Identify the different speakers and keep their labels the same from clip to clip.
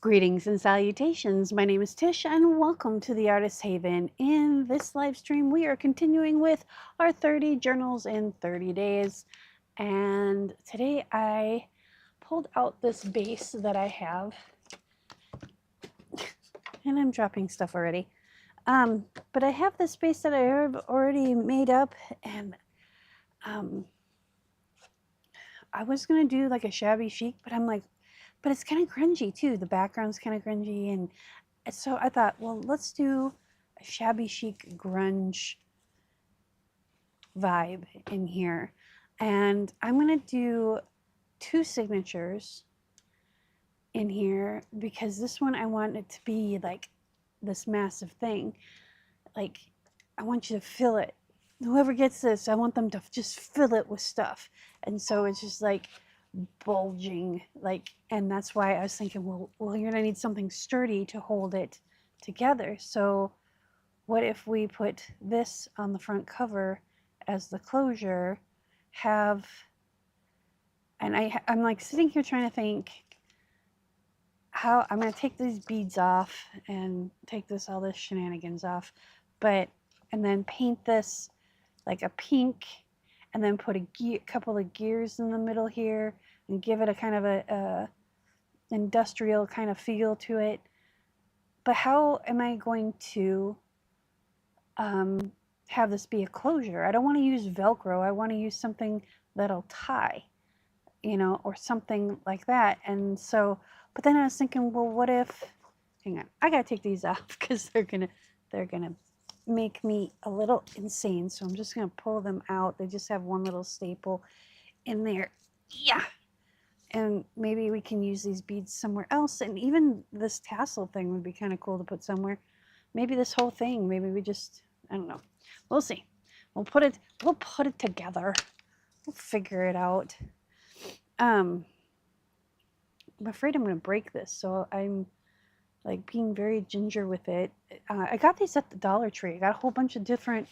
Speaker 1: Greetings and salutations. My name is Tish and welcome to the Artist Haven. In this live stream, we are continuing with our 30 journals in 30 days. And today I pulled out this base that I have. And I'm dropping stuff already. But I have this base that I have already made up, and I was going to do like a shabby chic, but I'm like, but it's kind of grungy too. The background's kind of grungy, and so I thought, well, let's do a shabby chic grunge vibe in here. And I'm going to do 2 signatures in here because this one I want it to be like this massive thing. Like, I want you to fill it. Whoever gets this, I want them to just fill it with stuff. And so it's just like bulging, like, and that's why I was thinking, well, you're gonna need something sturdy to hold it together. So what if we put this on the front cover as the closure, and I'm like sitting here trying to think how I'm gonna take these beads off and take all this shenanigans off, and then paint this like a pink, and then put a couple of gears in the middle here and give it a kind of a industrial kind of feel to it. But how am I going to have this be a closure? I don't want to use Velcro. I want to use something that'll tie, or something like that. And so, but then I was thinking, well, what if, hang on, I gotta take these off because they're gonna make me a little insane. So I'm just gonna pull them out. They just have one little staple in there. Yeah. And maybe we can use these beads somewhere else. And even this tassel thing would be kind of cool to put somewhere. Maybe this whole thing, maybe we just, I don't know. We'll see. We'll put it together. We'll figure it out. I'm afraid I'm going to break this. So I'm like being very ginger with it. I got these at the Dollar Tree. I got a whole bunch of different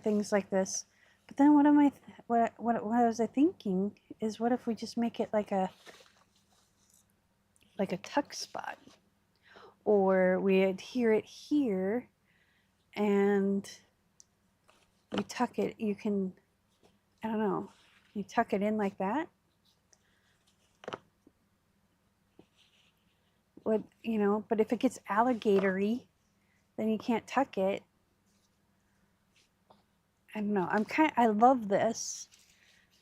Speaker 1: things like this. But then what was I thinking is, what if we just make it like a tuck spot, or we adhere it here and you tuck it, you can, I don't know, you tuck it in like that. But if it gets alligatory, then you can't tuck it. I don't know. I love this.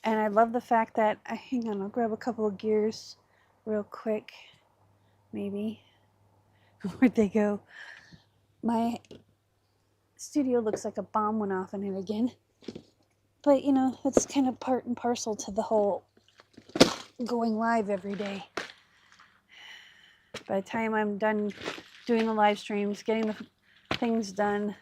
Speaker 1: And I love the fact that, hang on, I'll grab a couple of gears real quick. Maybe. Where'd they go? My studio looks like a bomb went off in it again. But, it's kind of part and parcel to the whole going live every day. By the time I'm done doing the live streams, getting the things done,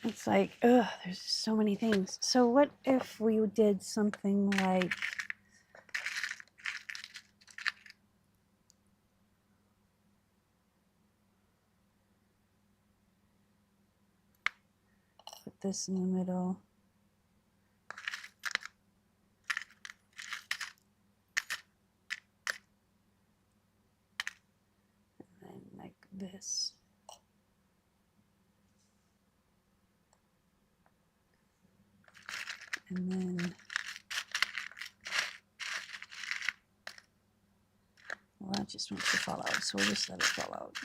Speaker 1: it's like, ugh, there's so many things. So what if we did something like, put this in the middle. And then like this. And then, well, that just wants to fall out, so we'll just let it fall out.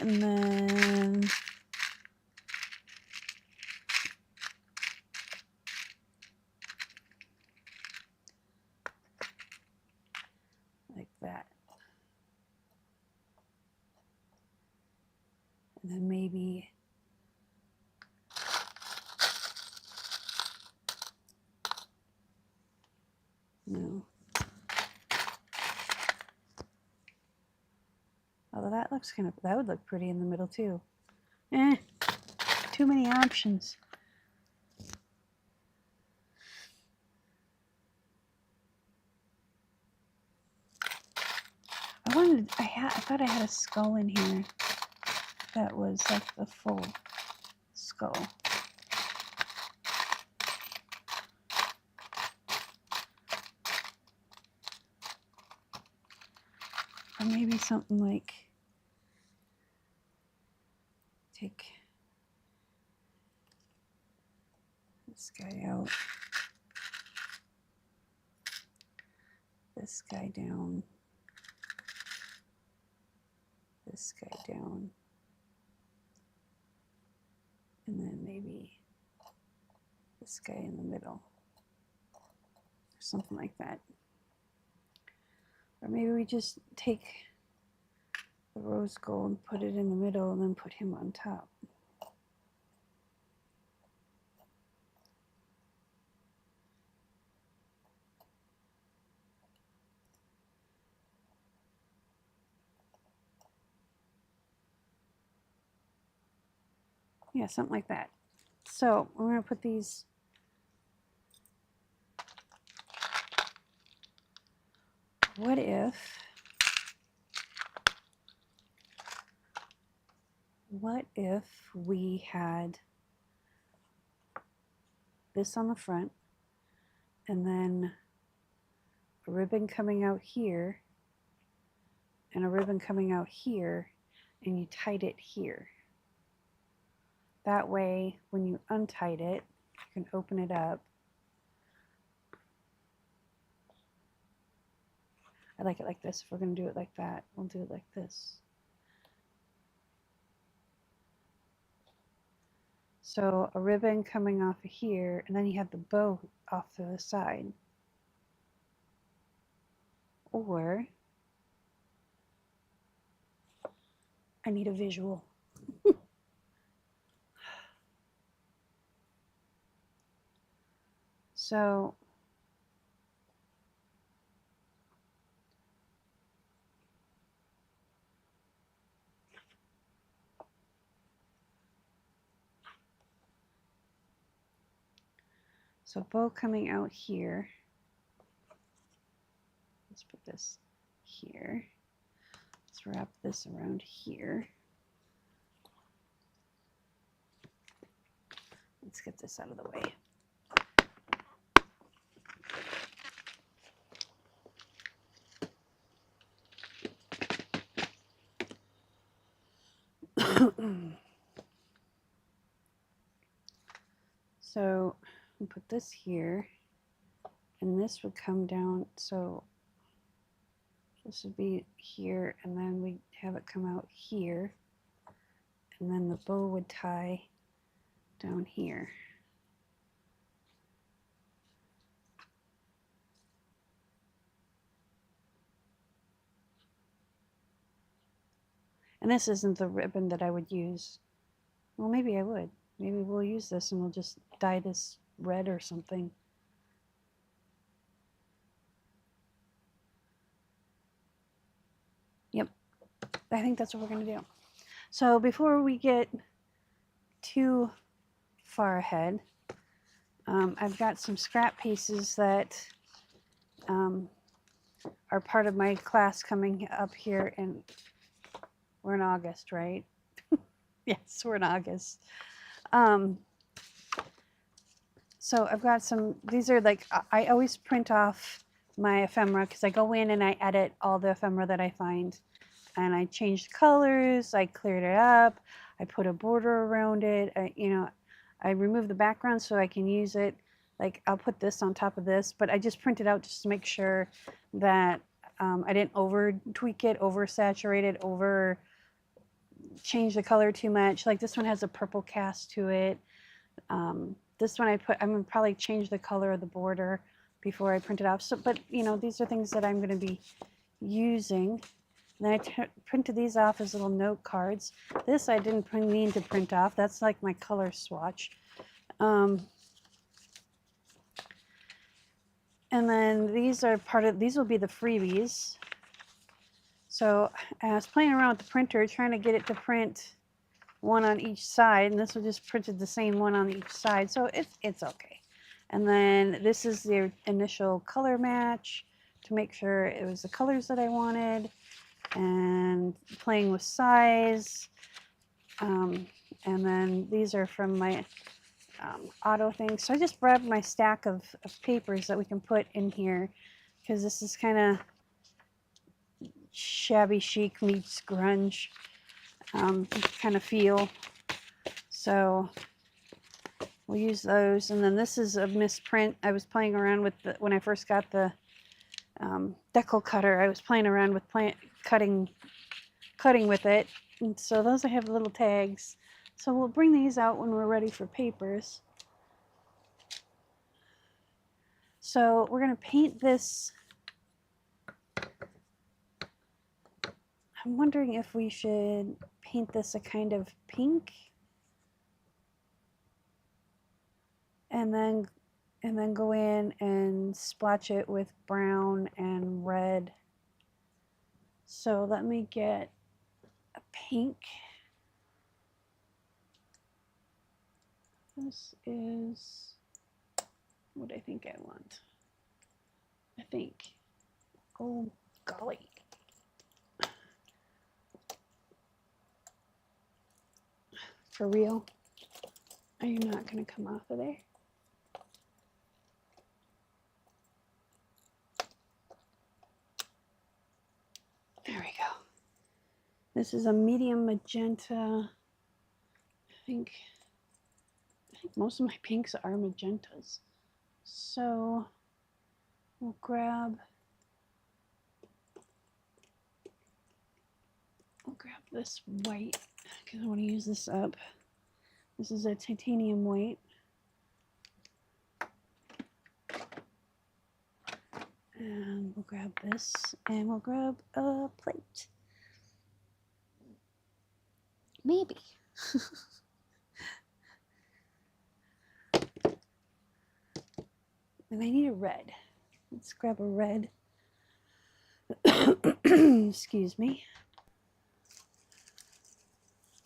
Speaker 1: And then, like that. And then maybe, no. Although that would look pretty in the middle too. Too many options. I thought I had a skull in here that was like the full skull. Or maybe something like, take this guy out, this guy down, this guy down, and then maybe this guy in the middle, or something like that. Or maybe we just take the rose gold and put it in the middle and then put him on top. Yeah, something like that. So we're going to put these. What if we had this on the front and then a ribbon coming out here and a ribbon coming out here, and you tied it here. That way, when you untied it, you can open it up. I like it like this. If we're going to do it like that, we'll do it like this. So a ribbon coming off of here, and then you have the bow off to the side. Or, I need a visual. So bow coming out here. Let's put this here. Let's wrap this around here. Let's get this out of the way. So we'll put this here, and this would come down. So this would be here, and then we have it come out here, and then the bow would tie down here. And this isn't the ribbon that I would use. Well, maybe I would. Maybe we'll use this and we'll just dye this red or something. Yep, I think that's what we're going to do. So before we get too far ahead, I've got some scrap pieces that are part of my class coming up here, and we're in August, right? Yes, we're in August. So I've got some, these are like, I always print off my ephemera because I go in and I edit all the ephemera that I find. And I changed colors, I cleared it up, I put a border around it, I removed the background so I can use it. Like I'll put this on top of this, but I just printed out just to make sure that I didn't over tweak it, over saturate it, over change the color too much. Like this one has a purple cast to it. This one I'm going to probably change the color of the border before I print it off. So, but these are things that I'm going to be using. And then I printed these off as little note cards. This I didn't mean to print off. That's like my color swatch. And then these are these will be the freebies. So I was playing around with the printer, trying to get it to print one on each side, and this will just printed the same one on each side, so it's okay. And then this is the initial color match to make sure it was the colors that I wanted, and playing with size. And then these are from my auto thing. So I just grabbed my stack of papers that we can put in here, because this is kind of shabby chic meets grunge kind of feel. So we'll use those. And then this is a misprint. I was playing around with when I first got the decal cutter. I was playing around with cutting with it. And so those I have little tags. So we'll bring these out when we're ready for papers. So we're going to paint this. I'm wondering if we should paint this a kind of pink and then go in and splotch it with brown and red. So let me get a pink. This is what I think I want. I think, oh golly. For real? Are you not going to come off of there? There we go. This is a medium magenta. I think most of my pinks are magentas. So we'll grab this white because I want to use this up. This is a titanium white. And we'll grab this and we'll grab a plate. Maybe. And I need a red. Let's grab a red. Excuse me.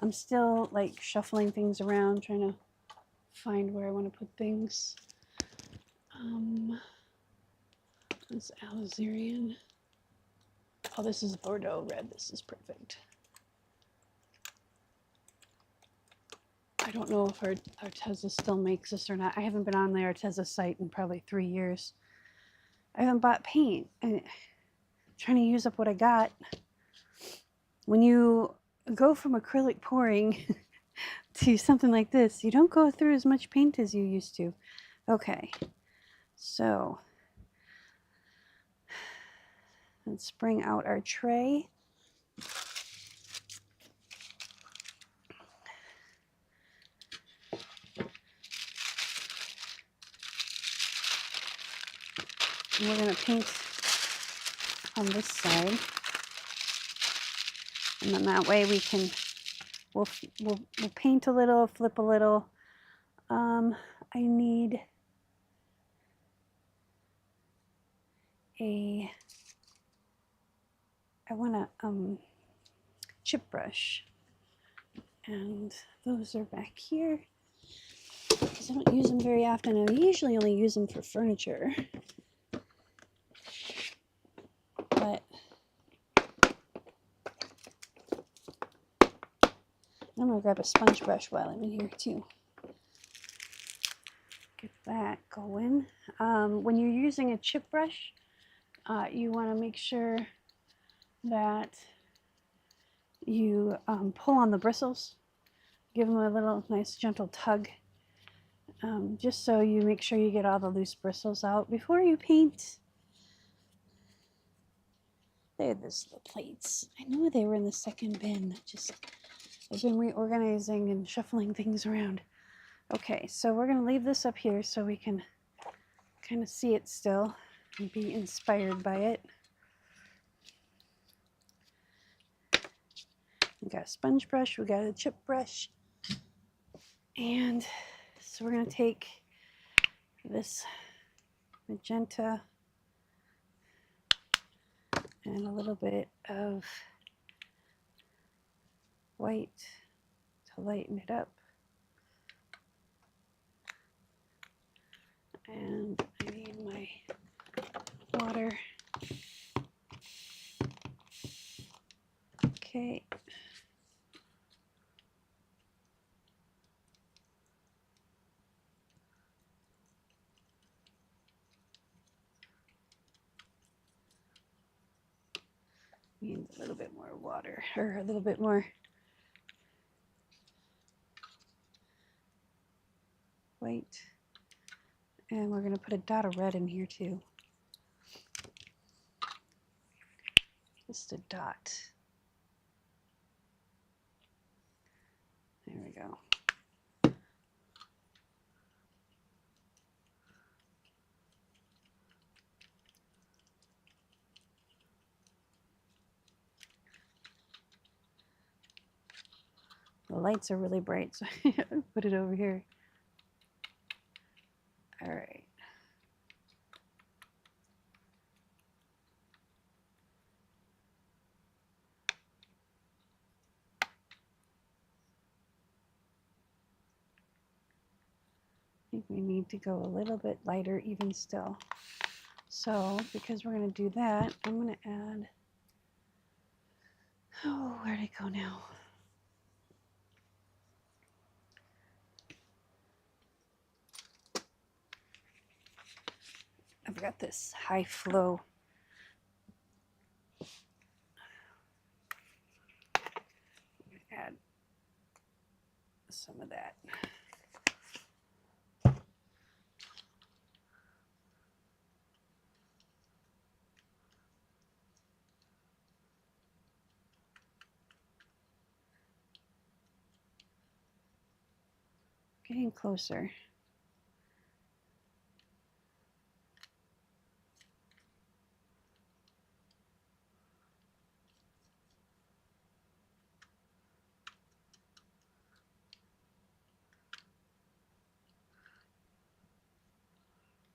Speaker 1: I'm still like shuffling things around, trying to find where I want to put things. This Alizerian. Oh, this is Bordeaux red. This is perfect. I don't know if Arteza still makes this or not. I haven't been on the Arteza site in probably 3 years. I haven't bought paint. I'm trying to use up what I got. When you go from acrylic pouring to something like this, you don't go through as much paint as you used to. Okay, so let's bring out our tray. And we're going to paint on this side. And then that way we can, we'll paint a little, flip a little. I need I want a chip brush. And those are back here. Because I don't use them very often. I usually only use them for furniture. But I'm going to grab a sponge brush while I'm in here too. Get that going. When you're using a chip brush, you want to make sure that you pull on the bristles. Give them a little nice gentle tug. Just so you make sure you get all the loose bristles out before you paint. There, those little plates. I knew they were in the second bin. I've been reorganizing and shuffling things around. Okay, so we're going to leave this up here so we can kind of see it still and be inspired by it. We got a sponge brush, we got a chip brush, and so we're going to take this magenta and a little bit of white to lighten it up. And I need my water. Okay. Needs a little bit more water, or a little bit more white. And we're going to put a dot of red in here too. Just a dot. There we go. The lights are really bright, so I put it over here. All right. I think we need to go a little bit lighter even still. So because we're going to do that, I'm going to add, oh, where'd it go now? I've got this high flow. Add some of that. Getting closer.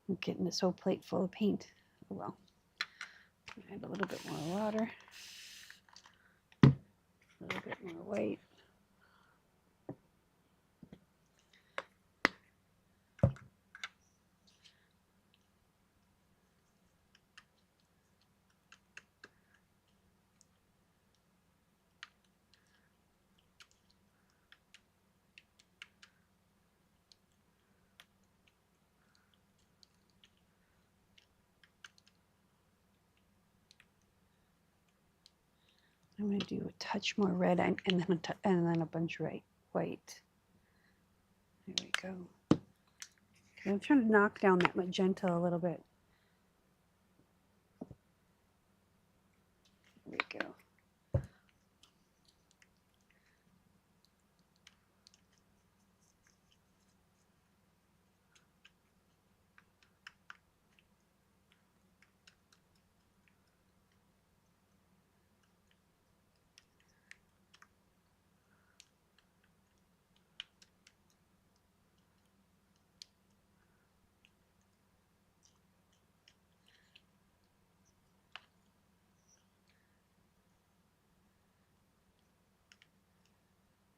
Speaker 1: I'm getting this whole plate full of paint. Oh well. Add a little bit more water. A little bit more white. I'm going to do a touch more red and then a bunch of white. There we go. Okay, I'm trying to knock down that magenta a little bit. There we go.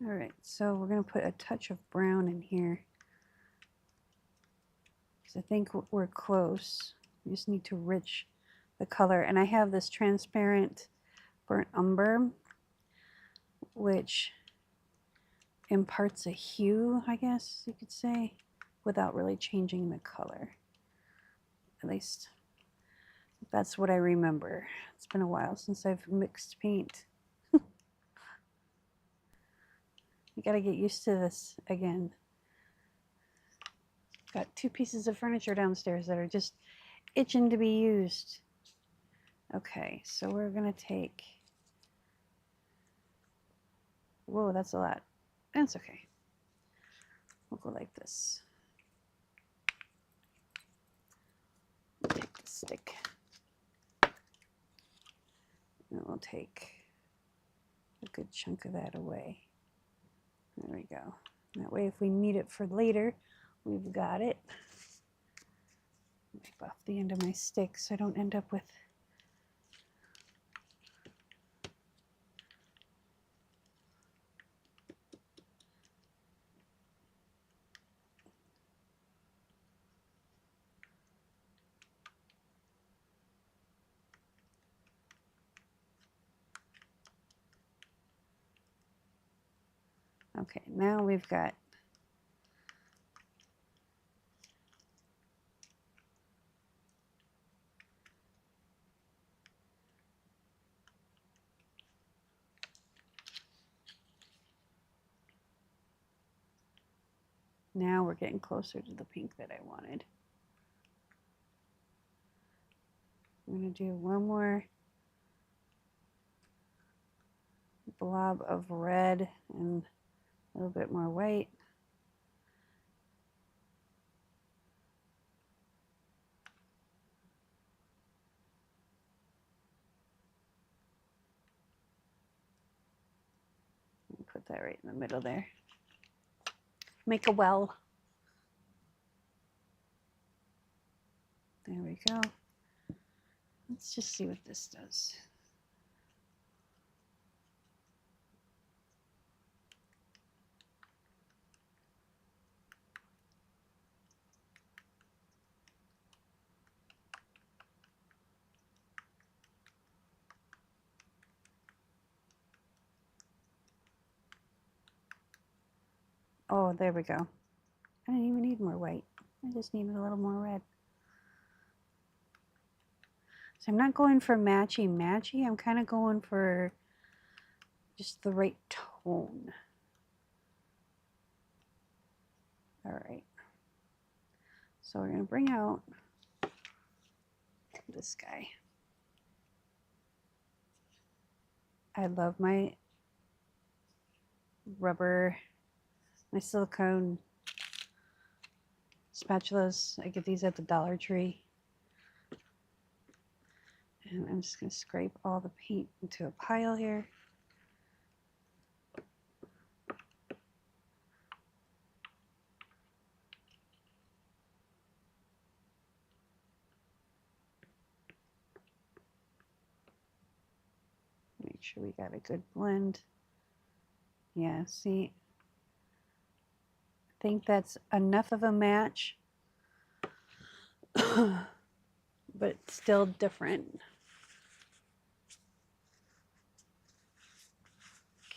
Speaker 1: All right, so we're going to put a touch of brown in here because I think we're close. We just need to rich the color. And I have this transparent burnt umber, which imparts a hue, I guess you could say, without really changing the color. At least that's what I remember. It's been a while since I've mixed paint. You gotta get used to this again. Got 2 pieces of furniture downstairs that are just itching to be used. Okay, so we're gonna take, whoa, that's a lot. That's okay. We'll go like this. Take the stick. And we'll take a good chunk of that away. There we go. That way if we need it for later, we've got it. Wipe off the end of my stick so I don't end up with okay, now we've got Now we're getting closer to the pink that I wanted. I'm going to do one more blob of red and a little bit more white. Put that right in the middle there. Make a well. There we go. Let's just see what this does. Oh, there we go. I didn't even need more white. I just needed a little more red. So I'm not going for matchy-matchy. I'm kind of going for just the right tone. All right. So we're going to bring out this guy. I love my rubber, my silicone spatulas. I get these at the Dollar Tree. And I'm just going to scrape all the paint into a pile here. Make sure we got a good blend. Yeah, see, I think that's enough of a match, but it's still different.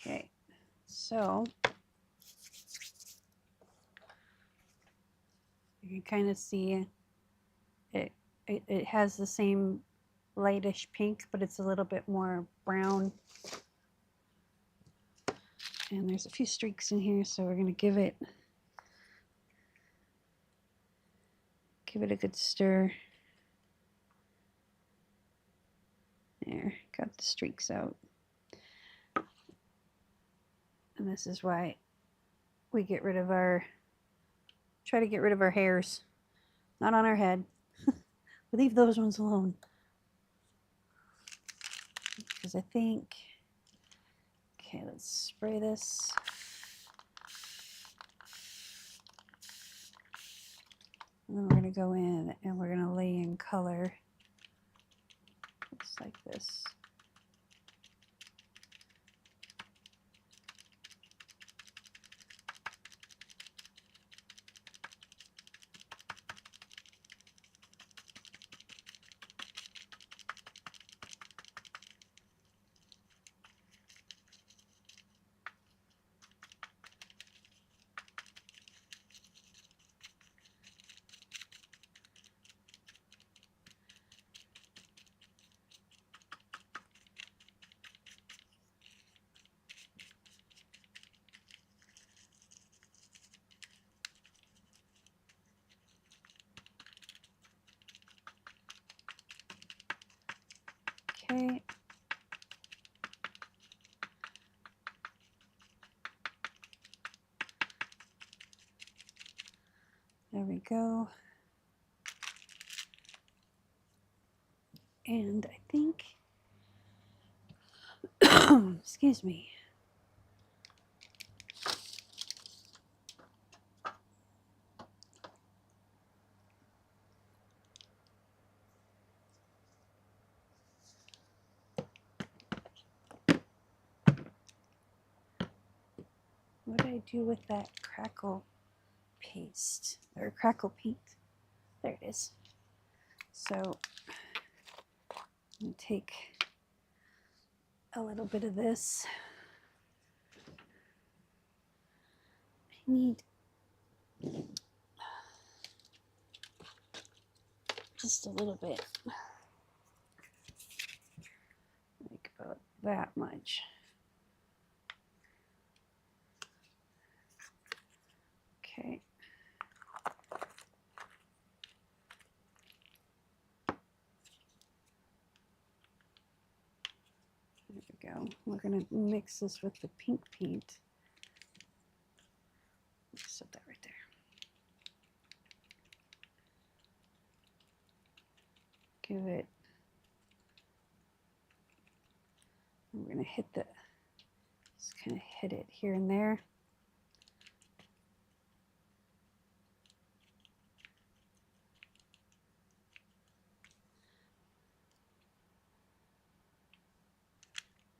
Speaker 1: Okay, so you can kind of see it has the same lightish pink, but it's a little bit more brown. And there's a few streaks in here, so we're going to give it a good stir. There, got the streaks out. And this is why we try to get rid of our hairs. Not on our head. Leave those ones alone. Because I think, okay, let's spray this. And then we're going to go in and we're going to lay in color. Just like this. Okay. There we go. And I think, excuse me. What did I do with that crackle paste or crackle paint? There it is. So I'm going to take a little bit of this. I need just a little bit, like about that much. Okay. we go. We're going to mix this with the pink paint. Set that right there. Give it, we're going to hit the, just kind of hit it here and there.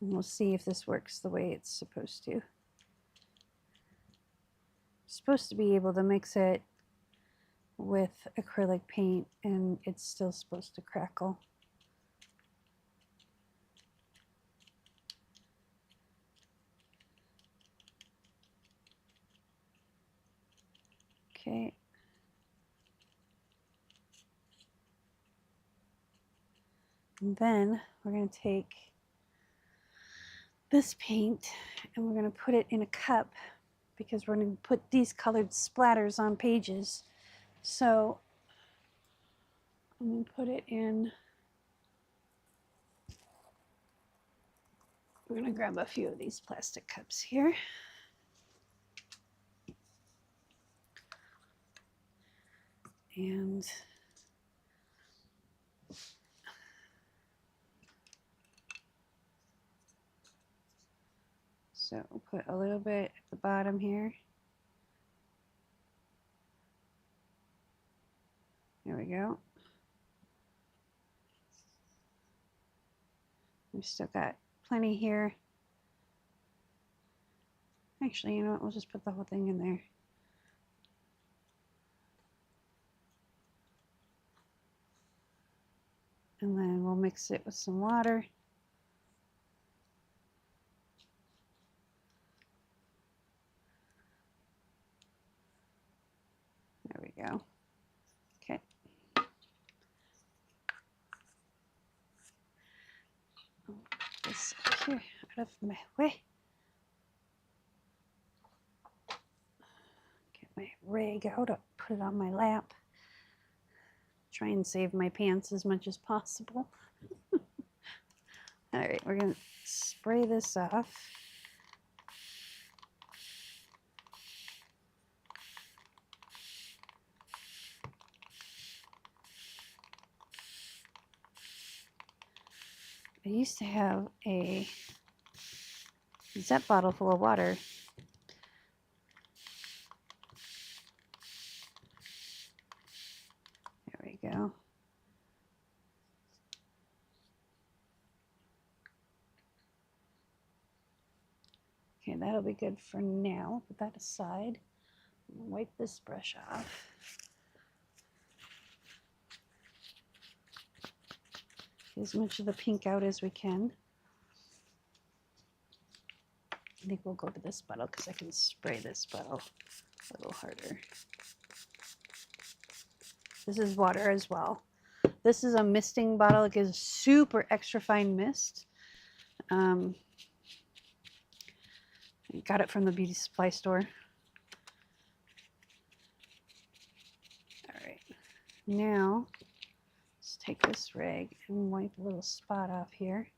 Speaker 1: And we'll see if this works the way it's supposed to. Supposed to be able to mix it with acrylic paint and it's still supposed to crackle. Okay. And then we're going to take this paint and we're going to put it in a cup because we're going to put these colored splatters on pages. So I'm going to put it in, we're going to grab a few of these plastic cups here. And so we'll put a little bit at the bottom here. There we go. We've still got plenty here. Actually, you know what? We'll just put the whole thing in there. And then we'll mix it with some water. There we go. Okay. I'll put this up here out of my way. Get my rag out, I'll put it on my lap. Try and save my pants as much as possible. All right, we're going to spray this off. I used to have a Zep bottle full of water. There we go. Okay, that'll be good for now. Put that aside. Wipe this brush off. Get as much of the pink out as we can. I think we'll go to this bottle because I can spray this bottle a little harder. This is water as well. This is a misting bottle. It gives super extra fine mist. I got it from the beauty supply store. All right, now let's take this rag and wipe a little spot off here.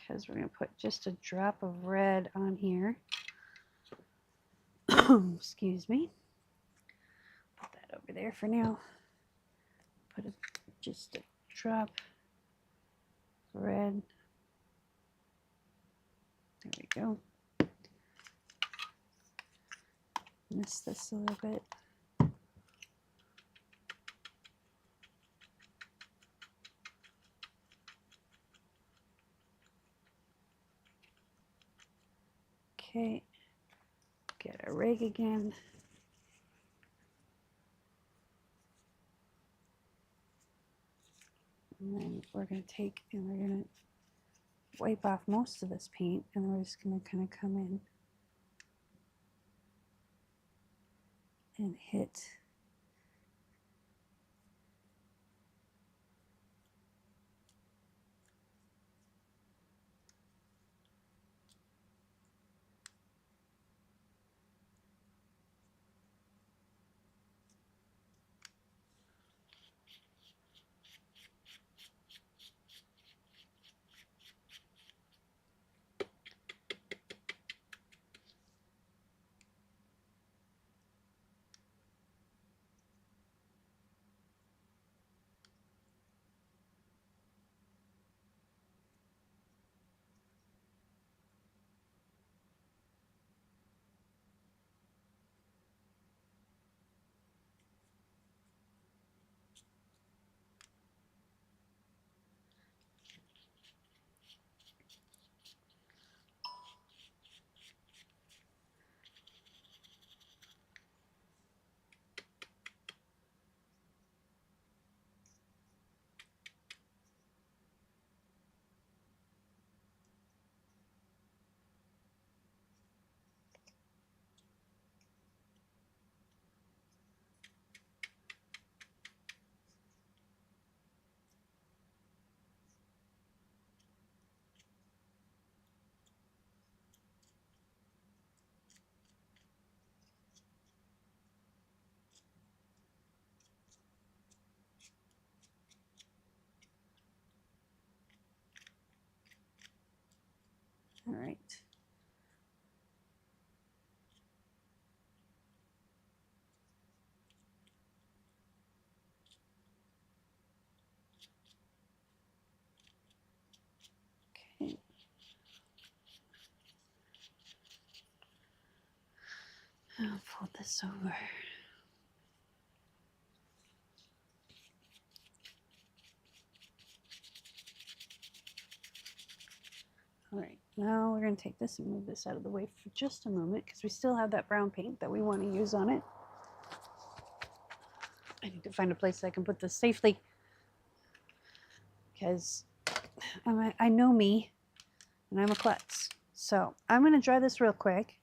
Speaker 1: Because we're going to put just a drop of red on here. Excuse me. Put that over there for now. Put just a drop of red. There we go. Mist this a little bit. Okay, get our rag again. And then we're going to take and we're going to wipe off most of this paint, and then we're just going to kind of come in and hit All right. Okay. I'll fold this over. All right, now we're going to take this and move this out of the way for just a moment because we still have that brown paint that we want to use on it. I need to find a place I can put this safely because I know me and I'm a klutz. So I'm going to dry this real quick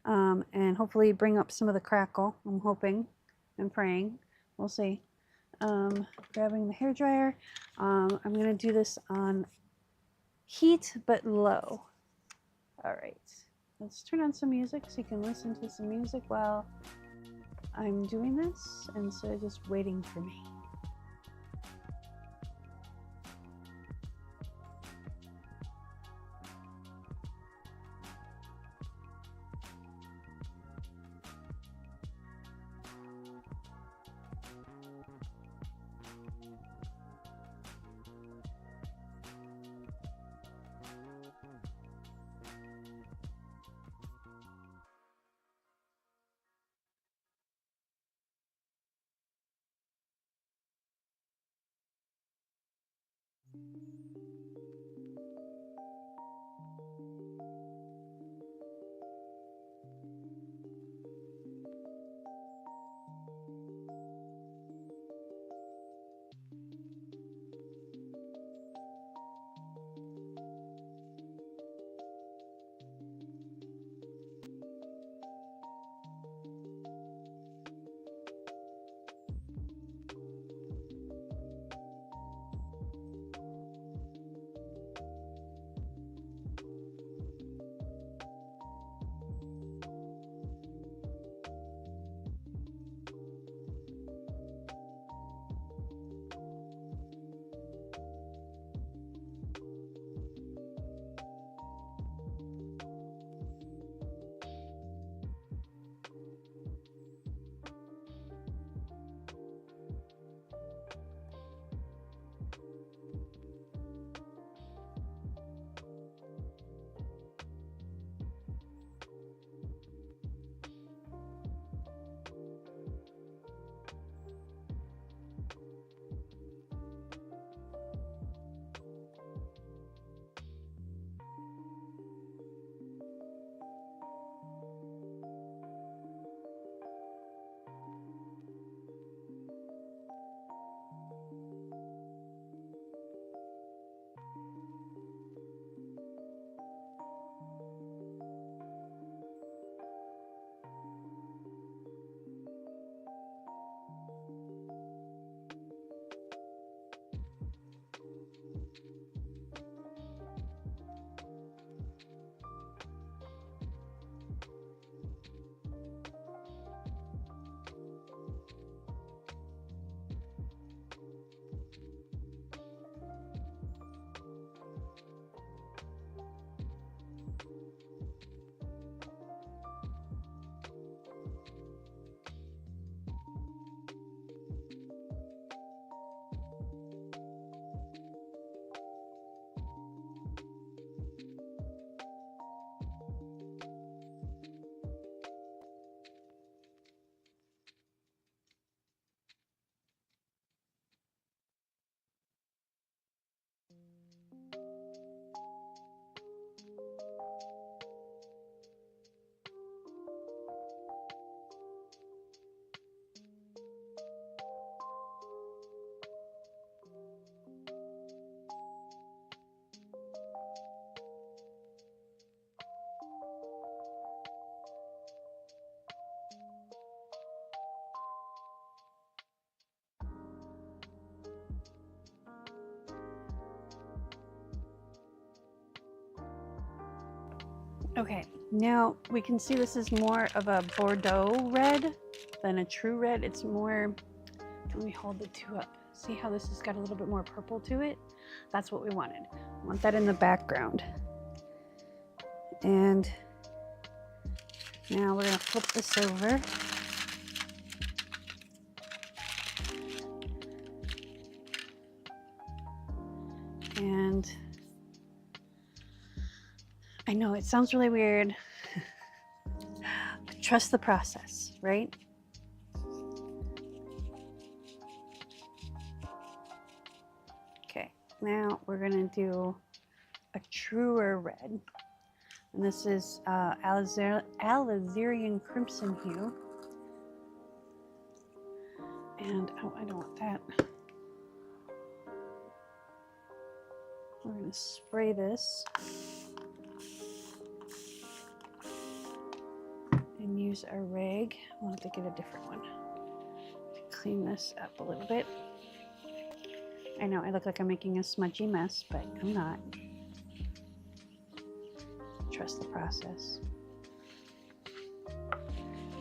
Speaker 1: and hopefully bring up some of the crackle. I'm hoping and praying. We'll see. Grabbing the hairdryer. I'm going to do this on heat but low. All right, let's turn on some music so you can listen to some music while I'm doing this instead of just waiting for me. Okay, now we can see this is more of a Bordeaux red than a true red. It's more, let me hold the two up. See how this has got a little bit more purple to it? That's what we wanted. I want that in the background. And now we're going to flip this over. And I know it sounds really weird, but trust the process, right? Okay, now we're going to do a truer red. And this is alizarin crimson hue. And, oh, I don't want that. We're going to spray this and use a rag. We'll have to get a different one to clean this up a little bit. I know I look like I'm making a smudgy mess, but I'm not. Trust the process.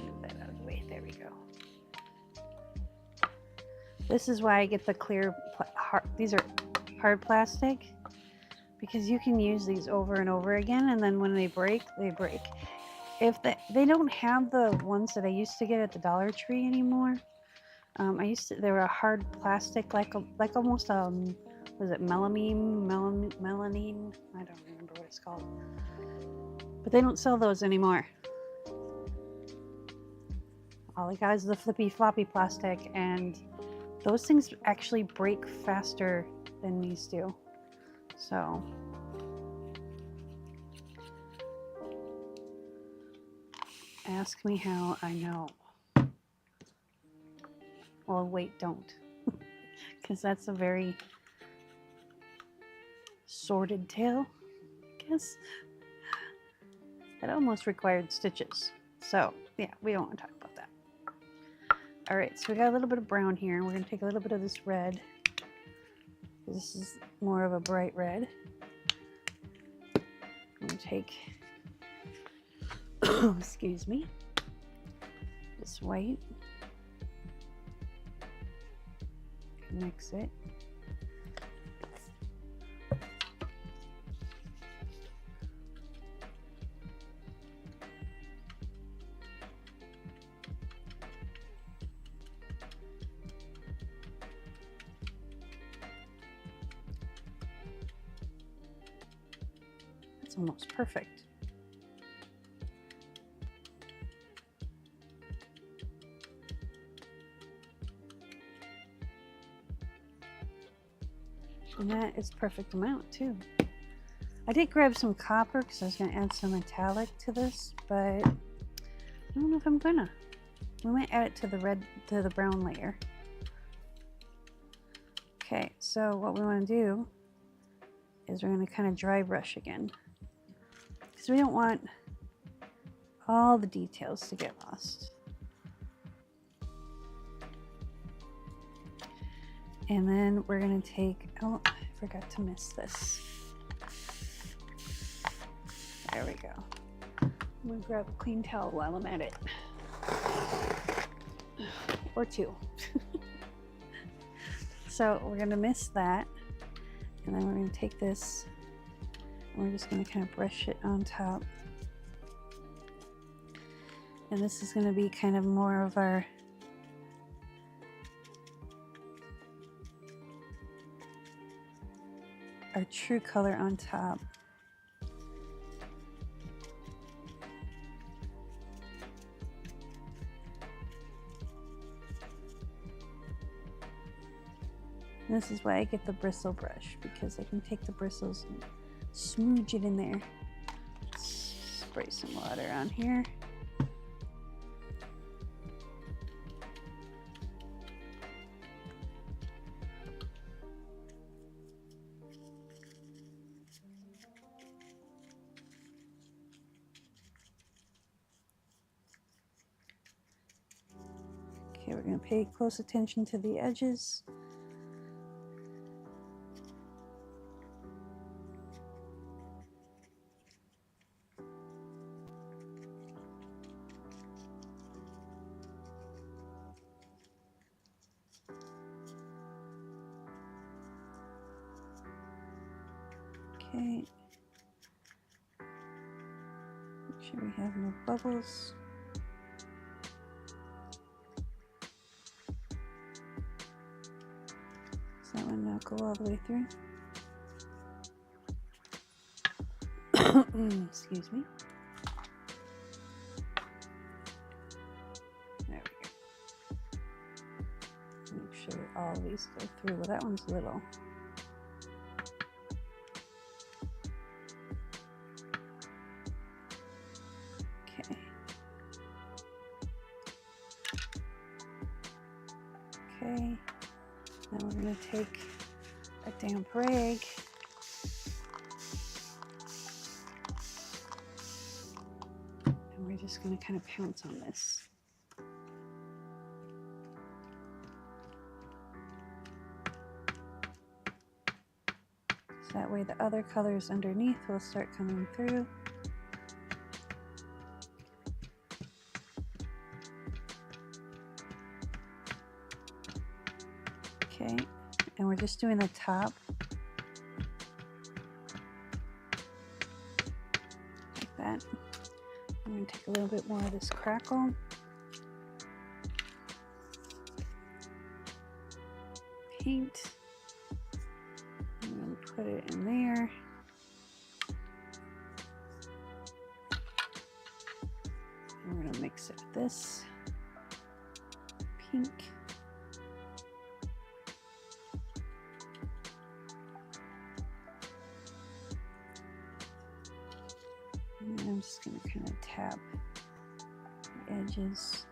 Speaker 1: Move that out of the way. There we go. This is why I get the clear, these are hard plastic, because you can use these over and over again, and then when they break, they break. If they don't have the ones that I used to get at the Dollar Tree anymore. They were a hard plastic, like almost was it melamine? I don't remember what it's called. But they don't sell those anymore. All I got is the flippy floppy plastic, and those things actually break faster than these do. So ask me how I know. Well, wait, don't. Because that's a very sordid tale, I guess. It almost required stitches. So, yeah, we don't want to talk about that. All right, so we got a little bit of brown here. We're going to take a little bit of this red. This is more of a bright red. I'm going to take, excuse me, this white. Mix it. That's almost perfect. And that is perfect amount too. I did grab some copper because I was going to add some metallic to this, but I don't know if I'm gonna. We might add it to the red, to the brown layer. Okay, so what we want to do is we're going to kind of dry brush again, because we don't want all the details to get lost. And then we're going to take, oh, I forgot to miss this. There we go. I'm going to grab a clean towel while I'm at it. Or two. So we're going to mist that. And then we're going to take this and we're just going to kind of brush it on top. And this is going to be kind of more of our true color on top. And this is why I get the bristle brush, because I can take the bristles and smooch it in there. Spray some water on here. Okay, we're going to pay close attention to the edges. Okay. sure we have no bubbles. Does that one not go all the way through? Excuse me. There we go. Make sure all of these go through. Well, that one's little. Okay. Okay. Now we're going to take a damp rag and we're just going to kind of pounce on this. So that way the other colors underneath will start coming through. Okay, and we're just doing the top. Like that. I'm going to take a little bit more of this crackle. Paint. I'm going to put it in there. And we're going to mix it with this pink. And then I'm just going to kind of tap the edges.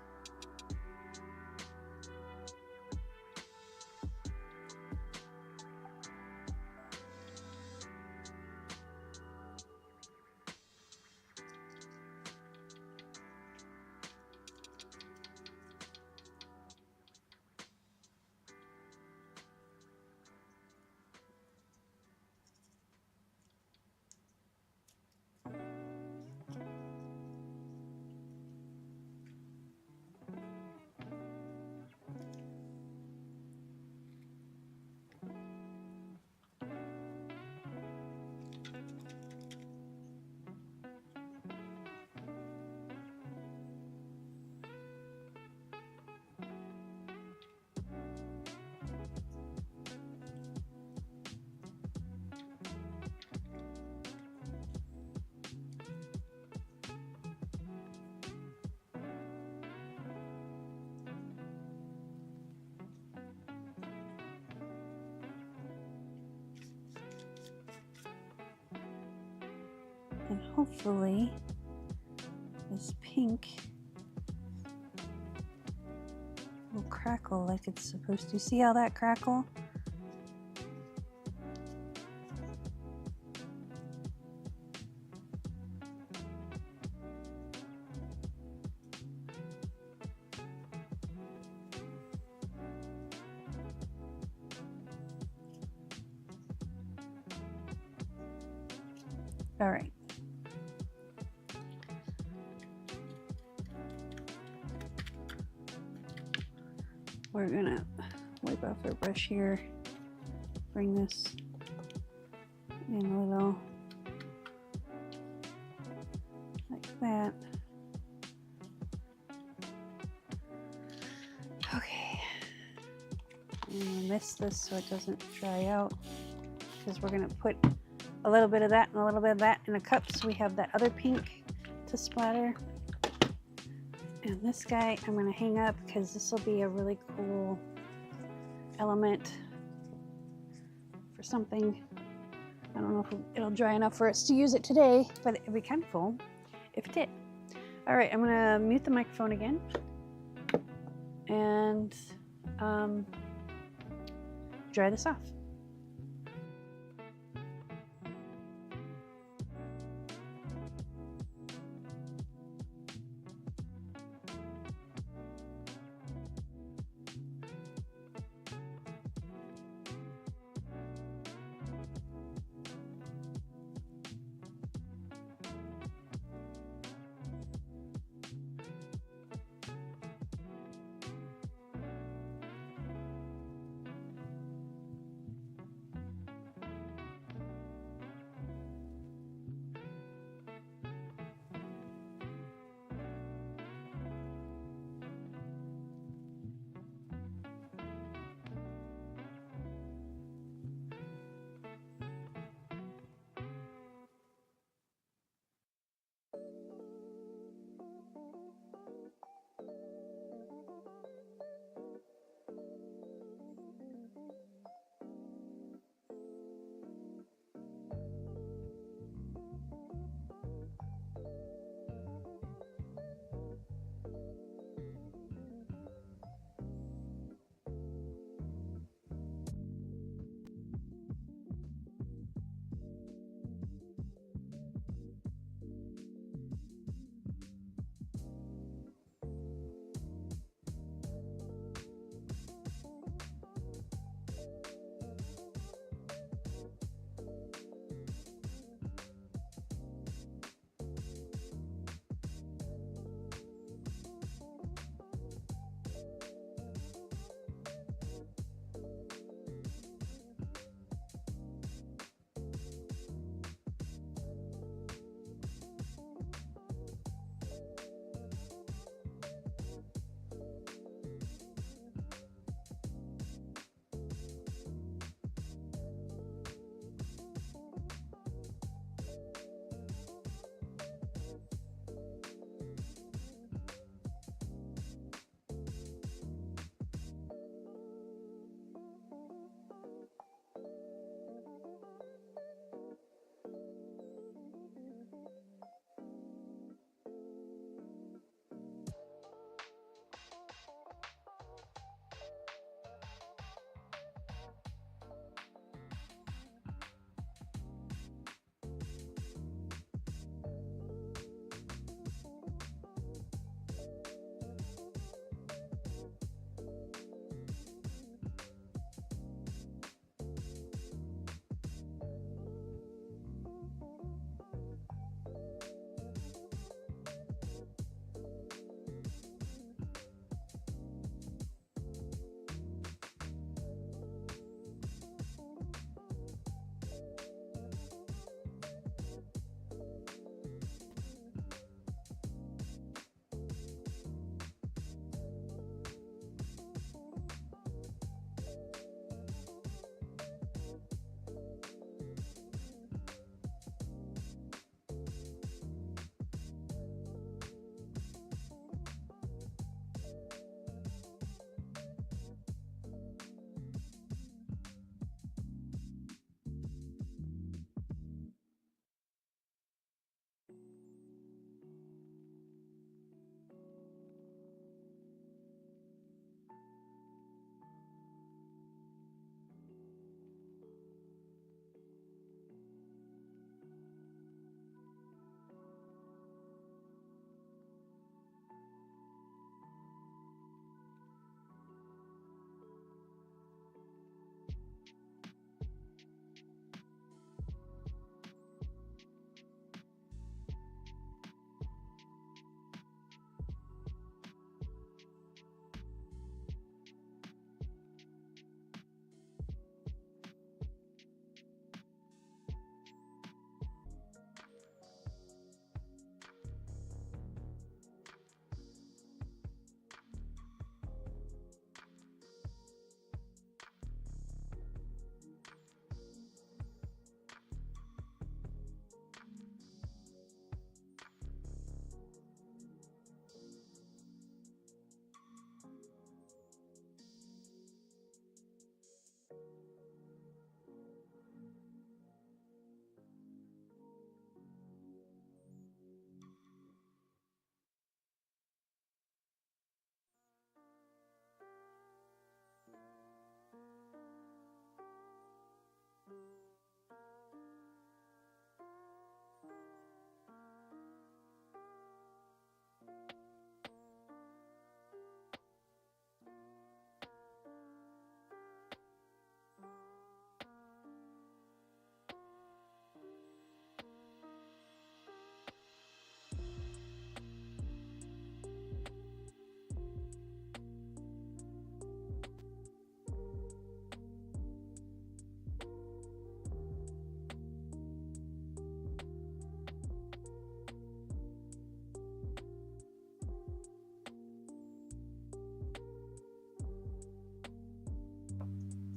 Speaker 1: And hopefully this pink will crackle like it's supposed to. See how that crackle? All right. We're gonna wipe off our brush here, bring this in a little like that. Okay, I'm gonna mist this so it doesn't dry out because we're gonna put a little bit of that and a little bit of that in a cup so we have that other pink to splatter. And this guy I'm going to hang up because this will be a really cool element for something. I don't know if it'll dry enough for us to use it today, but it'd be kind of cool if it did. All right, I'm going to mute the microphone again and dry this off.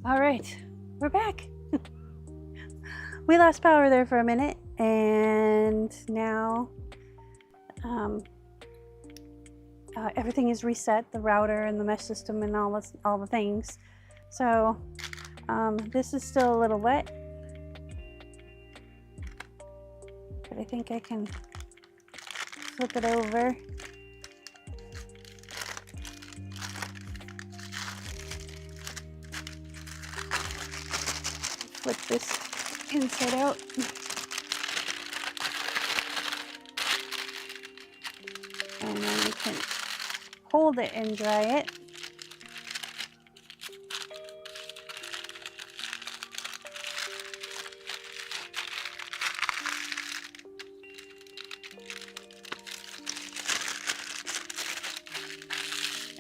Speaker 1: All right, we're back. We lost power there for a minute, and now everything is reset, the router and the mesh system and all the things. So this is still a little wet, but I think I can flip it over. Flip this inside out. And then we can hold it and dry it.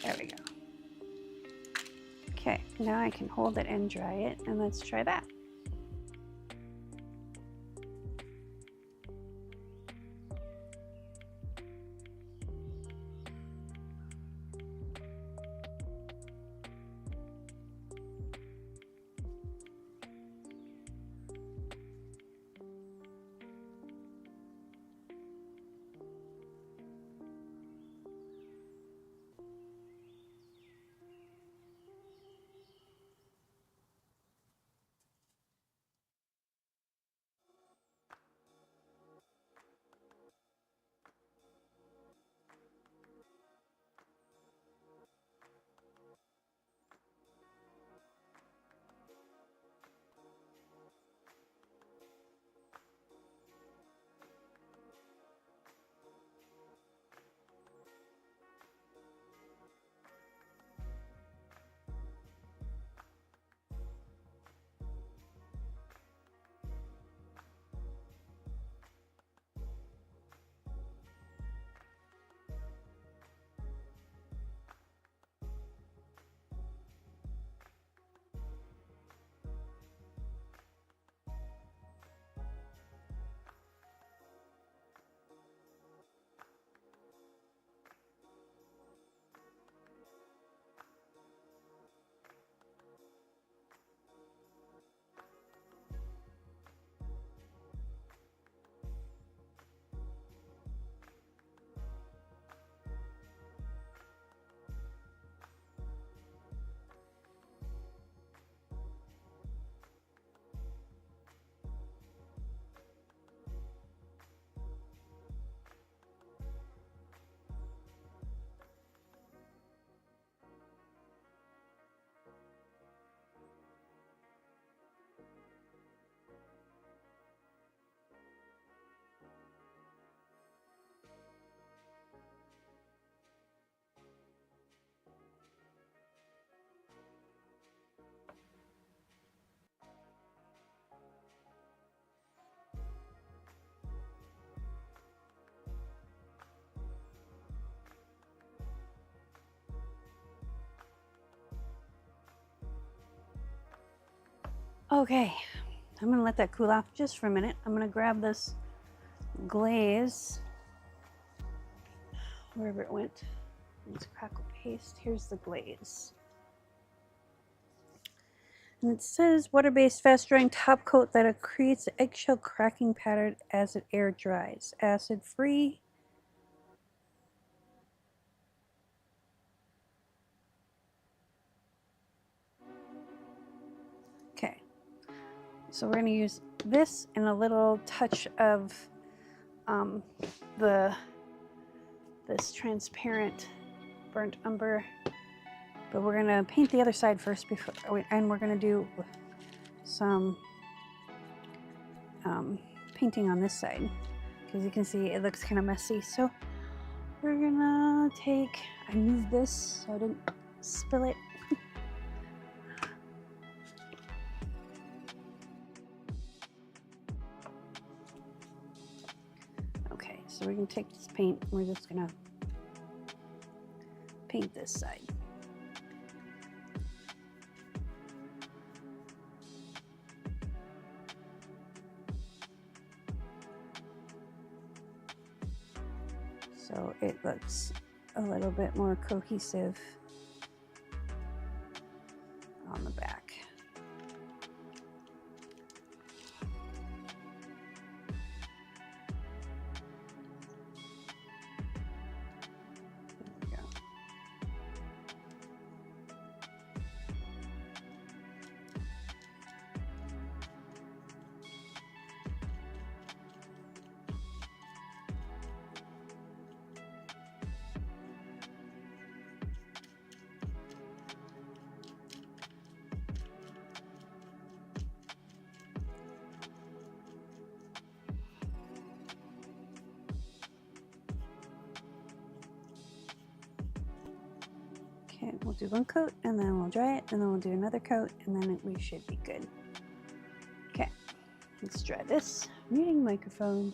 Speaker 1: There we go. Okay, now I can hold it and dry it, and let's try that. Okay, I'm gonna let that cool off just for a minute. I'm gonna grab this glaze, wherever it went. Let's crackle paste. Here's the glaze. And it says water-based fast-drying top coat that creates an eggshell cracking pattern as it air dries. Acid-free. Okay, so we're going to use this and a little touch of this transparent burnt umber, but we're going to paint the other side first before, and we're going to do some painting on this side, because you can see it looks kind of messy. So we're gonna take, I moved this so I didn't spill it. Okay, so we're gonna take this paint, we're just gonna paint this side. So it looks a little bit more cohesive on the back. Okay, we'll do one coat and then we'll dry it and then we'll do another coat and then we should be good. Okay, let's try this. Muting microphone.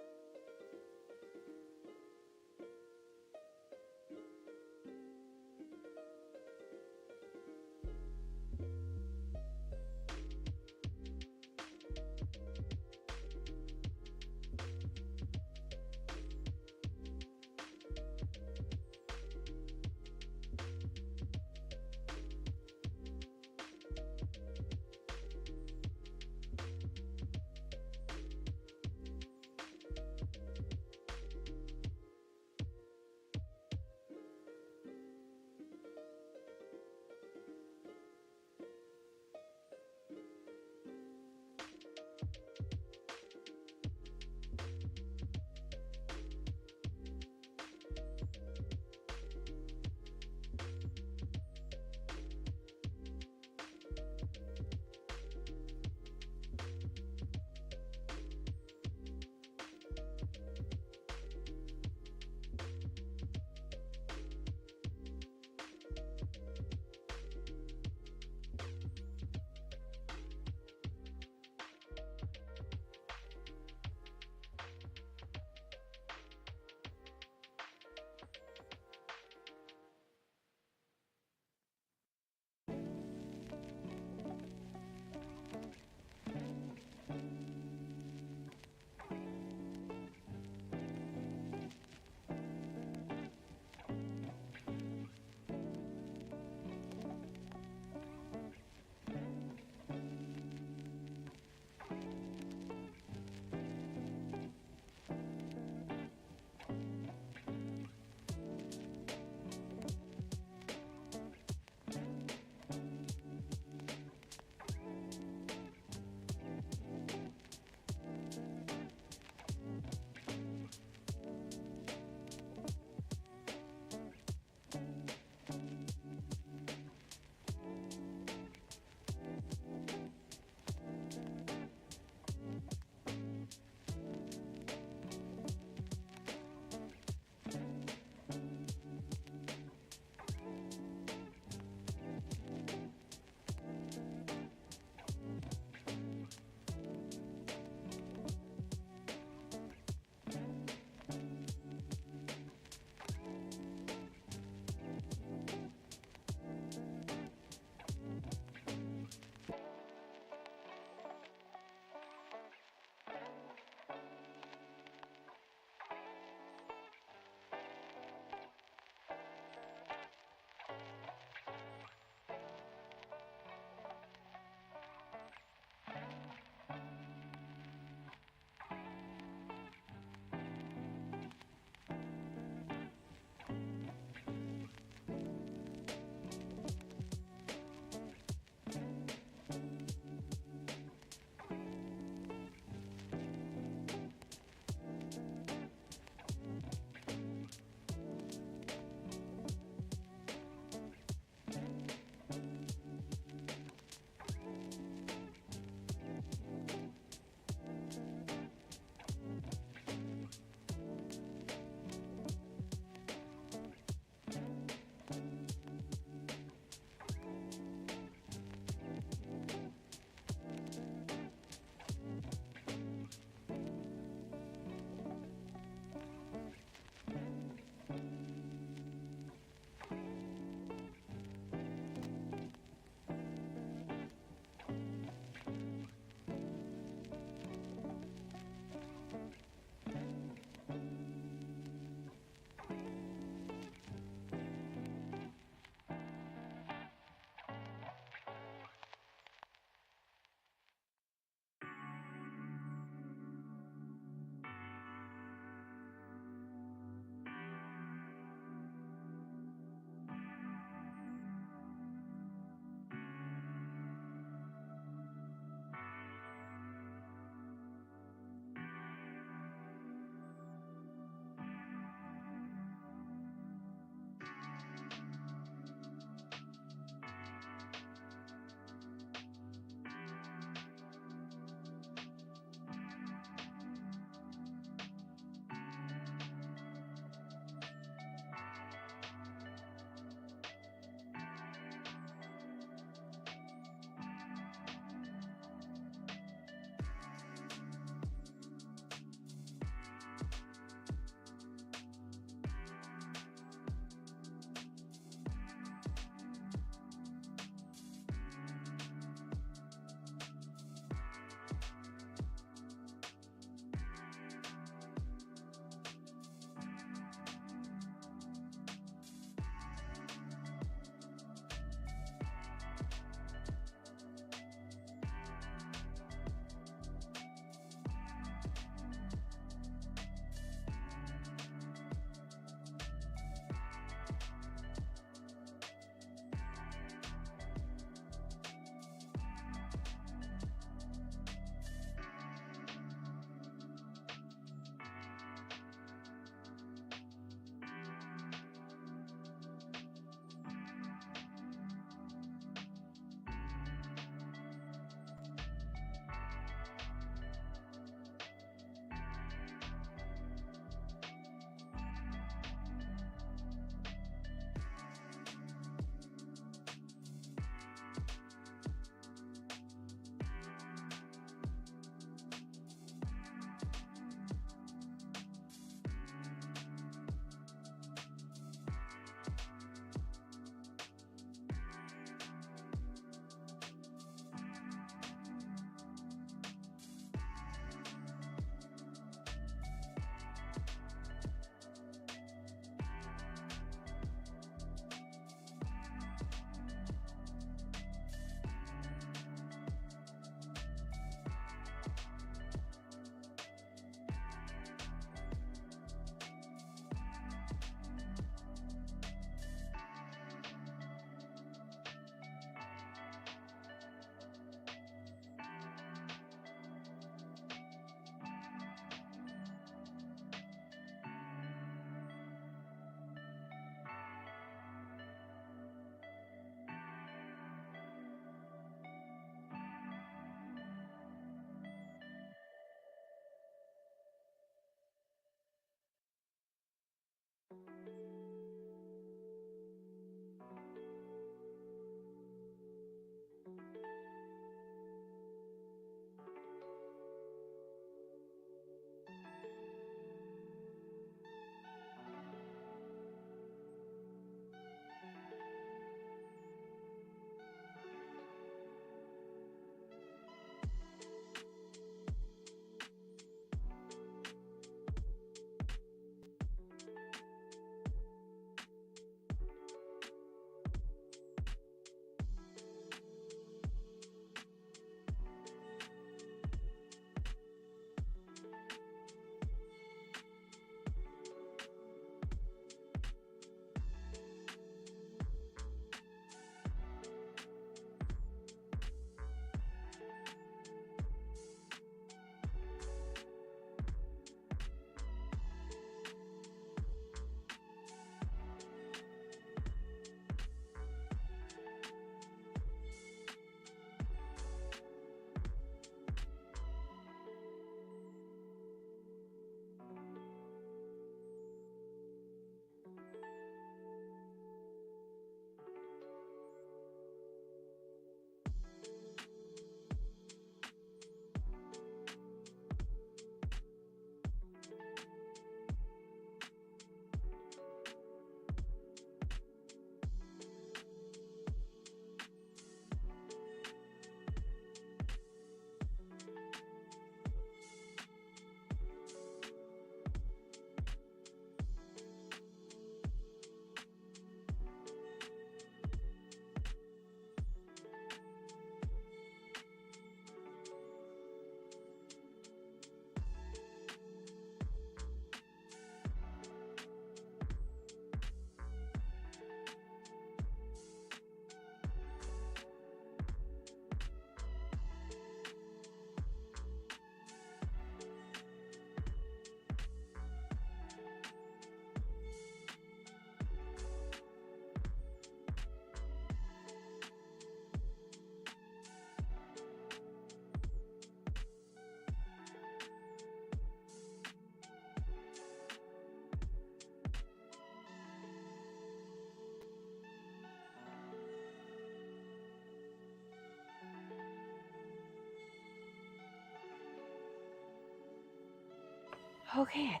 Speaker 1: Okay, I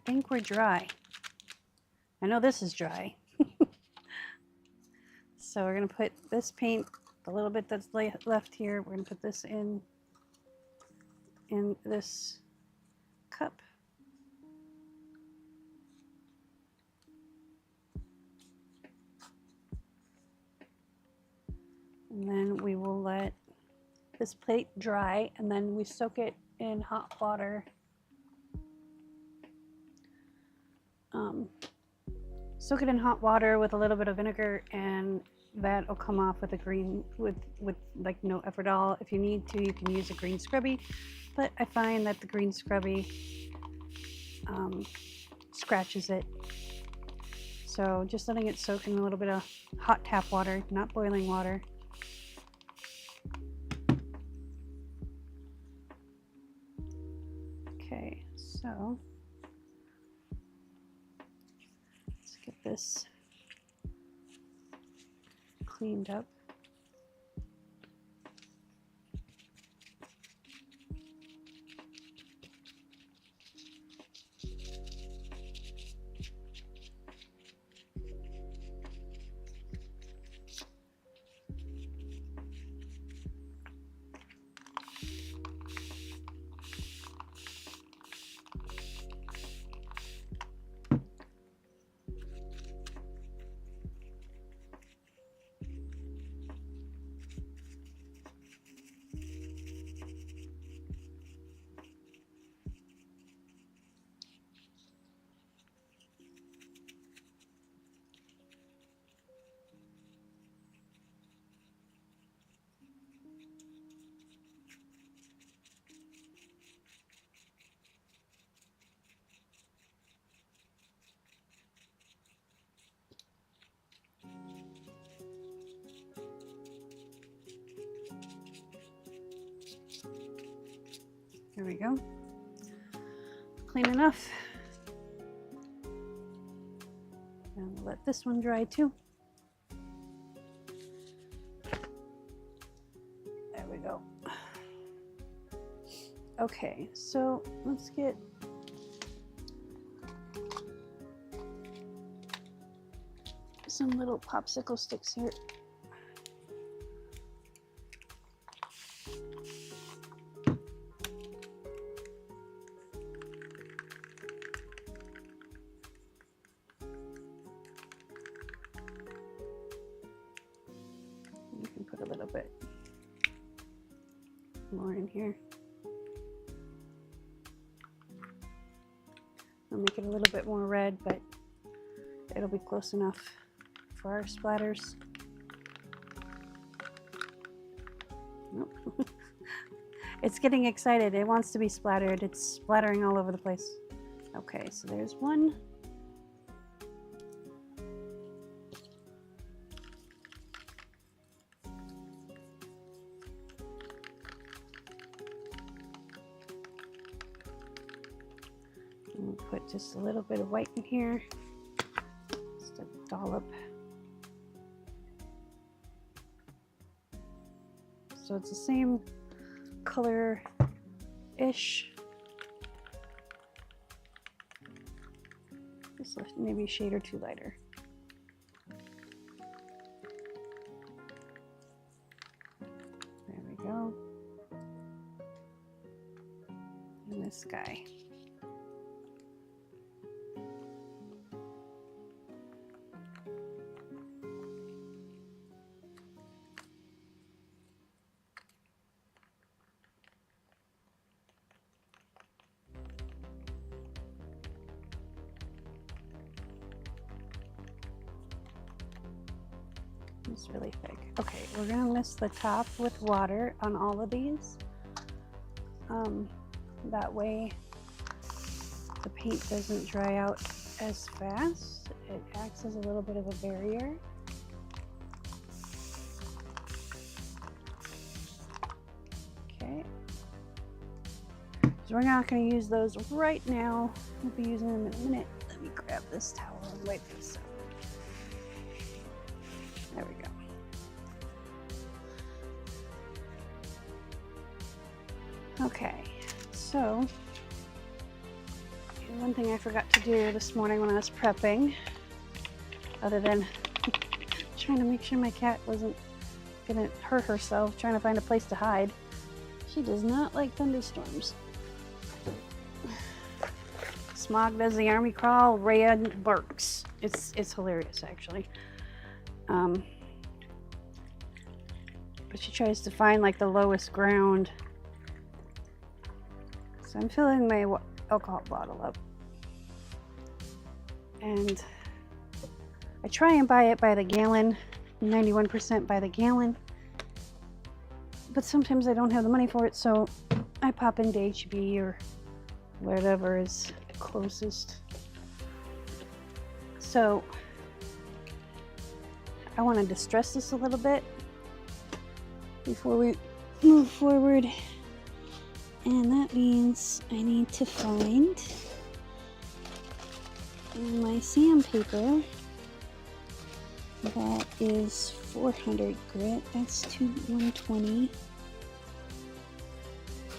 Speaker 1: think we're dry. I know this is dry. So we're gonna put this paint, the little bit that's left here, we're gonna put this in this cup. And then we will let this plate dry, and then we soak it in hot water. Soak it in hot water with a little bit of vinegar, and that'll come off with a green, with like no effort at all. If you need to, you can use a green scrubby, but I find that the green scrubby scratches it. So just letting it soak in a little bit of hot tap water, not boiling water. Okay, so let's get this cleaned up. There we go. Clean enough. And we'll let this one dry too. There we go. Okay, so let's get some little popsicle sticks here. You can put a little bit more in here. I'll make it a little bit more red, but it'll be close enough for our splatters. Nope. It's getting excited. It wants to be splattered. It's splattering all over the place. Okay, so there's one. We'll put just a little bit of white in here. Just a dollop. So it's the same color-ish. Just maybe a shade or two lighter. There we go. And this guy. It's really thick. Okay, we're gonna mist the top with water on all of these. That way the paint doesn't dry out as fast. It acts as a little bit of a barrier. Okay. So we're not gonna use those right now. We'll be using them in a minute. Let me grab this towel and wipe this up. There we go. Okay, so One thing I forgot to do this morning when I was prepping, other than trying to make sure my cat wasn't gonna hurt herself trying to find a place to hide. She does not like thunderstorms. Smog does the army crawl, Rhea barks. It's hilarious, actually. But she tries to find like the lowest ground. So I'm filling my alcohol bottle up. And I try and buy it by the gallon, 91% by the gallon. But sometimes I don't have the money for it, so I pop into HB or whatever is closest. So I want to distress this a little bit before we move forward. And that means I need to find my sandpaper. That is 400 grit. That's 120,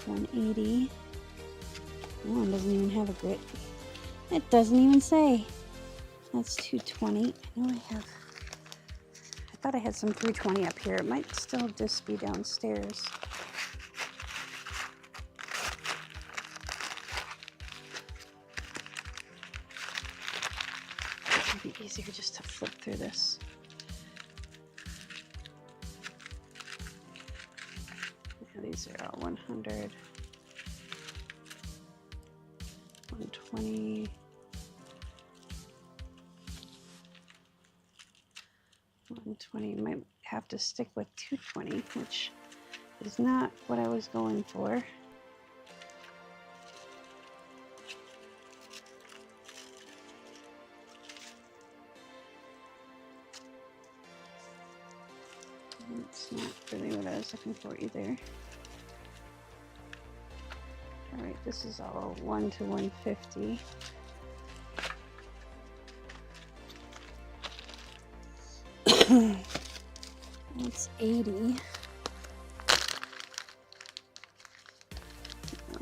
Speaker 1: 180. That one doesn't even have a grit. It doesn't even say. That's 220. I know I thought I had some 320 up here. It might still just be downstairs. It'd be easier just to flip through this. Yeah, these are all 100, 120, 120. Might have to stick with 220, which is not what I was going for. It's not really what I was looking for either. All right, this is all 1 to 150. That's 80. No,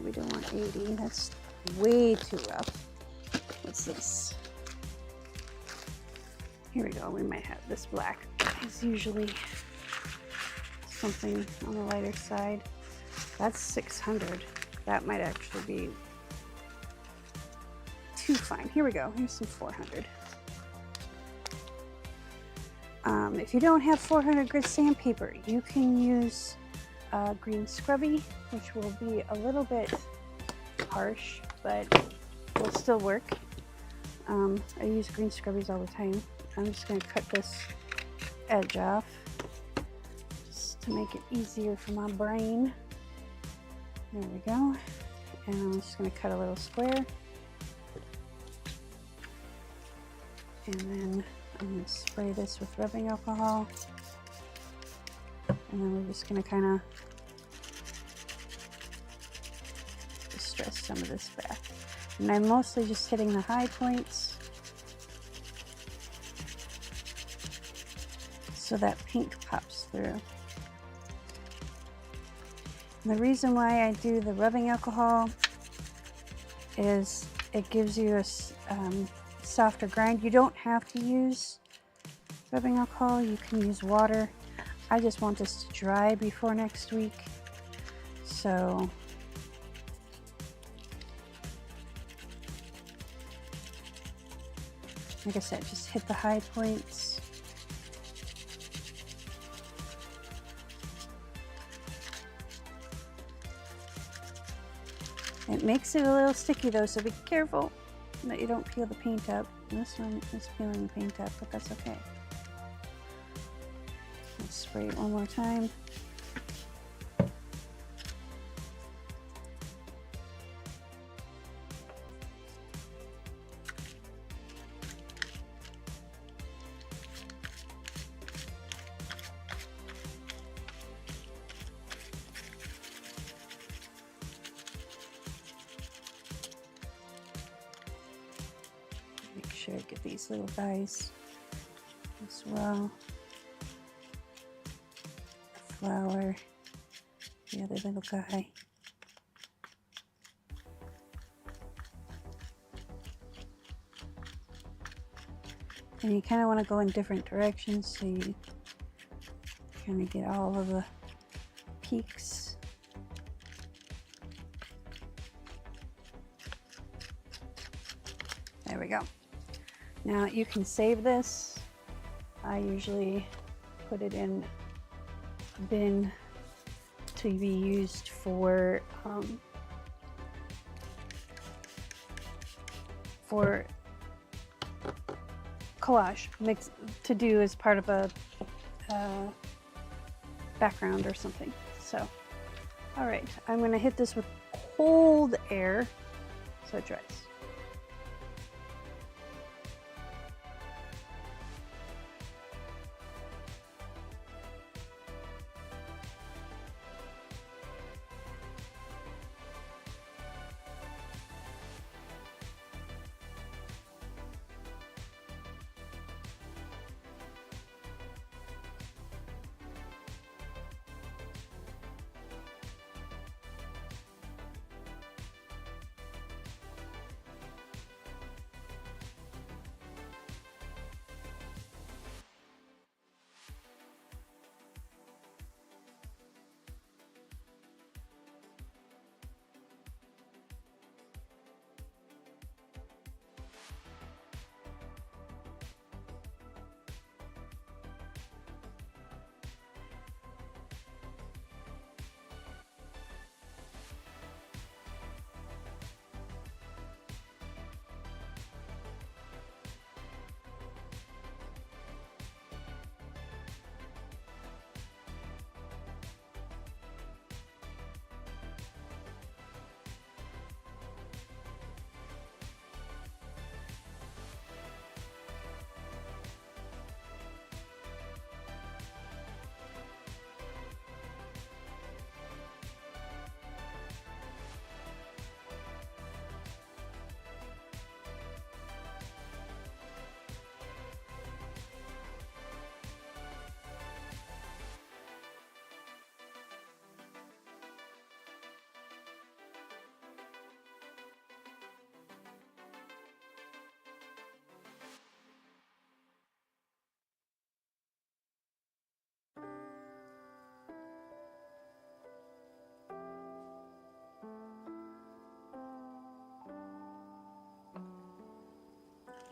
Speaker 1: we don't want 80. That's way too rough. What's this? Here we go. We might have this black. It's usually something on the lighter side. That's 600. That might actually be too fine. Here we go. Here's some 400. If you don't have 400 grit sandpaper, you can use green scrubby, which will be a little bit harsh, but will still work. I use green scrubbies all the time. I'm just going to cut this edge off just to make it easier for my brain. There we go. And I'm just going to cut a little square. And then I'm going to spray this with rubbing alcohol. And then we're just going to kind of distress some of this back. And I'm mostly just hitting the high points so that pink pops through. And the reason why I do the rubbing alcohol is it gives you a softer grind. You don't have to use rubbing alcohol. You can use water. I just want this to dry before next week. So like I said, just hit the high points. It makes it a little sticky though, so be careful that you don't peel the paint up. This one is peeling the paint up, but that's okay. Let's spray it one more time. Sure, get these little guys as well. The flower, the other little guy. And you kind of want to go in different directions so you kind of get all of the peaks. There we go. Now you can save this. I usually put it in a bin to be used for collage, mix to do as part of a background or something. So, all right, I'm going to hit this with cold air so it dries.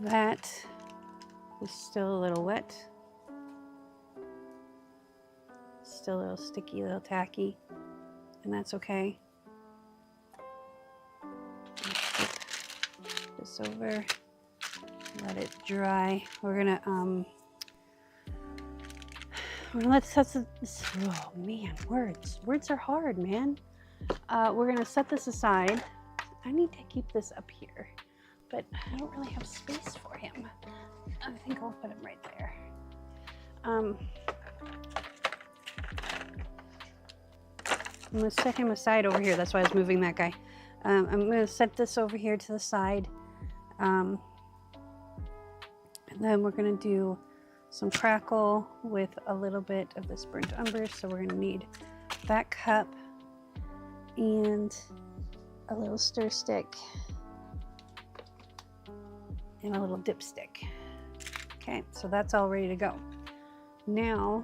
Speaker 1: That is still a little wet. Still a little sticky, a little tacky, and that's okay. Flip this over, let it dry. We're gonna let this, oh man, words are hard, man. We're gonna set this aside. I need to keep this up here, but I don't really have space for him. I think I'll put him right there. I'm gonna set him aside over here. That's why I was moving that guy. I'm gonna set this over here to the side. And then we're gonna do some crackle with a little bit of this burnt umber. So we're gonna need that cup and a little stir stick and a little dipstick. Okay, so that's all ready to go. Now,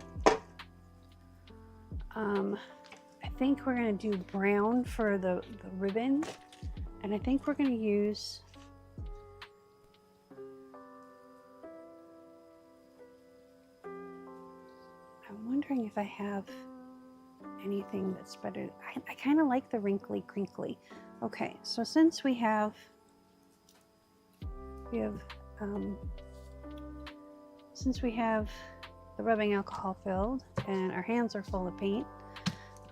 Speaker 1: I think we're gonna do brown for the ribbon, and I think we're gonna use I'm wondering if I have anything that's better. I kind of like the wrinkly crinkly. Okay, so since we have the rubbing alcohol filled and our hands are full of paint,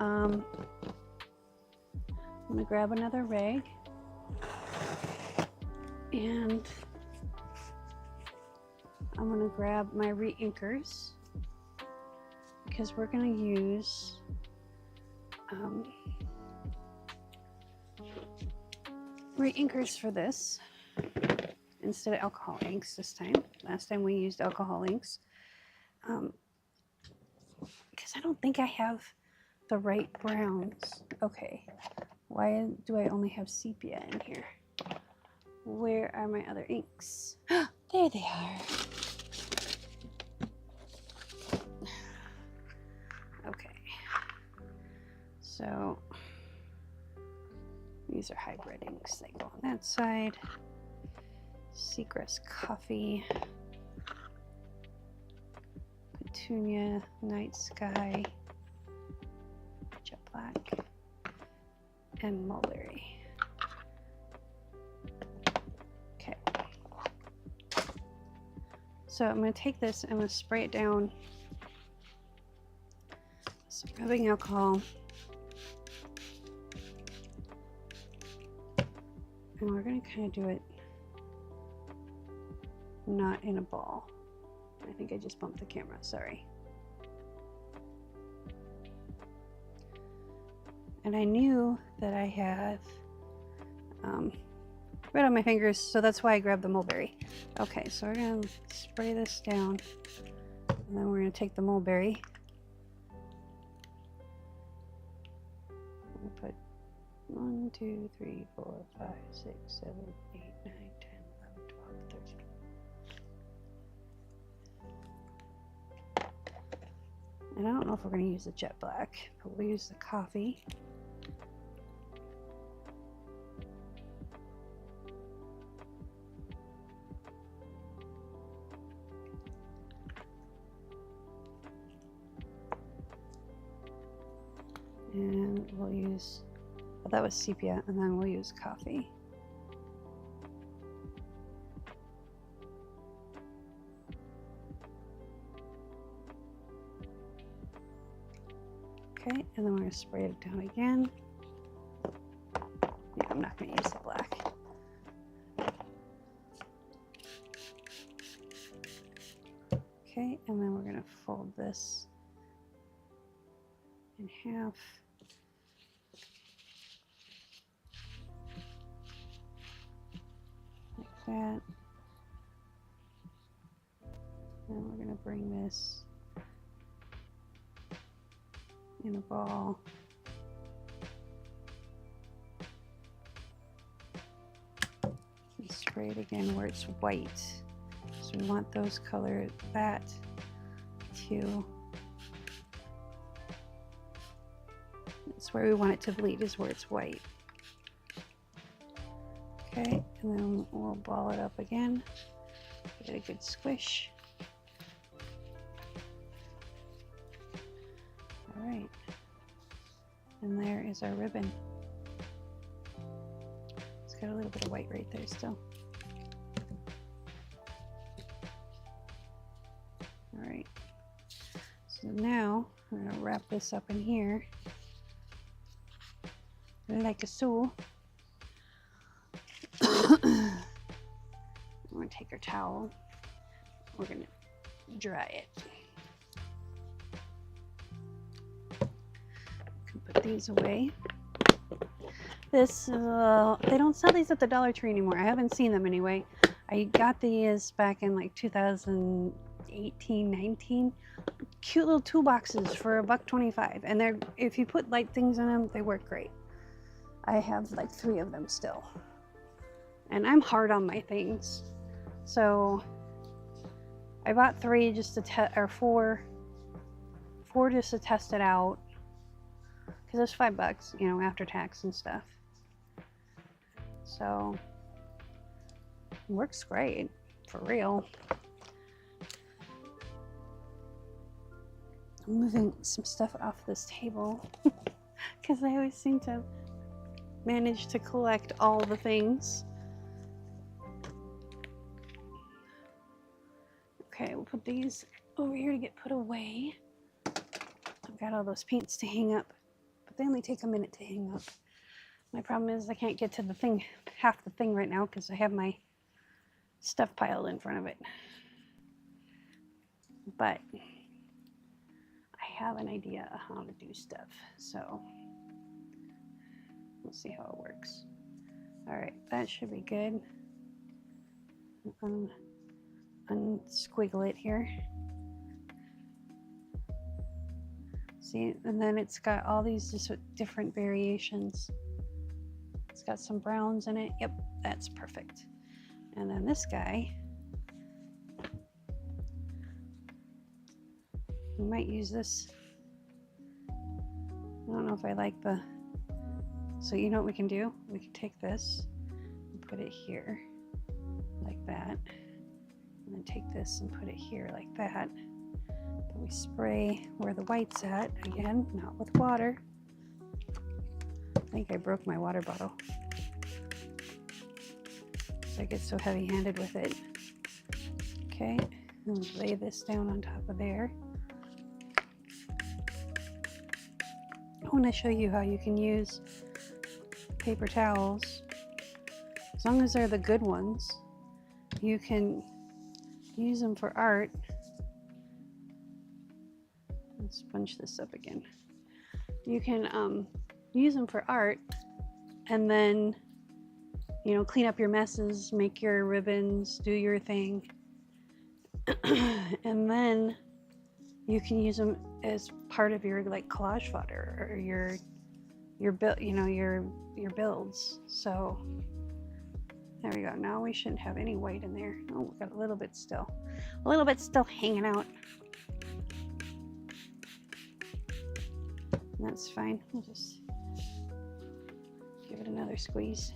Speaker 1: I'm gonna grab another rag and I'm gonna grab my reinkers because we're gonna use reinkers for this instead of alcohol inks this time. Last time we used alcohol inks because I don't think I have the right browns. Okay, why do I only have sepia in here? Where are my other inks? There they are. So these are hybridings. They go on that side. Seagrass coffee. Petunia, night sky, jet black, and mulberry. Okay. So I'm going to take this and I'm going to spray it down. Some rubbing alcohol. And we're going to kind of do it not in a ball. I think I just bumped the camera, sorry. And I knew that I have red on my fingers, so that's why I grabbed the mulberry. Okay, so we're gonna spray this down, and then we're gonna take the mulberry. We'll put 1, 2, 3, 4, 5, 6, 7, 8, 9, 10, 11, 12, 13. And I don't know if we're going to use the jet black, but we'll use the coffee. And we'll use, well, that was sepia, and then we'll use coffee. Okay, and then we're going to spray it down again. Yeah, I'm not going to use the black. Okay, and then we're going to fold this in half. Like that. And we're going to bring this in a ball. And spray it again where it's white. So we want those colors, that to, that's where we want it to bleed, is where it's white. Okay, and then we'll ball it up again. Give it a good squish. All right, and there is our ribbon. It's got a little bit of white right there still. All right, so now we're gonna wrap this up in here like a so. We're gonna take our towel. We're gonna dry it. Put these away. This, they don't sell these at the Dollar Tree anymore. I haven't seen them anyway. I got these back in like 2018, 19. Cute little toolboxes for $1.25. And they're, if you put light things in them, they work great. I have like 3 of them still. And I'm hard on my things. So I bought 3 just to test, or 4 just to test it out. Because it's $5, you know, after tax and stuff. So it works great, for real. I'm moving some stuff off this table because I always seem to manage to collect all the things. Okay, we'll put these over here to get put away. I've got all those paints to hang up, but they only take a minute to hang up. My problem is I can't get to the thing, half the thing right now, because I have my stuff piled in front of it. But I have an idea of how to do stuff, so we'll see how it works. All right, that should be good. Unsquiggle it here. See, and then it's got all these just different variations. It's got some browns in it. Yep, that's perfect. And then this guy, we might use this I don't know if I like the, so you know what we can do? We can take this and put it here like that. And then take this and put it here like that. But we spray where the white's at, again, not with water. I think I broke my water bottle. So I get so heavy-handed with it. Okay, and lay this down on top of there. I want to show you how you can use paper towels. As long as they're the good ones, you can use them for art. Let's bunch this up again. You can use them for art, and then, you know, clean up your messes, make your ribbons, do your thing. And then you can use them as part of your like collage fodder or your build, you know, your builds. So there we go. Now we shouldn't have any white in there. Oh, we got a little bit still hanging out. That's fine. We'll just give it another squeeze.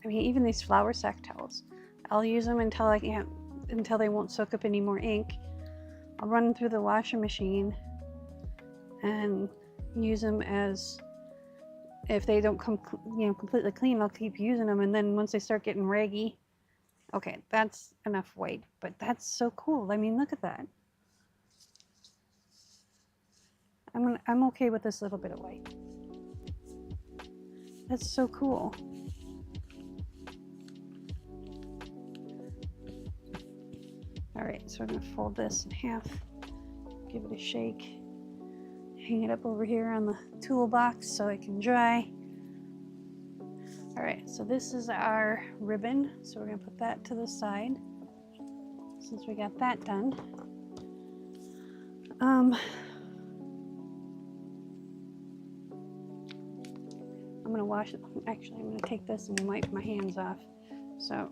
Speaker 1: I mean, even these flour sack towels, I'll use them until I can't, until they won't soak up any more ink. I'll run them through the washing machine and use them as, if they don't come, you know, completely clean, I'll keep using them. And then once they start getting raggy, okay, that's enough white. But that's so cool. I mean, look at that. I'm okay with this little bit of white. That's so cool. All right, so we're gonna fold this in half, give it a shake, hang it up over here on the toolbox so it can dry. All right, so this is our ribbon. So we're gonna put that to the side since we got that done. I'm gonna wash it. Actually, I'm gonna take this and wipe my hands off. So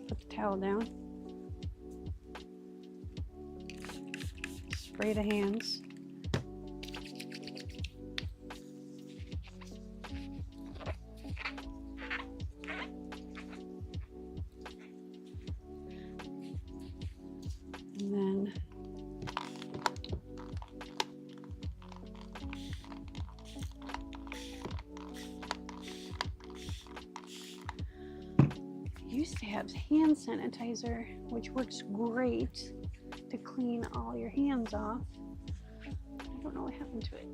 Speaker 1: put the towel down. Spray the hands. And then used to have hand sanitizer, which works great to clean all your hands off. I don't know what happened to it.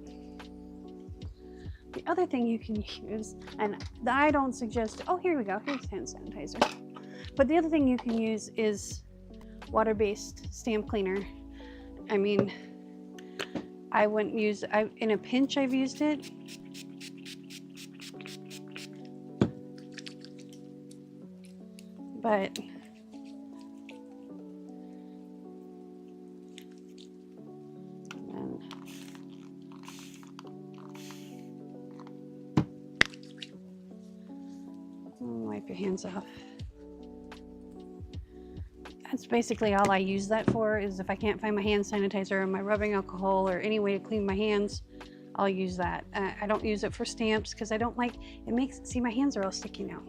Speaker 1: The other thing you can use, and I don't suggest, oh, here we go, here's hand sanitizer. But the other thing you can use is water-based stamp cleaner. I mean, I wouldn't use, in a pinch I've used it. But wipe your hands off. That's basically all I use that for, is if I can't find my hand sanitizer or my rubbing alcohol or any way to clean my hands, I'll use that. I don't use it for stamps because I don't like, it makes, see, my hands are all sticky now.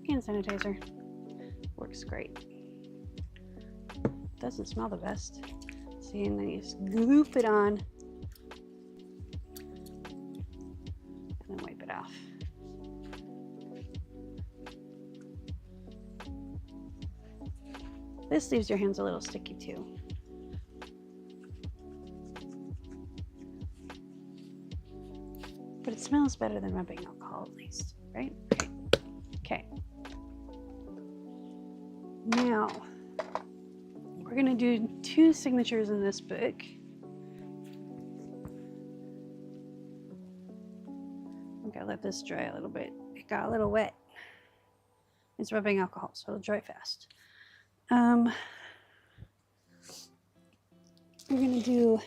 Speaker 1: Hand sanitizer works great. Doesn't smell the best. See, and then you just gloop it on and then wipe it off. This leaves your hands a little sticky too. But it smells better than rubbing alcohol, at least, right? Okay. Now, we're gonna do 2 signatures in this book. I'm gonna let this dry a little bit. It got a little wet. It's rubbing alcohol, so it'll dry fast. We're gonna do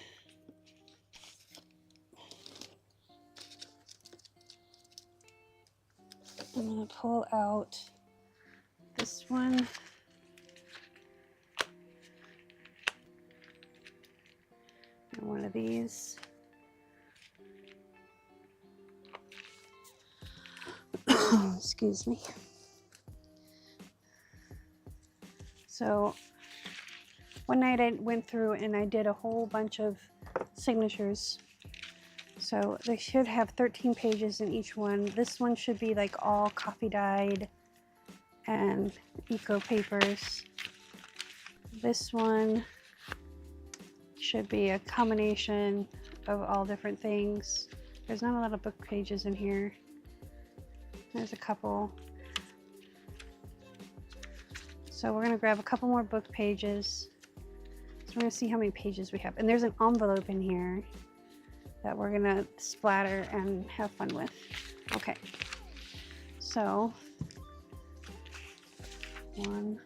Speaker 1: I'm gonna pull out this one. of these. Excuse me. So one night I went through and I did a whole bunch of signatures. So they should have 13 pages in each one. This one should be like all coffee dyed and eco papers. This one should be a combination of all different things. There's not a lot of book pages in here. There's a couple. So we're gonna grab a couple more book pages. So we're gonna see how many pages we have. And there's an envelope in here that we're gonna splatter and have fun with. Okay, so 1,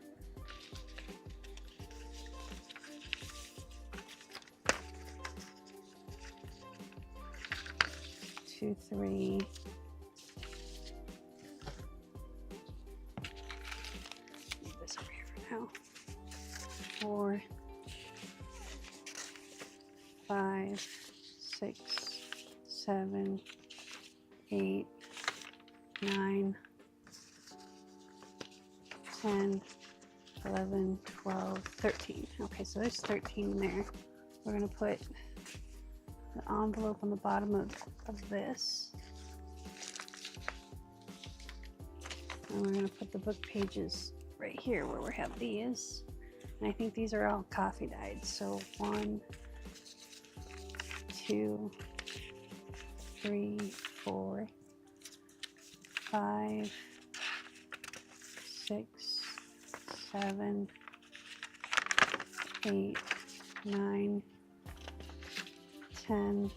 Speaker 1: 2, 3. Move this over here for now. 4, 5, 6, 7, 8, 9, 10, 11, 12, 13. Okay, so there's 13 there. We're gonna put the envelope on the bottom of this. And we're gonna put the book pages right here where we have these. And I think these are all coffee dyed. So 1, 2, 3, 4, 5, 6, 7, 8, 9, 10,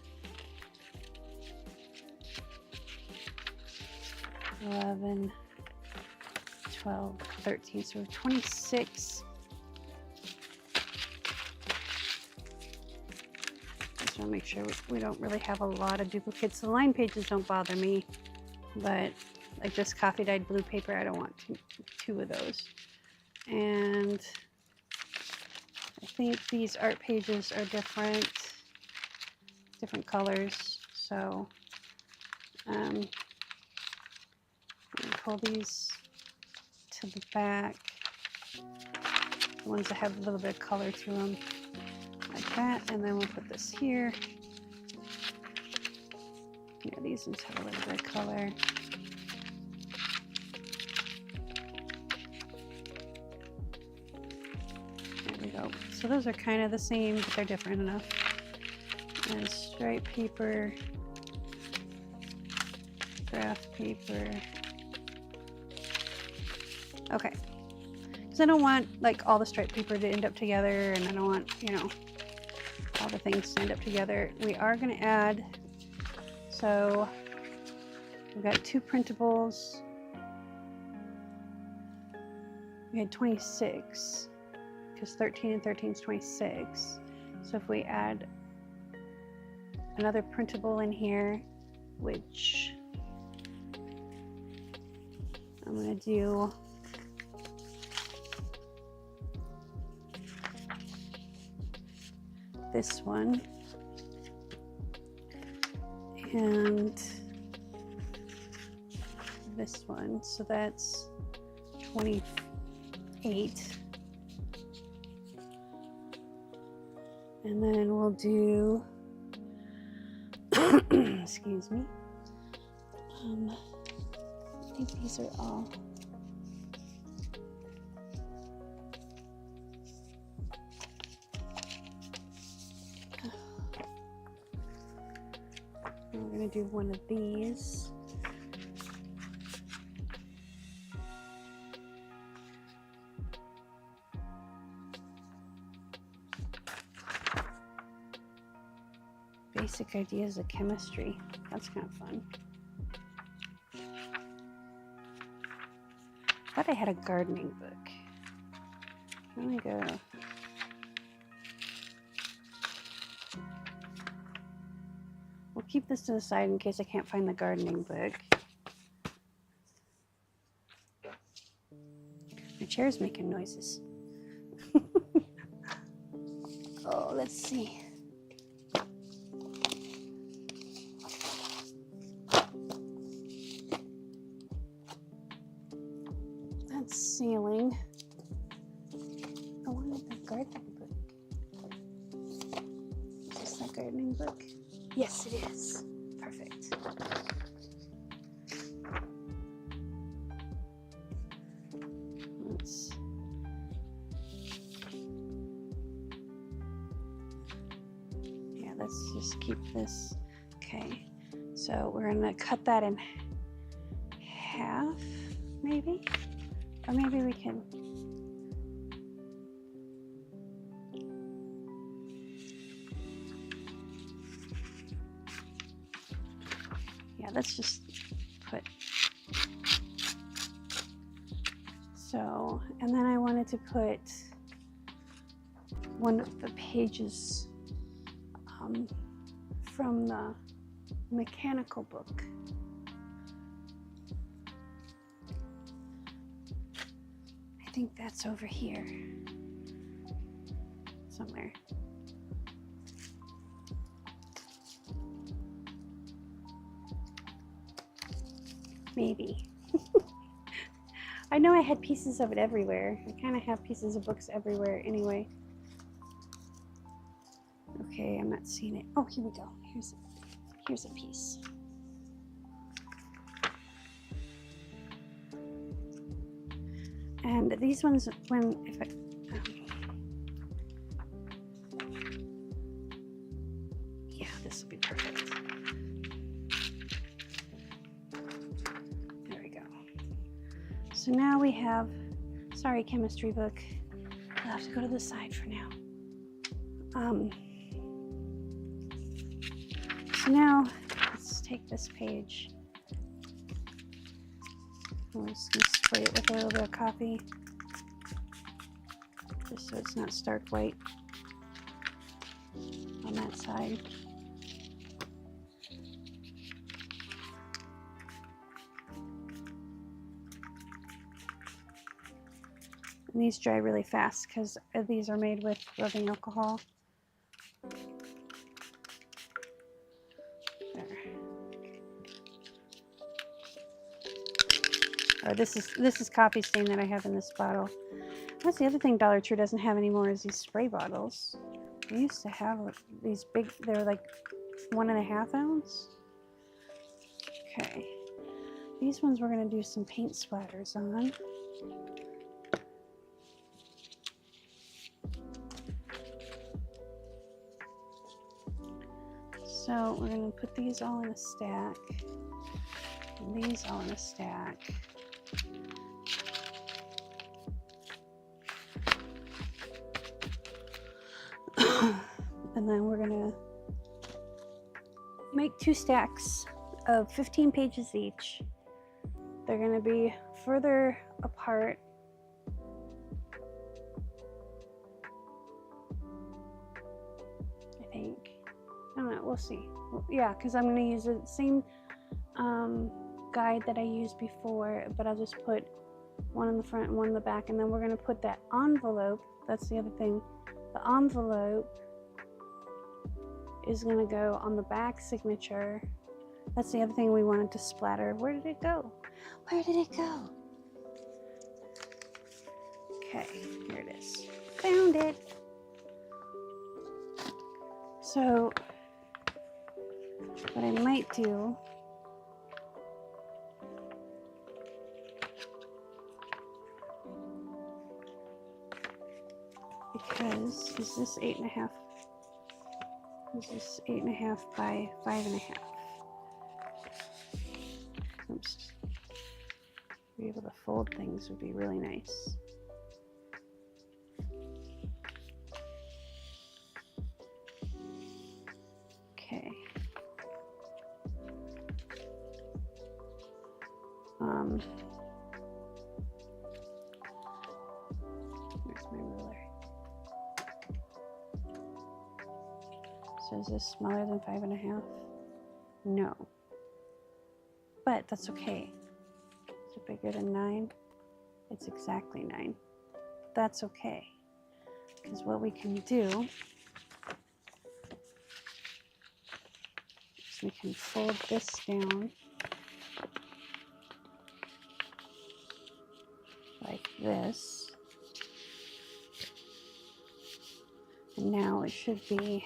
Speaker 1: 11, 12, 13. So 26. Just want to make sure we don't really have a lot of duplicates. The line pages don't bother me, but like this coffee dyed blue paper, I don't want two of those. And I think these art pages are different colors. So pull these to the back, the ones that have a little bit of color to them, like that, and then we'll put this here. Yeah, these ones have a little bit of color. There we go. So those are kind of the same, but they're different enough. And stripe paper, graph paper. Okay, because I don't want like all the stripe paper to end up together, and I don't want, you know, all the things to end up together. We are going to add, so we've got 2 printables. We had 26, because 13 and 13 is 26. So if we add another printable in here, which I'm going to do this one and this one, so that's 28. And then we'll do excuse me, I think these are all we're going to do one of these. Basic ideas of chemistry. That's kind of fun. I thought I had a gardening book. Let me go. We'll keep this to the side in case I can't find the gardening book. My chair's making noises. Oh, let's see. ceiling. I wanted the gardening book. Is this that gardening book? Yes, it is. Perfect. Let's just keep this. Okay, so we're gonna cut that in half, maybe, or maybe we can. Yeah, let's just put. So, and then I wanted to put one of the pages from the mechanical book. I think that's over here somewhere. Maybe. I know I had pieces of it everywhere. I kind of have pieces of books everywhere anyway. Okay, I'm not seeing it. Oh, here we go. Here's a piece. And these ones, yeah, this will be perfect. There we go. So now we have, sorry, chemistry book. I'll have to go to the side for now. So now let's take this page. We're just going to spray it with a little bit of coffee, just so it's not stark white on that side. And these dry really fast because these are made with rubbing alcohol. Or this is coffee stain that I have in this bottle. That's the other thing Dollar Tree doesn't have anymore is these spray bottles. They used to have these big, they're like 1.5 ounce. Okay. These ones we're going to do some paint splatters on. So we're going to put these all in a stack. And these all in a stack. And then we're gonna make 2 stacks of 15 pages each. They're gonna be further apart. I think. I don't know, we'll see. Yeah, because I'm gonna use the same guide that I used before, but I'll just put one in the front and one in the back, and then we're gonna put that envelope. That's the other thing. The envelope is going to go on the back signature. That's the other thing we wanted to splatter. Where did it go? Where did it go? Okay, here it is. Found it. So what I might do because is this 8.5? This is 8.5 by 5.5. Oops. Be able to fold things would be really nice. Okay. Where's my ruler? So is this smaller than 5.5? No. But that's okay. Is it bigger than 9? It's exactly 9. But that's okay. Because what we can do is we can fold this down. like this. And now it should be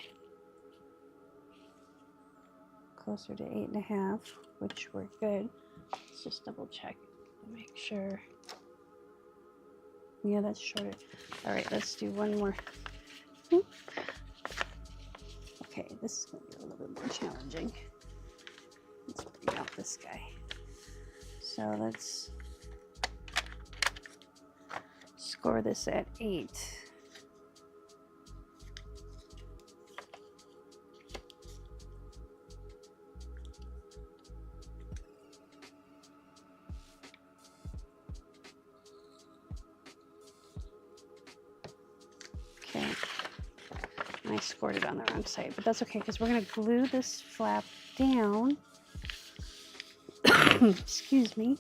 Speaker 1: closer to 8.5, which we're good. Let's just double check and make sure. Yeah, that's shorter. All right, let's do one more. Okay, this is going to be a little bit more challenging. Let's bring out this guy. So let's score this at 8. Okay, I scored it on the wrong side, but that's okay because we're going to glue this flap down. Excuse me.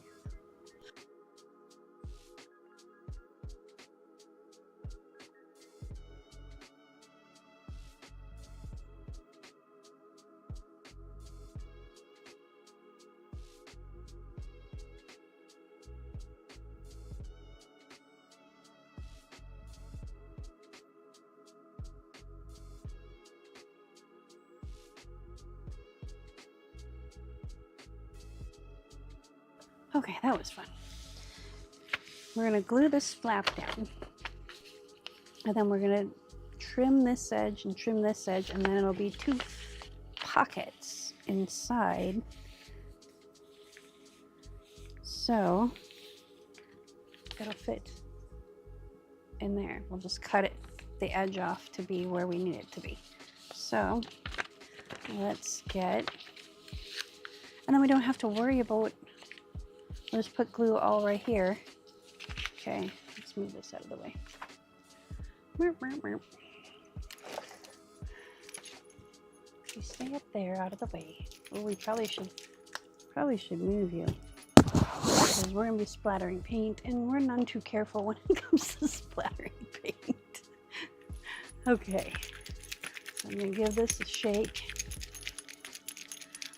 Speaker 1: Okay, that was fun. We're going to glue this flap down. And then we're going to trim this edge and trim this edge, and then it'll be 2 pockets inside. So it'll fit in there. We'll just cut it, the edge off to be where we need it to be. So let's get, and then we don't have to worry about, we'll just put glue all right here. Okay, let's move this out of the way. You stay up there out of the way. Well, we probably should move you because we're gonna be splattering paint, and we're none too careful when it comes to splattering paint. Okay, so I'm gonna give this a shake.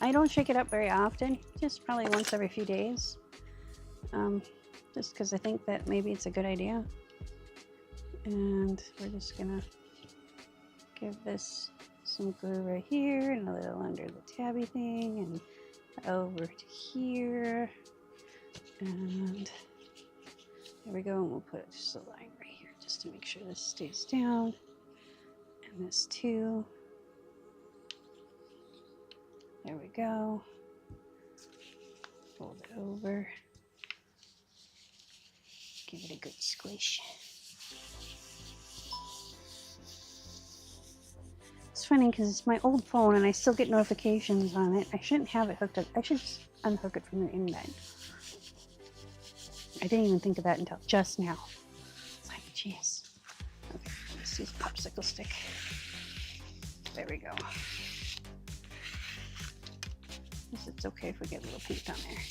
Speaker 1: I don't shake it up very often, just probably once every few days. Just because I think that maybe it's a good idea. And we're just gonna give this some glue right here and a little under the tabby thing and over to here. And there we go. And we'll put just a line right here just to make sure this stays down. And this too. There we go. Fold it over. Give it a good squish. It's funny because it's my old phone and I still get notifications on it. I shouldn't have it hooked up. I should just unhook it from the in-bed. I didn't even think of that until just now. It's like, jeez. Okay, let's use popsicle stick. There we go. It's okay if we get a little paint on there.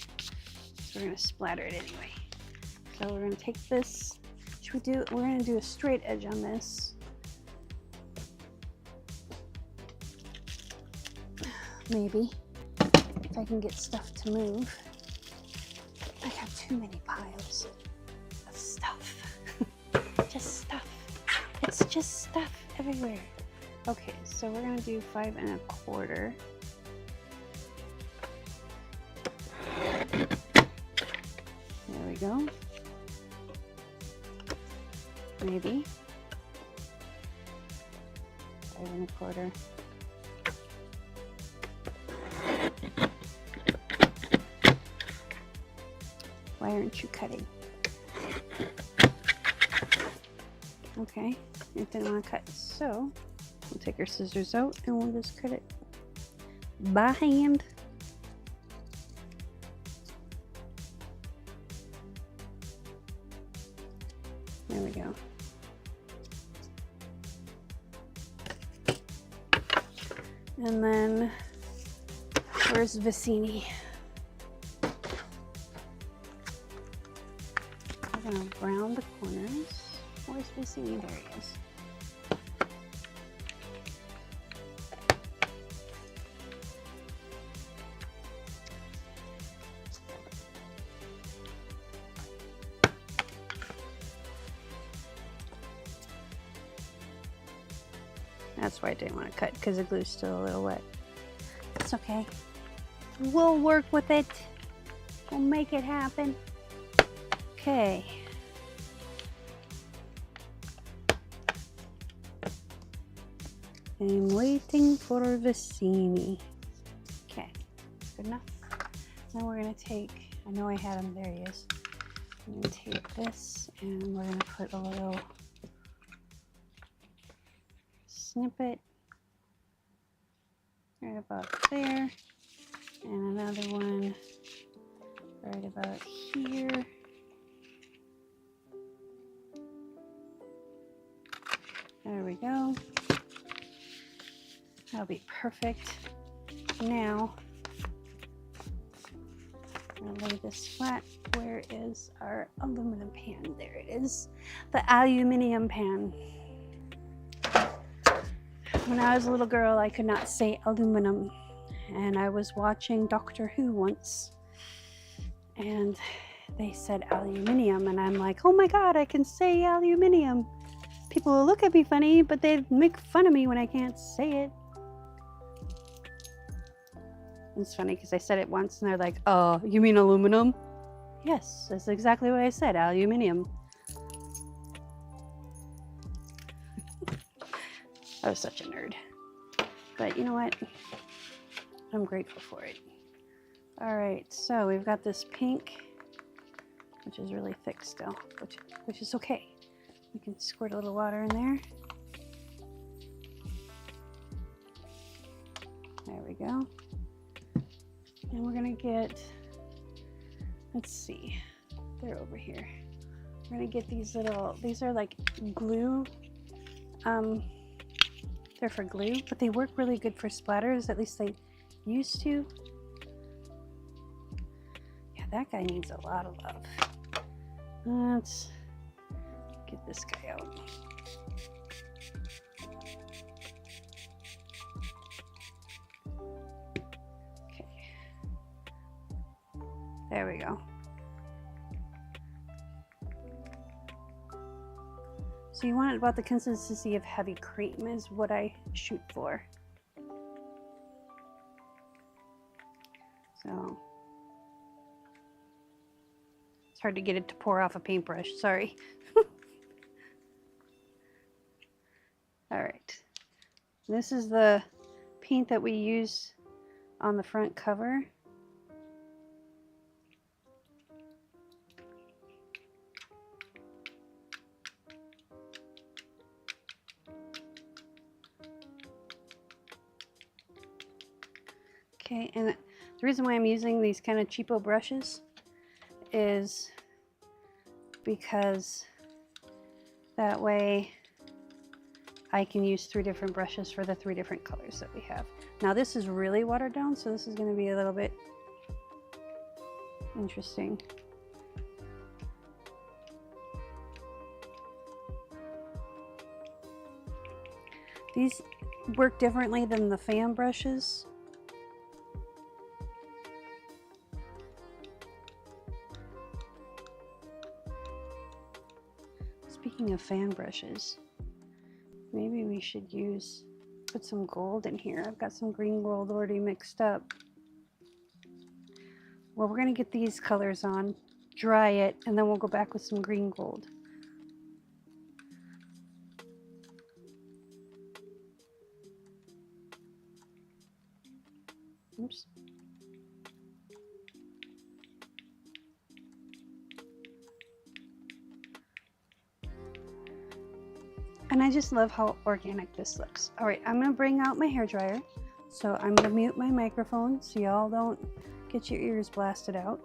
Speaker 1: So we're gonna splatter it anyway. So we're gonna take this. We're gonna do a straight edge on this. Maybe, if I can get stuff to move. I have too many piles of stuff. Just stuff. It's just stuff everywhere. Okay, so we're gonna do 5 1/4. There we go. Maybe 5 1/4. Why aren't you cutting? Okay, it didn't want to cut, so we'll take our scissors out and we'll just cut it by hand. There we go. And then, where's Vicini? I'm gonna round the corners. Where's Vicini? There he is. That's why I didn't want to cut, because the glue's still a little wet. It's okay. We'll work with it. We'll make it happen. Okay. I'm waiting for Vicini. Okay, good enough. Then we're gonna take, I know I had him, there he is. I'm gonna take this and we're gonna put a little snippet right about there, and another one right about here. There we go. That'll be perfect. Now, I'm gonna lay this flat. Where is our aluminum pan? There it is. The aluminum pan. When I was a little girl, I could not say aluminum. And I was watching Doctor Who once. And they said aluminium. And I'm like, oh my God, I can say aluminium. People will look at me funny, but they make fun of me when I can't say it. It's funny because I said it once and they're like, oh, you mean aluminum? Yes, that's exactly what I said, aluminium. I was such a nerd. But you know what? I'm grateful for it. All right, so we've got this pink, which is really thick still, which is okay. We can squirt a little water in there. There we go. And we're gonna get, let's see, they're over here. We're gonna get these little, these are like glue. They're for glue, but they work really good for splatters, at least they used to. Yeah, that guy needs a lot of love. Let's get this guy out. Okay. There we go. So you want it about the consistency of heavy cream is what I shoot for. So it's hard to get it to pour off a paintbrush, sorry. All right, this is the paint that we use on the front cover. Okay, and the reason why I'm using these kind of cheapo brushes is because that way I can use 3 different brushes for the 3 different colors that we have. Now this is really watered down, so this is going to be a little bit interesting. These work differently than the fan brushes. Speaking of fan brushes, maybe we should put some gold in here. I've got some green gold already mixed up. Well, we're gonna get these colors on, dry it, and then we'll go back with some green gold. Oops. And I just love how organic this looks. All right, I'm gonna bring out my hairdryer. So I'm gonna mute my microphone so y'all don't get your ears blasted out.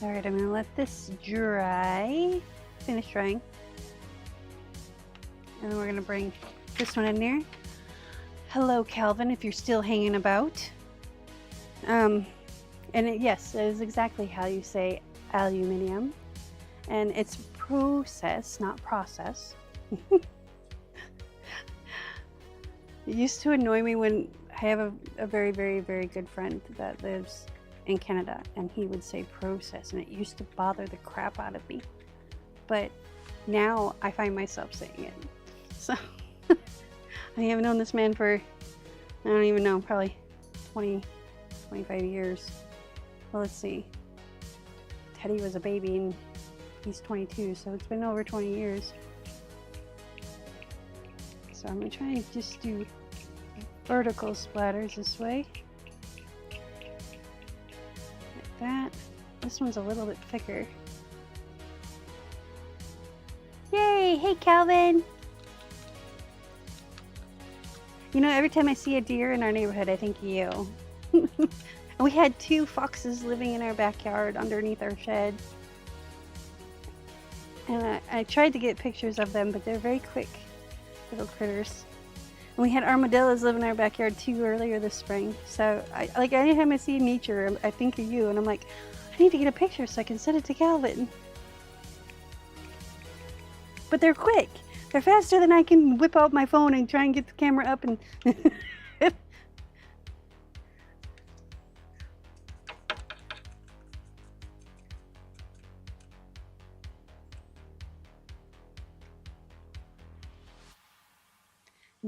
Speaker 1: All right, I'm gonna let this dry, finish drying. And then we're gonna bring this one in there. Hello, Calvin, if you're still hanging about. Yes, it is exactly how you say aluminium. And it's process, not process. It used to annoy me when I have a very, very, very good friend that lives in Canada, and he would say process, and it used to bother the crap out of me. But now I find myself saying it. So I have known this man for, I don't even know, probably 20, 25 years. Well, let's see. Teddy was a baby and he's 22, so it's been over 20 years. So I'm gonna try and just do vertical splatters this way. Like that. This one's a little bit thicker. Yay! Hey, Calvin! You know, every time I see a deer in our neighborhood, I think of you. We had 2 foxes living in our backyard underneath our shed. And I tried to get pictures of them, but they're very quick little critters. And we had armadillos live in our backyard too earlier this spring. So like anytime I see nature, I think of you, and I'm like, I need to get a picture so I can send it to Calvin. But they're quick. They're faster than I can whip out my phone and try and get the camera up and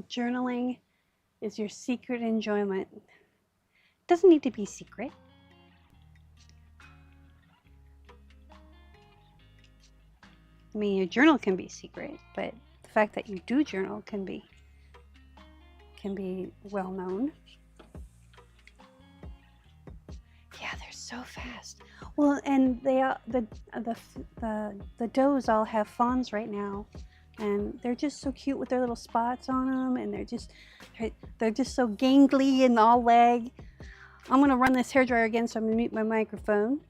Speaker 1: journaling is your secret enjoyment. It doesn't need to be secret. I mean, your journal can be secret, but the fact that you do journal can be well known. Yeah, they're so fast. Well, and they the does all have fawns right now. And they're just so cute with their little spots on them, and they're just so gangly and all leg. I'm gonna run this hairdryer again, so I'm gonna mute my microphone.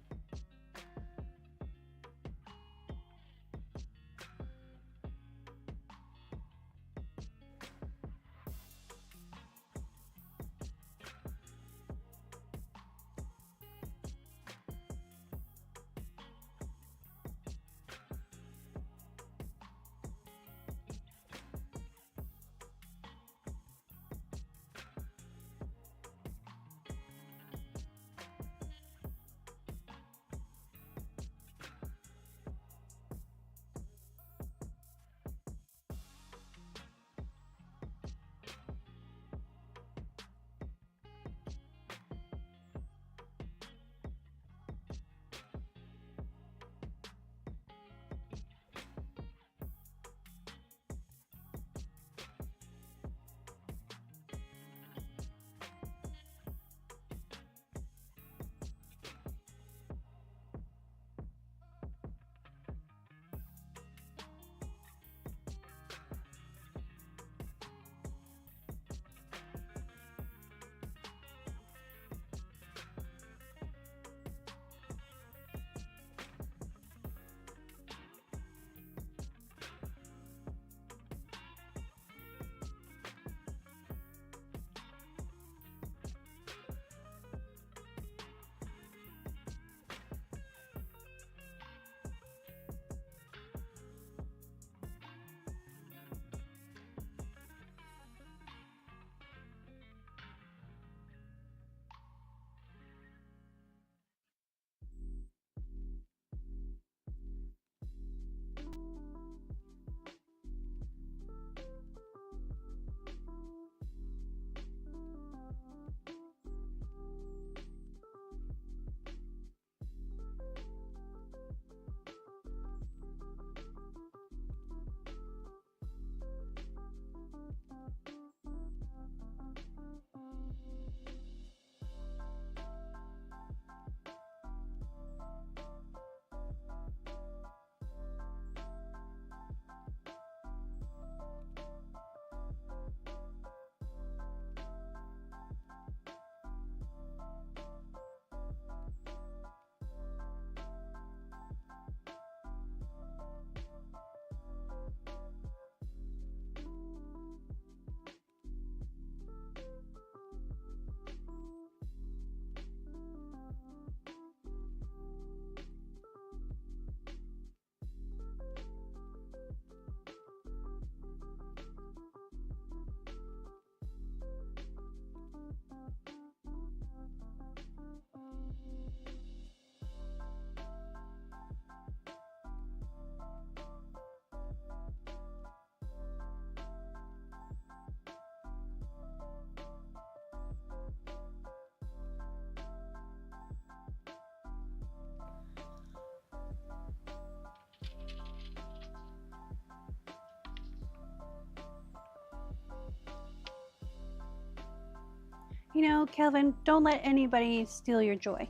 Speaker 1: you know, Calvin, don't let anybody steal your joy.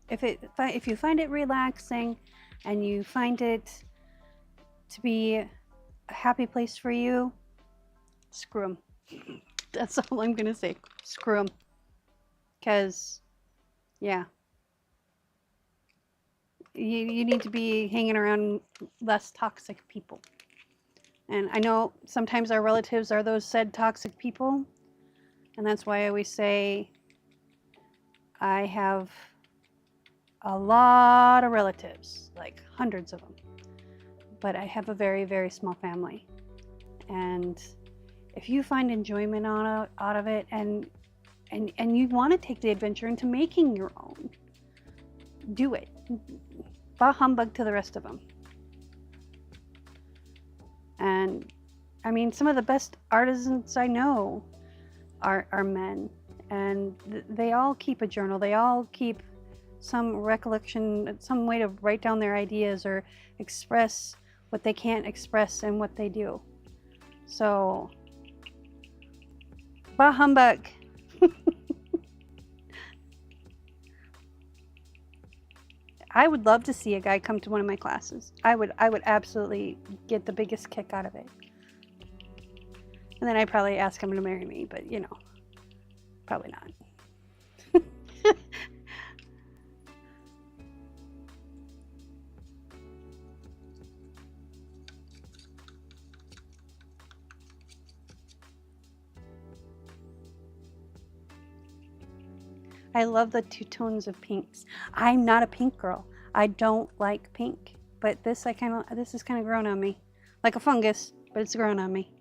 Speaker 1: If you find it relaxing and you find it to be a happy place for you, screw them. That's all I'm gonna say. Screw them. Because, yeah, you need to be hanging around less toxic people. And I know sometimes our relatives are those said toxic people, and that's why I always say I have a lot of relatives, like hundreds of them, but I have a very, very small family. And if you find enjoyment out of it, and you want to take the adventure into making your own, do it. Bah humbug to the rest of them. And I mean, some of the best artisans I know are men, and they all keep a journal. They all keep some recollection, some way to write down their ideas or express what they can't express in what they do. So, bah humbug. I would love to see a guy come to one of my classes. I would absolutely get the biggest kick out of it. And then I'd probably ask him to marry me, but you know, probably not. I love the two tones of pinks. I'm not a pink girl. I don't like pink, but this is kind of grown on me, like a fungus, but it's grown on me.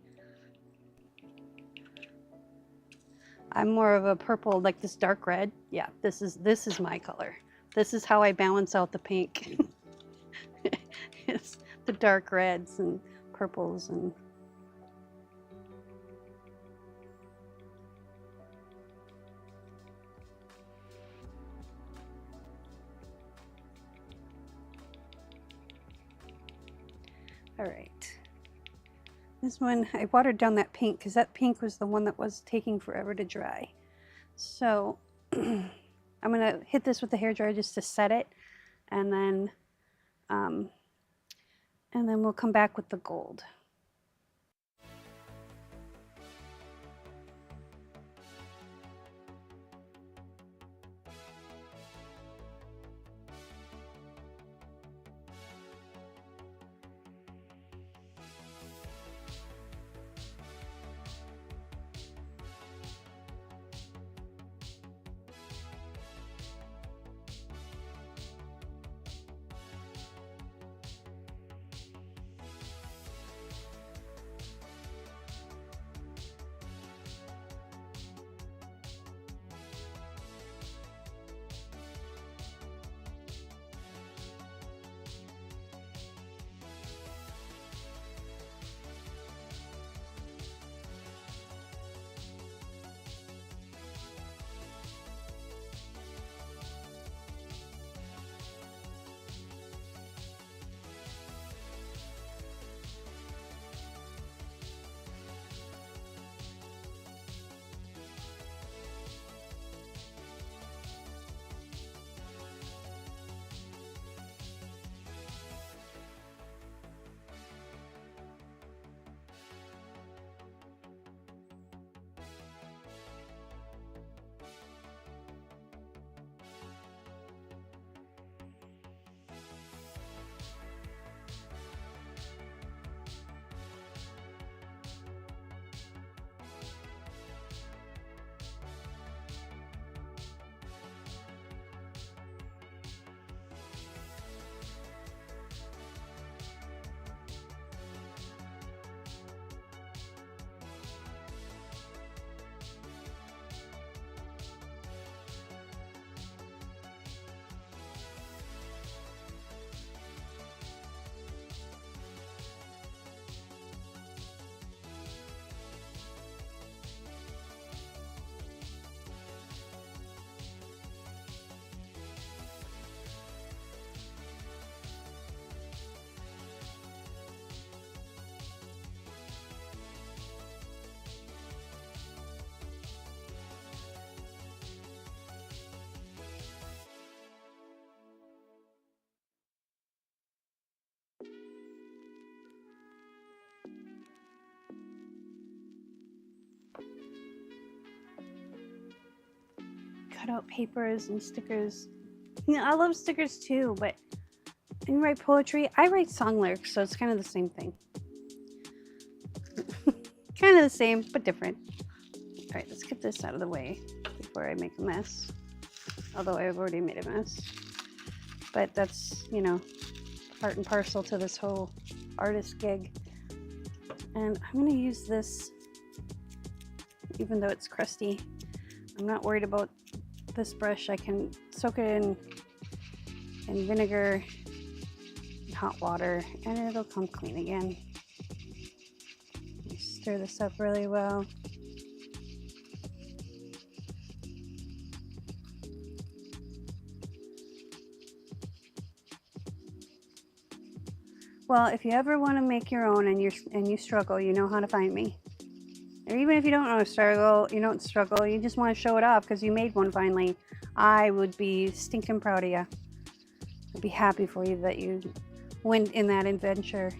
Speaker 1: I'm more of a purple, like this dark red. Yeah, this is my color. This is how I balance out the pink. It's the dark reds and purples and. All right, this one, I watered down that pink because that pink was the one that was taking forever to dry. So I'm gonna hit this with the hairdryer just to set it, and then we'll come back with the gold. cutout papers and stickers. Yeah, I love stickers too, but when you write poetry, I write song lyrics, so it's kind of the same thing. Kind of the same, but different. All right, let's get this out of the way before I make a mess. Although I've already made a mess. But that's, you know, part and parcel to this whole artist gig. And I'm gonna use this, even though it's crusty. I'm not worried about this brush. I can soak it in vinegar and hot water, and it'll come clean again. Stir this up really well. Well, if you ever want to make your own and you struggle, you know how to find me. Or even if you don't know to struggle, you just want to show it off because you made one finally, I would be stinking proud of you. I'd be happy for you that you went in that adventure,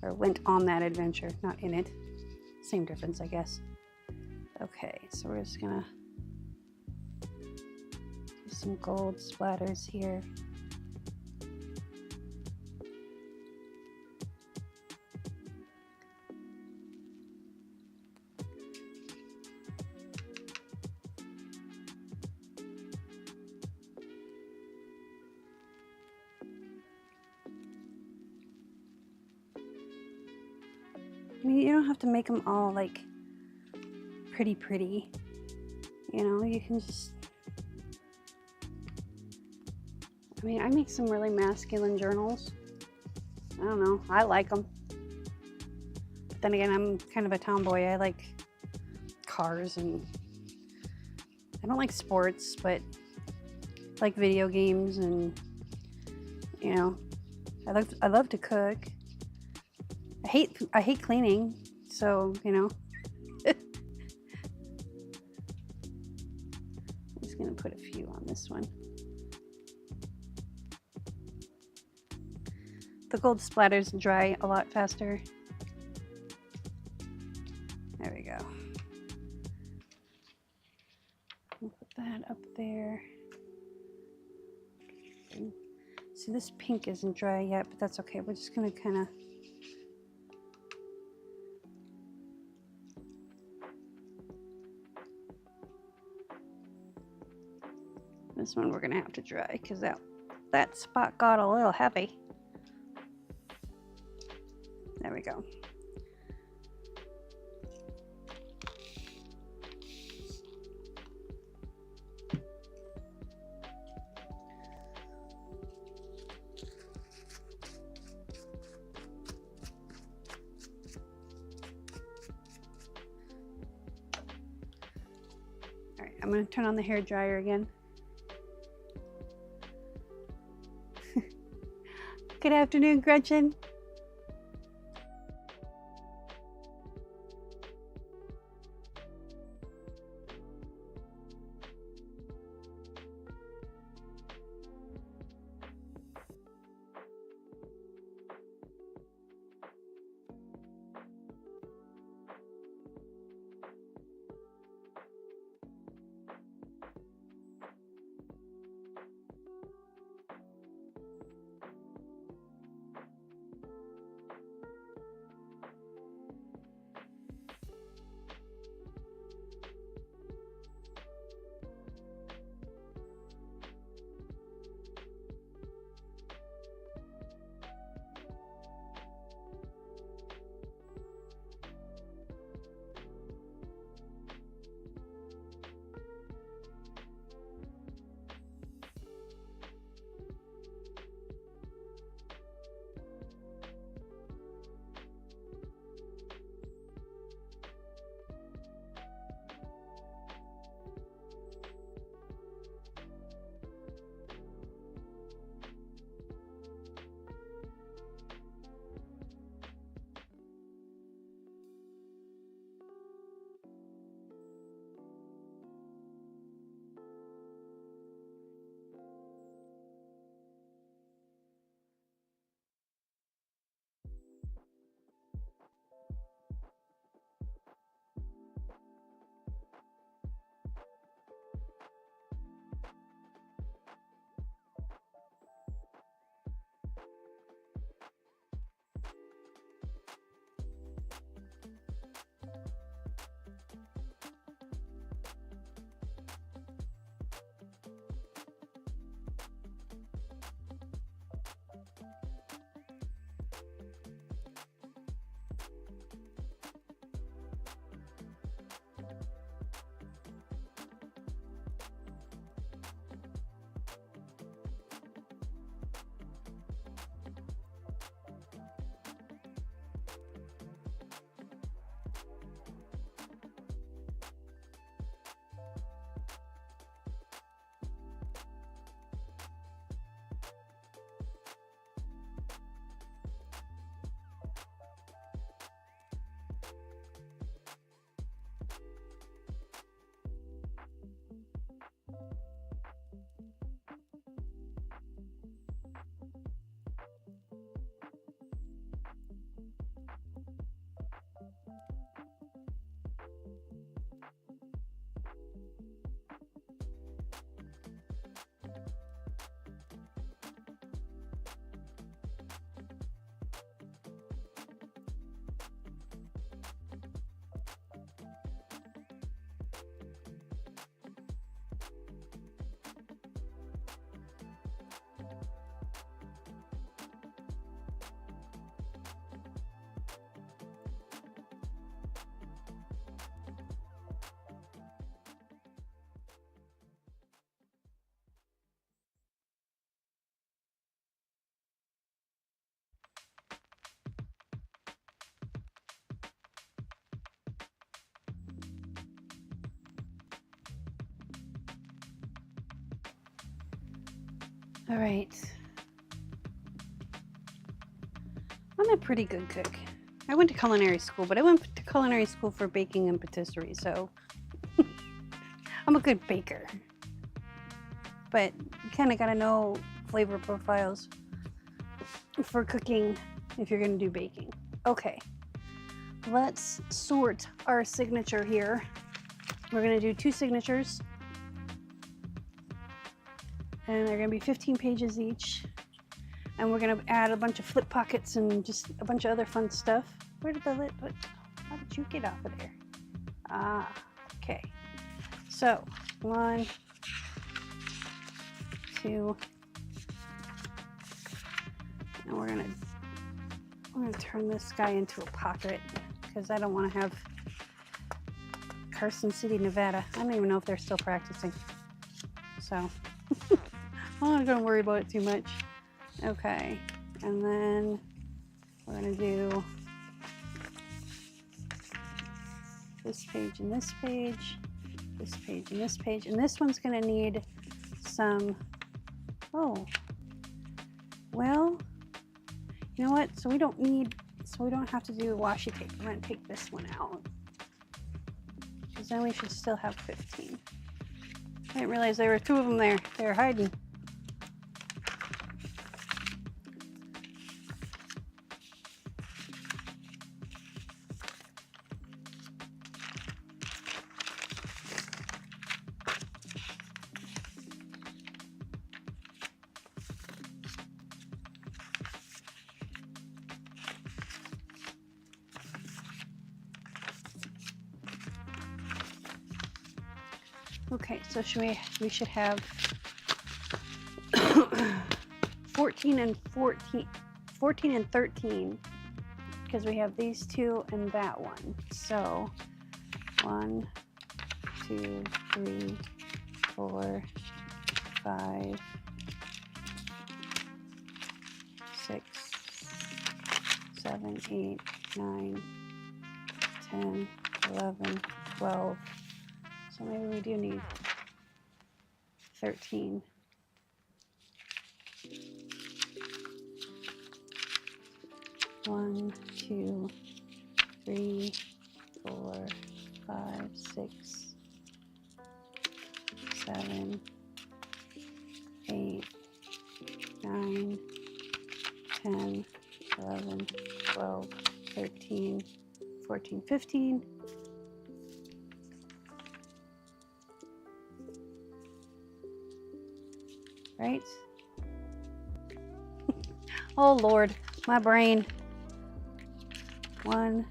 Speaker 1: or went on that adventure, not in it. Same difference, I guess. Okay, so we're just gonna do some gold splatters here. I mean, you don't have to make them all like pretty, you know, you can just, I mean, I make some really masculine journals. I don't know, I like them. But then again, I'm kind of a tomboy. I like cars, and I don't like sports, but I like video games, and, you know, I love to cook. I hate cleaning, so, you know. I'm just gonna put a few on this one. The gold splatters dry a lot faster. There we go. I'll put that up there. See, this pink isn't dry yet, but that's okay. We're just gonna kind of this one we're gonna have to dry because that spot got a little heavy. There we go. All right, I'm gonna turn on the hair dryer again. Good afternoon, Gretchen. All right. I'm a pretty good cook. I went to culinary school, but I went to culinary school for baking and patisserie, so I'm a good baker. But you kind of got to know flavor profiles for cooking if you're going to do baking. Okay, let's sort our signature here. We're going to do 2 signatures, and they're going to be 15 pages each. And we're going to add a bunch of flip pockets and just a bunch of other fun stuff. Where did the lid? How did you get off of there? Ah, okay. So 1, 2, and we're gonna turn this guy into a pocket because I don't want to have Carson City, Nevada. I don't even know if they're still practicing. So I'm not gonna worry about it too much. Okay, and then we're gonna do this page and this page, this page and this page, and this one's gonna need some, oh, well, you know what, so we don't have to do washi tape. I'm gonna take this one out, because then we should still have 15. I didn't realize there were 2 of them there. They're hiding. Okay, so we should have 14 and 13, because we have these 2 and that one. So 1, 2, 3, 4, 5, 6, 7, 8, 9, 10, 11, 12. So maybe we do need 13. One, 2, 3, 4, 5, 6, 7, 8, 9, 10, 11, 12, 13, 14, 15. Right? Oh Lord, my brain. 1,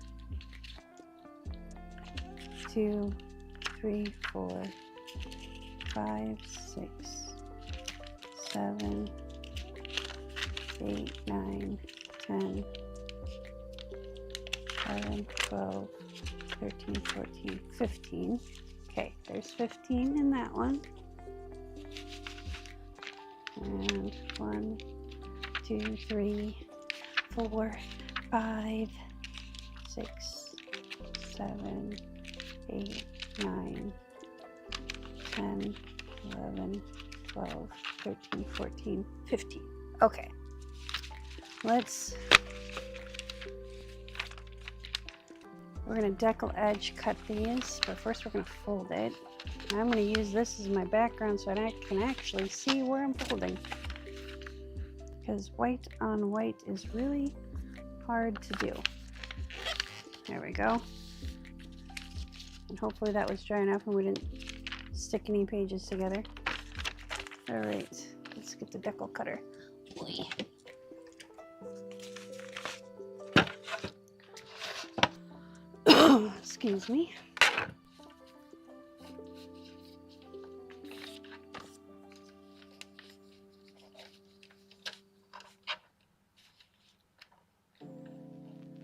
Speaker 1: 2, 3, 4, 5, 6, 7, 8, 9, 10, 11, 12, 13, 14, 15. Okay, there's 15 in that one. And 1, 2, 3, 4, 5, 6, 7, 8, 9, 10, 11, 12, 13, 14, 15. Okay, we're going to decal edge cut these, but first we're going to fold it. And I'm going to use this as my background so I can actually see where I'm folding, because white on white is really hard to do. There we go. And hopefully that was dry enough and we didn't stick any pages together. All right, let's get the decal cutter. Excuse me.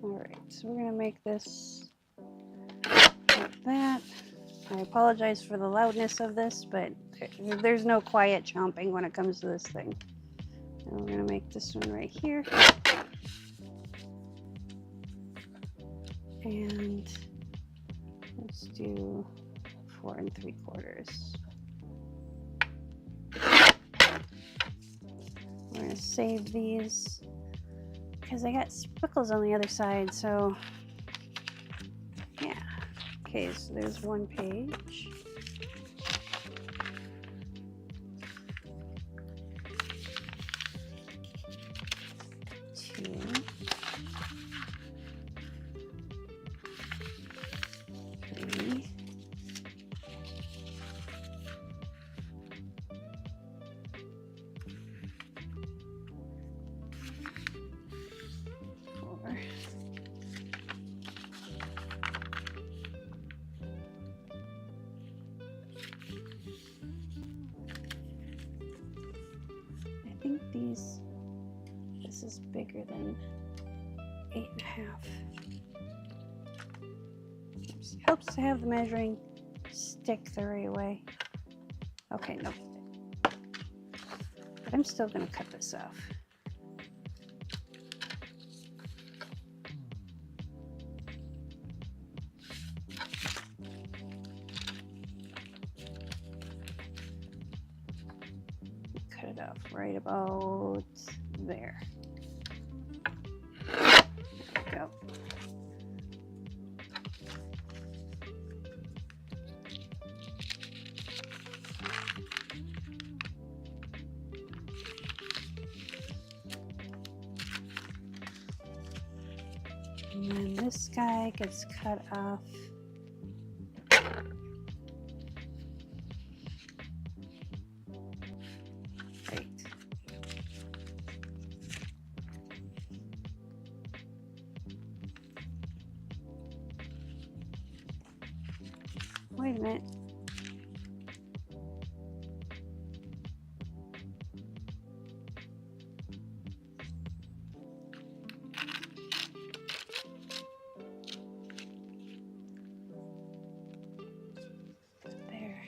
Speaker 1: All right, so we're gonna make this like that. I apologize for the loudness of this, but there's no quiet chomping when it comes to this thing. And we're gonna make this one right here. And let's do 4 3/4. gonna save these because I got spickles on the other side, so yeah. Okay, so there's one page. Two. Three. Four. I think this is bigger than 8.5. Helps to have the measuring stick the right way. Okay, nope. But I'm still gonna cut this off. Cut it off right about there. There we go. And then this guy gets cut off. Right. Wait a minute. There.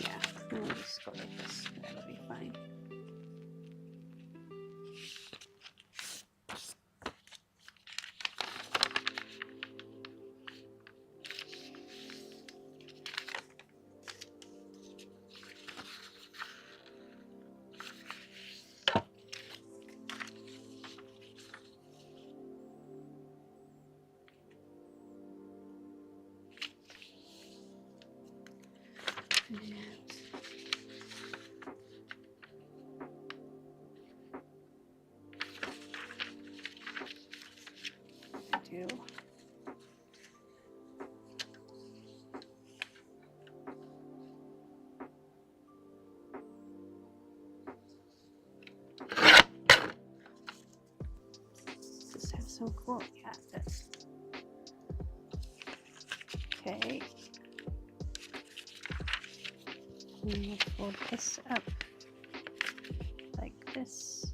Speaker 1: Yeah, let me just go like this. That'll be fine. Do. Does this have some cool? Yeah, it does. Okay. And we'll fold this up like this.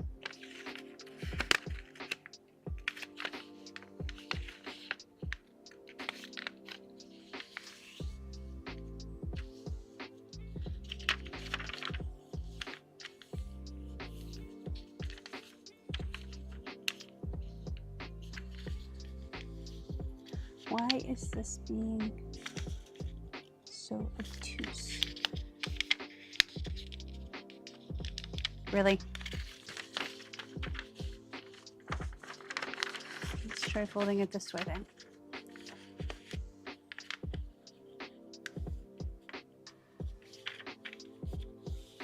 Speaker 1: Why is this being so obtuse? Really? Let's try folding it this way then.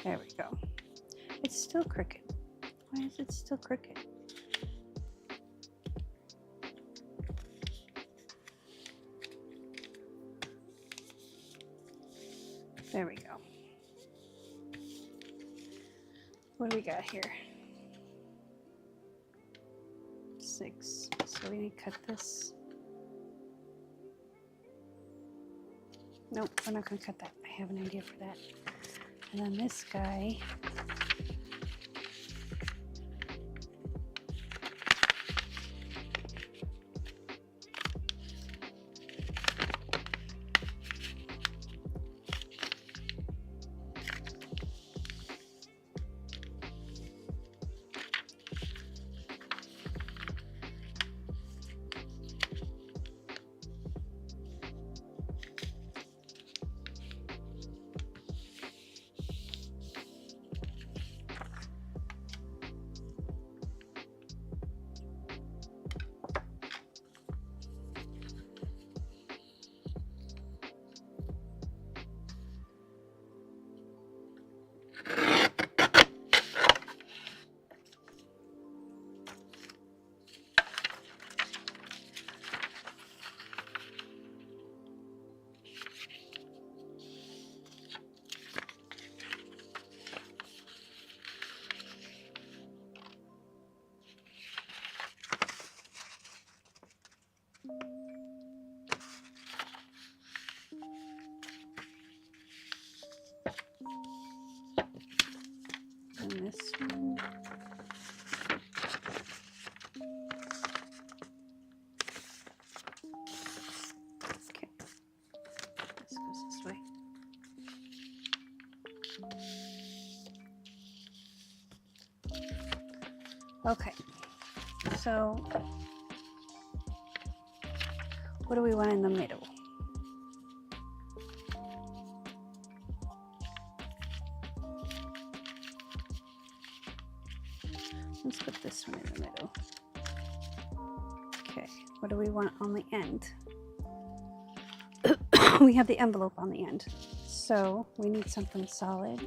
Speaker 1: There we go. It's still crooked. Why is it still crooked? There we go. What do we got here? 6. So we need to cut this. Nope, we're not going to cut that. I have an idea for that. And then this guy. this one. Okay, this goes this way. Okay, so what do we want in the middle? Let's put this one in the middle. Okay, what do we want on the end? We have the envelope on the end, so we need something solid.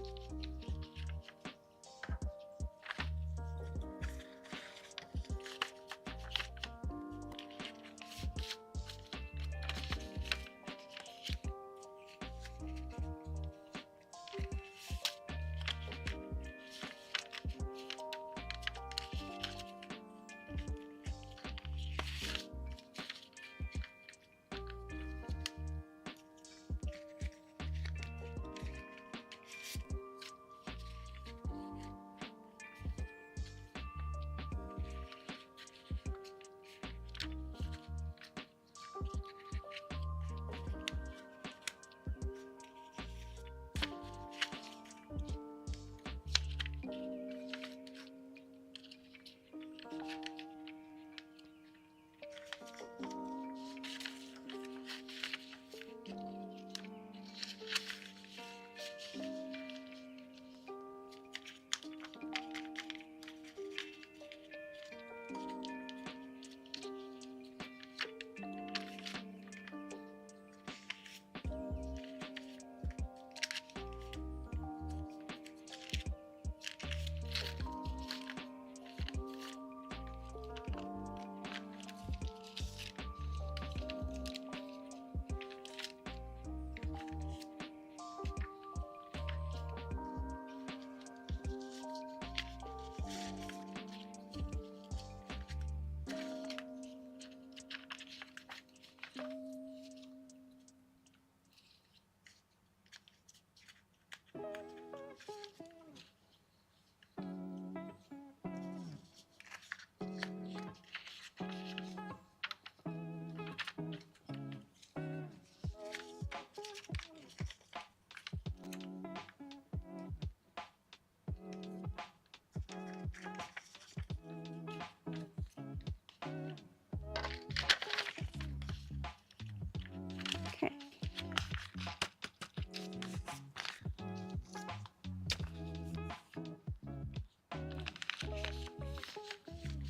Speaker 1: Okay.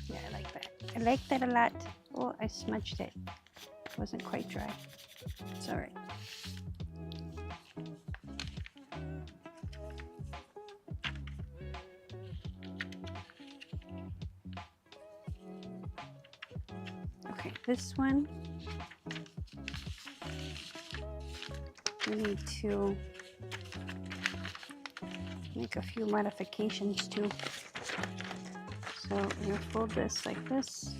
Speaker 1: Yeah, I like that. I like that a lot. Oh, I smudged it. It wasn't quite dry. It's all right. Okay, this one we need to make a few modifications to. So I'm going to fold this like this.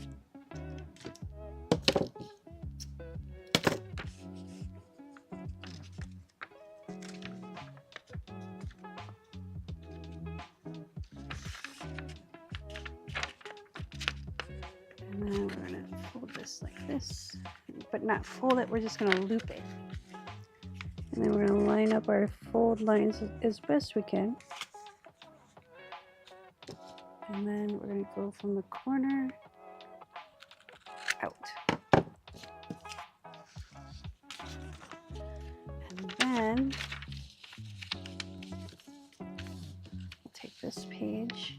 Speaker 1: And then we're going to fold this like this, but not fold it, we're just going to loop it. And then we're going to line up our fold lines as best we can. And then we're going to go from the corner out. And then we'll take this page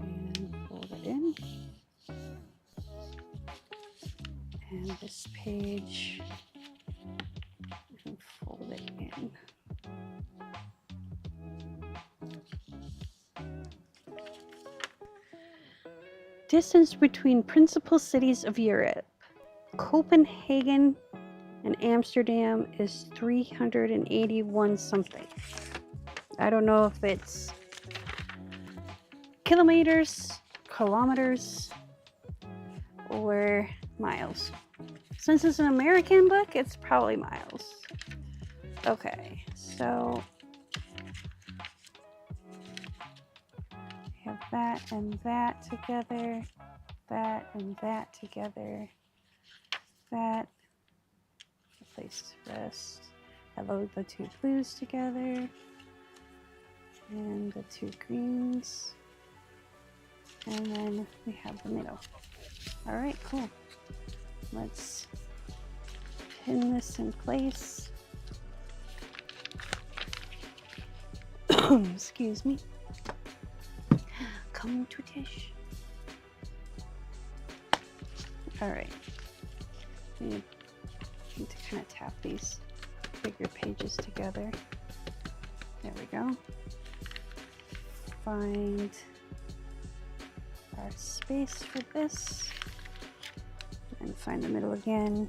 Speaker 1: and fold it in. And this page and fold it in. Distance between principal cities of Europe. Copenhagen and Amsterdam is 381 something. I don't know if it's kilometers, kilometers, or miles. Since it's an American book, it's probably miles. Okay, so that and that together, that and that together, that, a place to rest. I load the two blues together and the two greens, and then we have the middle. All right, cool. Let's pin this in place. Excuse me. Come to Tish. All right. We need to kind of tap these bigger pages together. There we go. Find our space for this and find the middle again.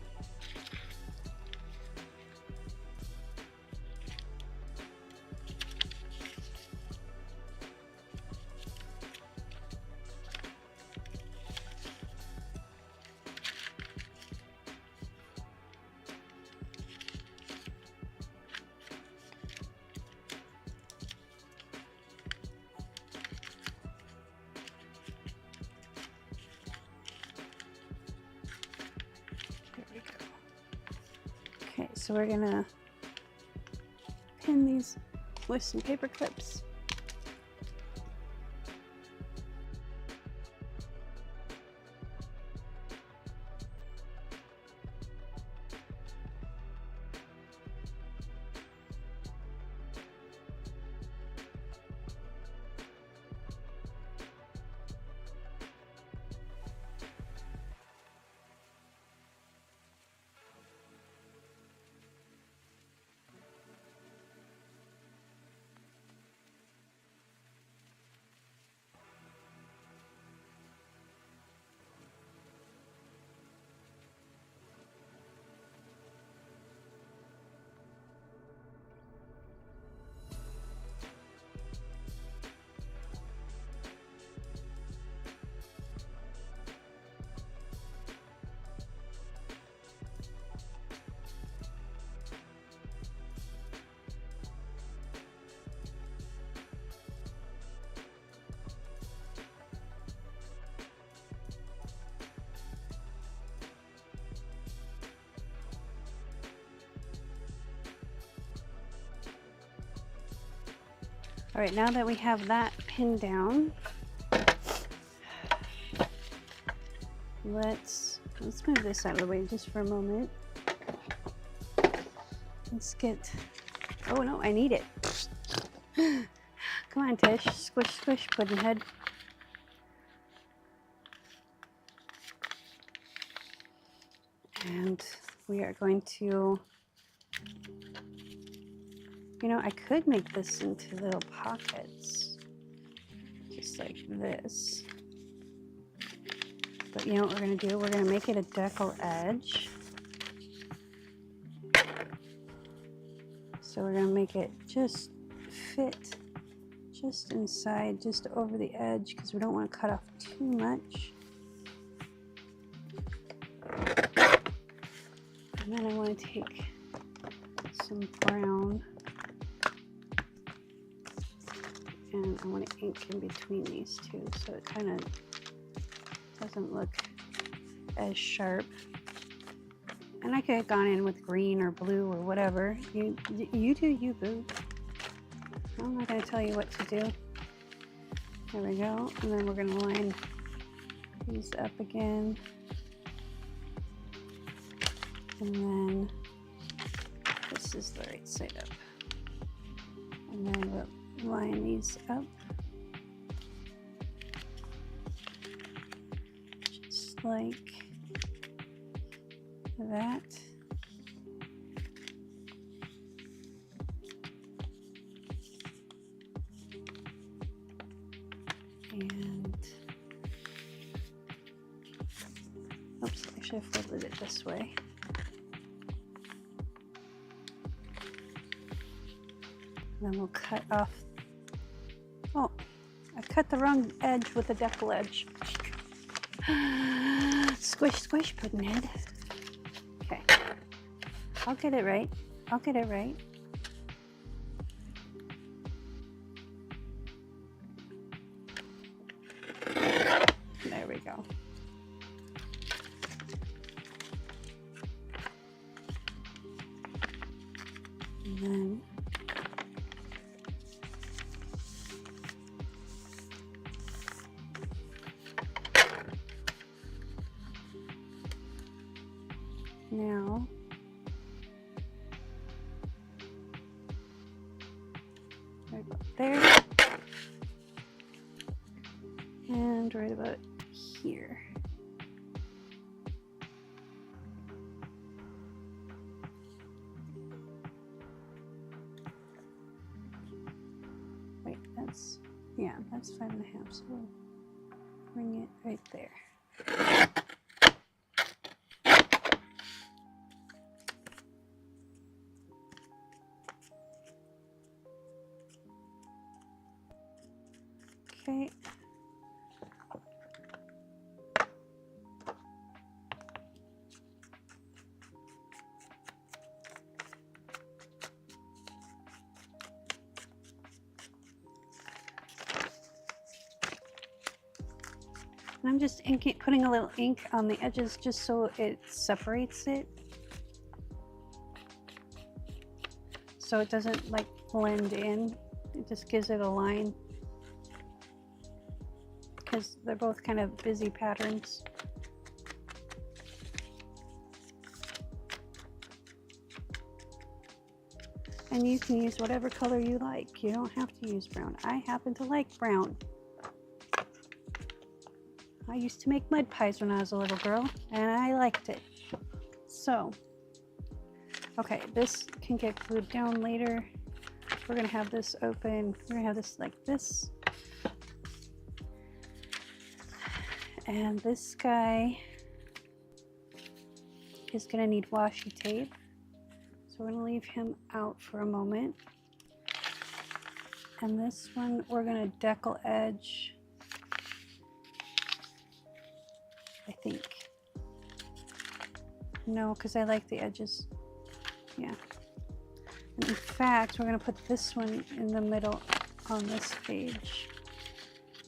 Speaker 1: Okay, so we're gonna pin these with some paper clips. All right, now that we have that pinned down, let's move this out of the way just for a moment. Let's get, oh no, I need it. Come on, Tish, squish, squish, pudding head. And we are going to, you know, I could make this into little pockets, just like this. But you know what we're gonna do? We're gonna make it a decal edge. So we're gonna make it just fit just inside, just over the edge, because we don't want to cut off too much. And then I want to take some brown and I want to ink in between these two so it kind of doesn't look as sharp. And I could have gone in with green or blue or whatever. You do you, boo. I'm not going to tell you what to do. There we go. And then we're going to line these up again. And then this is the right side up. And then we'll line these up. Just like that. And oops, I should have folded it this way. And then we'll cut off. Oh, I cut the wrong edge with a decal edge. Squish, squish, pudding head. Okay, I'll get it right. I'll get it right. And then now right about there and right about here. Wait, that's, yeah, that's 5.5, so we'll bring it right there. Okay. And I'm just putting a little ink on the edges just so it separates it. So it doesn't like blend in. It just gives it a line. Because they're both kind of busy patterns. And you can use whatever color you like. You don't have to use brown. I happen to like brown. I used to make mud pies when I was a little girl, and I liked it. So, okay, this can get glued down later. We're gonna have this open. We're gonna have this like this. And this guy is gonna need washi tape. So we're gonna leave him out for a moment. And this one, we're gonna decal edge. I think. No, because I like the edges. Yeah. And in fact, we're going to put this one in the middle on this page.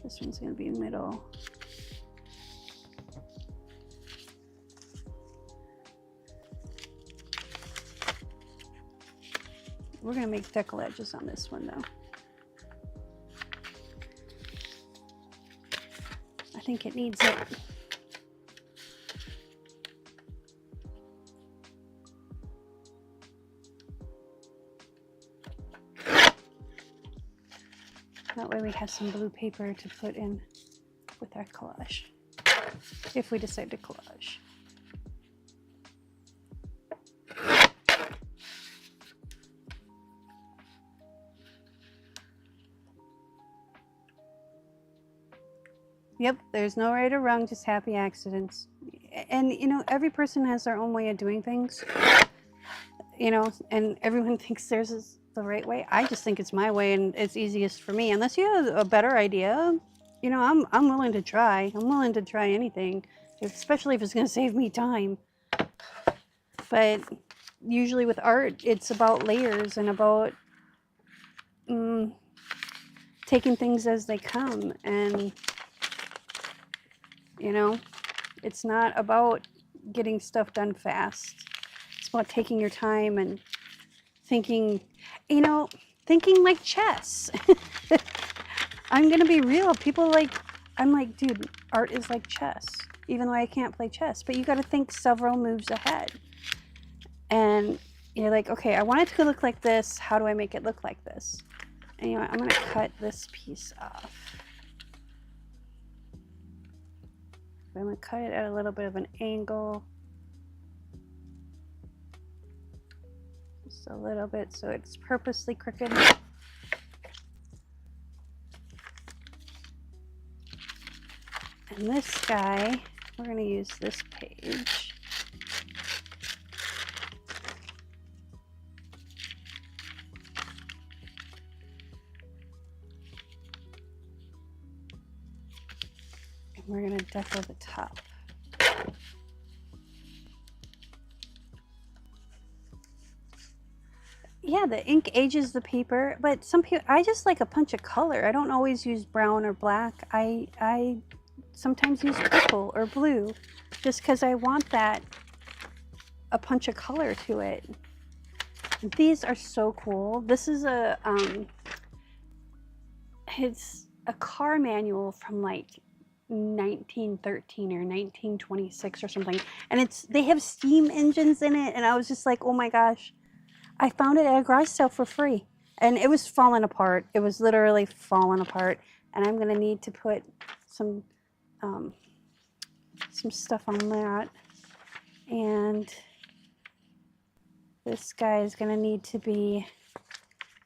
Speaker 1: This one's going to be middle. We're going to make decal edges on this one though. I think it needs it. That way we have some blue paper to put in with our collage, if we decide to collage. Yep, there's no right or wrong, just happy accidents. And you know, every person has their own way of doing things, you know, and everyone thinks theirs is the right way. I just think it's my way and it's easiest for me. Unless you have a better idea, you know, I'm willing to try. I'm willing to try anything, especially if it's going to save me time. But usually with art, it's about layers and about taking things as they come. And, you know, it's not about getting stuff done fast. It's about taking your time and thinking, you know, thinking like chess. I'm gonna be real. People like, I'm like, dude, art is like chess, even though I can't play chess. But you got to think several moves ahead. And you're like, okay, I want it to look like this. How do I make it look like this? And you know, I'm gonna cut this piece off. I'm gonna cut it at a little bit of an angle. Just a little bit, so it's purposely crooked. And this guy, we're going to use this page. And we're going to deco the top. Yeah, the ink ages the paper, but some people, I just like a punch of color. I don't always use brown or black. I sometimes use purple or blue just because I want that, a punch of color to it. These are so cool. This is it's a car manual from like 1913 or 1926 or something, and they have steam engines in it, and I was just like, oh my gosh. I found it at a garage sale for free, and it was falling apart. It was literally falling apart, and I'm gonna need to put some stuff on that. And this guy is gonna need to be,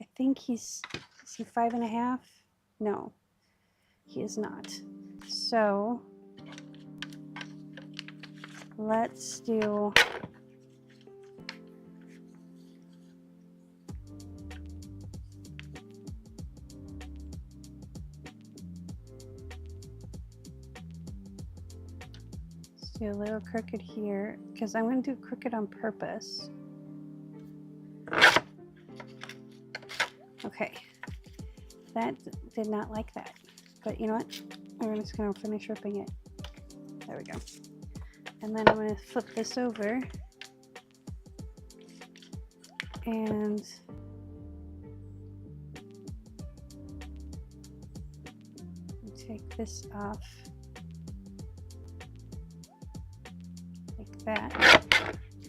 Speaker 1: I think is he 5.5? No, he is not. So let's do, a little crooked here, because I'm going to do crooked on purpose. Okay, that did not like that, but you know what? We're just going to finish ripping it. There we go. And then I'm going to flip this over and take this off. That.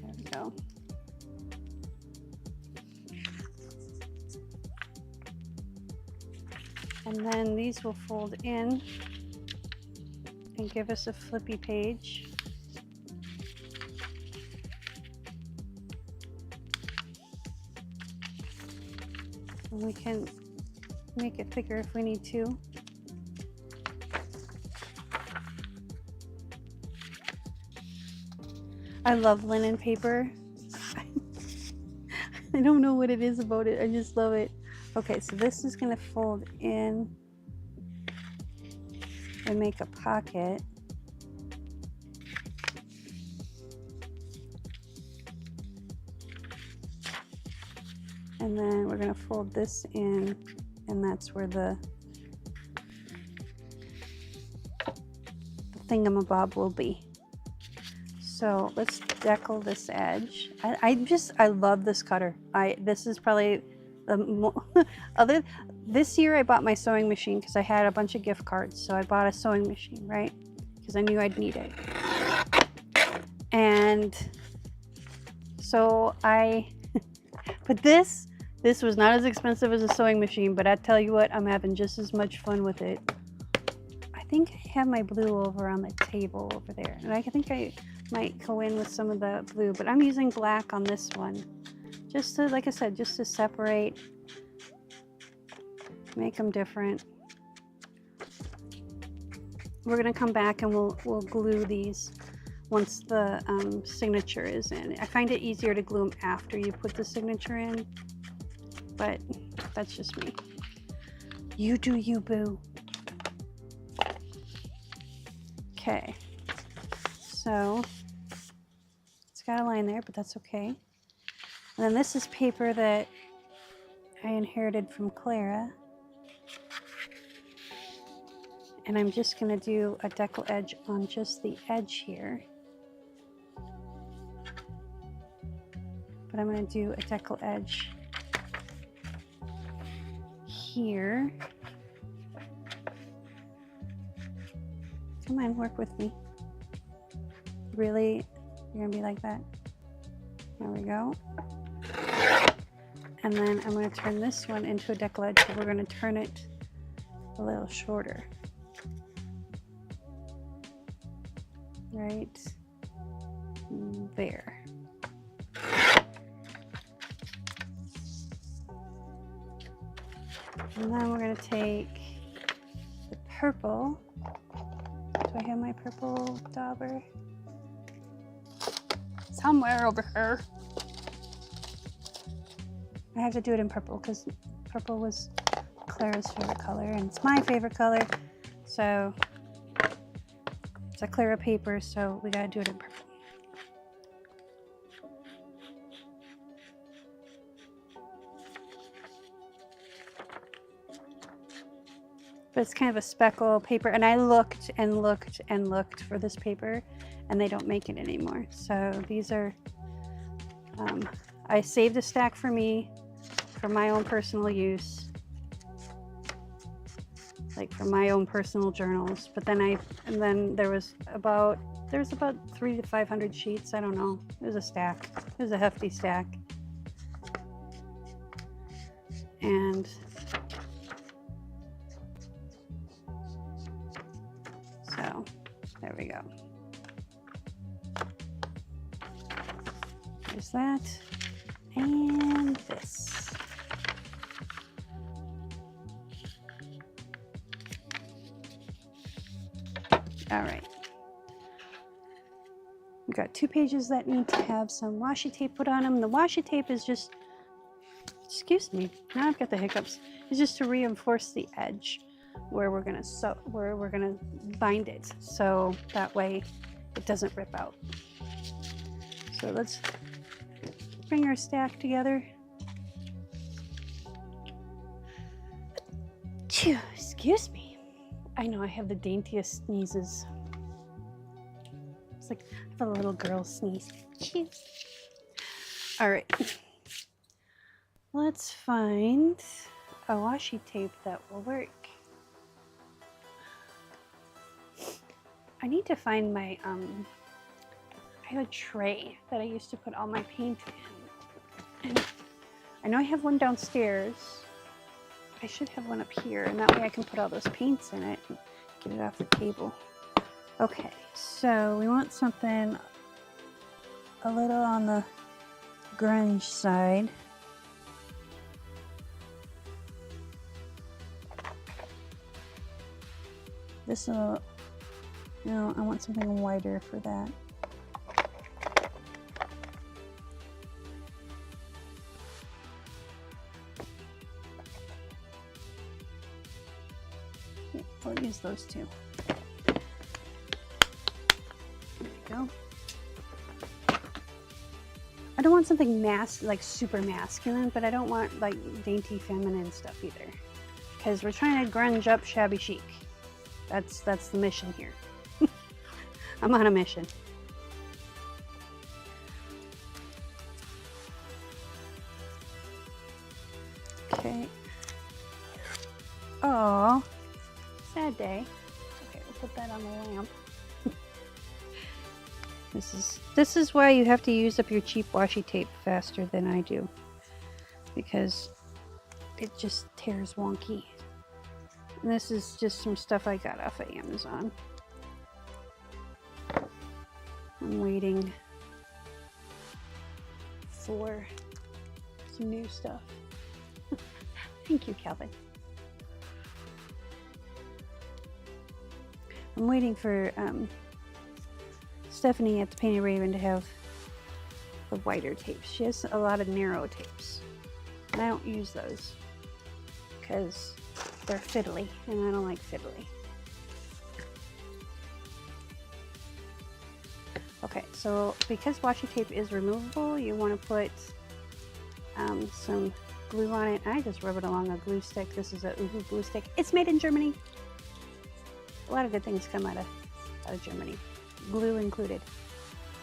Speaker 1: There we go. And then these will fold in and give us a flippy page. And we can make it thicker if we need to. I love linen paper. I don't know what it is about it. I just love it. Okay, so this is going to fold in and make a pocket. And then we're going to fold this in, and that's where the thingamabob will be. So let's decal this edge. I love this cutter. This is probably the this year I bought my sewing machine because I had a bunch of gift cards. So I bought a sewing machine, right? Because I knew I'd need it. And so but this was not as expensive as a sewing machine, but I tell you what, I'm having just as much fun with it. I think I have my blue over on the table over there, and I think I might go in with some of the blue, but I'm using black on this one just to, like I said, just to separate, make them different. We're going to come back and we'll glue these once the signature is in. I find it easier to glue them after you put the signature in, but that's just me. You do you, boo. Okay, so it's got a line there, but that's okay. And then this is paper that I inherited from Clara. And I'm just going to do a decal edge on just the edge here. But I'm going to do a decal edge here. Come on, work with me. Really? You're gonna be like that? There we go. And then I'm gonna turn this one into a decal edge, so we're gonna turn it a little shorter. Right there. And then we're gonna take the purple. Do I have my purple dauber? Somewhere over here. I have to do it in purple because purple was Clara's favorite color and it's my favorite color. So it's a Clara paper, so we gotta do it in purple. But it's kind of a speckle paper, and I looked and looked and looked for this paper, and they don't make it anymore. So these are I saved a stack for me, for my own personal use, like for my own personal journals. But then there's about 300 to 500 sheets. I don't know. It was a stack. It was a hefty stack. And so there we go. There's that. And this. All right. We've got 2 pages that need to have some washi tape put on them. The washi tape is just, excuse me, now I've got the hiccups. It's just to reinforce the edge where we're gonna bind it, so that way it doesn't rip out. So let's bring our stack together. Phew, excuse me. I know I have the daintiest sneezes. It's like I have a little girl sneeze. Cheers. All right. Let's find a washi tape that will work. I need to find my, I have a tray that I used to put all my paint in. And I know I have one downstairs. I should have one up here, and that way I can put all those paints in it and get it off the table. Okay, so we want something a little on the grunge side. This will, no, I want something wider for that. We'll use those two. There we go. I don't want something like super masculine, but I don't want like dainty feminine stuff either, because we're trying to grunge up Shabby Chic. That's the mission here. I'm on a mission. Okay. Oh, sad day. Okay, we'll put that on the lamp. This is why you have to use up your cheap washi tape faster than I do, because it just tears wonky. And this is just some stuff I got off of Amazon. I'm waiting for some new stuff. Thank you, Calvin. I'm waiting for Stephanie at the Painted Raven to have the wider tapes. She has a lot of narrow tapes, and I don't use those because they're fiddly, and I don't like fiddly. Okay, so because washi tape is removable, you want to put some glue on it. I just rub it along a glue stick. This is a Uhu glue stick. It's made in Germany. A lot of good things come out of Germany. Glue included.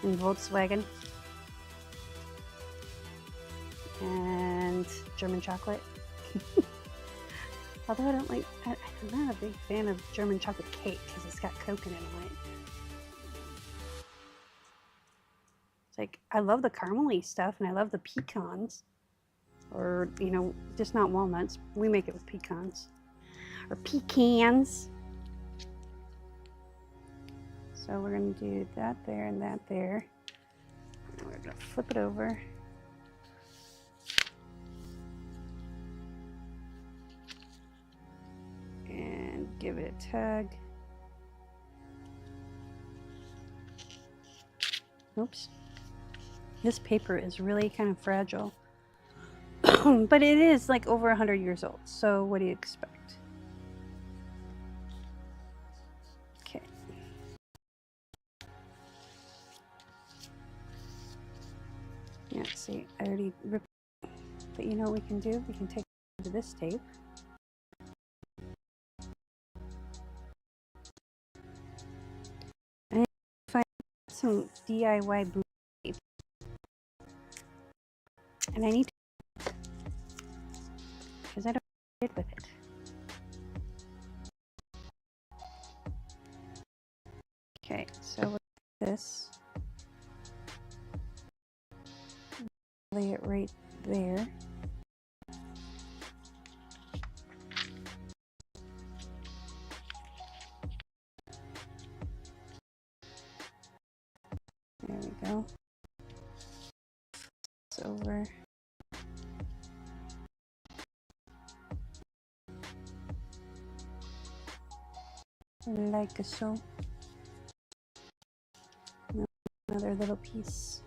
Speaker 1: And Volkswagen. And German chocolate. Although I don't like, I'm not a big fan of German chocolate cake because it's got coconut on it. It's like, I love the caramely stuff and I love the pecans. Or, you know, just not walnuts. We make it with pecans. Or pecans. So we're going to do that there and that there. And we're going to flip it over. And give it a tug. Oops. This paper is really kind of fragile. But it is like over 100 years old. So what do you expect? Okay. Yeah, see, I already ripped it. But you know what we can do? We can take this tape. And find some DIY blue tape. And I need to, because I don't know what I did with it. Okay, so with this, lay it right there. There we go. It's over. Like so. Another little piece.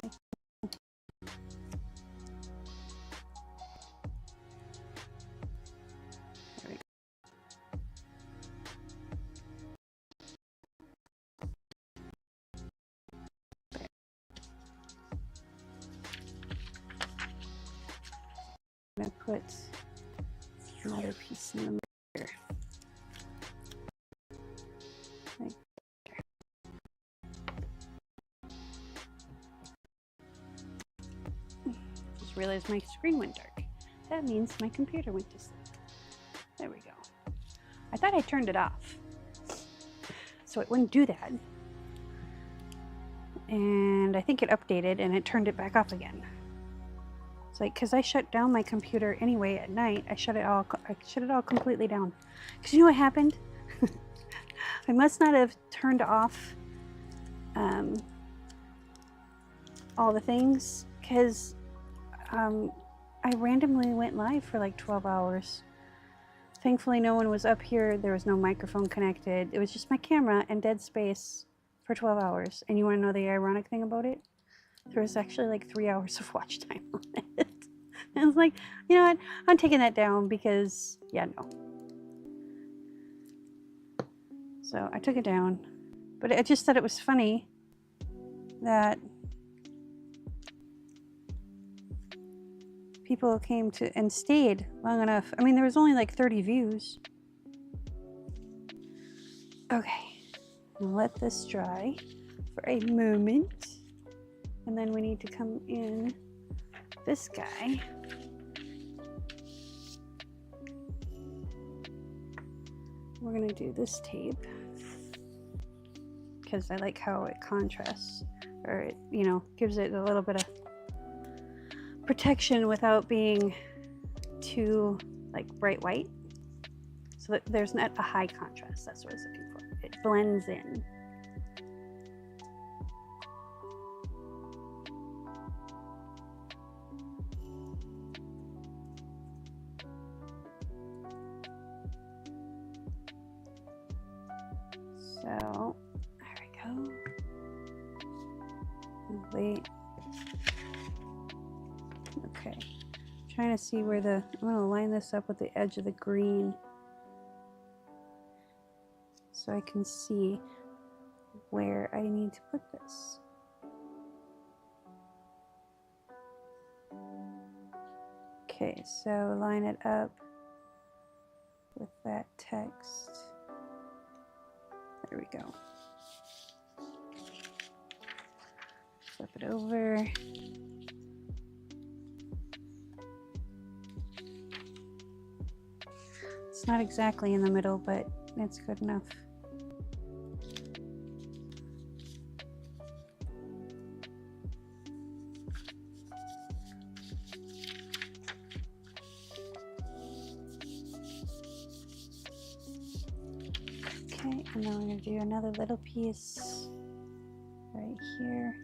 Speaker 1: There we go. I'm gonna put another piece in the middle. Right there. Just realized my screen went dark. That means my computer went to sleep. There we go. I thought I turned it off, so it wouldn't do that. And I think it updated and it turned it back off again. It's like, because I shut down my computer anyway at night. I shut it all completely down. Because you know what happened? I must not have turned off all the things, because I randomly went live for like 12 hours. Thankfully, no one was up here. There was no microphone connected. It was just my camera and dead space for 12 hours. And you want to know the ironic thing about it? There was actually like 3 hours of watch time on it. And I was like, you know what? I'm taking that down because, yeah, no. So I took it down. But I just thought it was funny that people came to and stayed long enough. I mean, there was only like 30 views. Okay, I'll let this dry for a moment. And then we need to come in this guy. We're gonna do this tape because I like how it contrasts, or it, you know, gives it a little bit of protection without being too like bright white. So that there's not a high contrast, that's what I was looking for. It blends in. So, there we go. Wait. Okay. Trying to see where the, I'm gonna line this up with the edge of the green so I can see where I need to put this. Okay, so line it up with that text. There we go. Flip it over. It's not exactly in the middle, but it's good enough. Okay, and then we're going to do another little piece right here.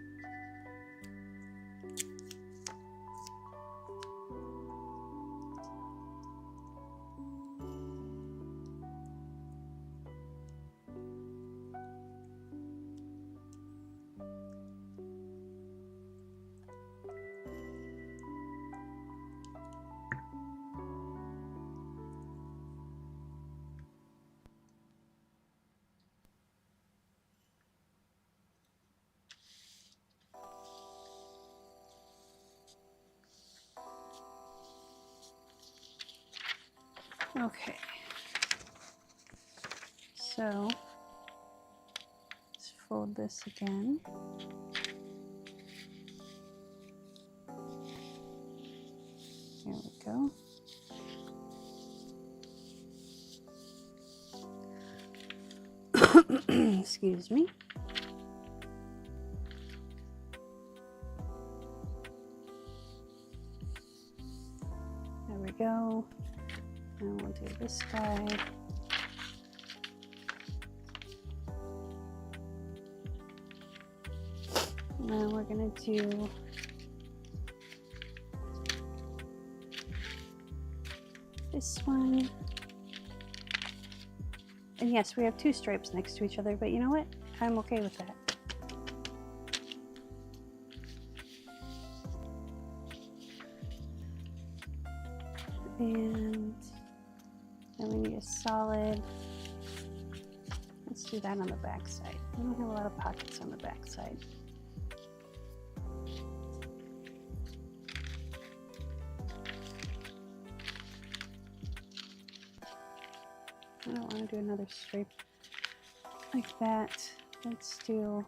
Speaker 1: Okay, so let's fold this again. There we go. Excuse me. There we go. And we'll do this guy. Now we're gonna do this one. And yes, we have two stripes next to each other, but you know what? I'm okay with that. And then we need a solid. Let's do that on the back side. We don't have a lot of pockets on the back side. I don't want to do another stripe like that. Let's do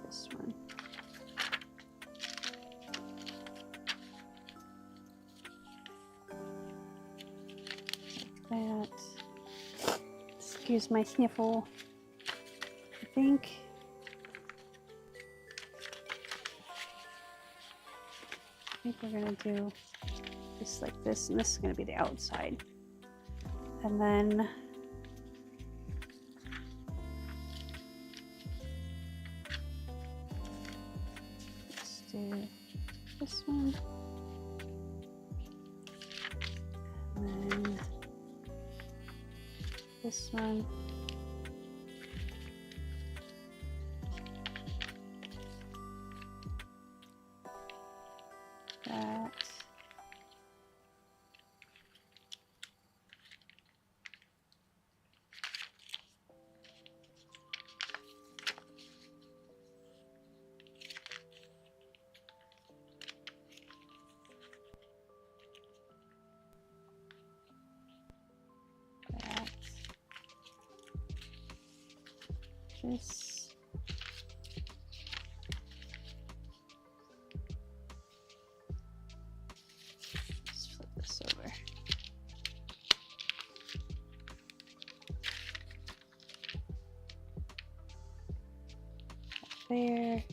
Speaker 1: this one. Like that. Excuse my sniffle. I think we're gonna do just like this, and this is gonna be the outside. And then let's do this one. And then this one. That. This. Let's flip this over. There.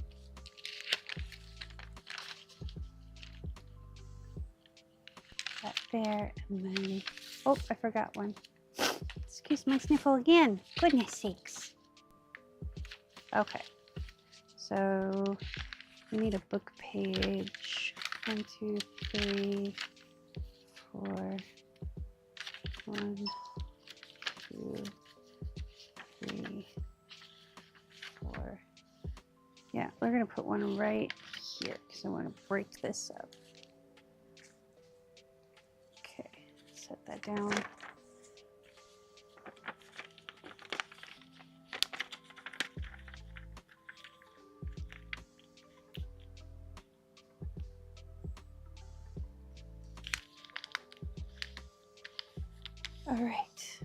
Speaker 1: That there, and then, oh, I forgot one. Excuse my sniffle again. Goodness sakes. Okay, so we need a book page. 1, 2, 3, 4. 1, 2, 3, 4. Yeah, we're gonna put one right here because I want to break this up. Okay, set that down. All right,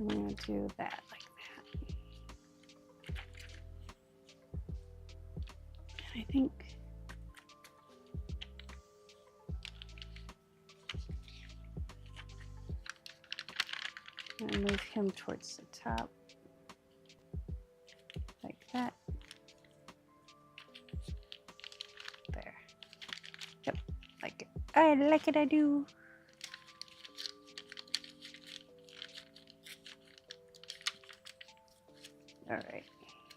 Speaker 1: I'm going to do that like that. And I think I'm going to move him towards the top like that. There. Yep, like it. I like it, I do. All right,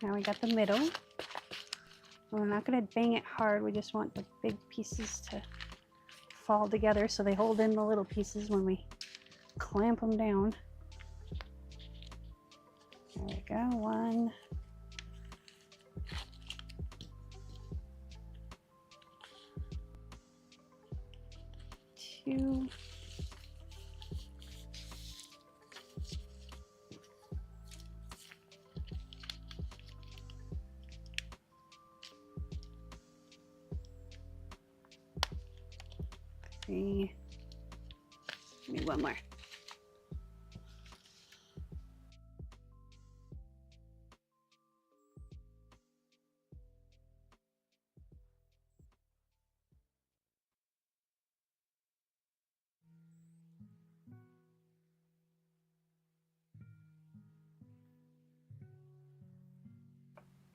Speaker 1: now we got the middle. We're not going to bang it hard. We just want the big pieces to fall together so they hold in the little pieces when we clamp them down. There we go. 1. 2. 3. Give me one more.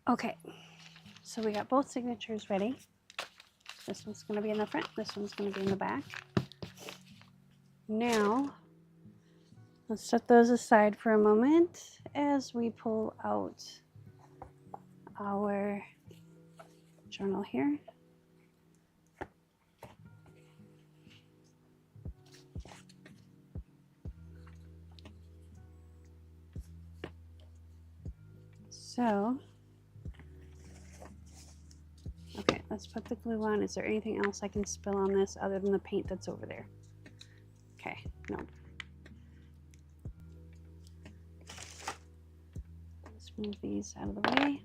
Speaker 1: Okay, so we got both signatures ready. This one's going to be in the front, this one's going to be in the back. Now, let's set those aside for a moment as we pull out our journal here. So, okay, let's put the glue on. Is there anything else I can spill on this other than the paint that's over there? Okay, no. Let's move these out of the way.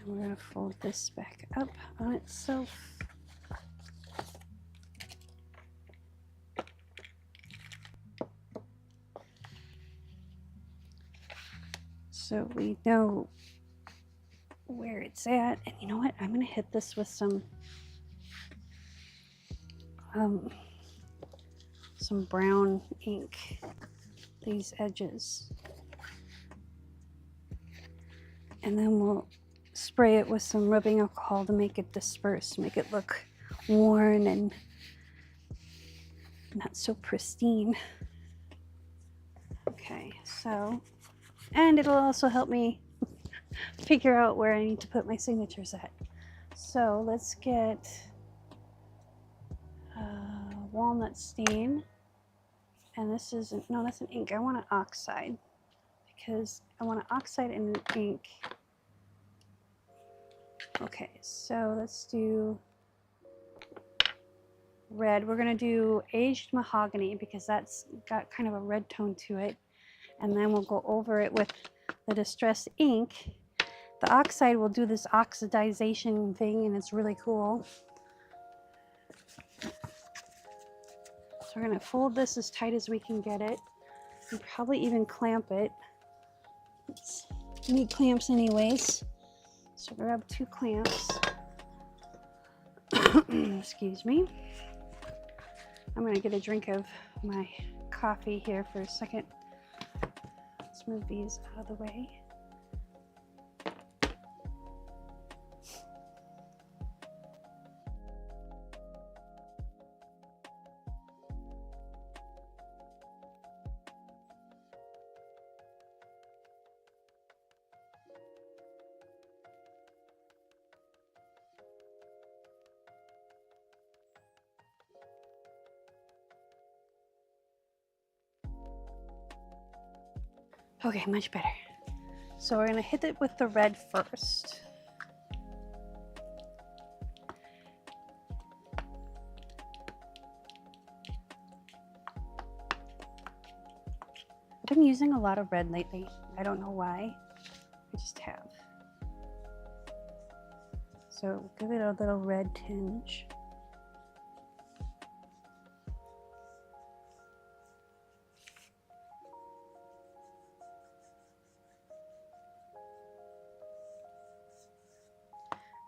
Speaker 1: And we're going to fold this back up on itself. So we know where it's at. And you know what? I'm going to hit this with some brown ink, these edges. And then we'll spray it with some rubbing alcohol to make it disperse, make it look worn and not so pristine. Okay, so, and it'll also help me figure out where I need to put my signatures at. So let's get walnut stain. And this is, no, that's an ink. I want an oxide because I want an oxide and an ink. Okay, so let's do red. We're going to do aged mahogany because that's got kind of a red tone to it. And then we'll go over it with the distress ink. The oxide will do this oxidization thing, and it's really cool. So we're going to fold this as tight as we can get it, and probably even clamp it. We need clamps anyways. So grab 2 clamps. Excuse me. I'm going to get a drink of my coffee here for a second. Let's move these out of the way. Okay, much better. So we're going to hit it with the red first. I've been using a lot of red lately. I don't know why. I just have. So give it a little red tinge.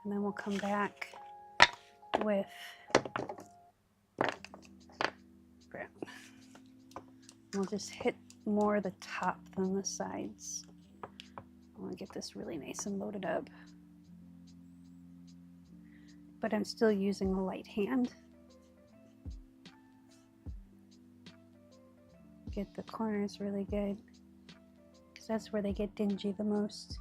Speaker 1: And then we'll come back with brown. We'll just hit more the top than the sides. I want to get this really nice and loaded up. But I'm still using a light hand. Get the corners really good, because that's where they get dingy the most.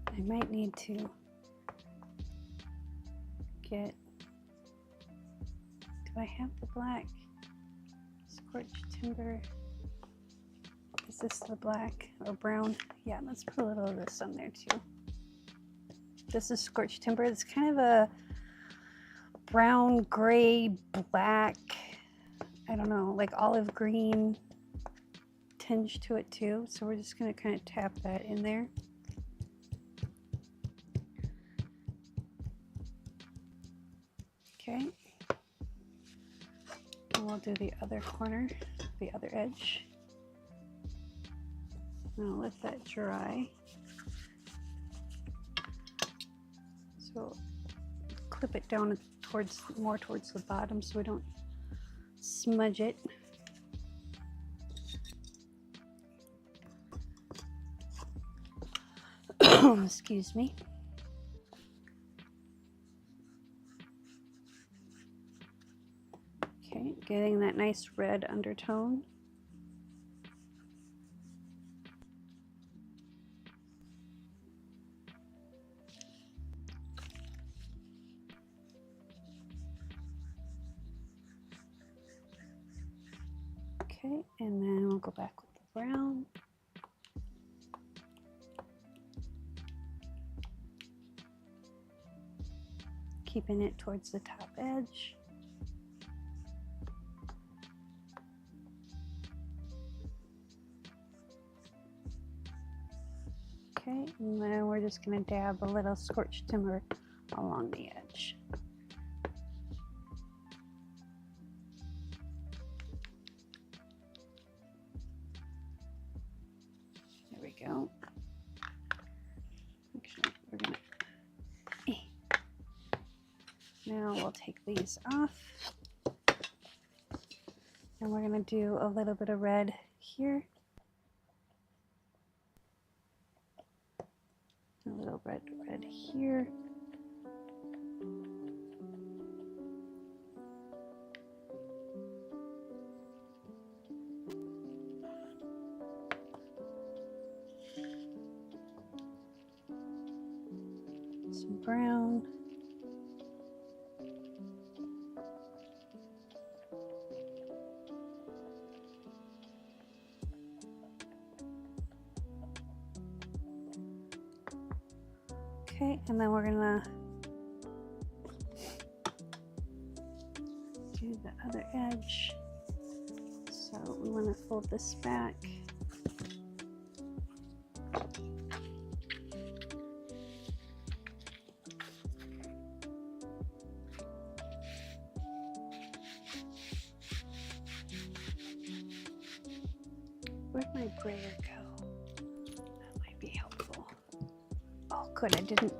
Speaker 1: I might need to get, do I have the black? Scorched timber. Is this the black or brown? Yeah, let's put a little of this on there too. This is scorched timber. It's kind of a brown, gray, black, I don't know, like olive green tinge to it too. So we're just gonna kind of tap that in there. Okay, and we'll do the other corner, the other edge. Now let that dry. So clip it down towards more towards the bottom so we don't smudge it. Excuse me. Okay, getting that nice red undertone. Okay, and then we'll go back with the brown. Keeping it towards the top edge. Okay, and then we're just going to dab a little scorched timber along the edge. There we go. Actually, we're going to... Now we'll take these off. And we're going to do a little bit of red here. A little red here. Some brown. Okay, and then we're gonna do the other edge. So we want to fold this back. Where'd my brayer go? That might be helpful. Oh, good, I didn't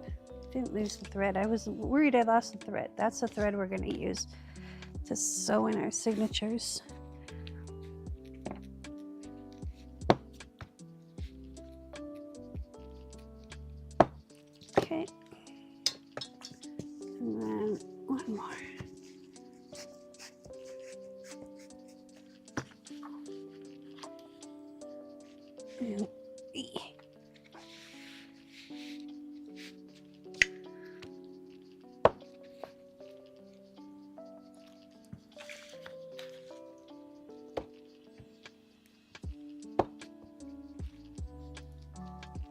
Speaker 1: lose the thread. I was worried I lost the thread. That's the thread we're going to use to sew in our signatures. Okay, and then one more. And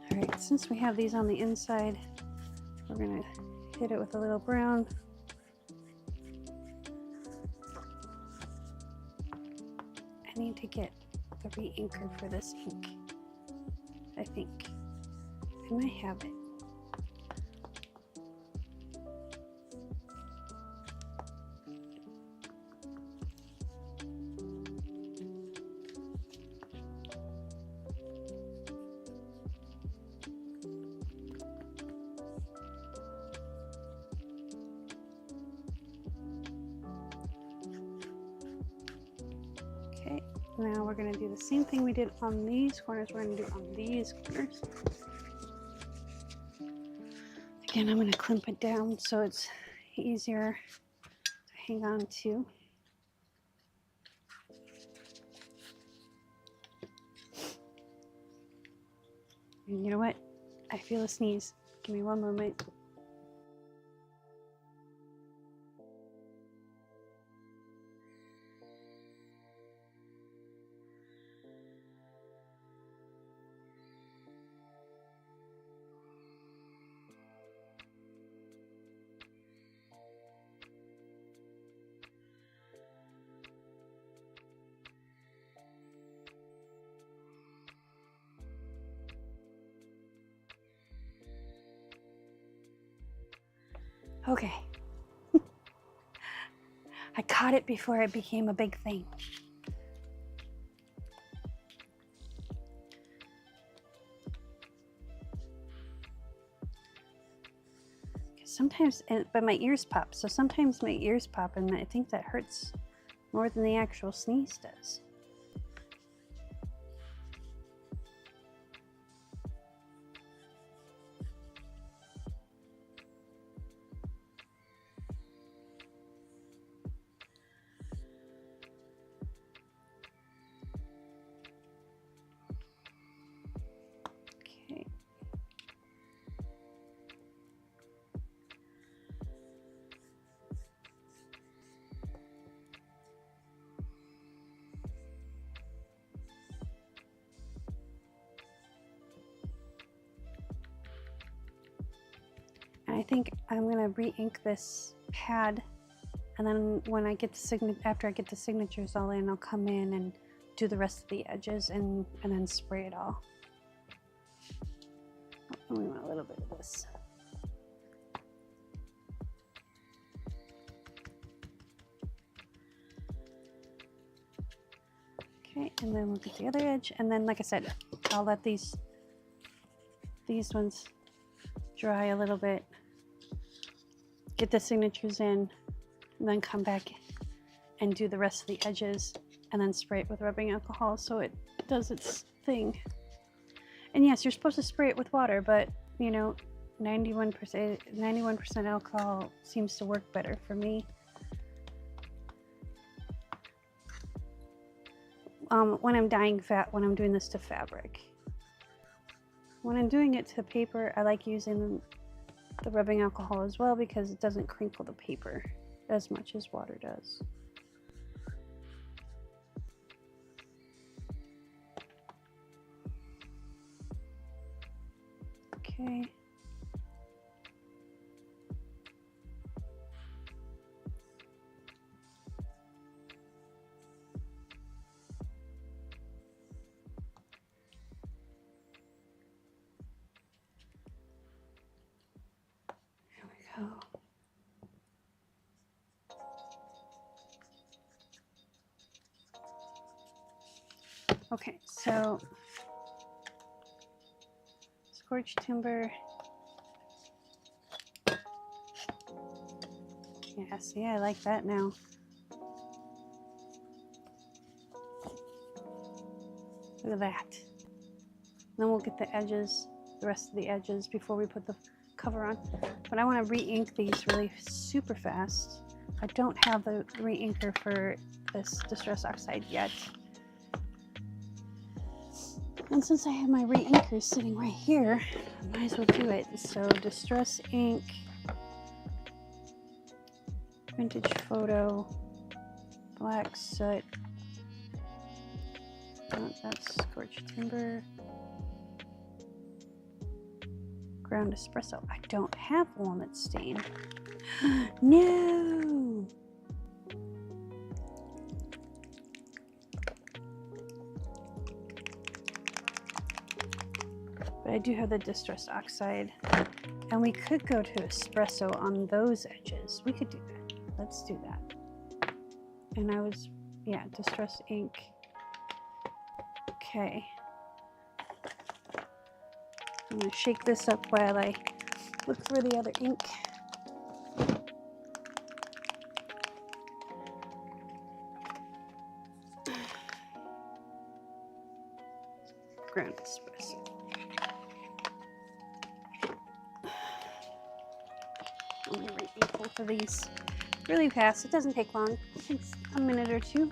Speaker 1: all right, since we have these on the inside, we're going to hit it with a little brown. I need to get the re-inker for this ink, I think. I might have it. Okay, now we're going to do the same thing we did on these corners, we're going to do on these corners. Again, I'm going to clamp it down so it's easier to hang on to. And you know what? I feel a sneeze. Give me one moment. Okay. I caught it before it became a big thing. sometimes, but my ears pop. So sometimes my ears pop, and I think that hurts more than the actual sneeze does. I think I'm gonna re-ink this pad, and then when I get the after I get the signatures all in, I'll come in and do the rest of the edges and then spray it all. Oh, we want a little bit of this. Okay, and then we'll get the other edge, and then like I said, I'll let these ones dry a little bit, get the signatures in, and then come back and do the rest of the edges, and then spray it with rubbing alcohol so it does its thing. And yes, you're supposed to spray it with water, but you know, 91% alcohol seems to work better for me. When I'm dyeing when I'm doing this to fabric. When I'm doing it to paper, I like using the rubbing alcohol as well because it doesn't crinkle the paper as much as water does. Okay. Okay, so scorched timber. Yeah, see, I like that now. Look at that. Then we'll get the edges, the rest of the edges before we put the cover on. But I want to re-ink these really super fast. I don't have the re-inker for this Distress Oxide yet. And since I have my re-inker sitting right here, I might as well do it. So Distress Ink, Vintage Photo, Black Soot, that's Scorched Timber, Ground Espresso. I don't have Walnut Stain. No! But I do have the Distress Oxide, and we could go to Espresso on those edges. We could do that. Let's do that. And I was, yeah, Distress Ink. Okay. I'm gonna shake this up while I look for the other ink. Ground Espresso. I'm gonna re-ink both of these really fast. It doesn't take long. It takes a minute or two.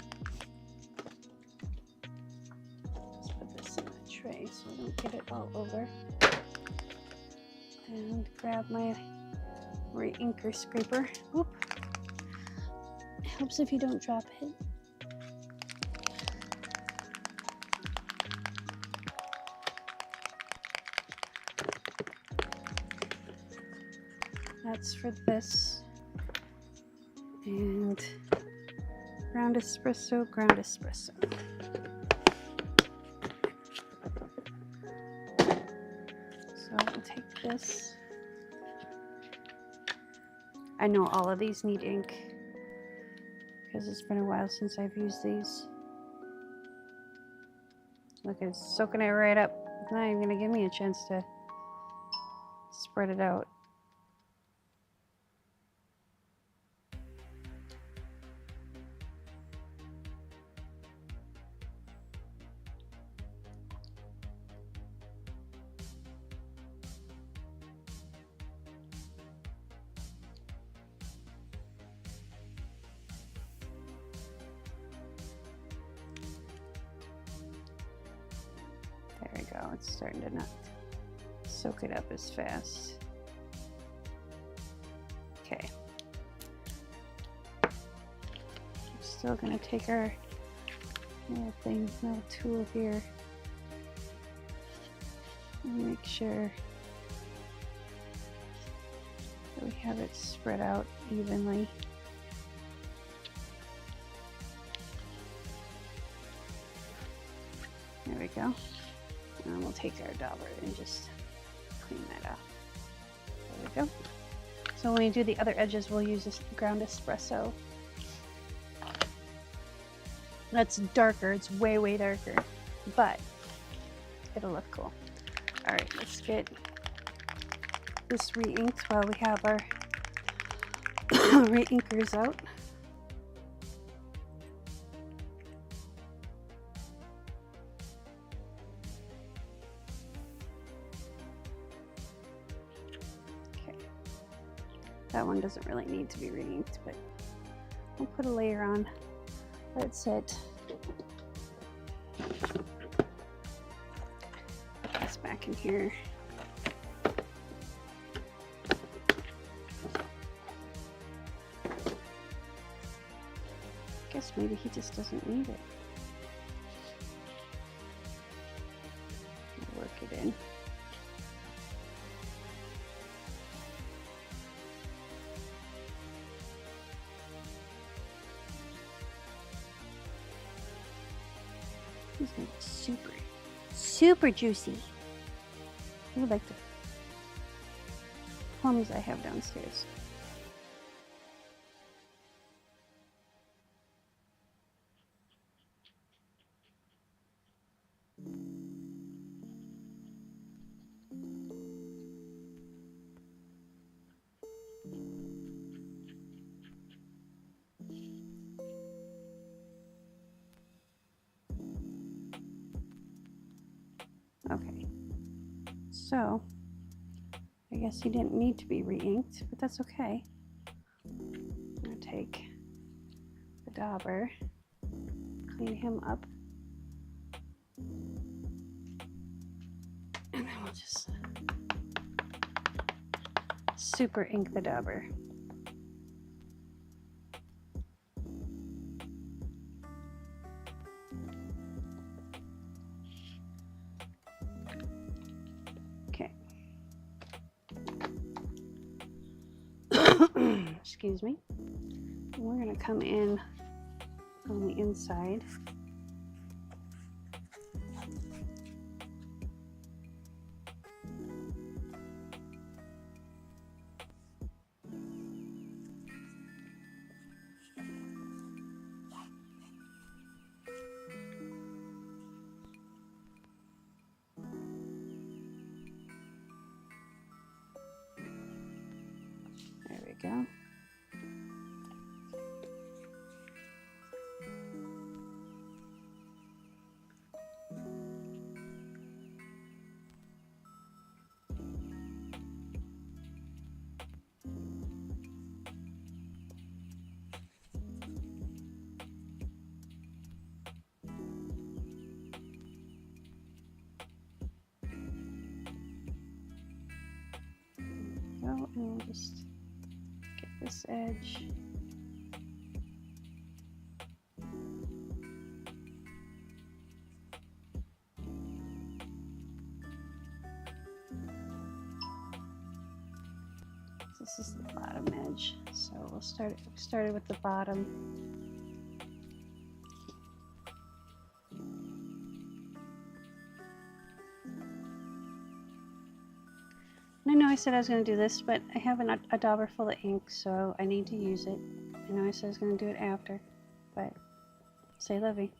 Speaker 1: Let's put this in a tray so I don't get it all over. And grab my re-inker scraper. Whoop. It helps if you don't drop it. That's for this. And Ground Espresso, Ground Espresso. So I'll take this. I know all of these need ink because it's been a while since I've used these. Look, it's soaking it right up. It's not even gonna give me a chance to spread it out. it's starting to not soak it up as fast. Okay. I'm still gonna take our little tool here and make sure that we have it spread out evenly. There we go. And we'll take our dauber and just clean that up. There we go. So when we do the other edges, we'll use this ground espresso. That's darker, it's way, way darker, but it'll look cool. All right, let's get this re-inked while we have our re-inkers out. Okay, that one doesn't really need to be re-inked, but we'll put a layer on. Let it sit. Put this back in here. Guess maybe he just doesn't need it. I'll work it in. These are super juicy. I would like the plums I have downstairs. Okay, so I guess he didn't need to be re-inked, but that's okay. I'm gonna take the dauber, clean him up, and then we'll just super ink the dauber. Excuse me. And we're going to come in on the inside. There we go. And we'll just get this edge. This is the bottom edge, so we'll started with the bottom. I know I said I was going to do this, but I have a dauber full of ink, so I need to use it. I know I said I was going to do it after, but say lovey.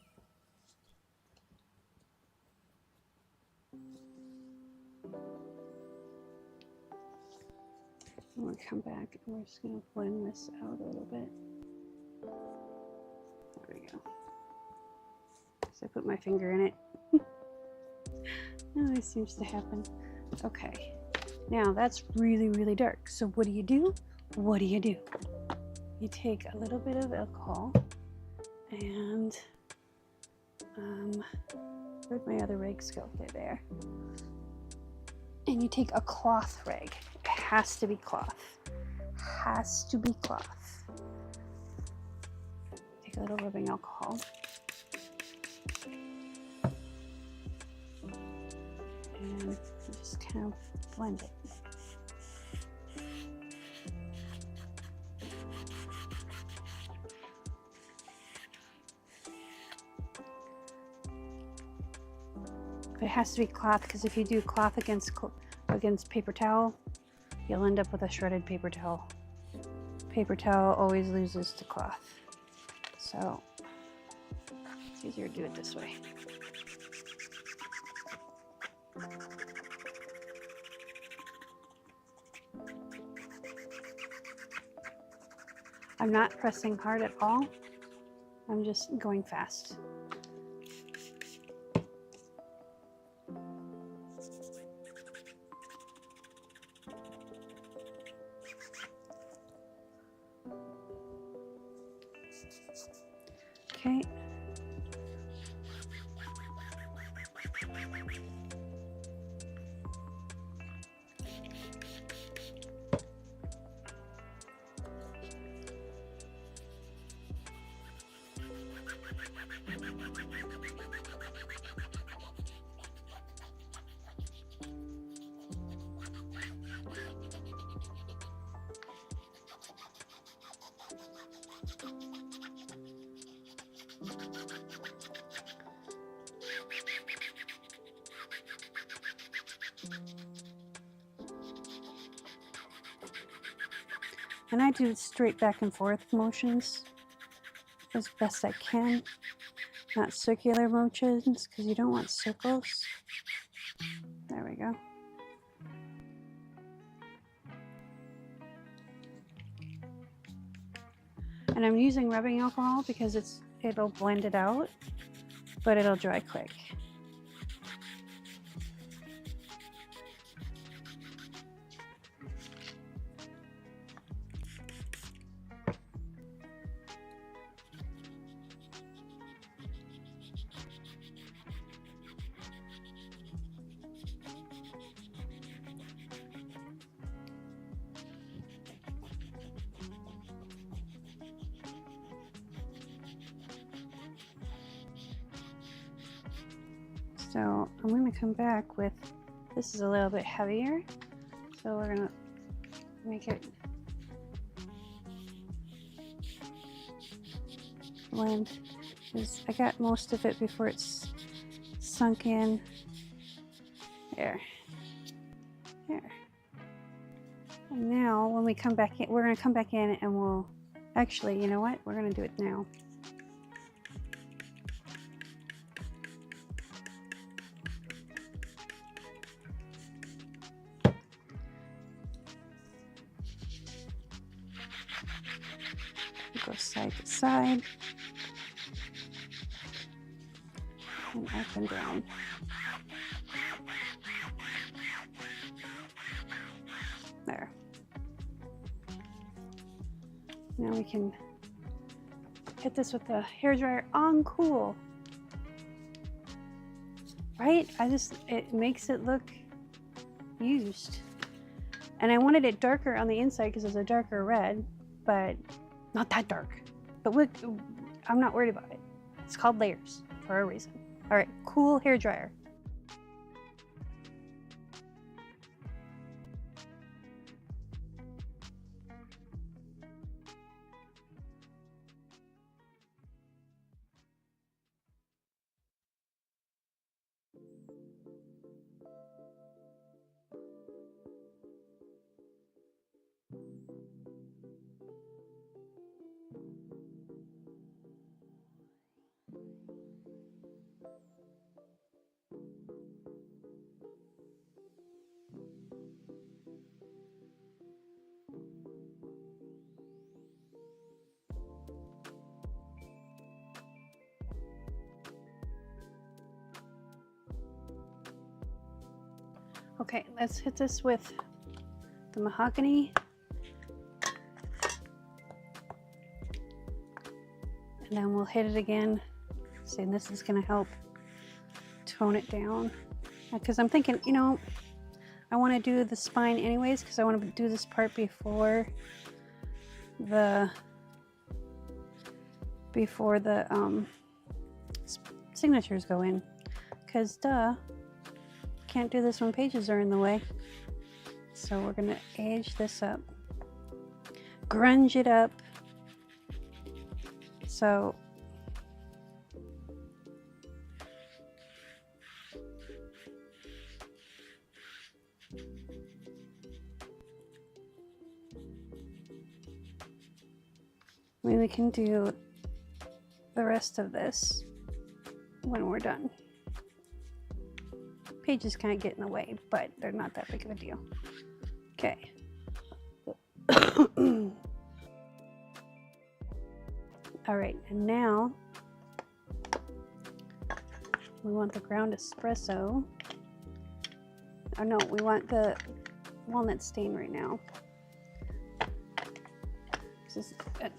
Speaker 1: I'm going to come back and we're just going to blend this out a little bit. There we go. So I put my finger in it. Always seems to happen. Okay. Now that's really, really dark. So what do you do? What do you do? You take a little bit of alcohol and Where'd my other rags go? They're there. And you take a cloth rag. It has to be cloth. Has to be cloth. Take a little rubbing alcohol. And just kind of blend it. It has to be cloth because if you do cloth against paper towel, you'll end up with a shredded paper towel. Paper towel always loses to cloth. So it's easier to do it this way. I'm not pressing hard at all. I'm just going fast. Okay. And I do straight back and forth motions as best I can, not circular motions because you don't want circles. There we go. And I'm using rubbing alcohol because it'll blend it out, but it'll dry quick. So I'm going to come back with, this is a little bit heavier, so we're going to make it blend. I got most of it before it's sunk in. There. There. And now when we come back in, we're going to come back in and we'll, actually, you know what? We're going to do it now. Go side to side and up and down. There. Now we can hit this with the hairdryer on cool. Right? It makes it look used. And I wanted it darker on the inside because it's a darker red, but not that dark. But look, I'm not worried about it. It's called layers for a reason. All right, cool hairdryer. Okay, let's hit this with the mahogany. And then we'll hit it again. See, this is going to help tone it down, because I'm thinking, you know, I want to do the spine anyways, because I want to do this part before the signatures go in, because duh, can't do this when pages are in the way. So we're gonna age this up, grunge it up. So maybe we can do the rest of this when we're done. Pages kind of get in the way, but they're not that big of a deal. Okay. All right, and now we want the ground espresso. Oh no, we want the walnut stain right now.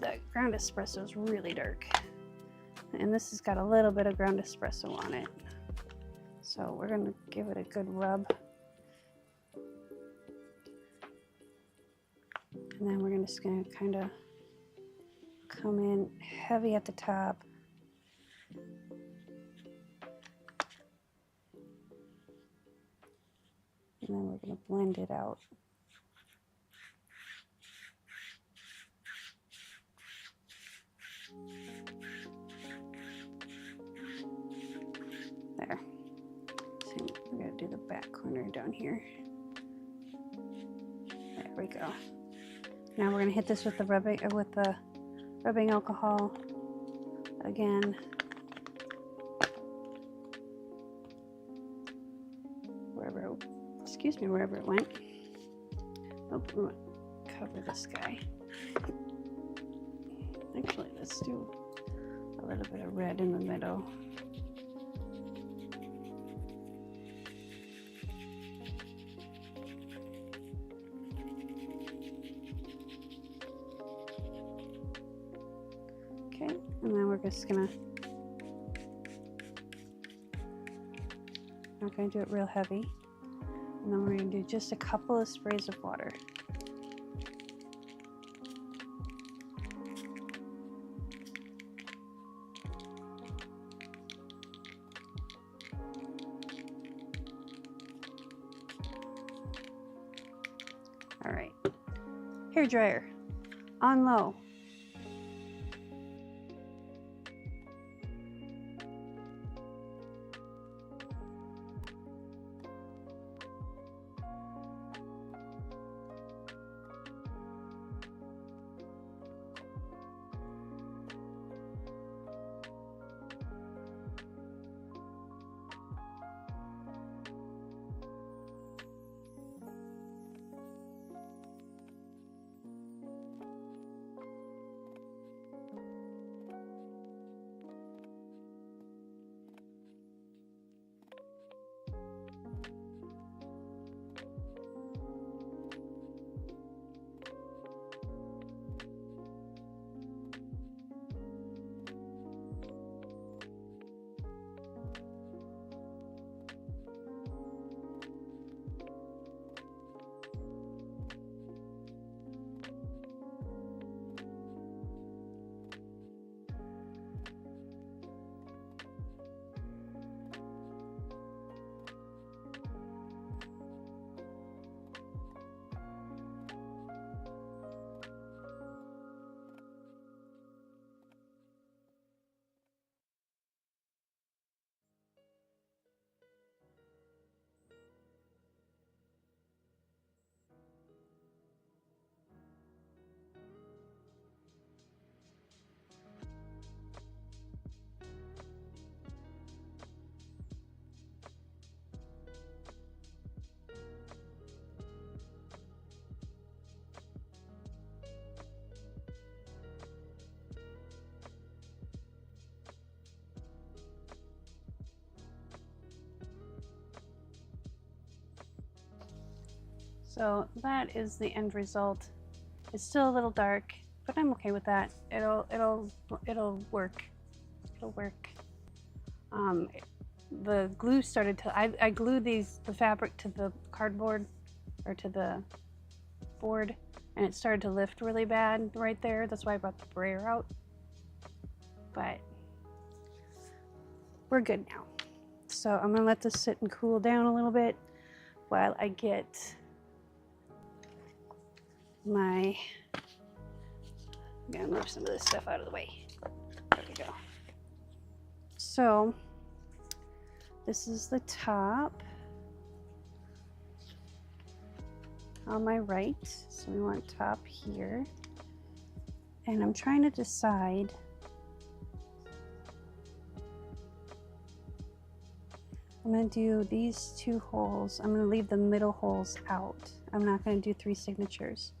Speaker 1: The ground espresso is really dark, and this has got a little bit of ground espresso on it. So we're gonna give it a good rub. And then we're just gonna kind of come in heavy at the top. And then we're gonna blend it out. There. So we're gonna do the back corner down here. There we go. Now we're gonna hit this with the rubbing alcohol again. Wherever it went. Oh, we want to cover this guy. Actually, let's do a little bit of red in the middle. Okay, and then we're just gonna, not gonna do it real heavy. And then we're going to do just a couple of sprays of water. All right. Hair dryer on low. So that is the end result. It's still a little dark, but I'm okay with that. It'll work. It'll work. the glue started to, I glued the fabric to the cardboard or to the board, and it started to lift really bad right there. That's why I brought the brayer out. But we're good now. So I'm gonna let this sit and cool down a little bit while I get my, I'm gonna move some of this stuff out of the way. There we go. So this is the top on my right. So we want top here. And I'm trying to decide I'm going to do these 2 holes. I'm going to leave the middle holes out. I'm not going to do 3 signatures.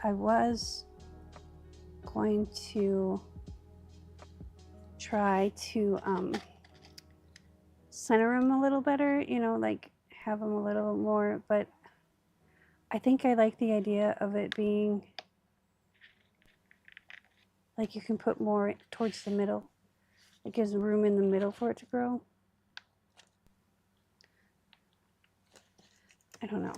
Speaker 1: I was going to try to center them a little better, you know, like have them a little more, but I think I like the idea of it being like you can put more towards the middle. It gives room in the middle for it to grow. I don't know.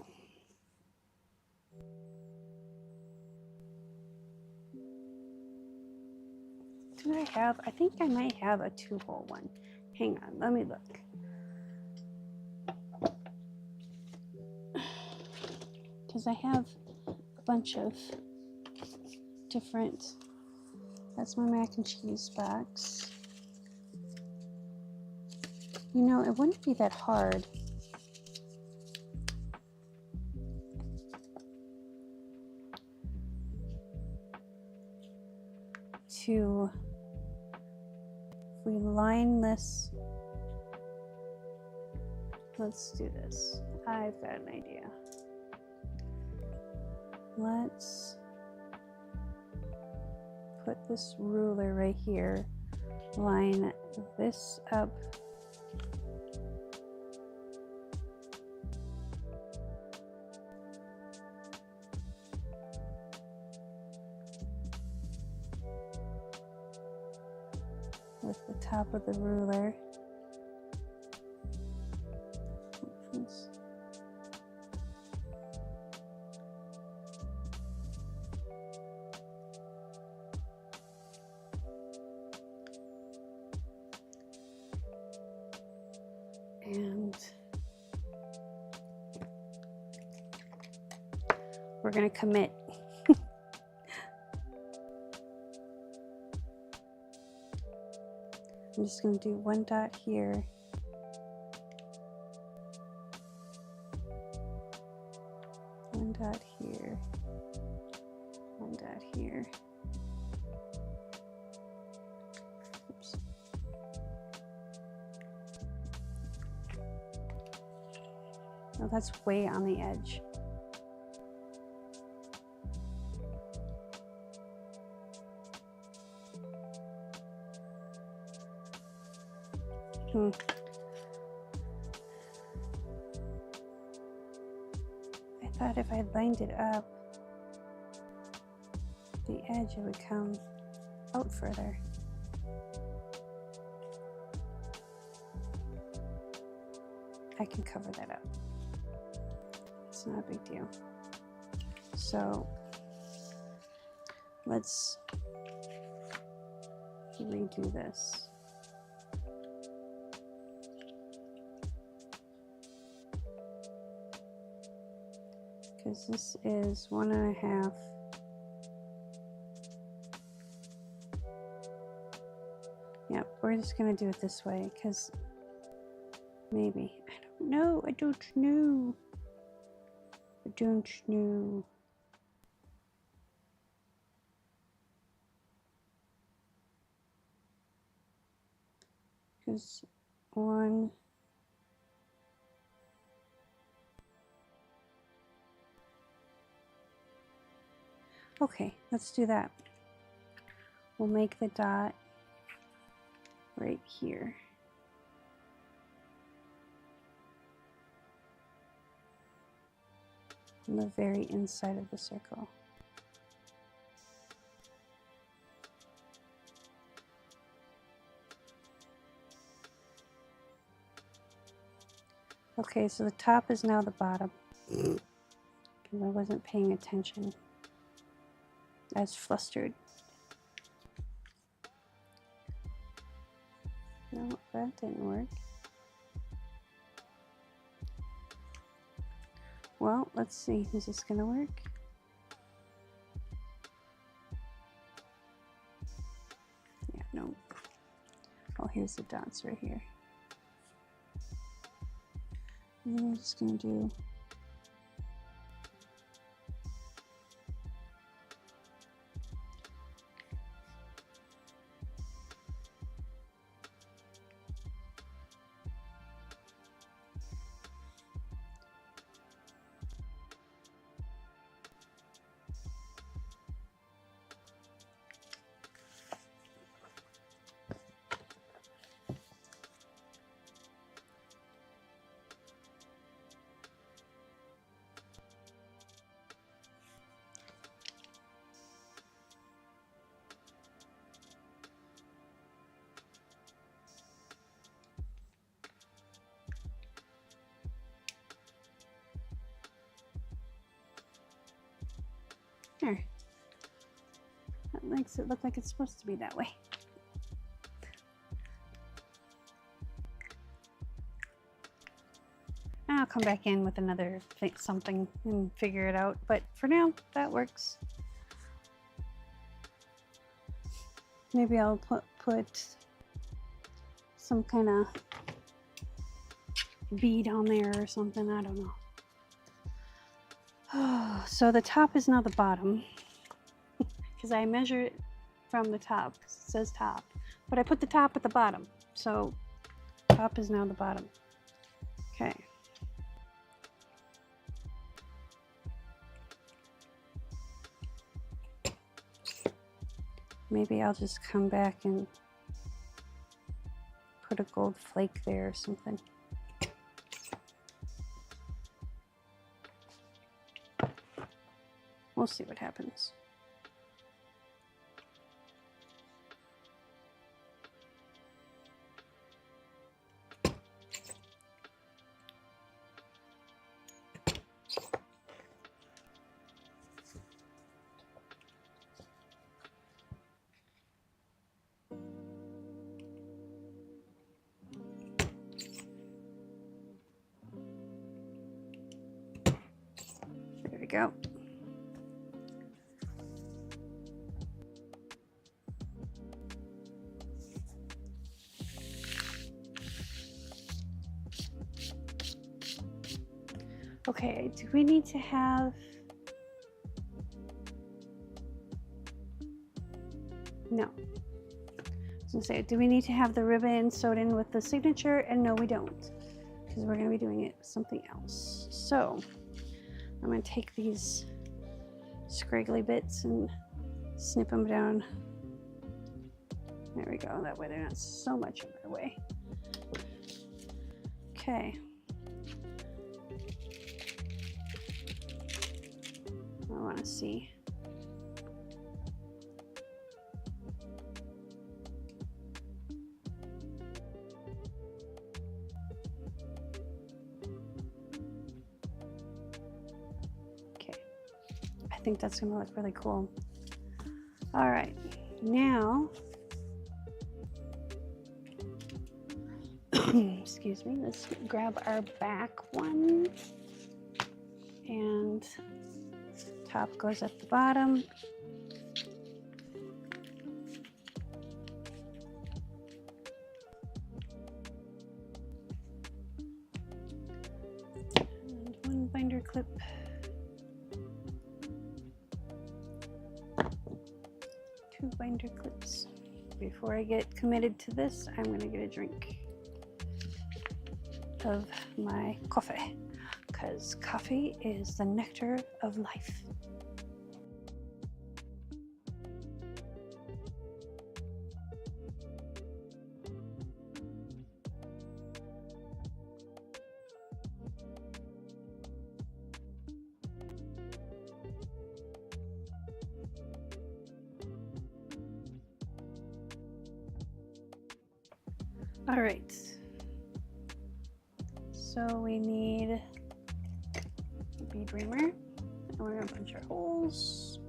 Speaker 1: Do I have, I think I might have a 2-hole one. Hang on, let me look. Because I have a bunch of different, that's my mac and cheese box. You know, it wouldn't be that hard to, if we line this, let's do this. I've got an idea. Let's put this ruler right here, line this up with the top of the ruler. Oops. And we're going to commit. I'm just going to do 1 dot here. One dot here. 1 dot here. Oops. Oh, that's way on the edge. I thought if I lined it up, the edge, it would come out further. I can cover that up. It's not a big deal. So let's redo this. Because this is 1.5. Yep, we're just gonna do it this way because maybe, I don't know, I don't know. Because 1, okay, let's do that. We'll make the dot right here. On the very inside of the circle. Okay, so the top is now the bottom. Because I wasn't paying attention. I was flustered. No, that didn't work. Well, let's see. Is this gonna work? Yeah, no. Oh, here's the dots right here. And then I'm just gonna do there. That makes it look like it's supposed to be that way. I'll come back in with another something and figure it out, but for now that works. Maybe I'll put some kind of bead on there or something, I don't know. Oh, so the top is now the bottom because I measure it from the top. It says top, but I put the top at the bottom, so top is now the bottom. Okay. Maybe I'll just come back and put a gold flake there or something. We'll see what happens. There we go. Okay, do we need to have... No. I was gonna say, do we need to have the ribbon sewed in with the signature? And no, we don't, because we're gonna be doing it with something else. So I'm gonna take these scraggly bits and snip them down. There we go, that way they're not so much in my way. Okay. I want to see. Okay, I think that's going to look really cool. All right, now, excuse me, let's grab our back one, and top goes at the bottom. And one binder clip. Two binder clips. Before I get committed to this, I'm going to get a drink of my coffee, because coffee is the nectar of life. All right, So we need a bead reamer, and we're gonna punch our holes.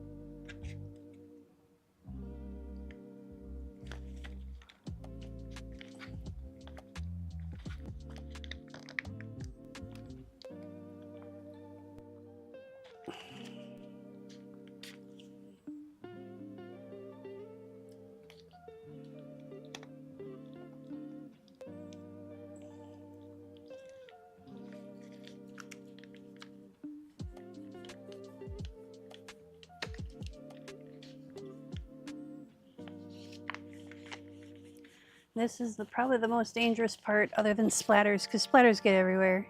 Speaker 1: This is probably the most dangerous part other than splatters, because splatters get everywhere.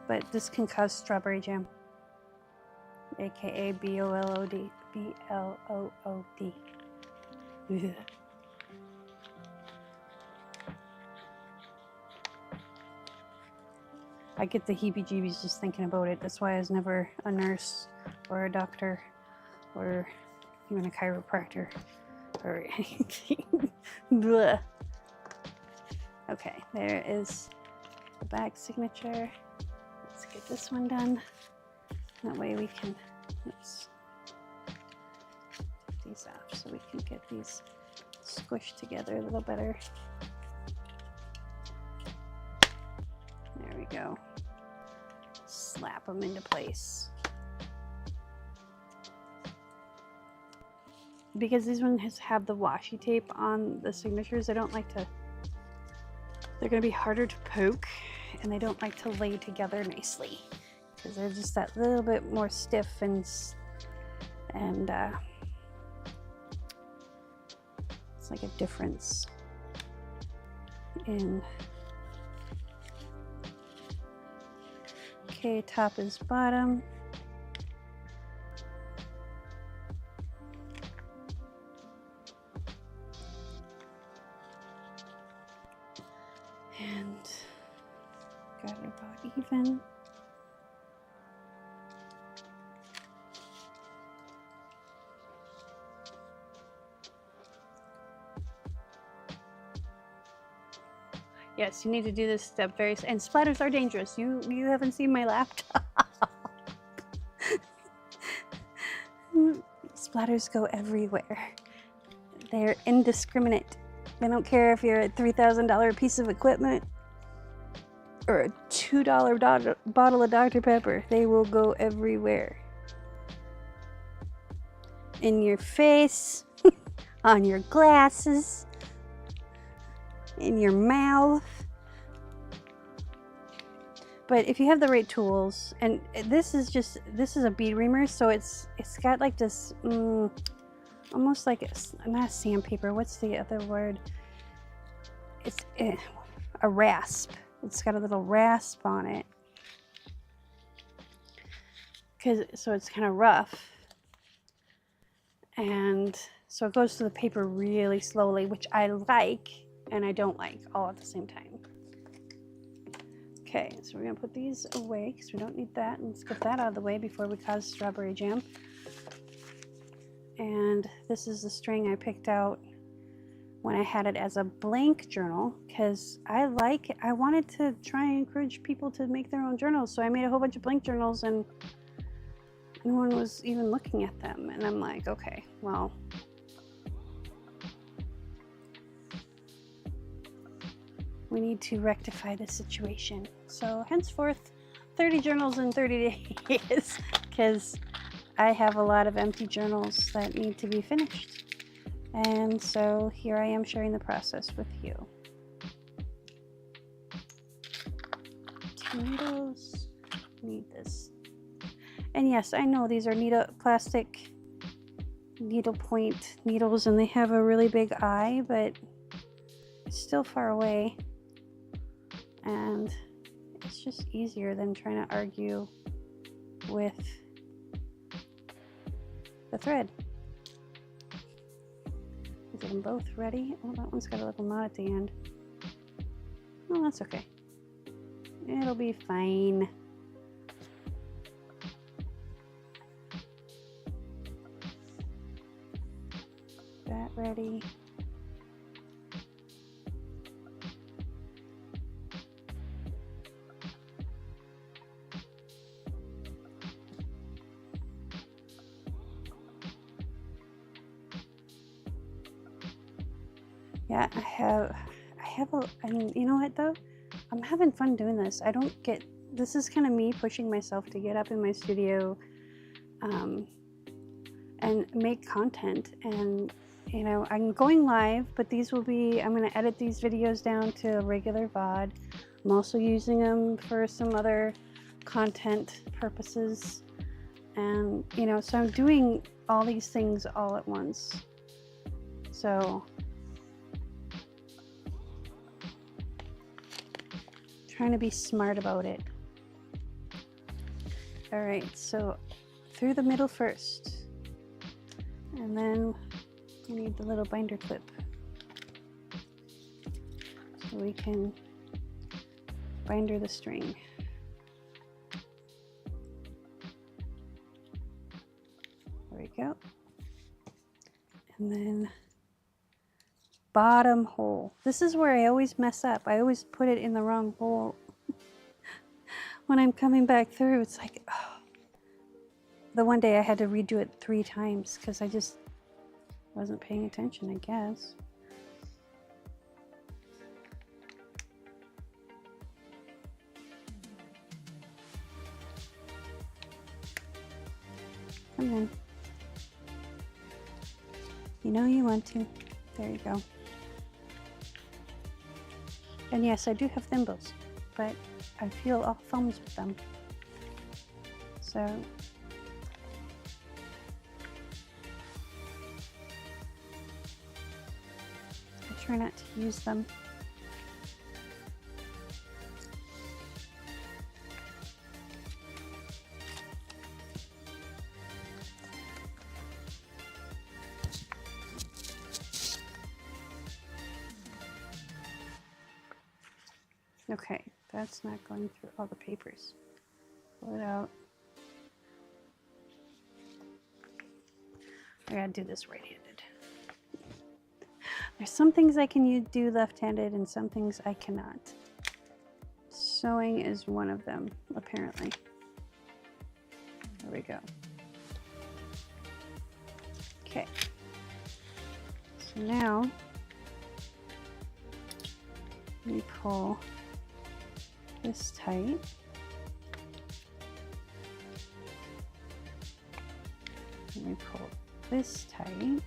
Speaker 1: But this can cause strawberry jam, aka B-O-L-O-D. B-L-O-O-D. I get the heebie-jeebies just thinking about it. That's why I was never a nurse or a doctor or even a chiropractor or anything. Blah. Okay, there is the back signature. Let's get this one done. That way we can, oops, take these off so we can get these squished together a little better. There we go. Slap them into place. Because these ones have the washi tape on the signatures, I don't like to, they're going to be harder to poke, and they don't like to lay together nicely because they're just that little bit more stiff and it's like a difference in. Okay, top is bottom. And got it about even. Yes, you need to do this step very, and splatters are dangerous. You haven't seen my laptop. Splatters go everywhere. They're indiscriminate. They don't care if you're a $3,000 piece of equipment or a $2 bottle of Dr. Pepper. They will go everywhere. In your face, on your glasses, in your mouth. But if you have the right tools, and this is a bead reamer, so it's got like this almost like not sandpaper, what's the other word, it's a rasp. It's got a little rasp on it, so it's kind of rough, and so it goes to the paper really slowly, which I like and I don't like all at the same time. Okay, so we're gonna put these away because we don't need that, and let's get that out of the way before we cause strawberry jam. And this is the string I picked out when I had it as a blank journal, because I wanted to try and encourage people to make their own journals. So I made a whole bunch of blank journals and no one was even looking at them. And I'm like, okay, well, we need to rectify the situation. So henceforth, 30 journals in 30 days, because I have a lot of empty journals that need to be finished. And so here I am sharing the process with you. 2 needles, need this. And yes, I know these are plastic needle point needles and they have a really big eye, but it's still far away. And it's just easier than trying to argue with the thread. Get them both ready. Oh, that one's got a little knot at the end. Oh, that's okay. It'll be fine. That ready. Yeah, I have a, and you know what though? I'm having fun doing this. I don't get, this is kind of me pushing myself to get up in my studio and make content. And, you know, I'm going live, but these will be, I'm going to edit these videos down to a regular VOD. I'm also using them for some other content purposes. And, you know, so I'm doing all these things all at once. So, trying to be smart about it. All right, so through the middle first. And then we need the little binder clip. So we can binder the string. There we go. And then bottom hole. This is where I always mess up. I always put it in the wrong hole. When I'm coming back through, it's like, oh. The one day I had to redo it 3 times because I just wasn't paying attention, I guess. Come on. You know you want to. There you go. And yes, I do have thimbles, but I feel all thumbs with them. So I try not to use them. Okay, that's not going through all the papers. Pull it out. I gotta do this right-handed. There's some things I can do left-handed and some things I cannot. Sewing is one of them, apparently. There we go. Okay. So now we pull this tight. And we pull this tight.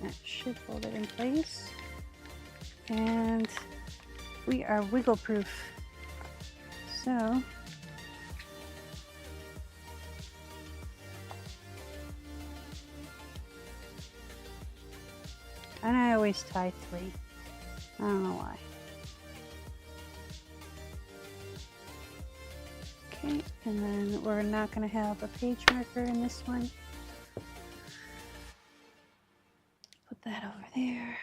Speaker 1: That should hold it in place. And we are wiggle proof. So and I always tie 3. I don't know why. Okay, and then we're not going to have a page marker in this one. Put that over there.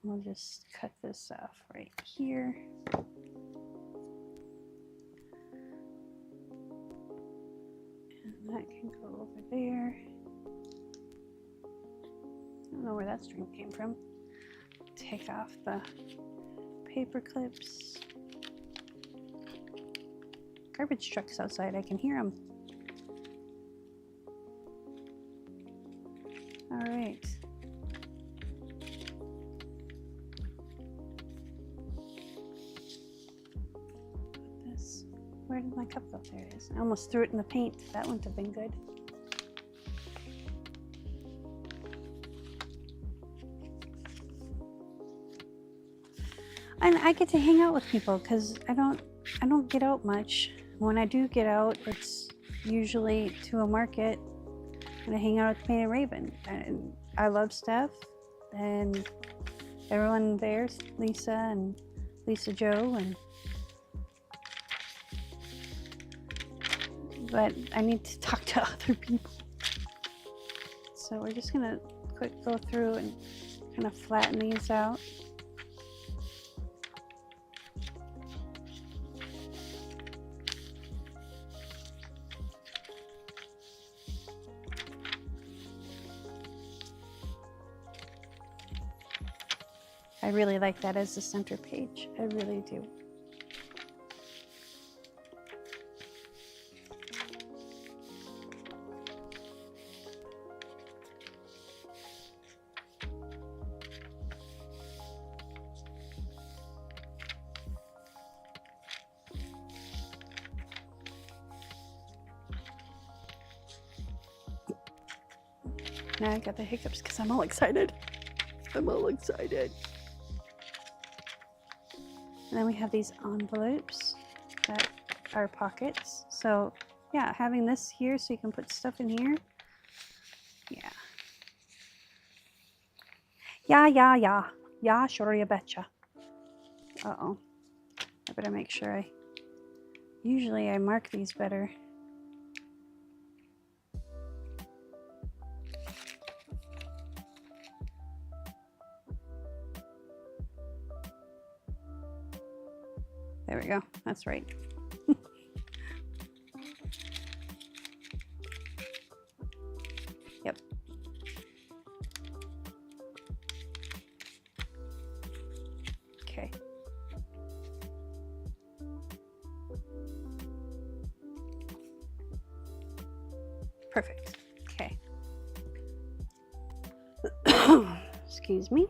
Speaker 1: We'll just cut this off right here. And that can go over there. I don't know where that string came from. Take off the paper clips. Garbage trucks outside, I can hear them. All right. Put this, where did my cup go? There it is. I almost threw it in the paint. That wouldn't have been good. And I get to hang out with people because I don't get out much. When I do get out, it's usually to a market and I hang out with Painted Raven. And I love Steph and everyone there, Lisa and Lisa Joe, but I need to talk to other people. So we're just gonna quick go through and kind of flatten these out. I really like that as the center page. I really do. Now I got the hiccups because I'm all excited. I'm all excited. And then we have these envelopes that are pockets. So yeah, having this here so you can put stuff in here. Yeah. Yeah, sure you betcha. Uh-oh. I better make sure usually I mark these better. There we go. That's right. Yep. Okay. Perfect. Okay. Excuse me.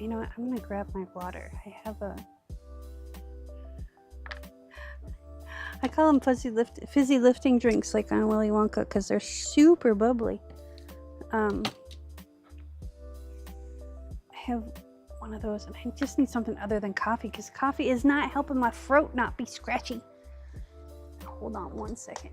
Speaker 1: You know what? I'm gonna grab my water. I call them fizzy lifting drinks, like on Willy Wonka, because they're super bubbly. I have one of those, and I just need something other than coffee, because coffee is not helping my throat not be scratchy. Hold on one second.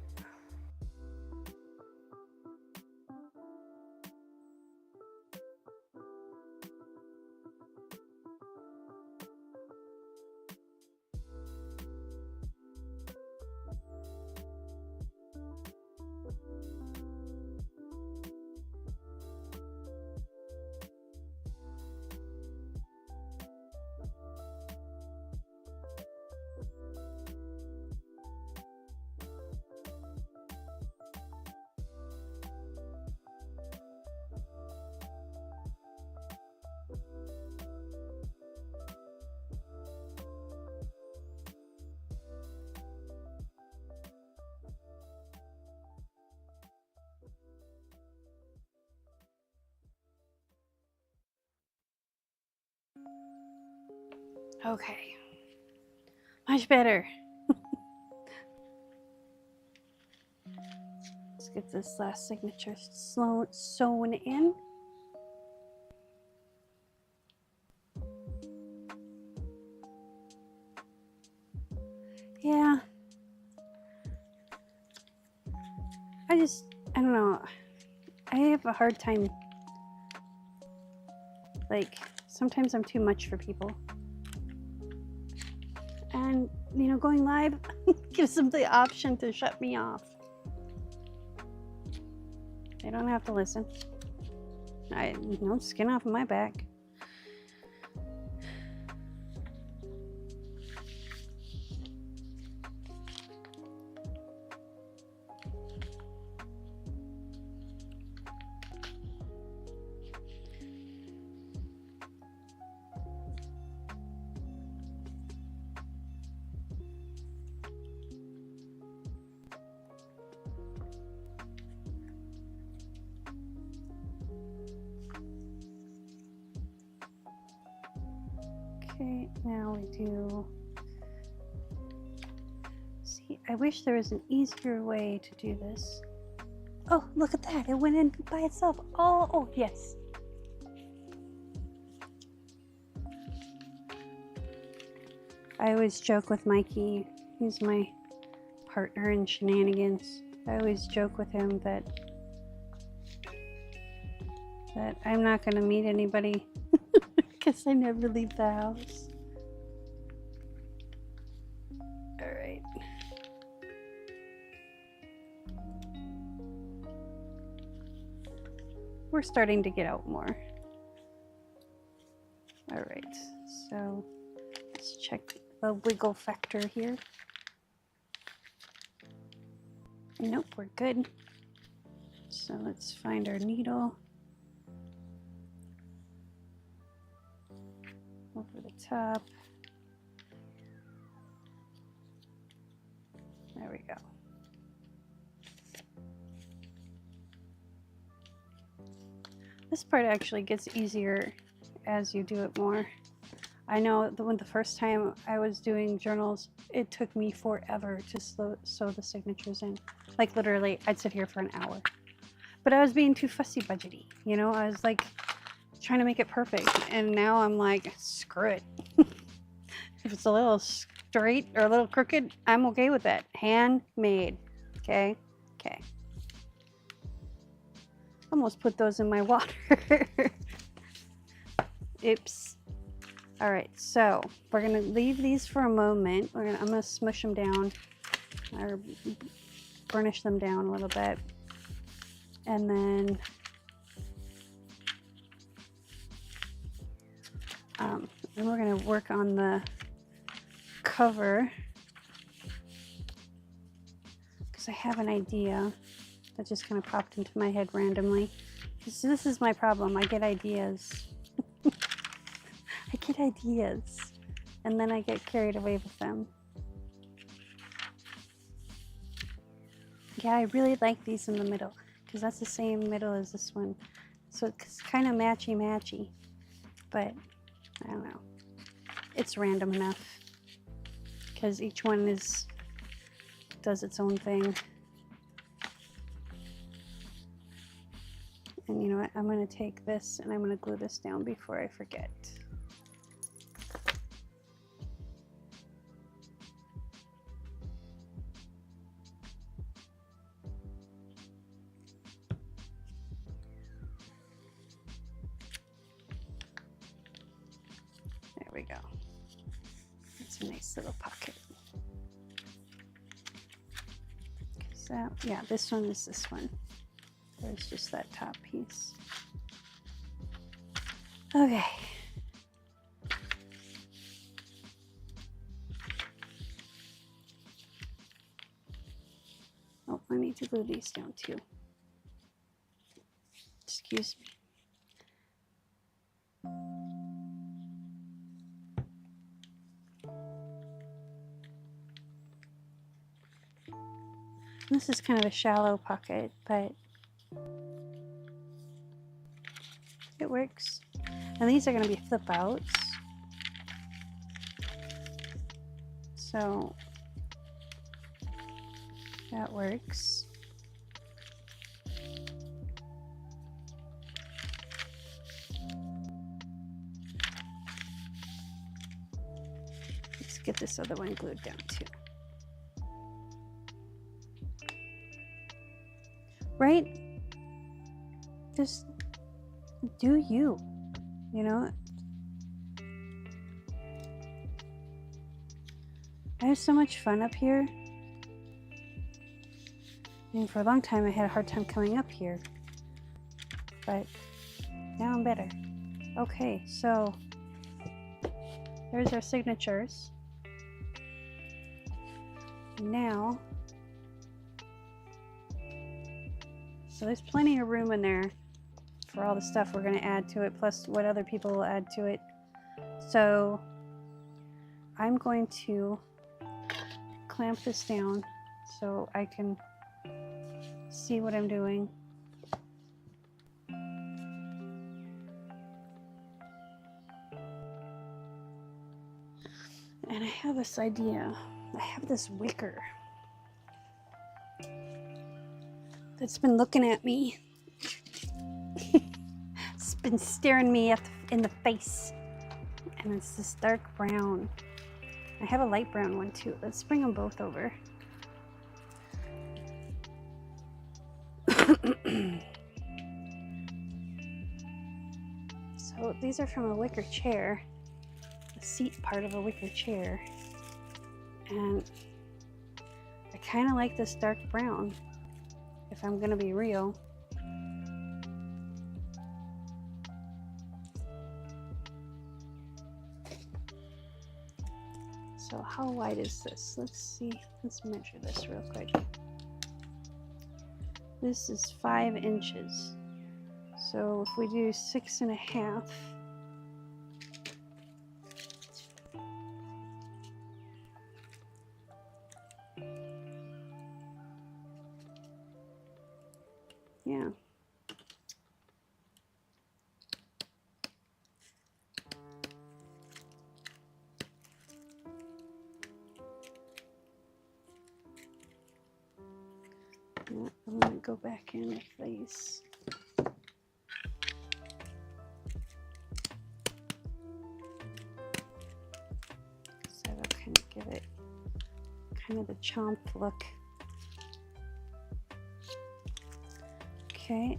Speaker 1: Okay, much better. Let's get this last signature sewn in. Yeah. I don't know. I have a hard time. Like, sometimes I'm too much for people. And, you know, going live gives them the option to shut me off. They don't have to listen. No skin off of my back. Okay, now we do. See, I wish there was an easier way to do this. Oh, look at that. It went in by itself. Oh, yes. I always joke with Mikey. He's my partner in shenanigans. I always joke with him that I'm not going to meet anybody because I never leave the house. All right. We're starting to get out more. All right, so let's check the wiggle factor here. Nope, we're good. So let's find our needle. over the top. There we go. This part actually gets easier as you do it more. I know the first time I was doing journals, it took me forever to sew the signatures in. Like literally, I'd sit here for an hour. But I was being too fussy budgety, you know? I was like trying to make it perfect. And now I'm like, screw it. If it's a little straight or a little crooked, I'm okay with that. Handmade, okay? Okay. Almost put those in my water. Oops. All right, so we're gonna leave these for a moment. I'm gonna smush them down or burnish them down a little bit. And then we're gonna work on the cover because I have an idea that just kind of popped into my head randomly. This is my problem. I get ideas. I get ideas and then I get carried away with them. Yeah, I really like these in the middle because that's the same middle as this one. So it's kind of matchy-matchy, but I don't know. It's random enough because each one does its own thing. And you know what? I'm going to take this and I'm going to glue this down before I forget. There we go. It's a nice little pocket. Yeah, this one is this one. There's just that top piece. Okay. Oh, I need to glue these down too. Excuse me. This is kind of a shallow pocket, but it works. And these are going to be flip outs. So that works. Let's get this other one glued down too. Right? Just do you know? I have so much fun up here. I mean, for a long time I had a hard time coming up here, but now I'm better. Okay, so there's our signatures. Now, so there's plenty of room in there for all the stuff we're going to add to it, plus what other people will add to it. So I'm going to clamp this down so I can see what I'm doing. And I have this idea. I have this wicker that's been looking at me. It's been staring me in the face. And it's this dark brown. I have a light brown one too. Let's bring them both over. So these are from a wicker chair, the seat part of a wicker chair. And I kind of like this dark brown, if I'm gonna be real. So how wide is this? Let's see, let's measure this real quick. This is 5 inches. So if we do 6.5, Yeah. I'm going to go back in with these. So that'll kind of give it kind of the chomped look. Okay.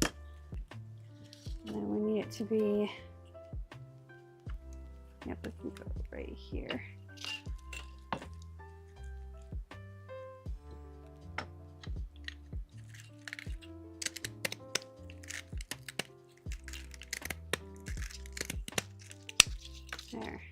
Speaker 1: And then we need it to be, yep, we can go right here. There.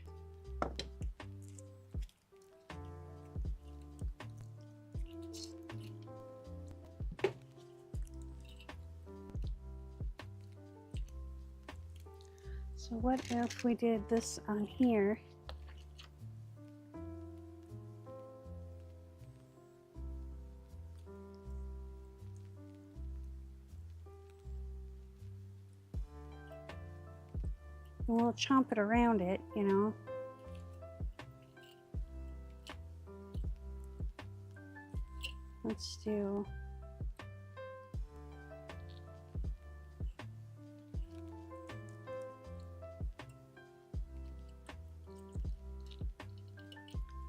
Speaker 1: So what if we did this on here? And we'll chomp it around it, you know. Let's do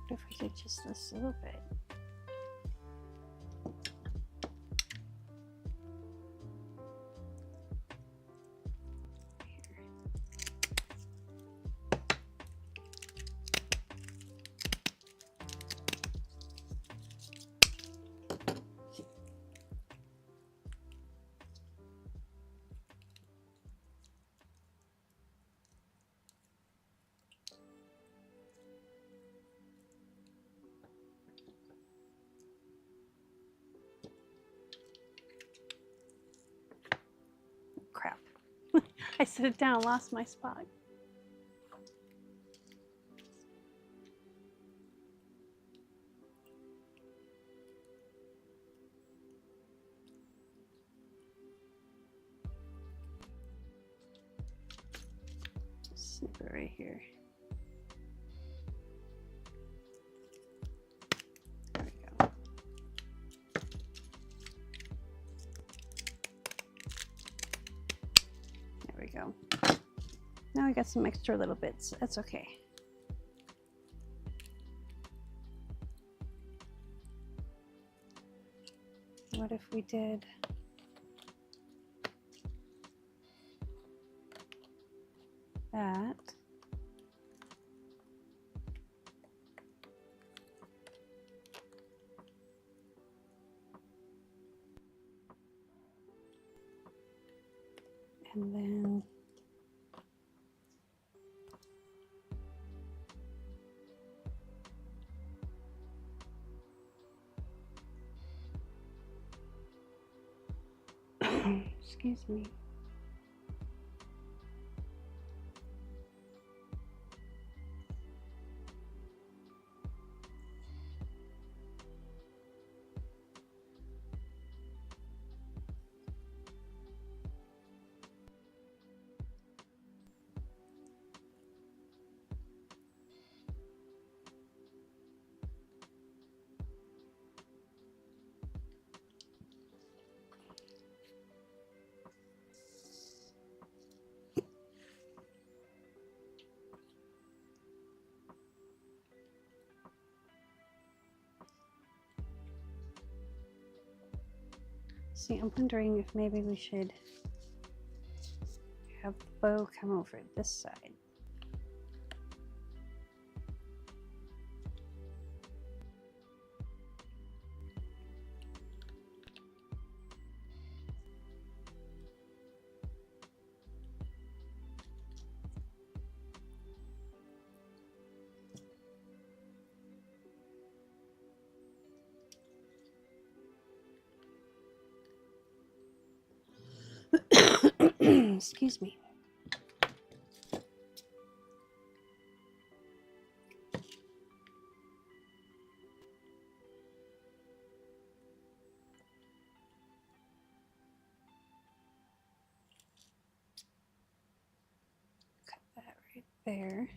Speaker 1: what if we did just this little bit? Crap. I set it down, lost my spot. Snip it right here. There we go. There we go. Now we got some extra little bits. That's okay. What if we did that? And then excuse me. See, I'm wondering if maybe we should have the bow come over this side. Excuse me. there.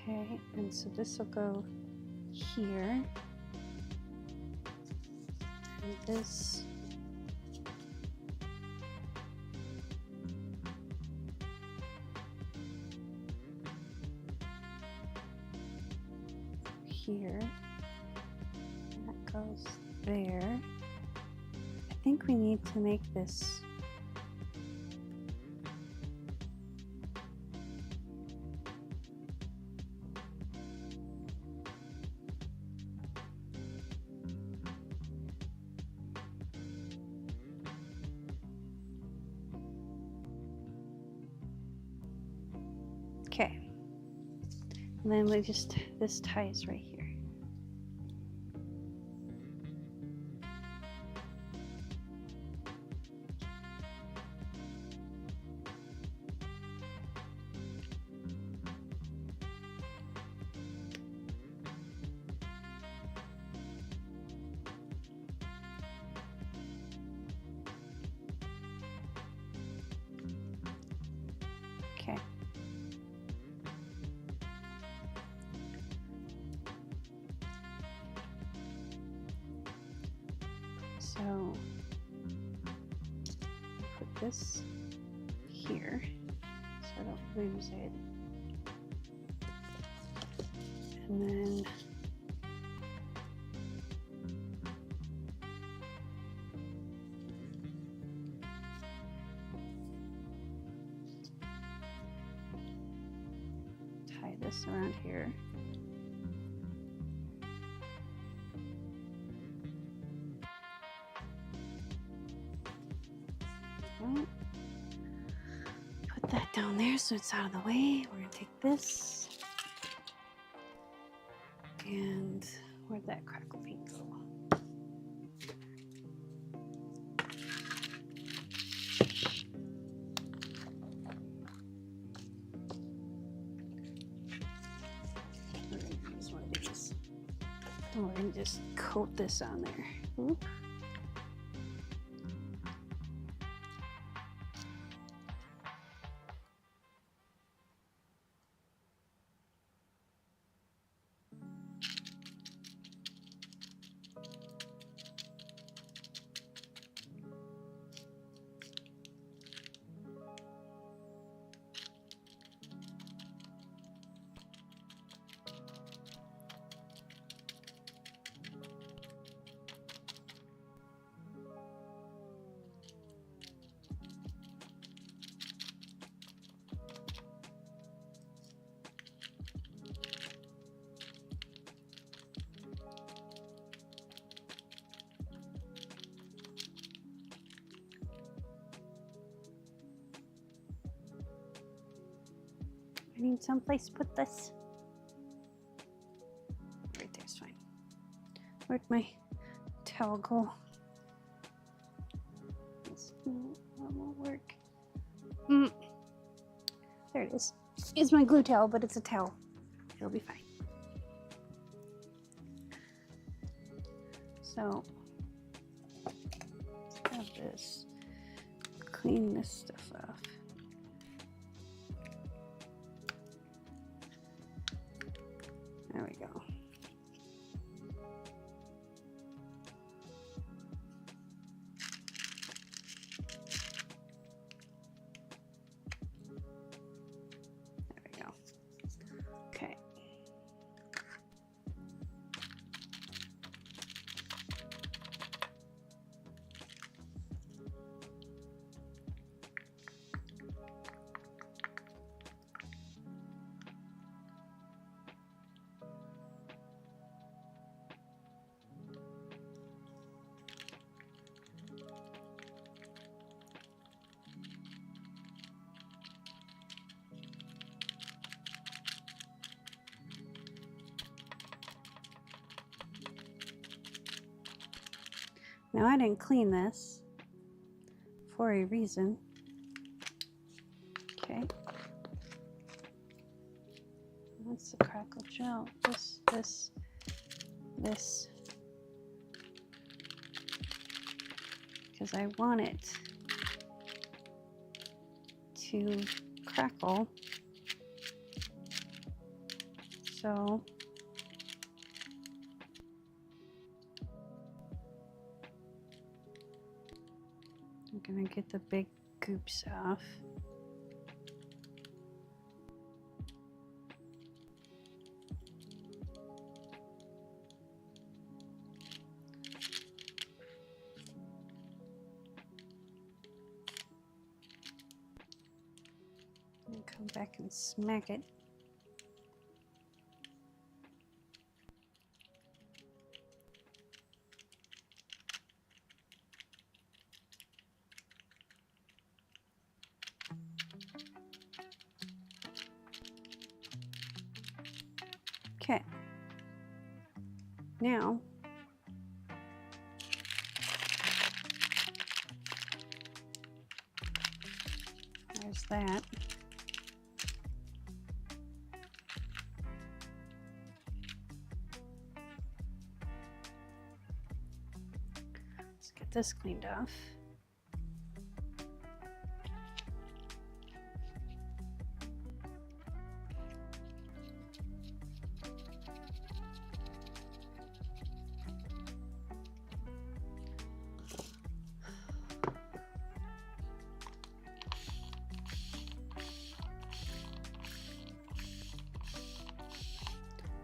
Speaker 1: Okay, and so this will go here. And this here. And that goes there. I think we need to make this okay. And then we just, this ties right here. Okay. So put this here so I don't lose it. And then tie this around here. Put that down there so it's out of the way. We're gonna take this. And where'd that crackle paint go? We're gonna use one of these. And we're gonna just coat this on there. Oop. I need someplace to put this. Right there's fine. Where'd my towel go? That won't work. There it is. It's my glue towel, but it's a towel. It'll be fine. So, let's have this. Clean this stuff off. There we go. There we go. Okay. Now I didn't clean this, for a reason. Okay. That's the crackle gel. This. Because I want it to crackle. So I'm gonna get the big goops off. And come back and smack it. Okay. Now, there's that. Let's get this cleaned off.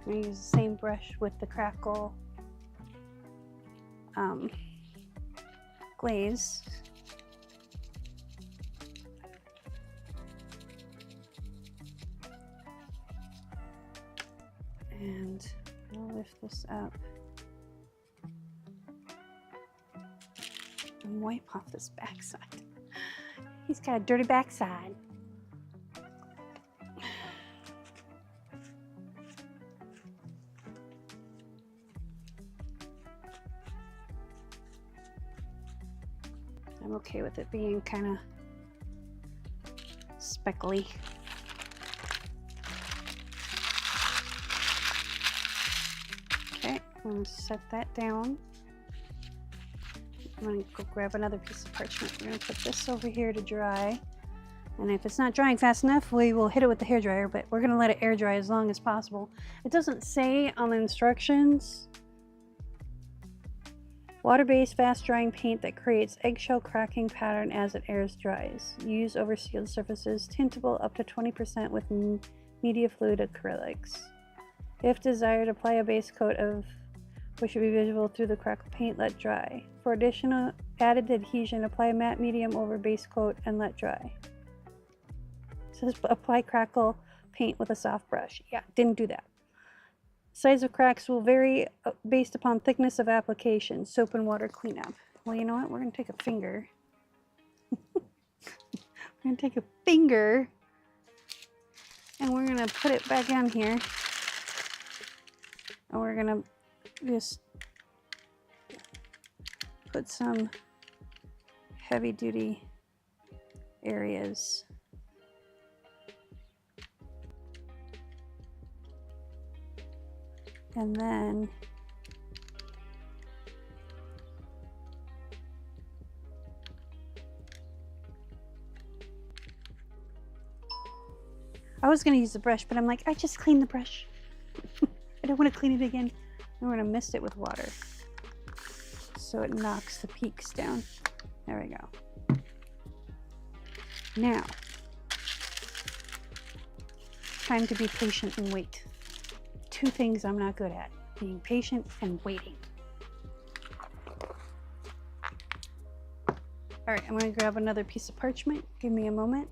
Speaker 1: I'm going to use the same brush with the crackle glaze. And I'll lift this up and wipe off this backside. He's got a dirty backside. I'm okay with it being kind of speckly. Okay, I'm going to set that down. I'm going to go grab another piece of parchment. We're going to put this over here to dry. And if it's not drying fast enough, we will hit it with the hairdryer, but we're going to let it air dry as long as possible. It doesn't say on the instructions. Water-based fast-drying paint that creates eggshell cracking pattern as it airs dries. Use over sealed surfaces. Tintable up to 20% with media fluid acrylics. If desired, apply a base coat of which should be visible through the crackle paint. Let dry. For additional added adhesion, apply a matte medium over base coat and let dry. It says apply crackle paint with a soft brush. Yeah, didn't do that. Size of cracks will vary based upon thickness of application. Soap and water cleanup. Well, you know what? We're going to take a finger. We're going to take a finger and we're going to put it back on here. And we're going to just put some heavy duty areas. And then I was going to use the brush, but I'm like, I just cleaned the brush. I don't want to clean it again. I'm going to mist it with water so it knocks the peaks down. There we go. Now, time to be patient and wait. Two things I'm not good at: being patient and waiting. All right, I'm going to grab another piece of parchment. Give me a moment.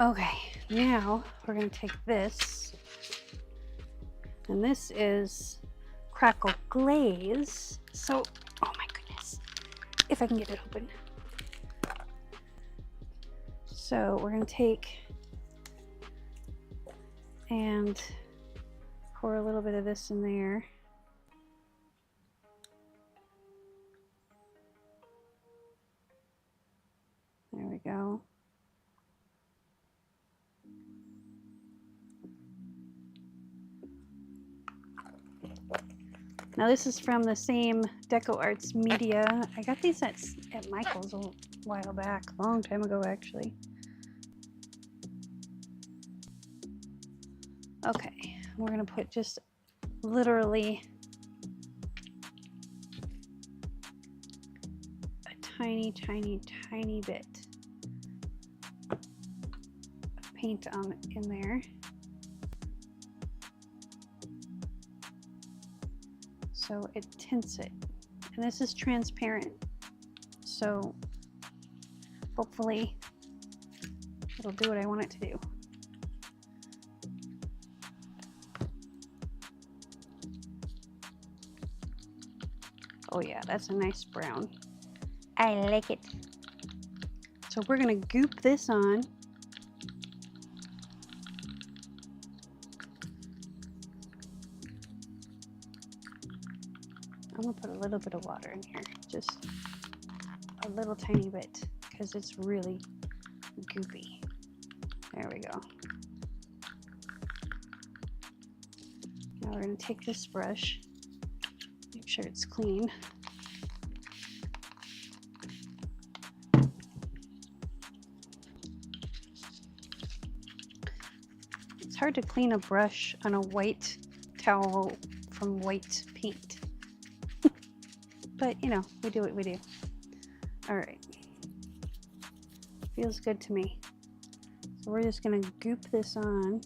Speaker 1: Okay, now we're going to take this, and this is Crackle Glaze. So, oh my goodness, if I can get it open. So we're going to take and pour a little bit of this in there. There we go. Now this is from the same Deco Arts Media. I got these at Michael's a while back, a long time ago actually. Okay, we're gonna put just literally a tiny, tiny, tiny bit of paint in there. So it tints it. And this is transparent. So hopefully it'll do what I want it to do. Oh yeah, that's a nice brown. I like it. So we're gonna goop this on. I'm gonna put a little bit of water in here, just a little tiny bit, because it's really goopy. There we go. Now we're gonna take this brush, make sure it's clean. It's hard to clean a brush on a white towel from white paint. But, you know, we do what we do. All right. Feels good to me. So we're just going to goop this on.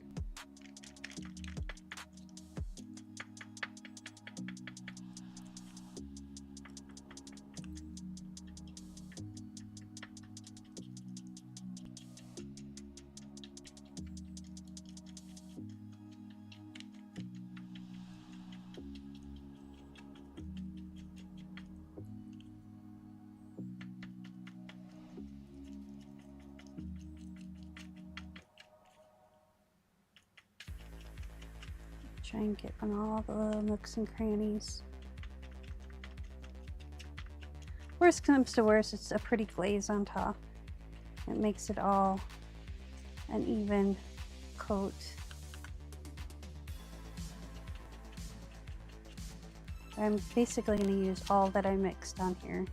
Speaker 1: Try and get on all the nooks and crannies. Worst comes to worst, it's a pretty glaze on top. It makes it all an even coat. I'm basically going to use all that I mixed on here.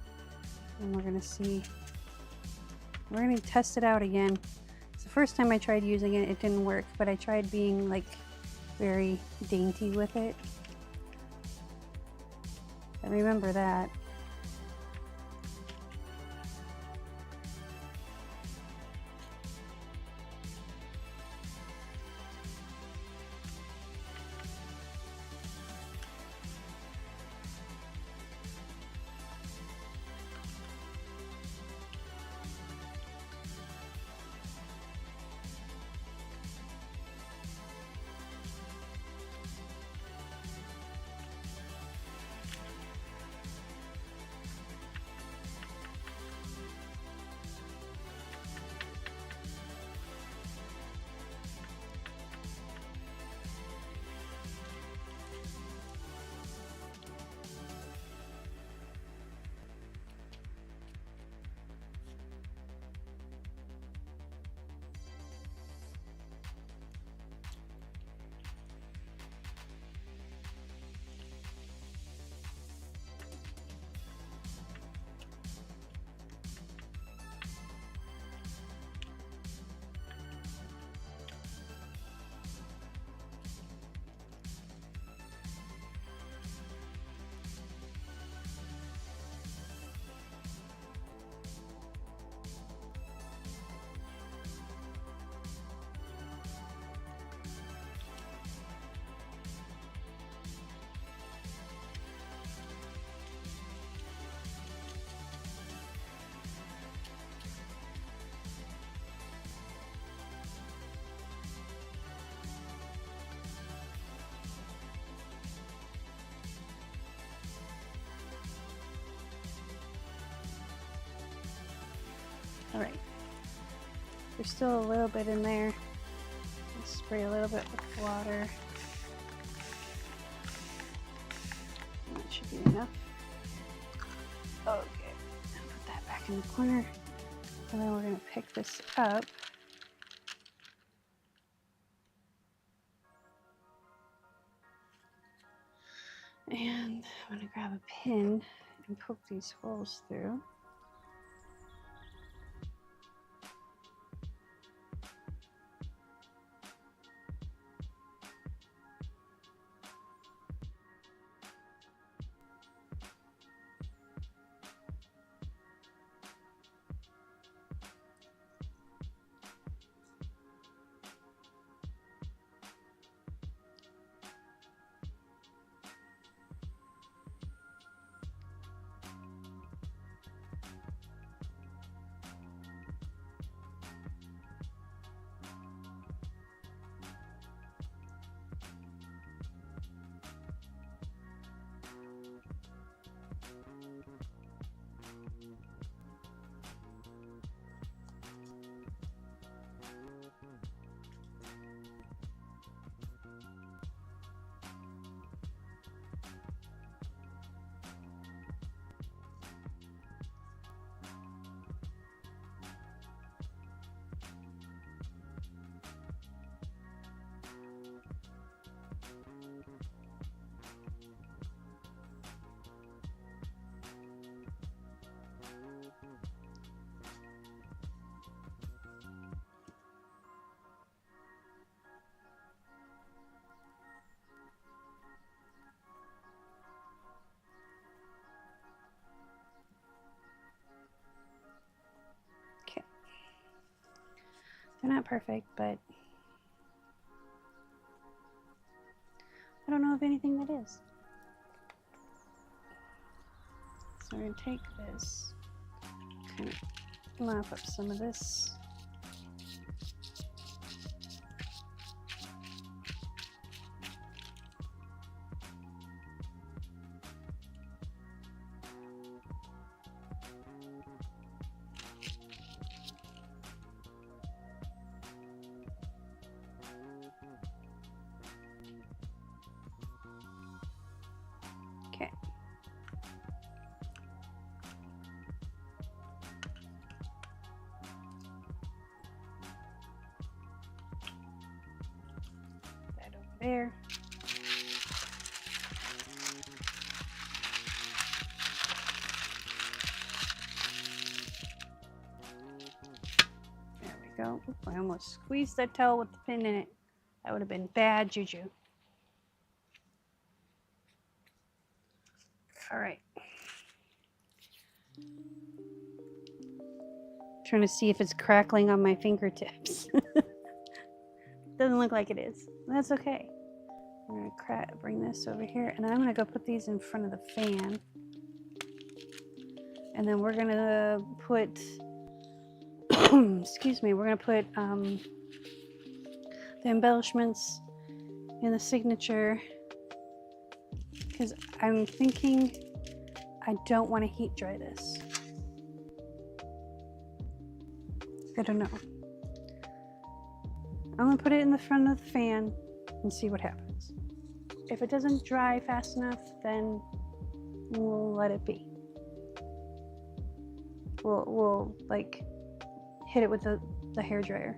Speaker 1: And we're going to see. We're going to test it out again. It's the first time I tried using it, it didn't work, but I tried being like very dainty with it. I remember that. All right. There's still a little bit in there. Let's spray a little bit with water. That should be enough. Okay, I'll put that back in the corner. And then we're going to pick this up. And I'm going to grab a pin and poke these holes through. They're not perfect, but I don't know of anything that is. So we're going to take this, kind of mop up some of this. Okay. That over there. There we go. Oop, I almost squeezed that towel with the pin in it. That would have been bad juju. All right. Trying to see if it's crackling on my fingertips. Doesn't look like it is. That's okay. I'm gonna bring this over here, and I'm gonna go put these in front of the fan. And then we're gonna put, excuse me, we're gonna put the embellishments in the signature, because I'm thinking I don't want to heat dry this. I don't know. I'm gonna put it in the front of the fan and see what happens. If it doesn't dry fast enough, then we'll let it be. We'll like hit it with the hairdryer.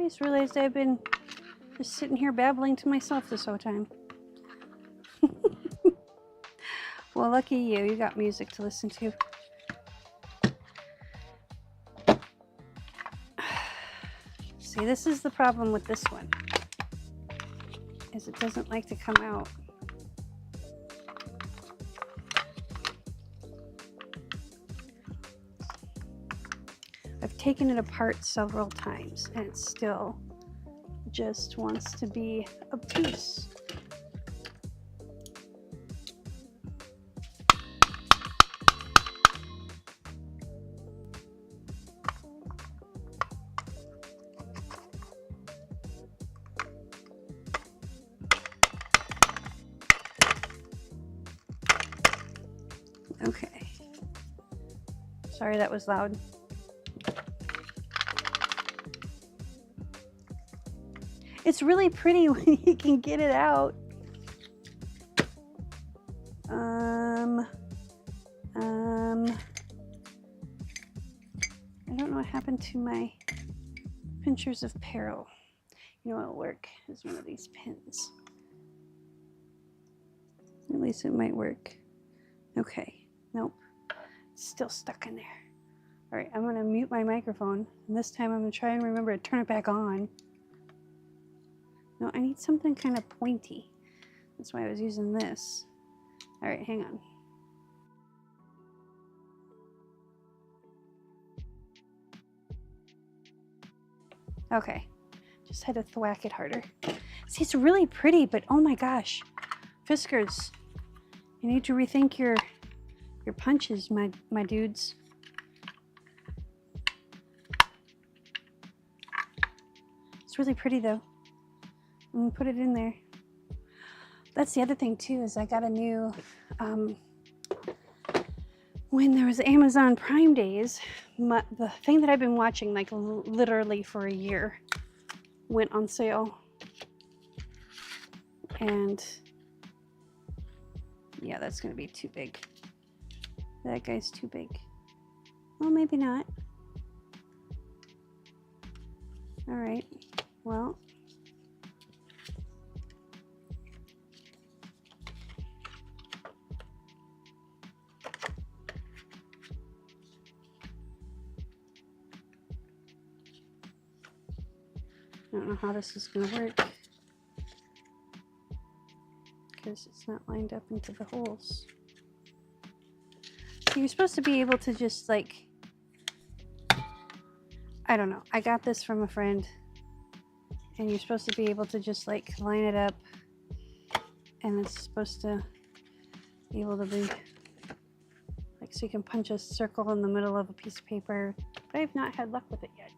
Speaker 1: I just realized I've been just sitting here babbling to myself this whole time. Well, lucky you. You got music to listen to. See, this is the problem with this one, is it doesn't like to come out. I've taken it apart several times and it still just wants to be obtuse. Okay. Sorry that was loud. It's really pretty when you can get it out. I don't know what happened to my pinchers of peril. You know what'll work is one of these pins. At least it might work. Okay, nope, it's still stuck in there. All right, I'm gonna mute my microphone, and this time I'm gonna try and remember to turn it back on. No, I need something kind of pointy. That's why I was using this. All right, hang on. Okay, just had to thwack it harder. See, it's really pretty, but oh my gosh, Fiskars, you need to rethink your punches, my dudes. It's really pretty though. I'm gonna put it in there. That's the other thing too, is I got a new, when there was Amazon Prime Days, the thing that I've been watching like literally for a year went on sale. And yeah, that's gonna be too big. That guy's too big. Well, maybe not. All right, well. I don't know how this is going to work because it's not lined up into the holes. So you're supposed to be able to just like, I don't know. I got this from a friend and you're supposed to be able to just like line it up and it's supposed to be able to be like, so you can punch a circle in the middle of a piece of paper, but I've not had luck with it yet.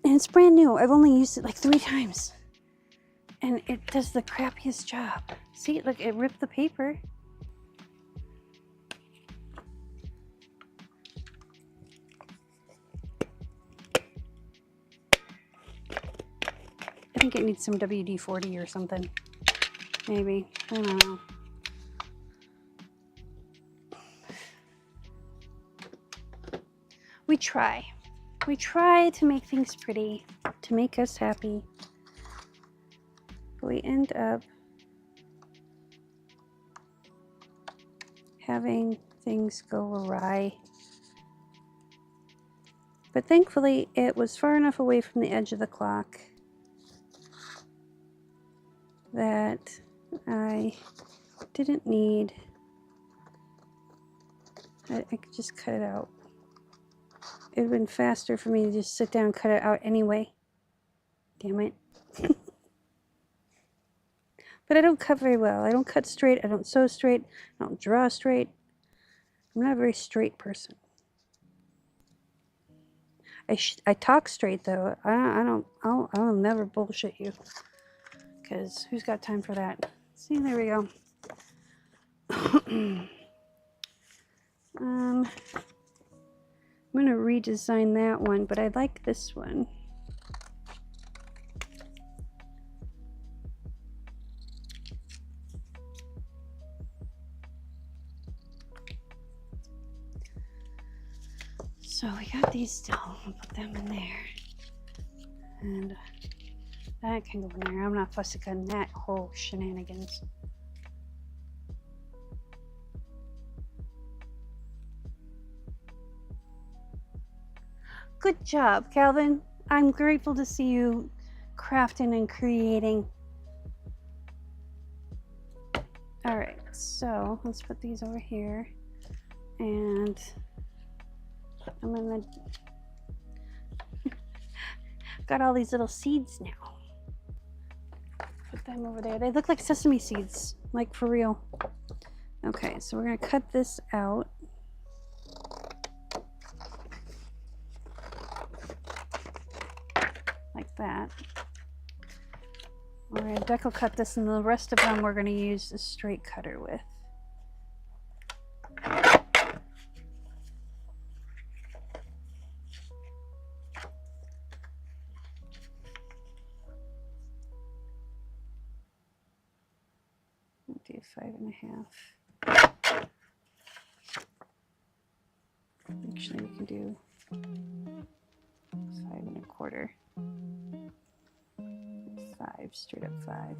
Speaker 1: And it's brand new. I've only used it like 3 times. And it does the crappiest job. See, look, it ripped the paper. I think it needs some WD-40 or something. Maybe. I don't know. We try. We try to make things pretty, to make us happy. But we end up having things go awry. But thankfully, it was far enough away from the edge of the clock that I didn't need, I could just cut it out. It would have been faster for me to just sit down and cut it out anyway. Damn it. But I don't cut very well. I don't cut straight. I don't sew straight. I don't draw straight. I'm not a very straight person. I talk straight though. I'll never bullshit you. Because who's got time for that? See, there we go. I'm going to redesign that one, but I like this one. So we got these still. I'll put them in there. And that can go in there. I'm not fussing on that whole shenanigans. Good job, Calvin. I'm grateful to see you crafting and creating. All right, so let's put these over here. And I'm gonna got all these little seeds now. Put them over there. They look like sesame seeds, like for real. Okay, so we're gonna cut this out. Like that. We're gonna deco cut this, and the rest of them we're gonna use a straight cutter with. Do 5.5. Actually, we can do 5.25. 5, straight up 5.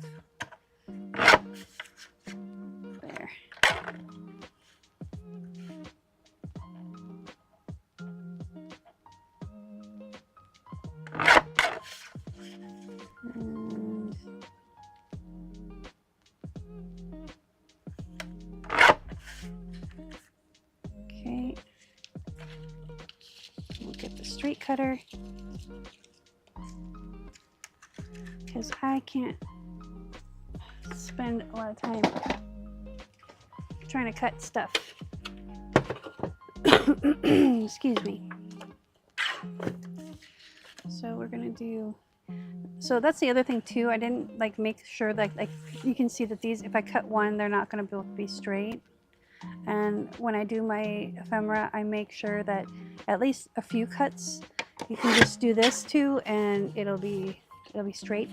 Speaker 1: There. And okay. We'll get the straight cutter, because I can't spend a lot of time trying to cut stuff. Excuse me. So we're gonna do, so that's the other thing too. I didn't like make sure that like you can see that these, if I cut one, they're not gonna both be straight. And when I do my ephemera, I make sure that at least a few cuts, you can just do this too, and it'll be straight.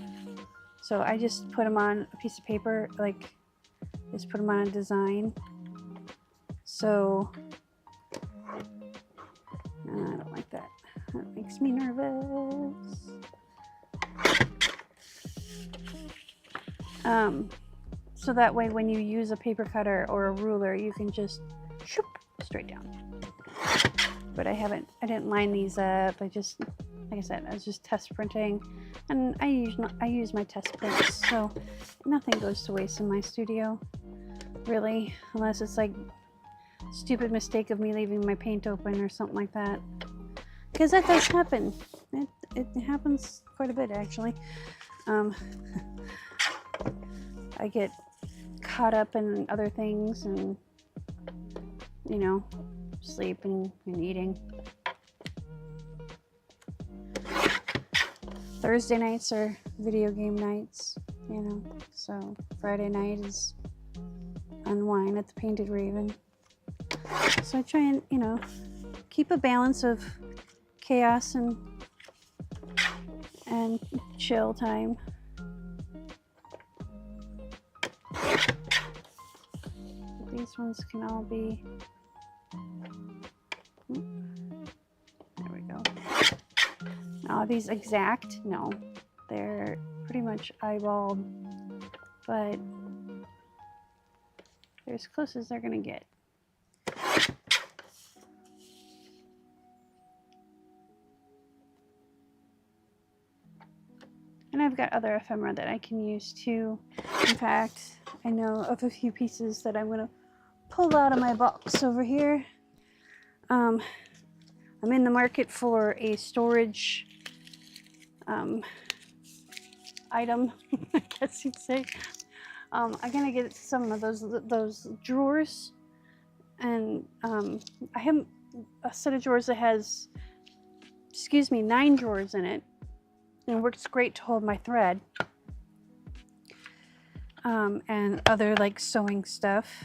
Speaker 1: So I just put them on a piece of paper, like just put them on a design. So I don't like that. That makes me nervous. So that way when you use a paper cutter or a ruler, you can just shoop straight down. But I didn't line these up. I just, like I said, I was just test printing, and I use my test prints, so nothing goes to waste in my studio, really, unless it's like stupid mistake of me leaving my paint open or something like that, because that does happen. It happens quite a bit, actually. I get caught up in other things, and you know, sleeping and eating. Thursday nights are video game nights, you know, so Friday night is unwind at the Painted Raven. So I try and, you know, keep a balance of chaos and chill time. These ones can all be, there we go. Are these exact? No, they're pretty much eyeballed, but they're as close as they're gonna get. And I've got other ephemera that I can use too. In fact, I know of a few pieces that I'm gonna pull out of my box over here. I'm in the market for a storage item, I guess you'd say. I'm gonna get some of those drawers, and I have a set of drawers that has, 9 drawers in it, and it works great to hold my thread and other like sewing stuff.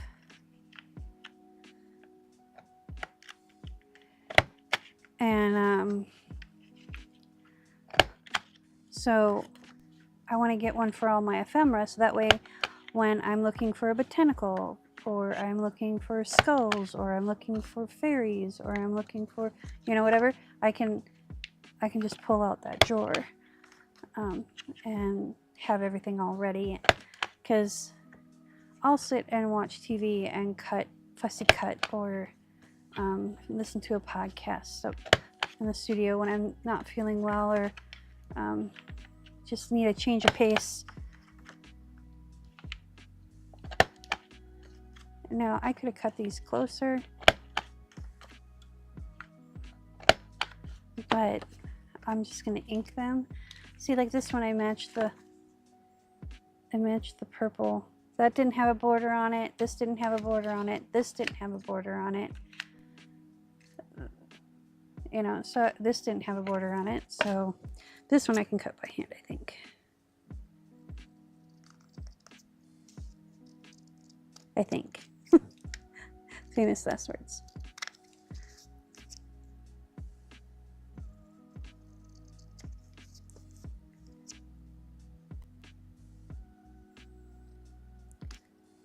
Speaker 1: And so I want to get one for all my ephemera, so that way when I'm looking for a botanical or I'm looking for skulls, or I'm looking for fairies, or I'm looking for, you know, whatever, I can just pull out that drawer and have everything all ready, because I'll sit and watch TV and fussy cut, or listen to a podcast in the studio when I'm not feeling well, or just need a change of pace. Now, I could have cut these closer, but I'm just going to ink them. See, like this one, I matched the purple. That didn't have a border on it. This didn't have a border on it. This didn't have a border on it. You know, so this didn't have a border on it. So this one I can cut by hand, I think. Famous last words.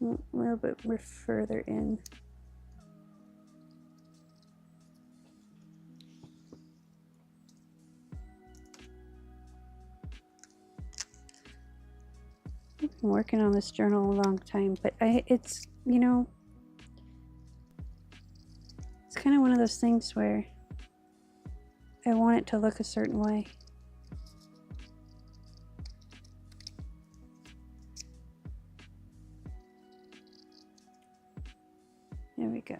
Speaker 1: A little bit more further in. I've been working on this journal a long time, but it's, you know, it's kind of one of those things where I want it to look a certain way. There we go.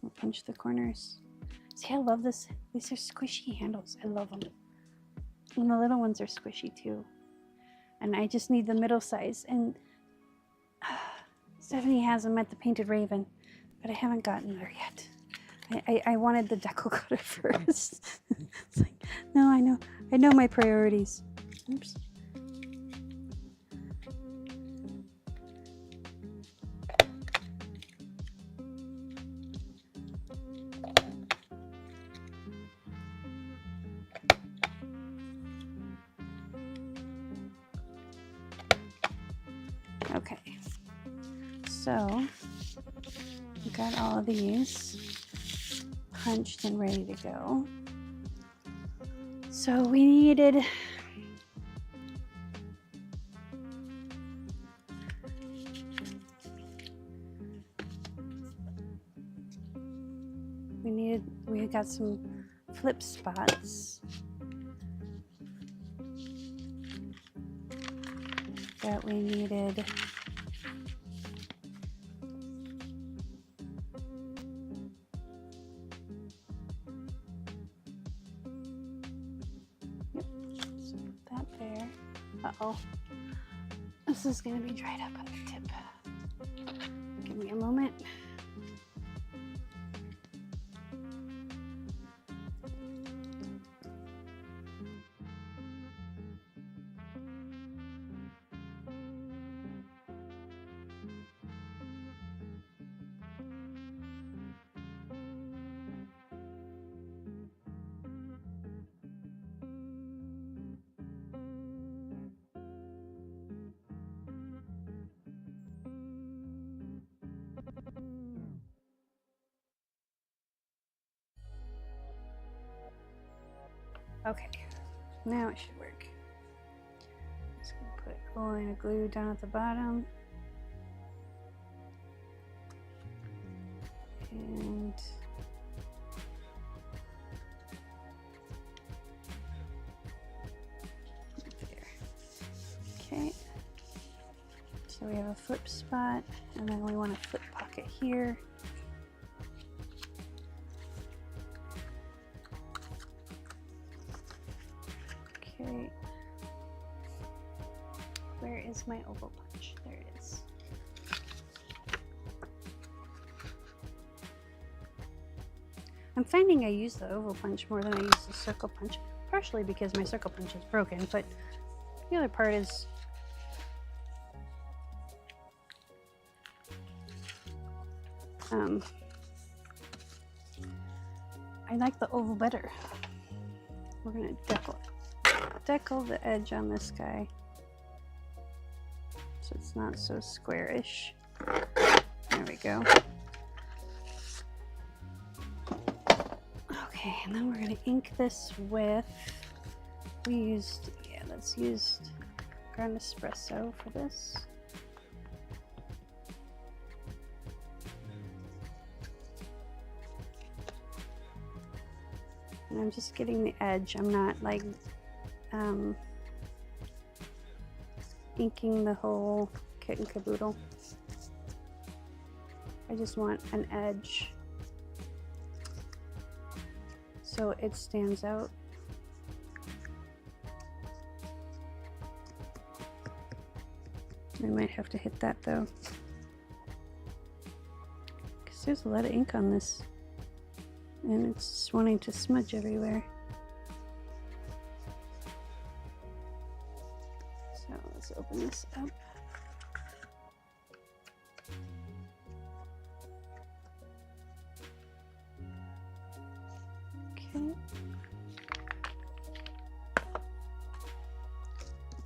Speaker 1: We'll punch the corners. See, I love this. These are squishy handles. I love them. And the little ones are squishy too. And I just need the middle size. And Stephanie has them at the Painted Raven, but I haven't gotten there yet. I wanted the decal cutter first. It's like, no, I know my priorities. Oops. Okay, so we got all of these punched and ready to go. So we needed we got some flip spots that we needed. Yep, so put that there. Uh-oh, this is gonna be dried up at the tip. Give me a moment. Okay, now it should work. Just gonna put a line of glue down at the bottom. And there. Okay, so we have a flip spot, and then we want a flip pocket here. Okay, where is my oval punch? There it is. I'm finding I use the oval punch more than I use the circle punch, partially because my circle punch is broken, but the other part is I like the oval better. We're gonna decal the edge on this guy so it's not so squarish. go. Okay, and then we're going to ink this with, let's use Grunge Espresso for this. And I'm just getting the edge. I'm not like inking the whole kit and caboodle. I just want an edge so it stands out. I might have to hit that though, because there's a lot of ink on this and it's just wanting to smudge everywhere. So let's open this up. Okay.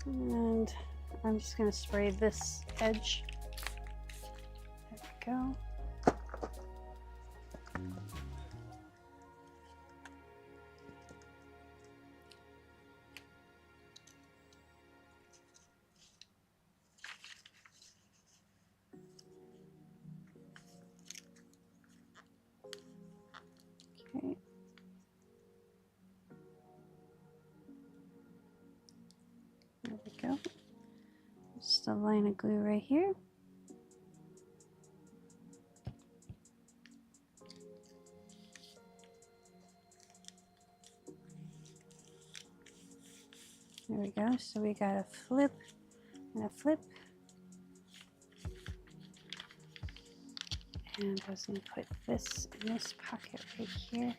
Speaker 1: And I'm just going to spray this edge. There we go. Okay. There we go. Just a line of glue right here. There we go. So we got a flip and a flip. And I was going to put this in this pocket right here.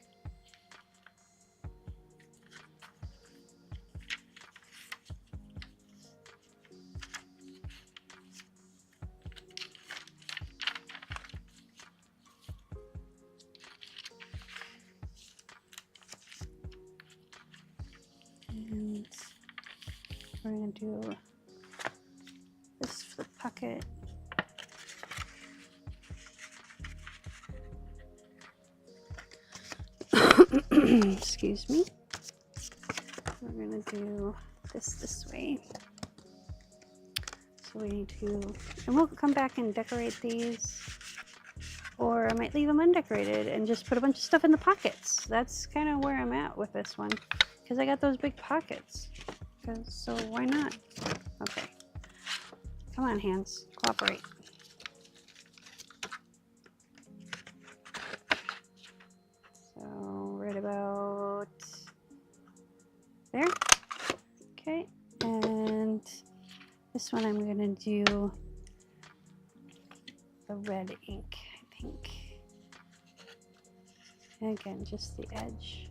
Speaker 1: And we're going to do this flip pocket. Excuse me. We're going to do this way. So we need to, and we'll come back and decorate these, or I might leave them undecorated and just put a bunch of stuff in the pockets. That's kind of where I'm at with this one, because I got those big pockets. So why not? Okay. Come on, hands. Cooperate. So right about there. Okay. And this one I'm going to do the red ink, I think. And again, just the edge.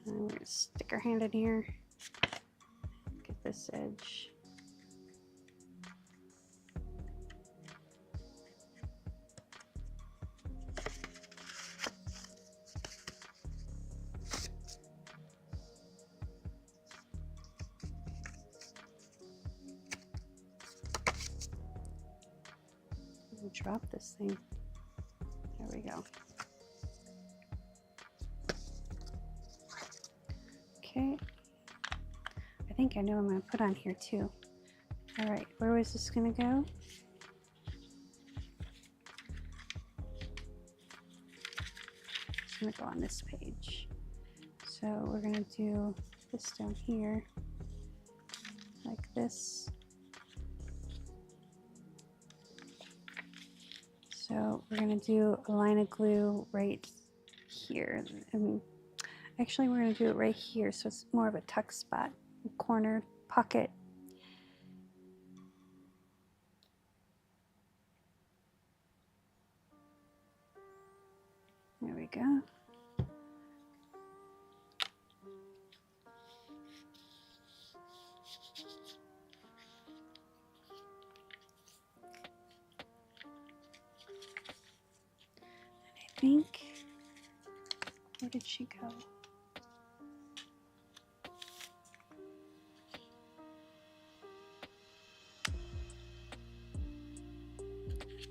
Speaker 1: And we're going to stick our hand in here. Get this edge. Drop this thing. There we go. Okay. I think I know I'm going to put on here too. All right, where was this going to go? It's going to go on this page. So we're going to do this down here, like this. So we're going to do a line of glue right here. And actually, we're going to do it right here, so it's more of a tuck spot, corner pocket. There we go. think, where did she go?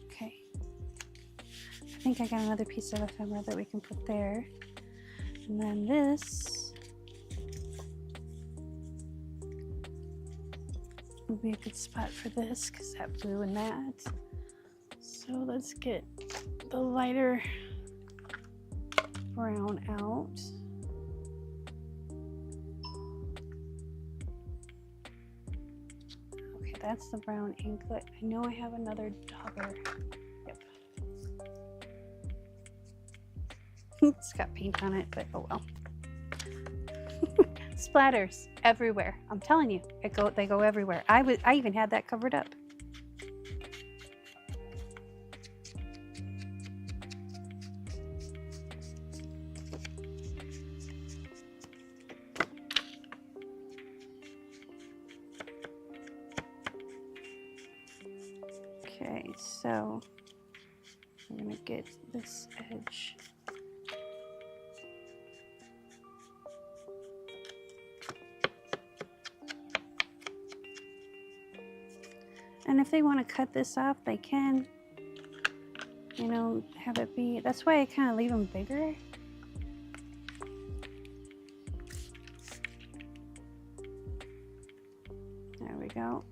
Speaker 1: Okay. I think I got another piece of ephemera that we can put there. And then this would be a good spot for this because that blue and that. So let's get the lighter brown out. Okay, that's the brown inklet. I know I have another dauber. Yep. It's got paint on it, but oh well. Splatters everywhere. I'm telling you, they go everywhere. I even had that covered up. Okay, so I'm gonna get this edge. And if they want to cut this off, they can, you know, have it be, that's why I kind of leave them bigger. There we go.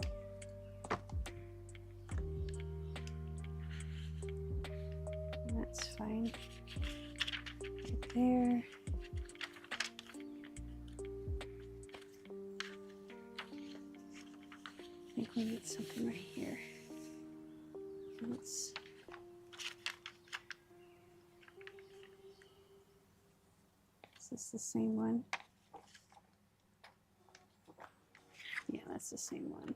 Speaker 1: That's fine. Right there. I think we need something right here. Let's, is this the same one? Yeah, that's the same one.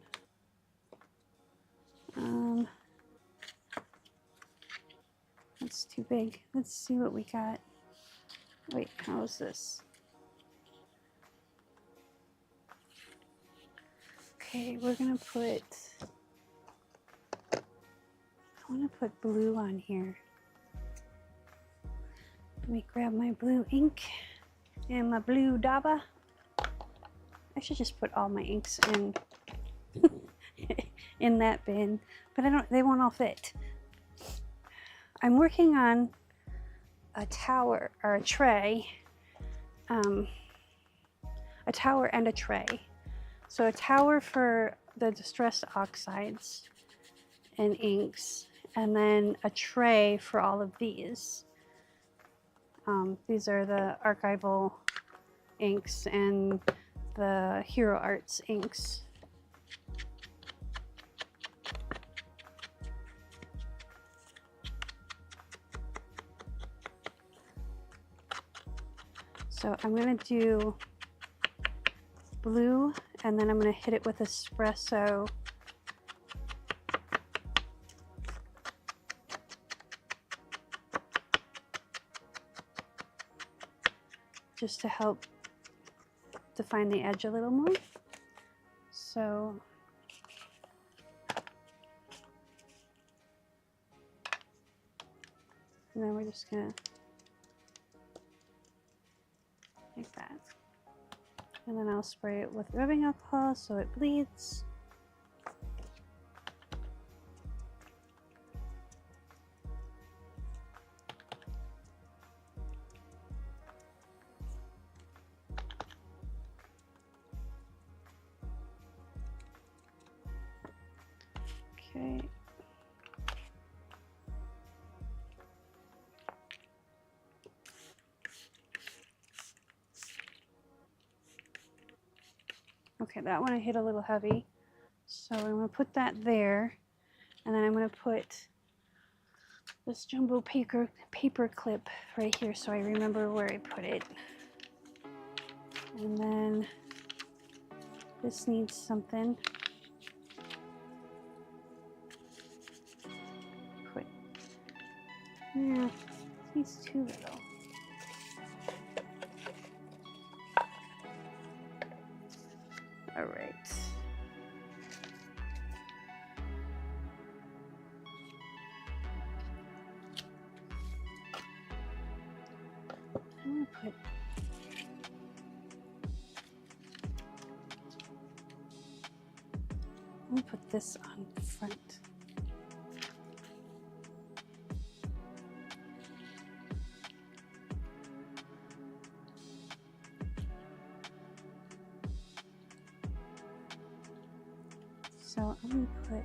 Speaker 1: That's too big. Let's see what we got. Wait, how is this? Okay, we're gonna put, I wanna put blue on here. Let me grab my blue ink and my blue dauber. I should just put all my inks in in that bin, but they won't all fit. I'm working on a tower or a tray, a tower and a tray. So a tower for the distressed oxides and inks, and then a tray for all of these. These are the archival inks and the Hero Arts inks. So I'm gonna do blue, and then I'm gonna hit it with espresso. Just to help define the edge a little more. So and then we're just gonna like that. And then I'll spray it with rubbing alcohol so it bleeds. Okay. Okay, that one I hit a little heavy. So I'm gonna put that there, and then I'm gonna put this jumbo paper clip right here so I remember where I put it. And then this needs something. Yeah, he's too little. All right. put this on front. So I'm going to put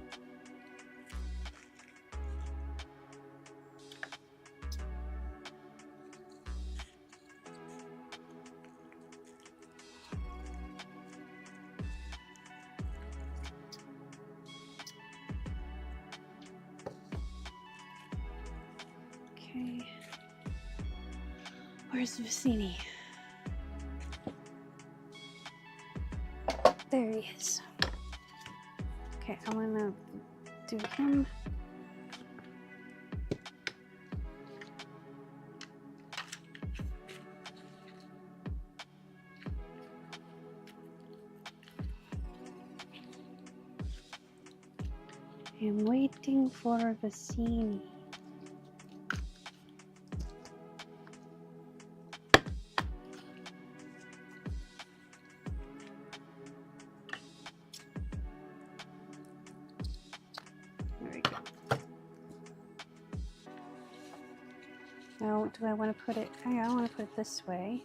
Speaker 1: okay. Where's Vicini? There he is. Okay, I'm gonna do him. I'm waiting for Vicini. Now, do I want to put it? I want to put it this way.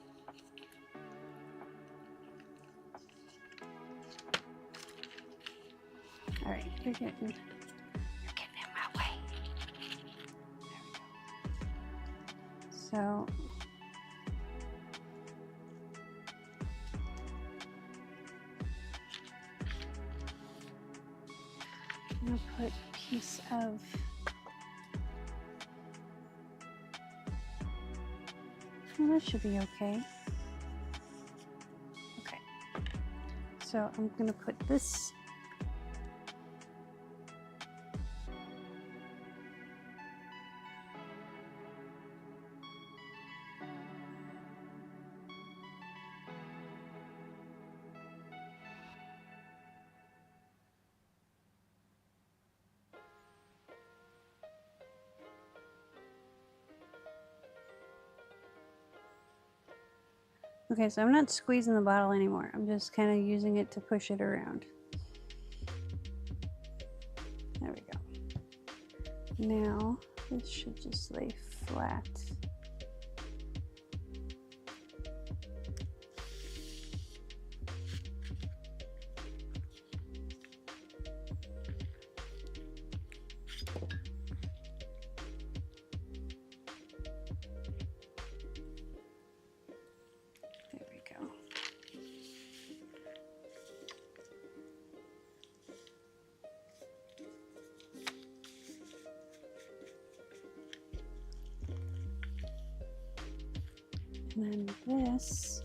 Speaker 1: All right, you're getting in my way. There we go. So, I'm gonna put a piece of. Well, that should be okay. Okay. So I'm going to put this. Okay, so I'm not squeezing the bottle anymore. I'm just kind of using it to push it around. There we go. Now, this should just lay flat. And then this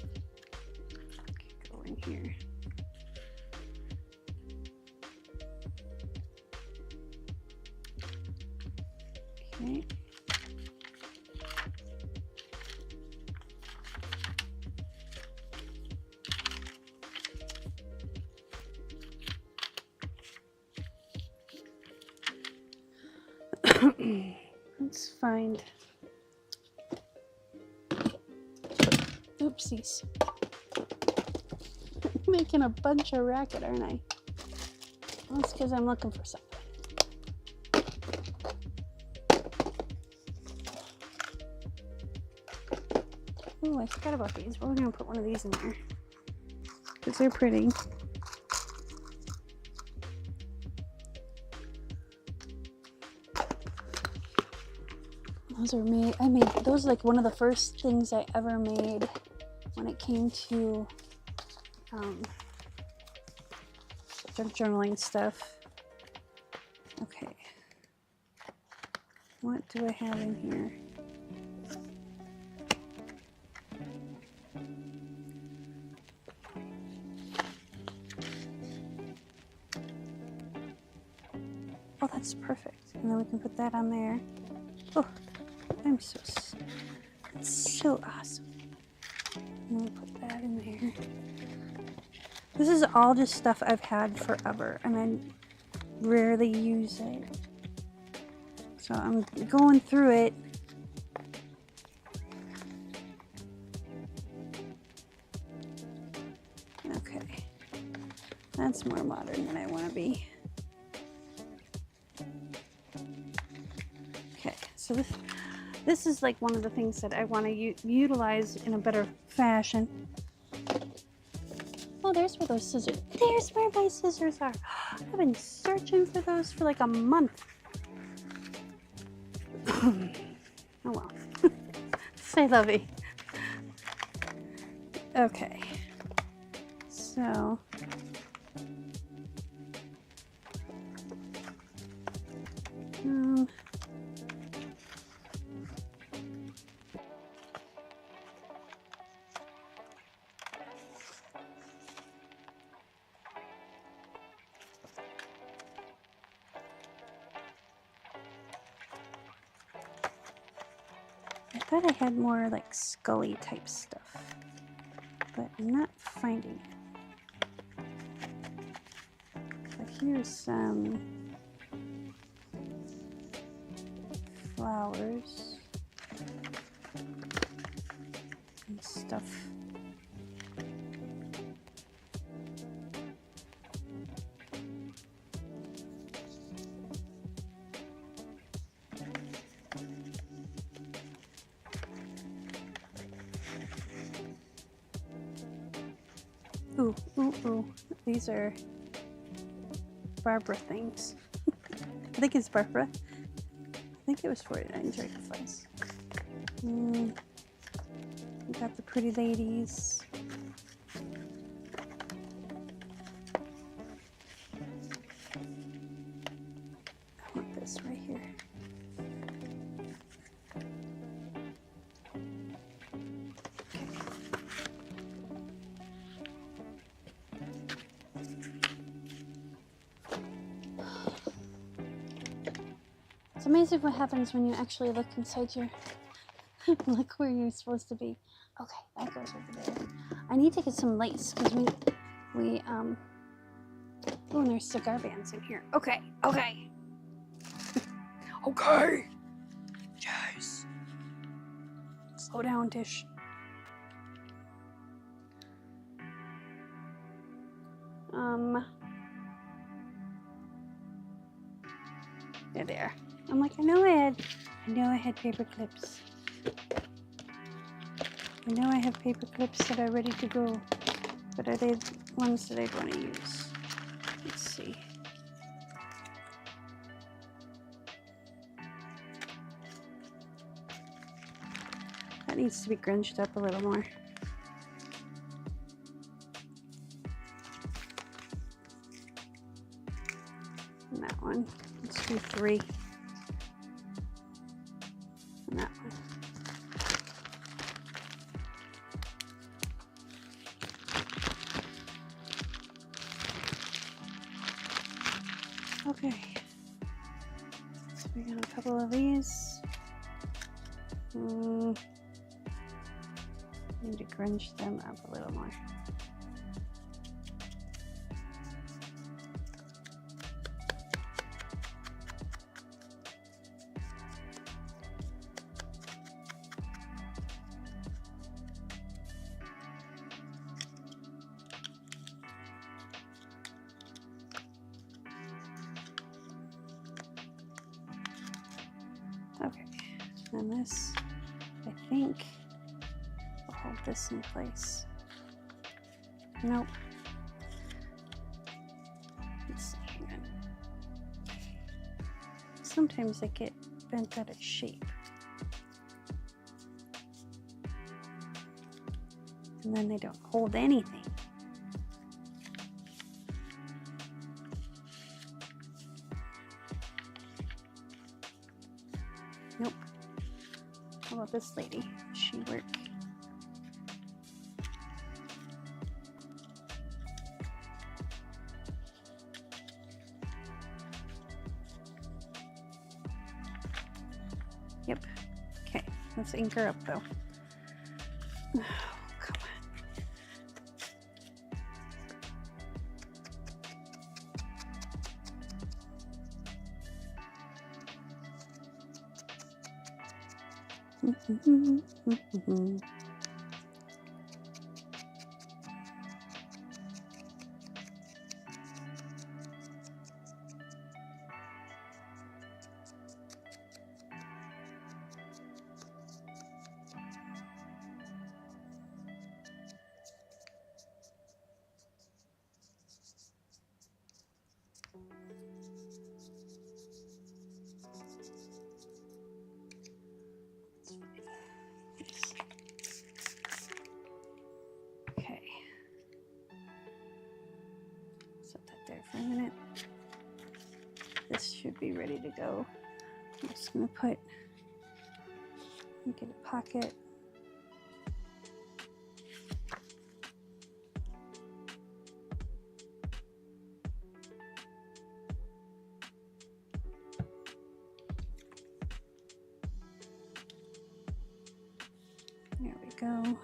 Speaker 1: can go in here. Okay. Let's find. Oopsies. I'm making a bunch of racket, aren't I? That's because I'm looking for something. Oh, I forgot about these. We're going to put one of these in there because they're pretty. Those are made. I made those like one of the first things I ever made when it came to journaling stuff. Okay, what do I have in here? Oh, that's perfect. And then we can put that on there. Oh, I'm so awesome. I'm gonna put that in there. This is all just stuff I've had forever and I rarely use it. So I'm going through it. That's more modern than I want to be. Okay, so this is like one of the things that I want to utilize in a better fashion. Oh, there's where those scissors. There's where my scissors are. I've been searching for those for like a month. Oh well. Say lovey. Okay. So. I thought I had more like Scully type stuff, but I'm not finding it. But here's some flowers and stuff. Ooh, ooh, ooh. These are Barbara things. I think it's Barbara. I think it was 49 dragonflies. We got the pretty ladies. I want this right here. It's amazing what happens when you actually look inside your look where you're supposed to be. Okay, that goes over there. I need to get some lace because we oh, and there's cigar bands in here. Okay, okay. Okay. Yes. Slow down, Tish. They're there. I'm like, I know I had paper clips. I know I have paper clips that are ready to go, but are they ones that I'd want to use? Let's see. That needs to be grunged up a little more. And that one. Let's do 3. And that one. Okay. So we got a couple of these. Need to grunge them up a little more. Okay, and this, I think, will hold this in place. Nope. Let's see, hang on. Sometimes they get bent out of shape. And then they don't hold anything. Nope. How about this lady? Does she work? Yep. Okay. Let's ink her up though. Oh, come on. Okay. Set that there for a minute. This should be ready to go. I'm just gonna get a pocket. There we go.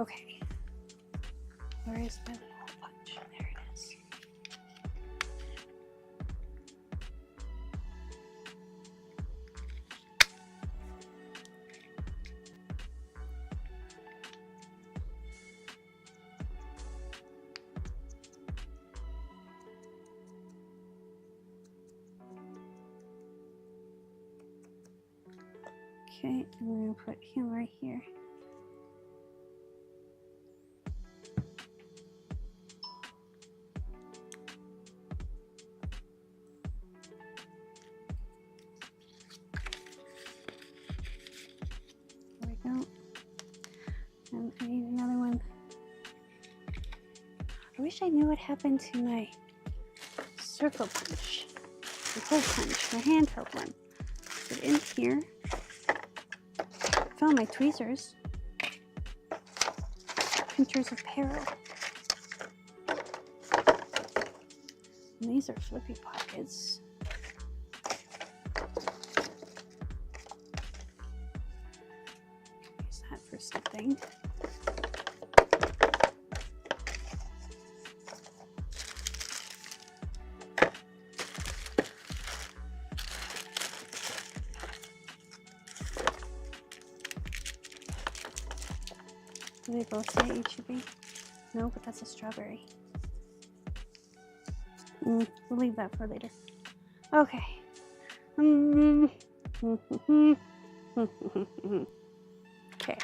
Speaker 1: Okay. Where is my little punch? There it is. Okay, I'm going to put him right here. There we go. And I need another one. I wish I knew what happened to my circle punch, the hole punch, my handheld one. Put it in here. Found my tweezers. Pinchers of peril. And these are flippy pockets. Use that for something. Do they both say HEB? No, but that's a strawberry. We'll leave that for later. Okay. Okay.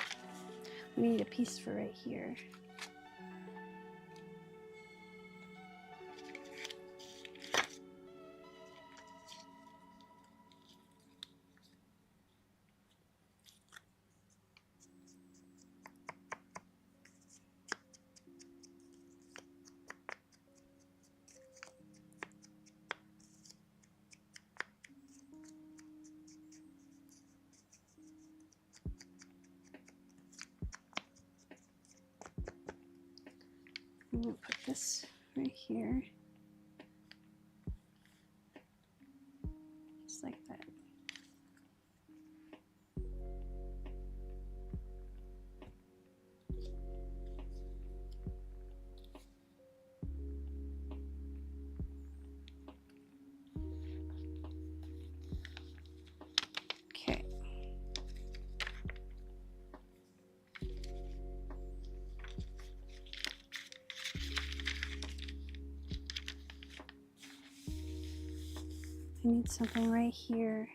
Speaker 1: We need a piece for right here. I'm going to put this right here, just like that. Okay. I need something right here,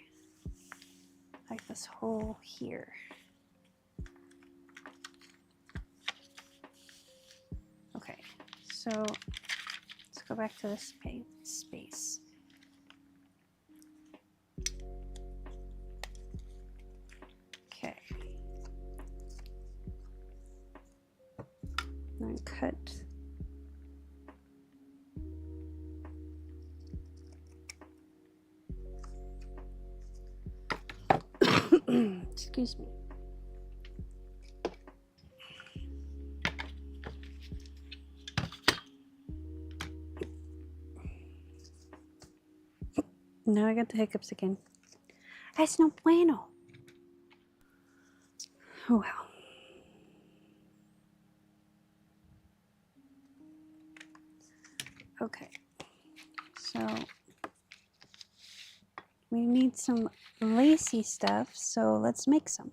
Speaker 1: like this hole here. Okay, so let's go back to this space. Okay. Then cut. Excuse me. Now I got the hiccups again. Es no bueno. Oh well. Okay. So we need some lacy stuff, so let's make some.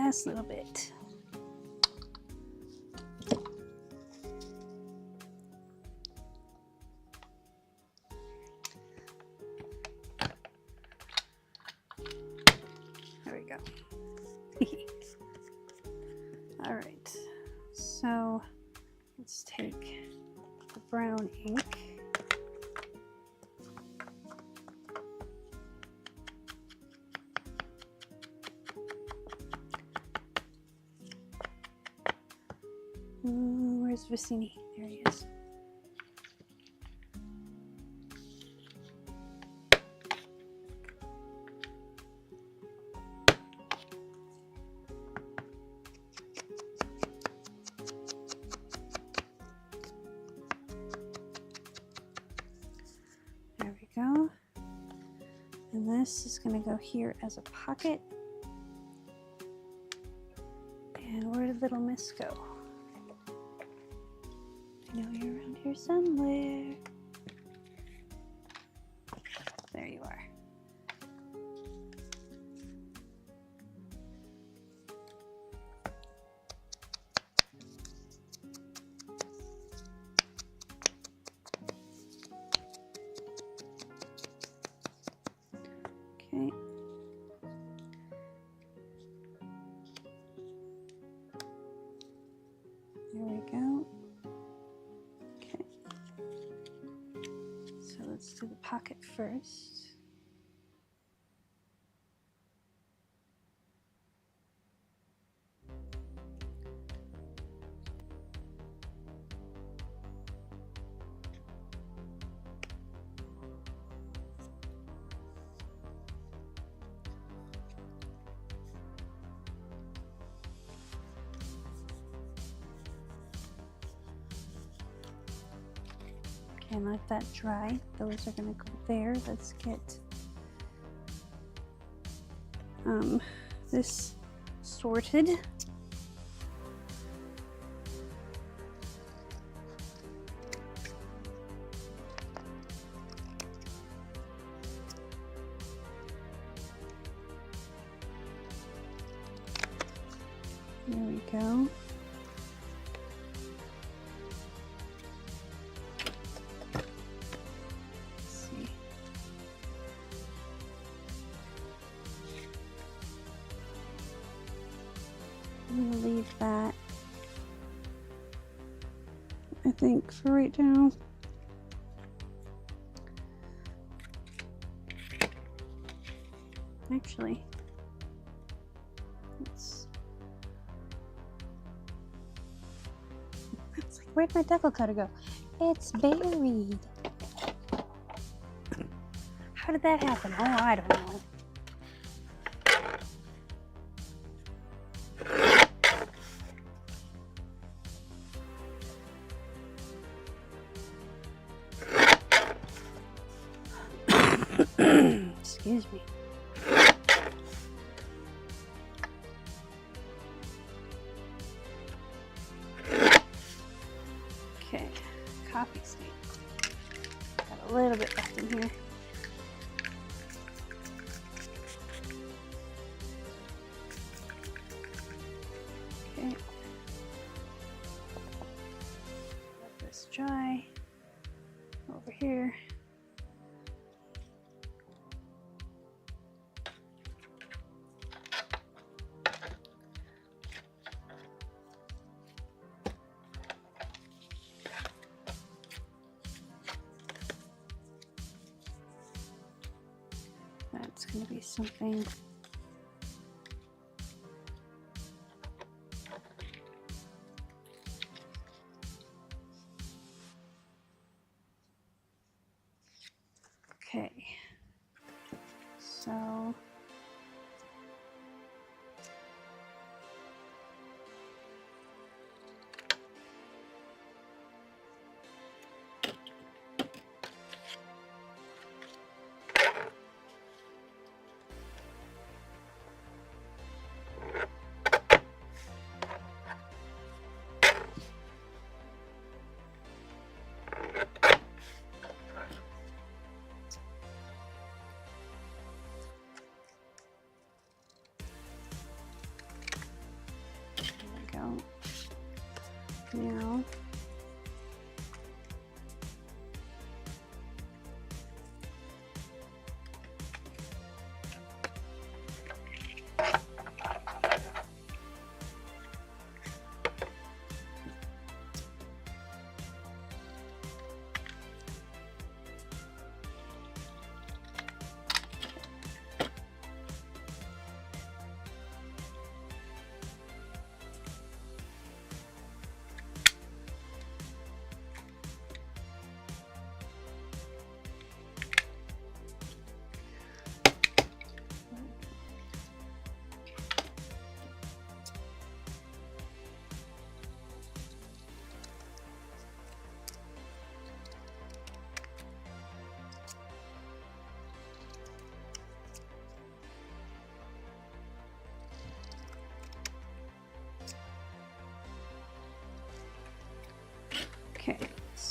Speaker 1: last little bit. There we go. All right, so let's take the brown ink. Where's Vicini? There he is. There we go. And this is going to go here as a pocket. And where did little miss go? I know you're around here somewhere. There you are. Okay. There we go. Okay. So let's do the pocket first. Okay, and let that dry. Those are going to go there. Let's get this sorted. There we go. I'm gonna leave that, I think, for right now. Actually, it's like, where'd my decal cutter go? It's buried. How did that happen? Oh, I don't know. Excuse me. Okay, coffee stain. Got a little bit left in here. Okay. Let this dry. Over here. That's going to be something. Okay. So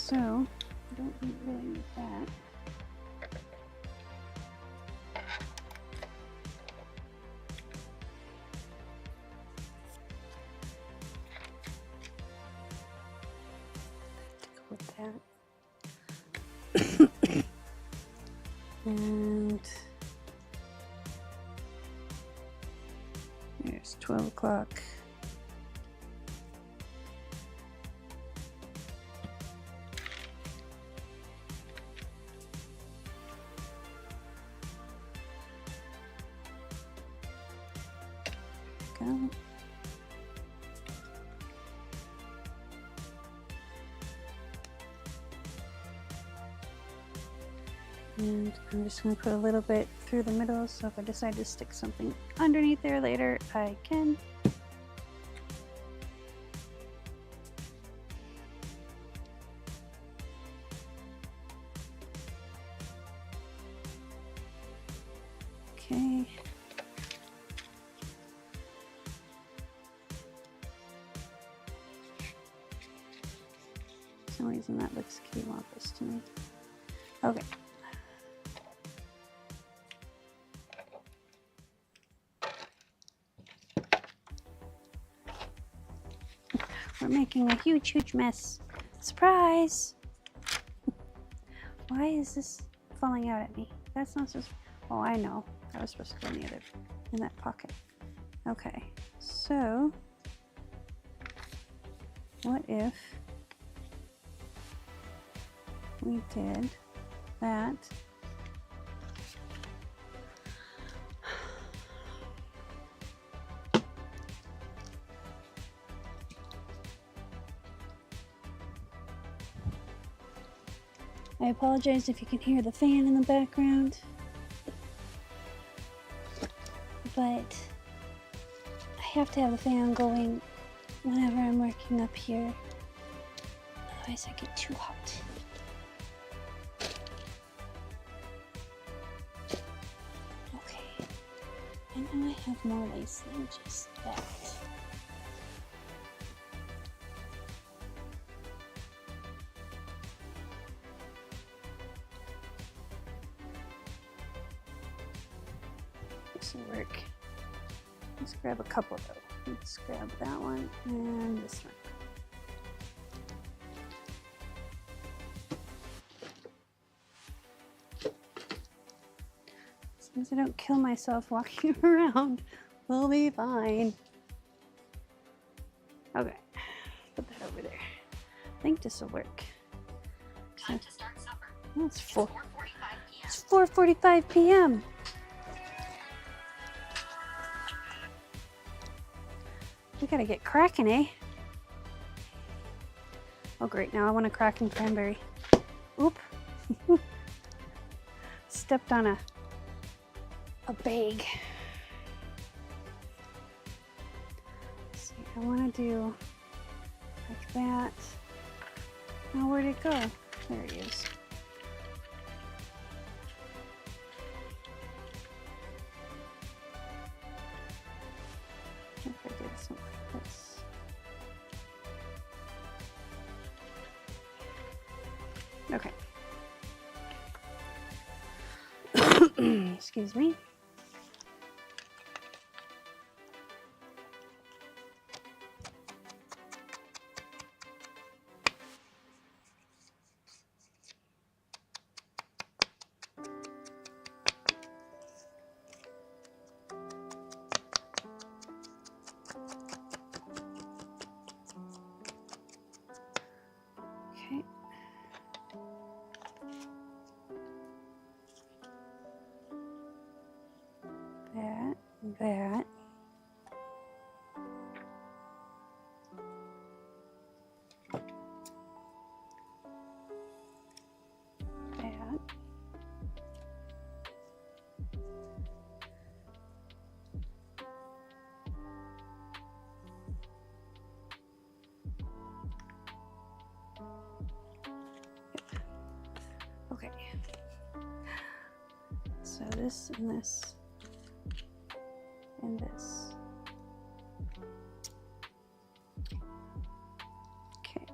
Speaker 1: So I don't really need that. With that. And there's 12 o'clock. Go. And I'm just going to put a little bit through the middle, so if I decide to stick something underneath there later, I can. Okay. For some reason that looks cattywampus to me. Okay. We're making a huge, huge mess. Surprise! Why is this falling out at me? That's not supposed to... Oh, I know. That was supposed to go in that pocket. Okay, so what if we did that? I apologize if you can hear the fan in the background, but I have to have the fan going whenever I'm working up here, otherwise I get too hot. Okay, and now I have more lace than just that. Work. Let's grab a couple though. Let's grab that one and this one. As long as I don't kill myself walking around, we'll be fine. Okay, put that over there. I think this will work. Time to start supper. Oh, it's 4:45 p.m. We gotta get cracking, eh? Oh great, now I want a cracking cranberry. Oop. Stepped on a bag. Let's see, I wanna do like that. Now where'd it go? There he is. If I did something like this. Okay. Excuse me. That. Okay. So this and this. And this. Okay.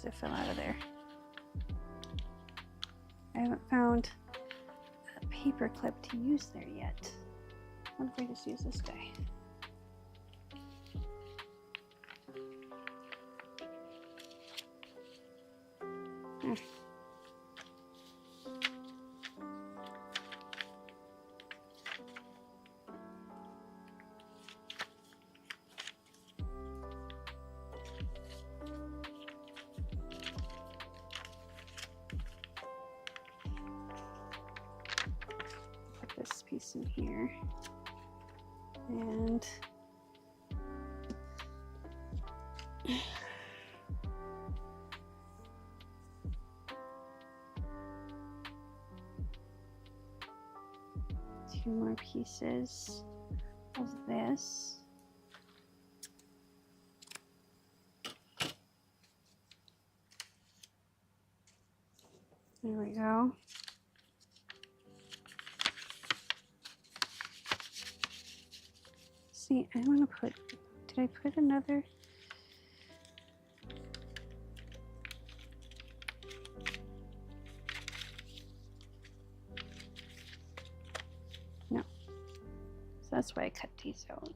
Speaker 1: it fell out of there. I haven't found a paper clip to use there yet. What if I just use this guy? There. This piece in here, and two more pieces of this. There we go. See, I want to put, did I put another? No. So that's why I cut these out.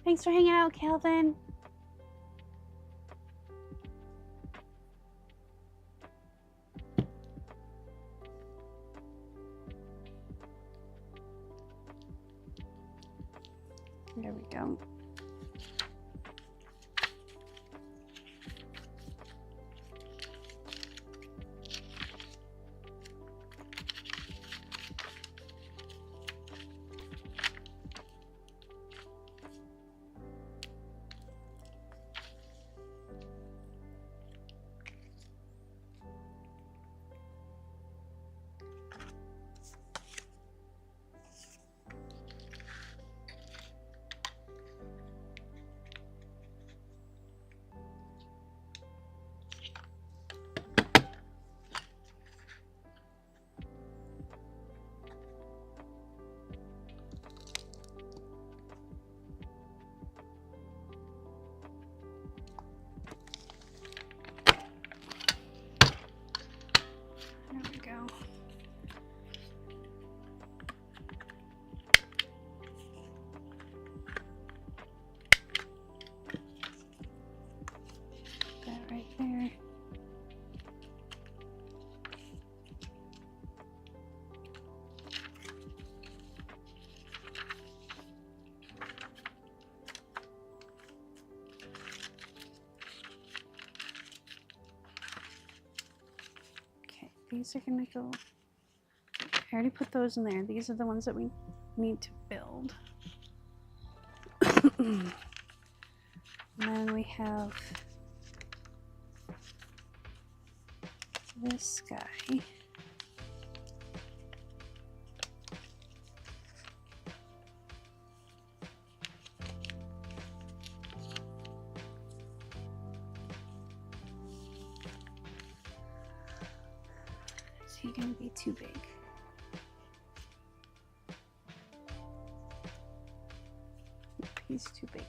Speaker 1: Thanks for hanging out, Calvin. There we go. There. Okay, these are gonna go. I already put those in there. These are the ones that we need to build. And then we have this guy. Is he gonna be too big? He's too big.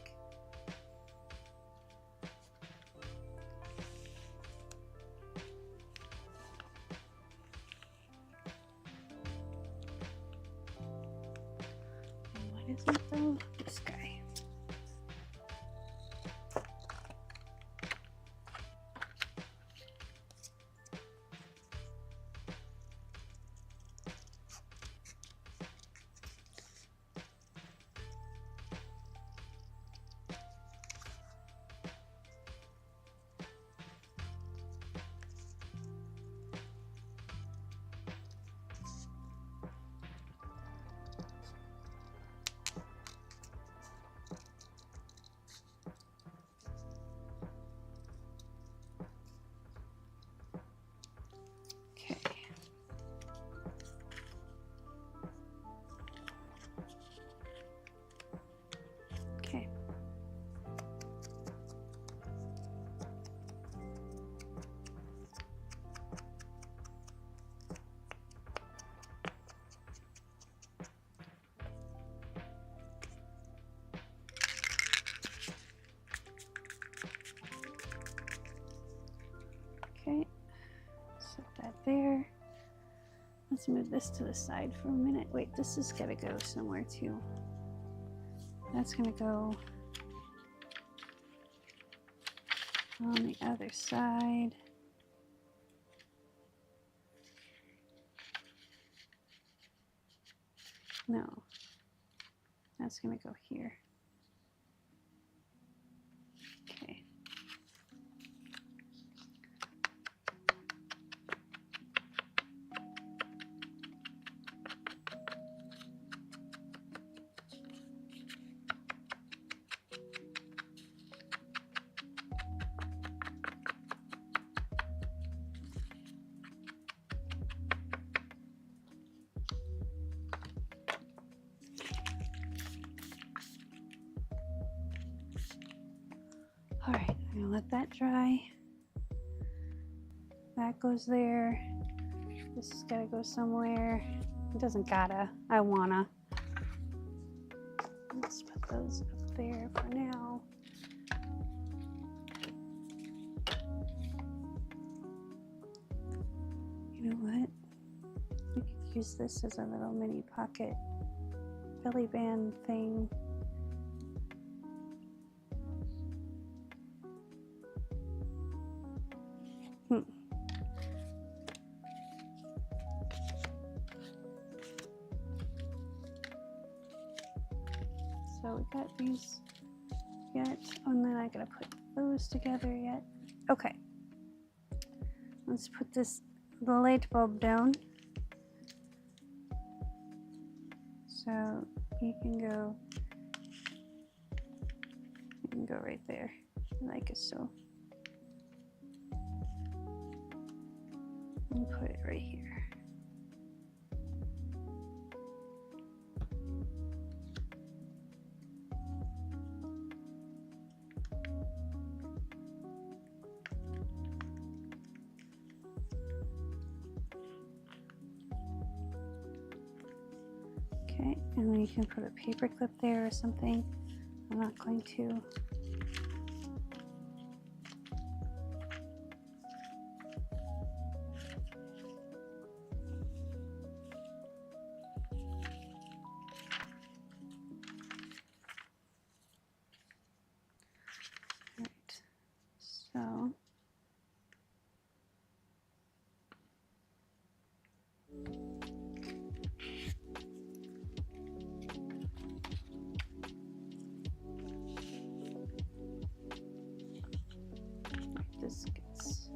Speaker 1: Isn't though? This guy. Okay, set that there. Let's move this to the side for a minute. Wait, this is gotta go somewhere too. That's gonna go on the other side. No, that's gonna go here. Okay. All right, I'm gonna let that dry. That goes there. This has gotta go somewhere. It doesn't gotta, I wanna. Let's put those up there for now. You know what? We could use this as a little mini pocket belly band thing. So we got these yet, and then I gotta put those together yet. Okay, let's put the light bulb down. So you can go right there, like so. And put it right here. Okay, and then you can put a paper clip there or something. I'm not going to. Right, so. This gets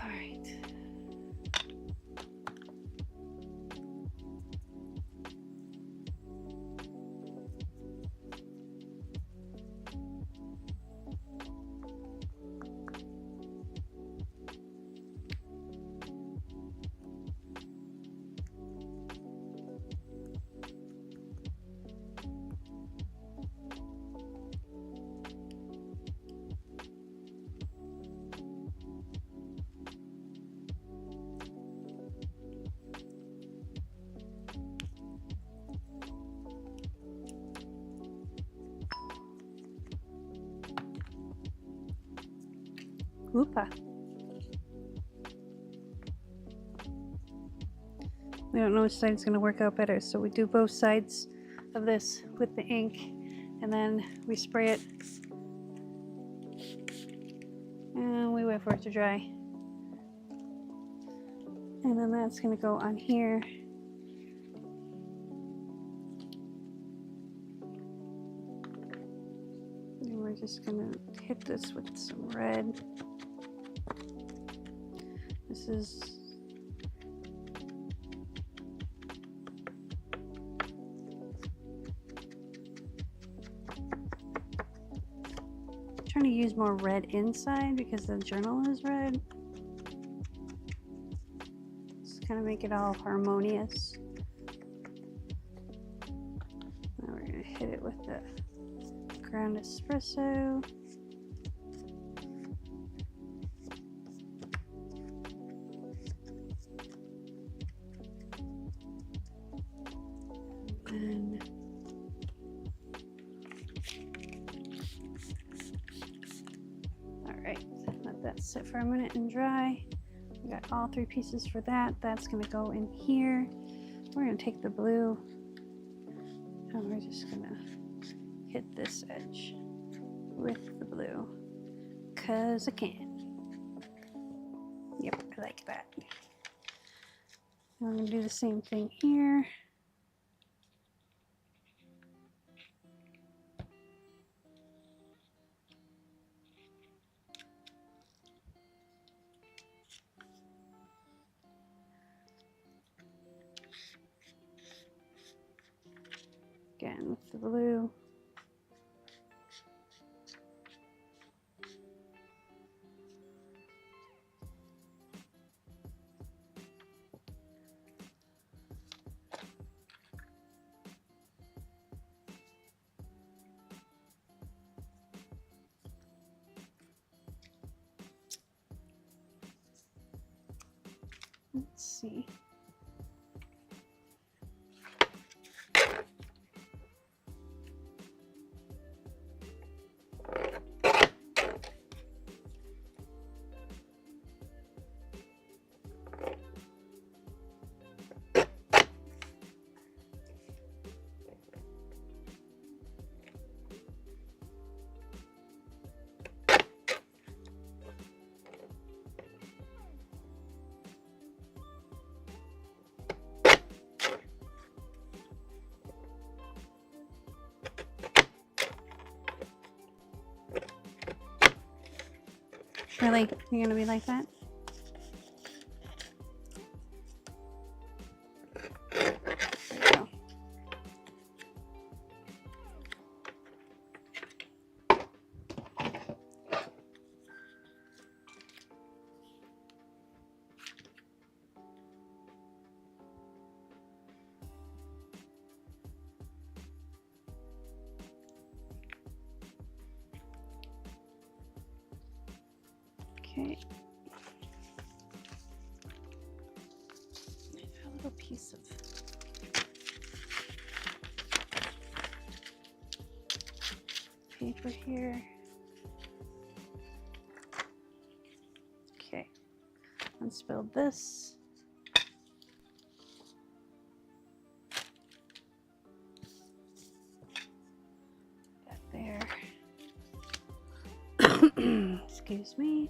Speaker 1: all right. Whoopa. We don't know which side is going to work out better, so we do both sides of this with the ink, and then we spray it, and we wait for it to dry. And then that's going to go on here. And we're just going to hit this with some red. This is trying to use more red inside because the journal is red. Just kind of make it all harmonious. hit it with the ground espresso. And all right, let that sit for a minute and dry. We got all 3 pieces for that. That's going to go in here. We're going to take the blue and we're just going to hit this edge with the blue because I can. Yep, I like that. I'm going to do the same thing here. Again with the blue. Let's see. Really? You're gonna be like that? There you go. Okay. A little piece of paper here. Okay. Unspilled this. That there. Excuse me.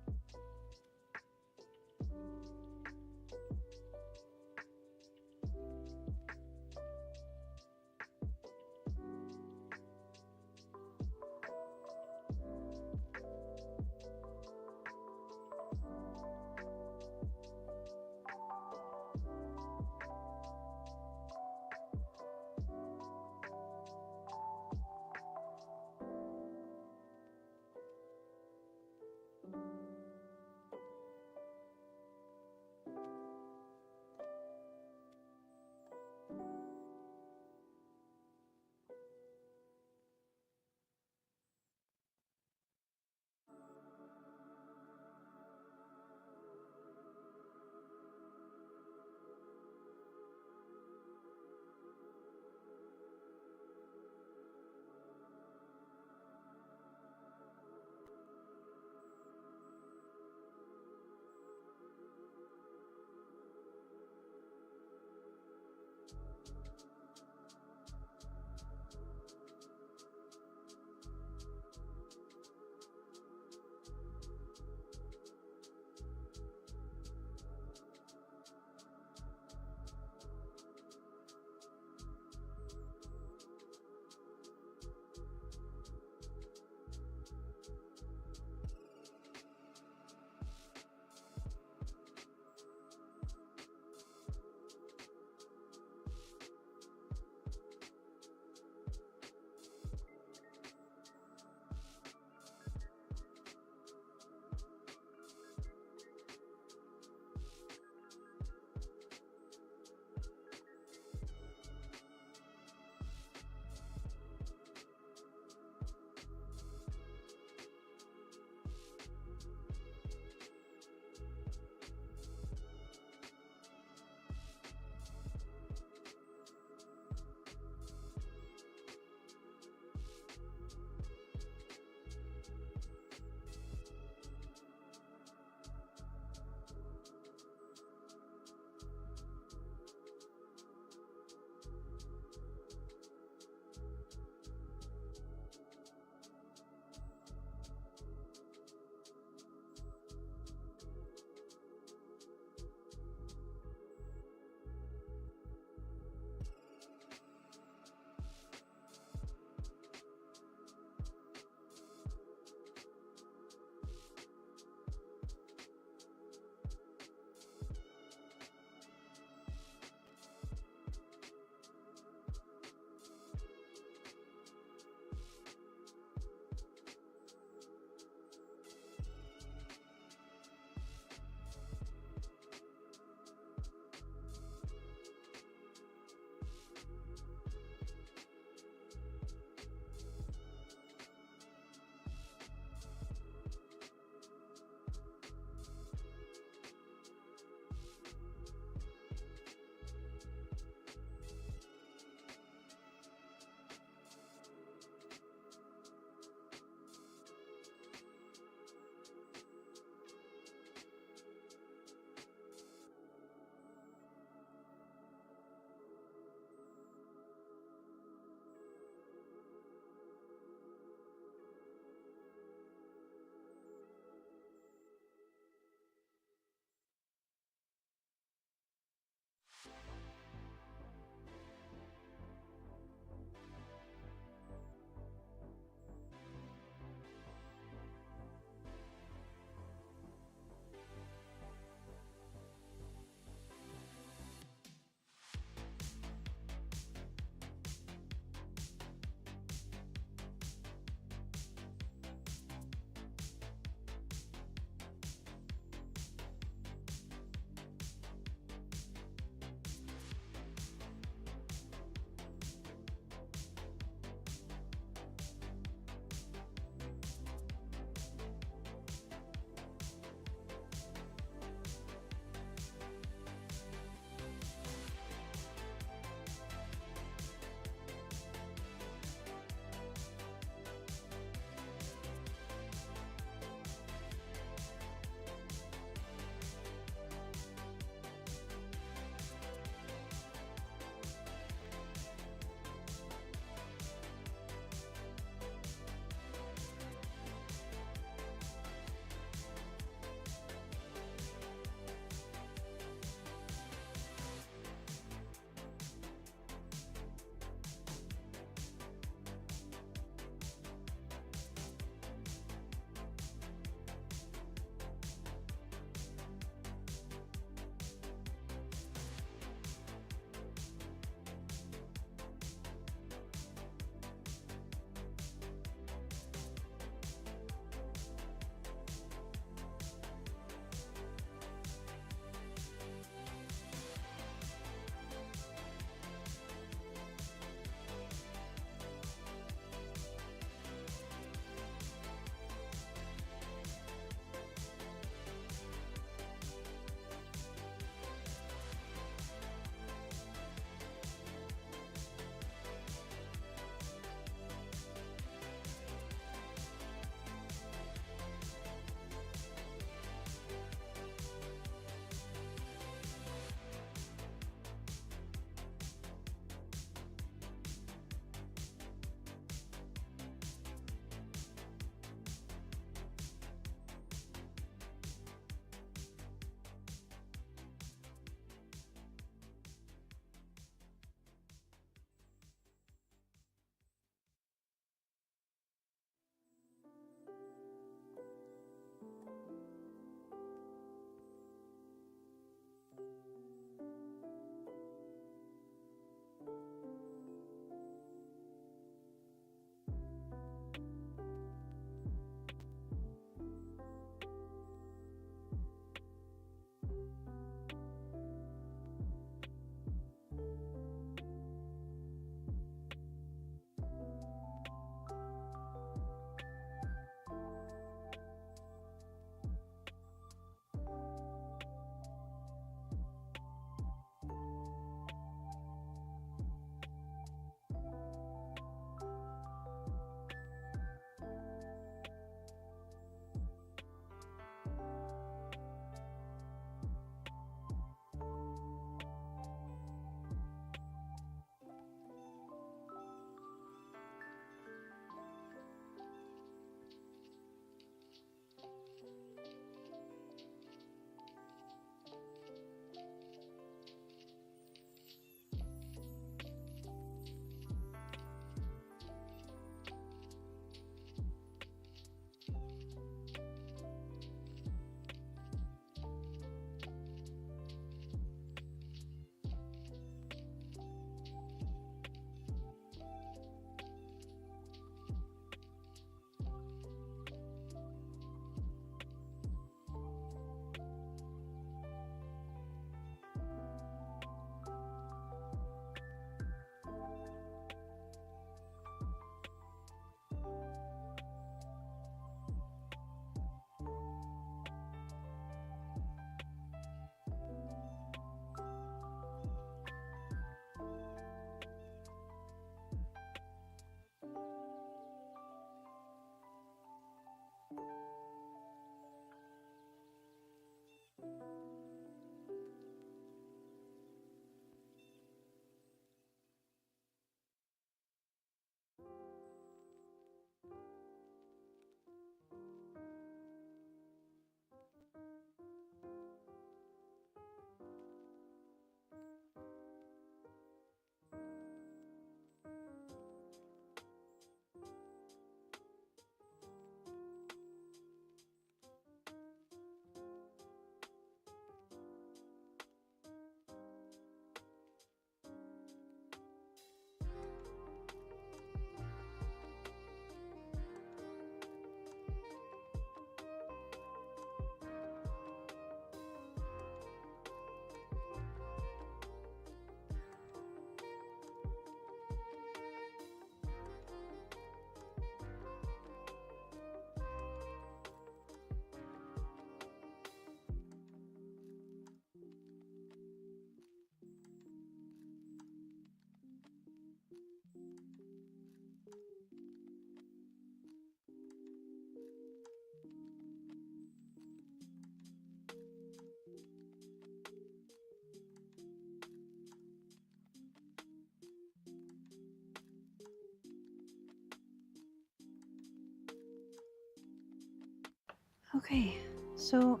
Speaker 1: Okay, so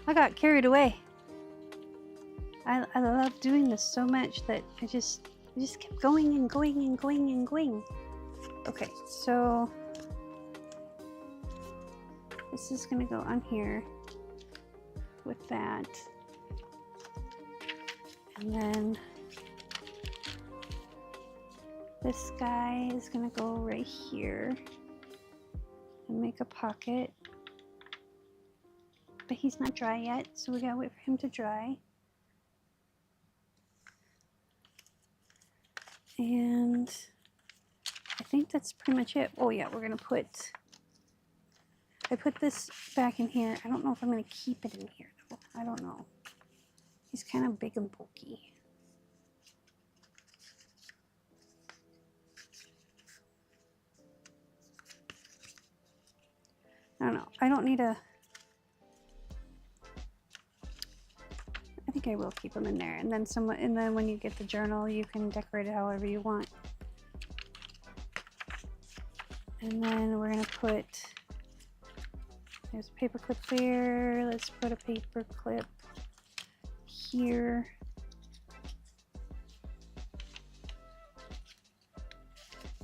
Speaker 1: I got carried away. I love doing this so much that I just kept going and going and going and going. Okay, so this is gonna go on here with that. And then this guy is gonna go right here and make a pocket. But he's not dry yet, so we gotta wait for him to dry. And I think that's pretty much it. Oh yeah, we're gonna put, I put this back in here. I don't know if I'm gonna keep it in here though. I don't know. He's kind of big and bulky. I don't know. I don't need a, I think I will keep them in there. And then when you get the journal, you can decorate it however you want. And then we're gonna put, there's a paper clip there. Let's put a paper clip here.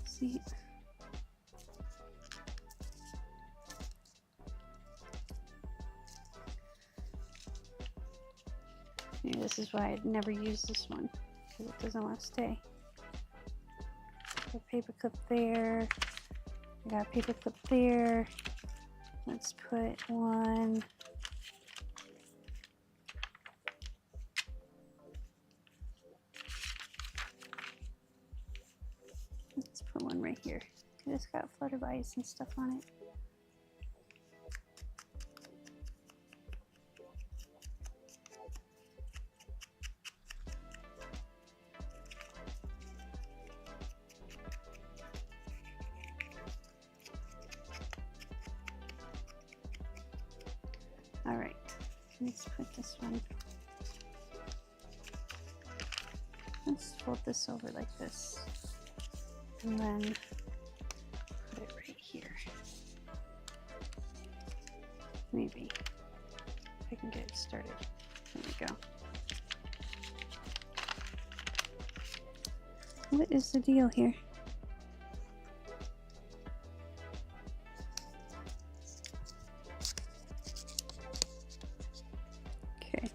Speaker 1: See. Yeah, this is why I'd never use this one, because it doesn't want to stay. Put a paper clip there. I got a paper clip there. Let's put one. Let's put one right here. It's got flutterbies and stuff on it. All right, let's put this one. Let's fold this over like this, and then put it right here. Maybe if I can get it started. There we go. What is the deal here? Okay.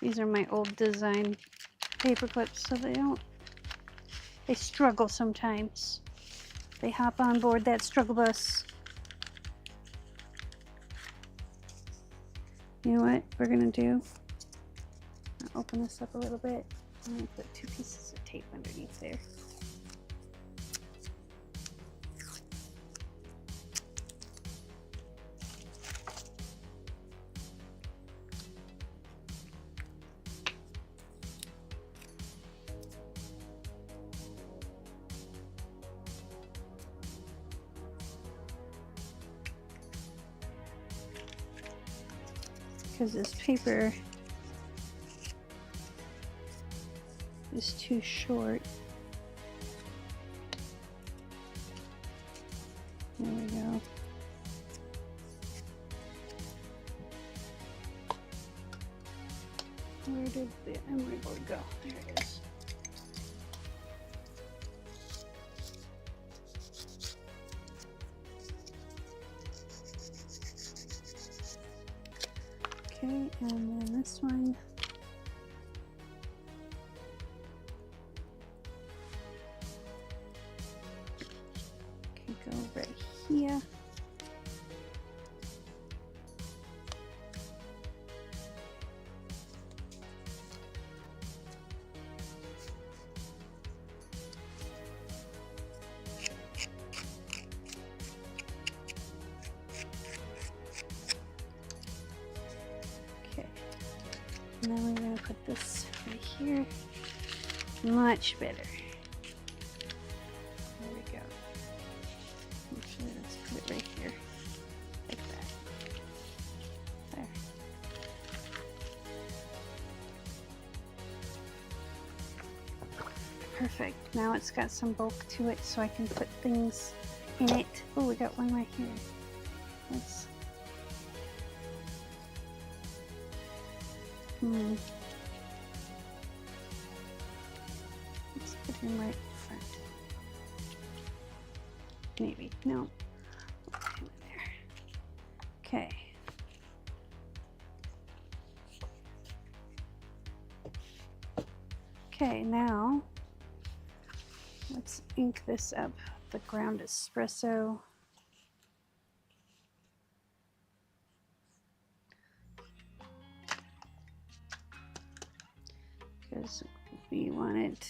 Speaker 1: These are my old design paper clips, so they struggle sometimes. They hop on board that struggle bus. You know what we're gonna do? I'll open this up a little bit. I'm gonna put 2 pieces of tape underneath there. Because this paper is too short. There we go. Where did the emery board go? There it is. Okay, and then this one. Can go right here. And then we're going to put this right here. Much better. There we go. Actually, let's put it right here. Like that. There. Perfect. Now it's got some bulk to it, so I can put things in it. Oh, we got one right here. Let's. Let's put him right in front. Maybe. No. Put him in there. Okay. Okay, now let's ink this up. The ground espresso. Because we want it.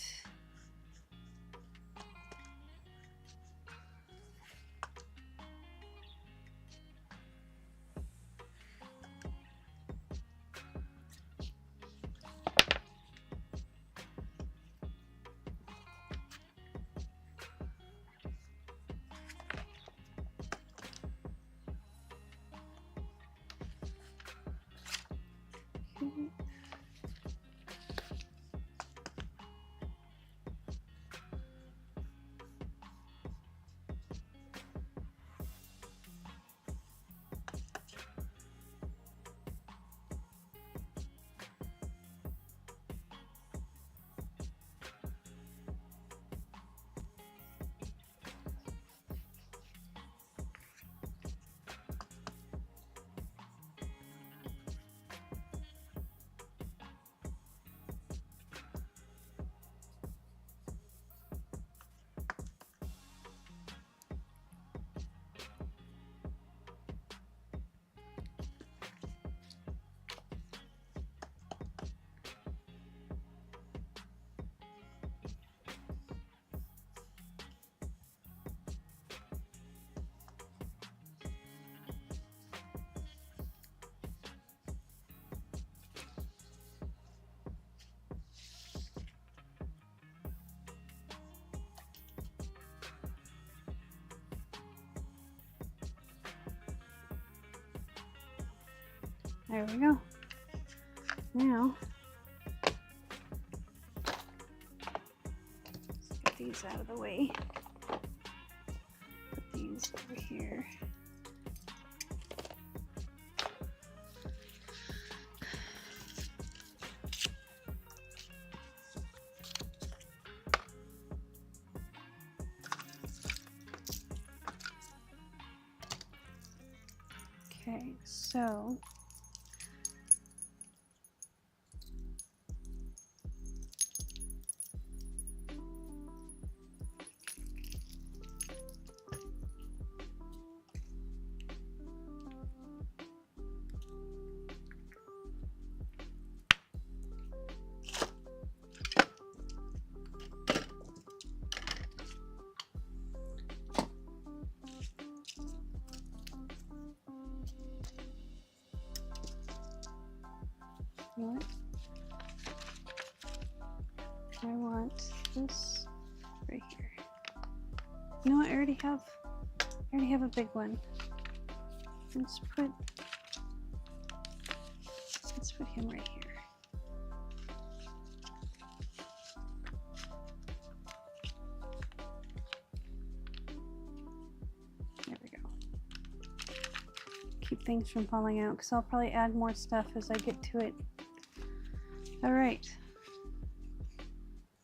Speaker 1: There we go. Now, let's get these out of the way. Put these over here. Okay, so what? I want this right here. You know what? I already have a big one. Let's put him right here. There we go. Keep things from falling out because I'll probably add more stuff as I get to it. All right.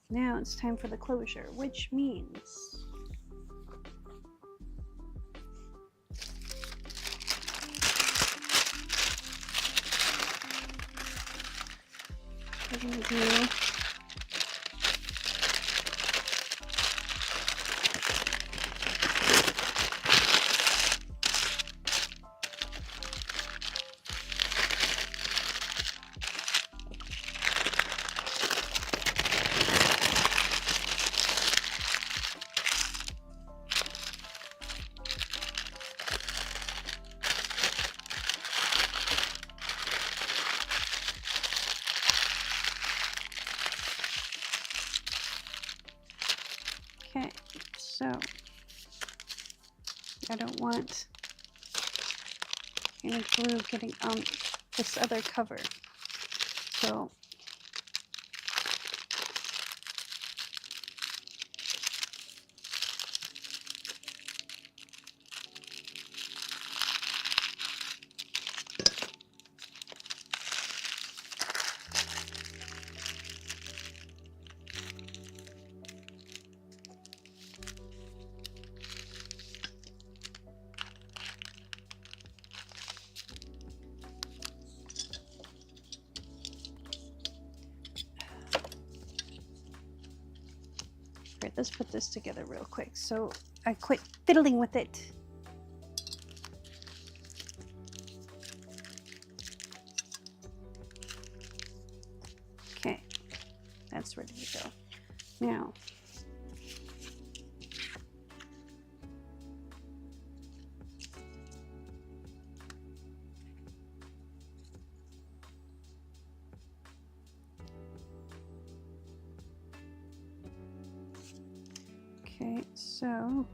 Speaker 1: Now it's time for the closure, which means we're going to do okay, so I don't want any glue getting on this other cover. So let's put this together real quick. So I quit fiddling with it. Okay, that's ready to go. Now, okay, so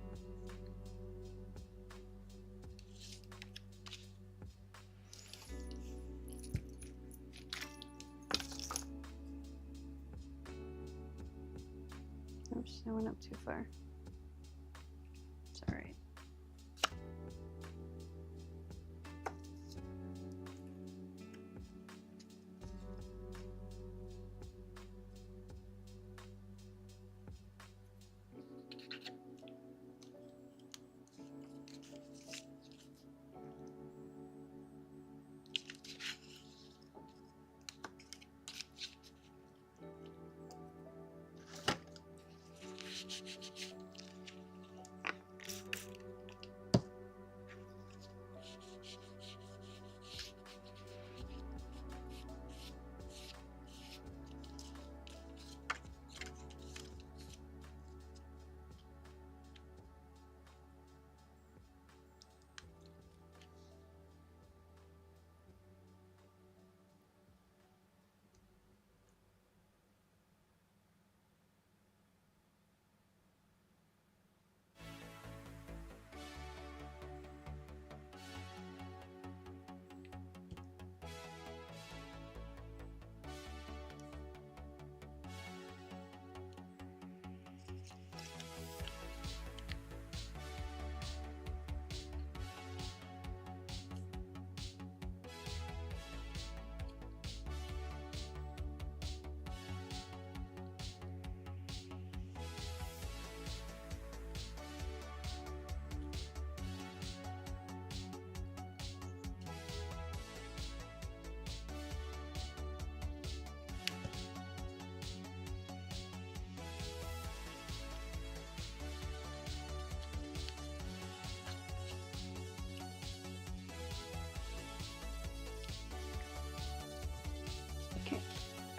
Speaker 1: oops, I went up too far. It's all right.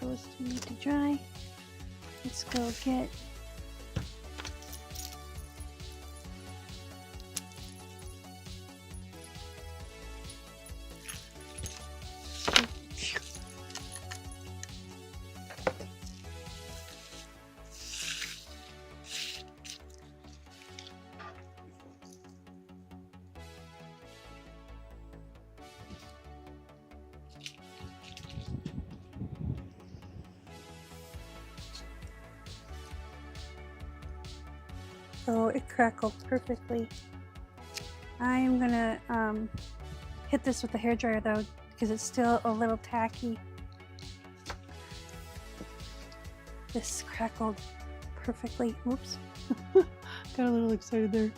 Speaker 1: Those two need to dry. Let's go get oh, it crackled perfectly. I am gonna hit this with the hairdryer though, because it's still a little tacky. This crackled perfectly. Whoops. Got a little excited there.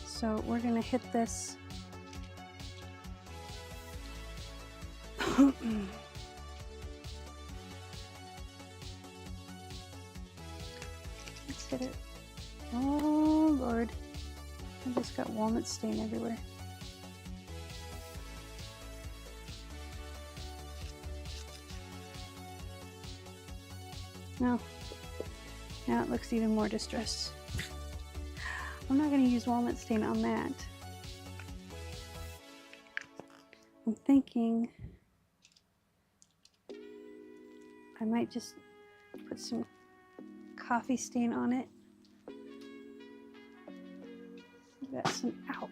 Speaker 1: So we're gonna hit this. Let's get it. Oh Lord, I just got walnut stain everywhere. No, now it looks even more distressed. I'm not going to use walnut stain on that. I'm thinking I might just put some coffee stain on it. I've got some, ow.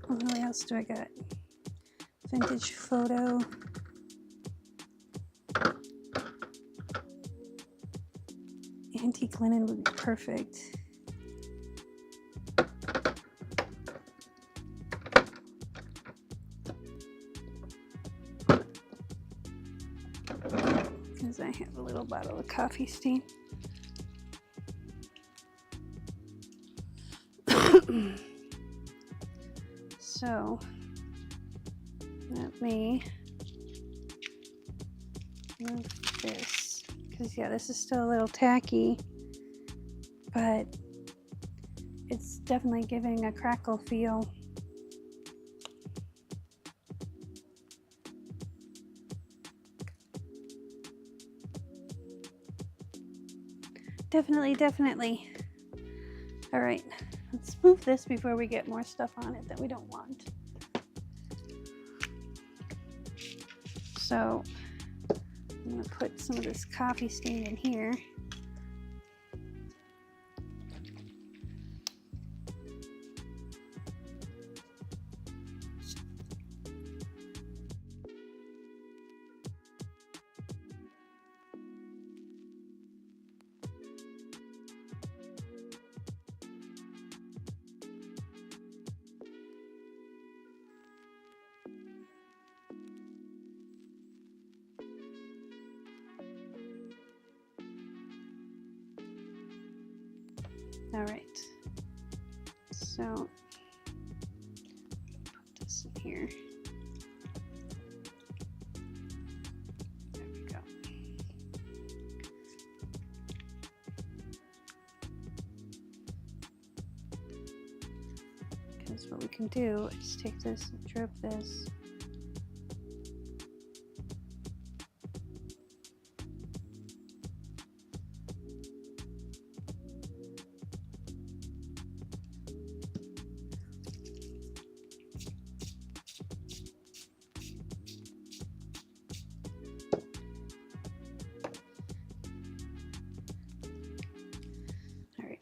Speaker 1: What else do I got? Vintage photo. Antique linen would be perfect. Because I have a little bottle of coffee stain. So let me move this, because yeah, this is still a little tacky, but it's definitely giving a crackle feel. Definitely. All right, let's move this before we get more stuff on it that we don't want. So I'm gonna put some of this coffee stain in here. All right, so put this in here. There we go. Because what we can do is take this and drip this.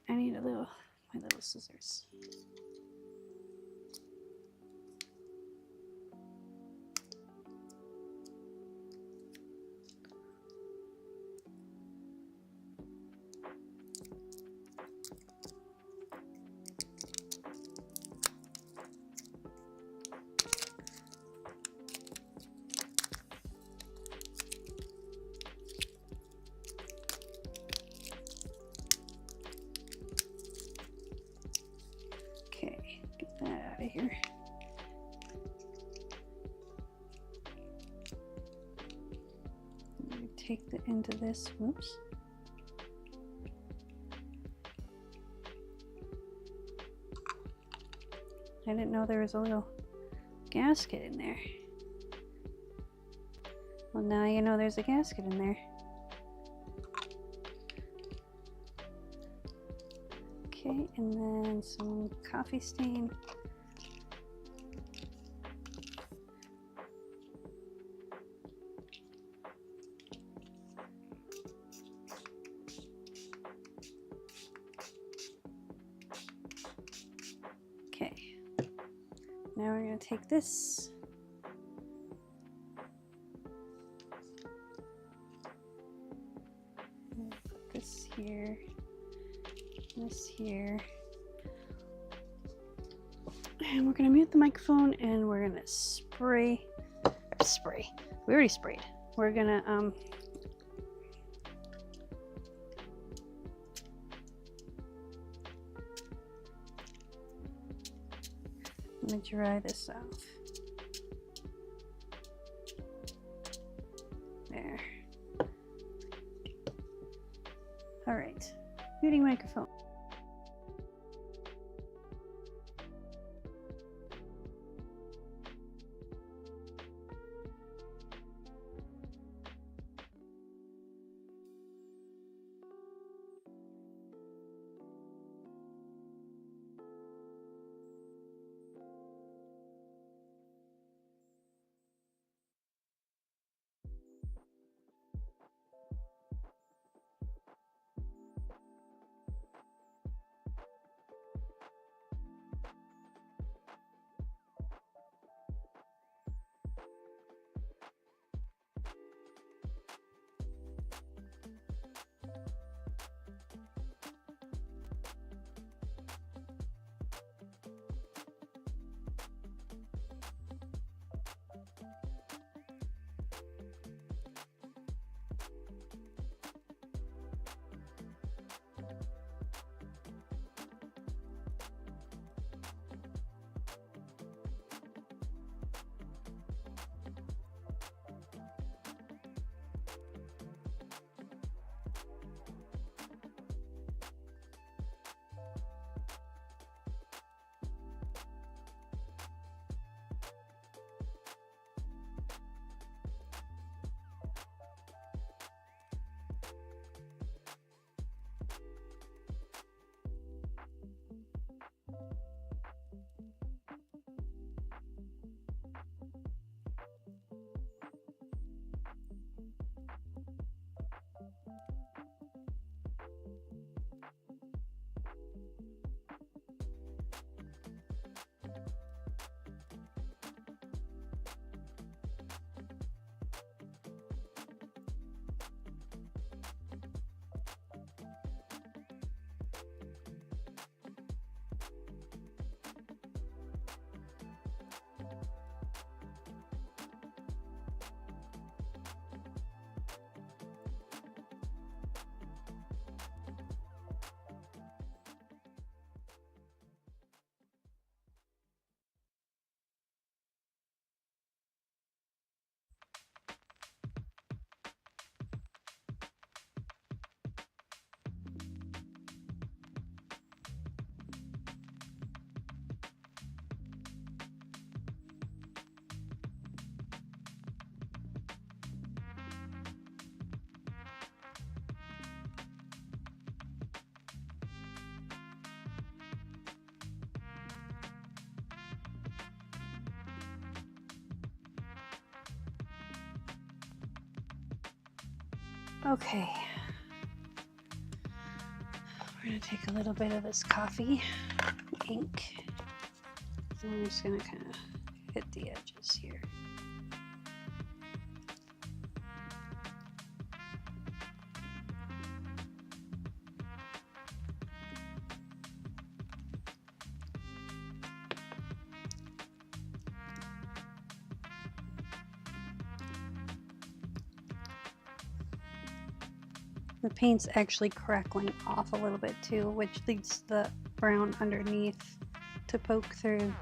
Speaker 1: I need my little scissors. Here. Take the end of this. Whoops. I didn't know there was a little gasket in there. Well, now you know there's a gasket in there. Okay, and then some coffee stain. Now we're going to take this, put this here, this here, and we're going to mute the microphone and we're going to spray. We already sprayed. We're going to let me dry this off. There. All right, muting microphone. Okay. We're going to take a little bit of this coffee ink. And we're just going to kind of hit the edges here. The paint's actually crackling off a little bit too, which leads the brown underneath to poke through.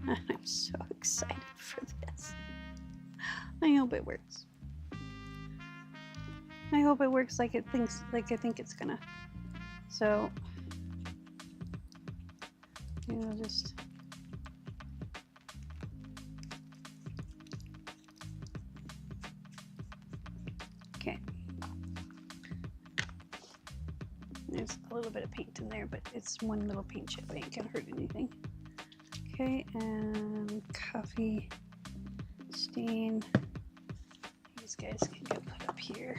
Speaker 1: I'm so excited for this. I hope it works. I hope it works like I think it's gonna. So, you know, just okay. There's a little bit of paint in there, but it's one little paint chip. It ain't gonna hurt anything. Okay, and coffee stain. These guys can get put up here.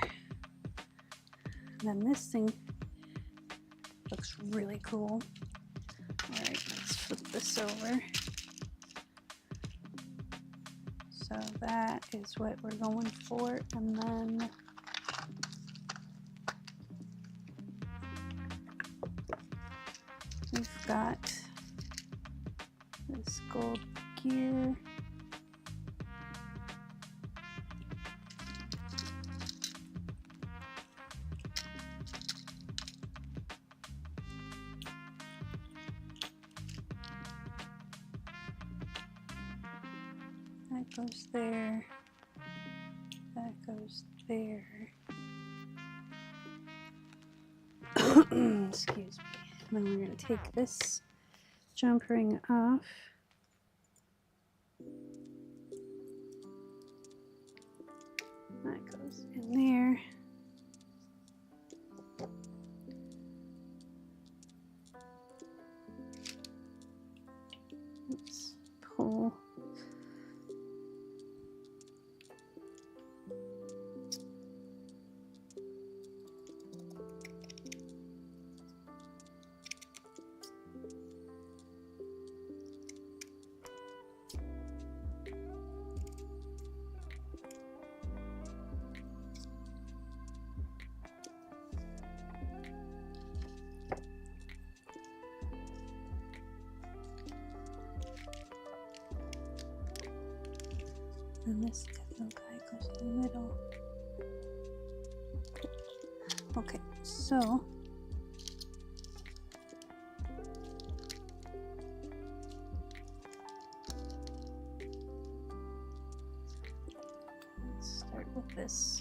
Speaker 1: And then this thing looks really cool. All right, let's flip this over. So that is what we're going for, and then we've got this gold gear. That goes there. That goes there. Excuse me. And then we're going to take this jump ring off. That goes in there. Let's pull. And this little guy goes in the middle. Okay, so let's start with this.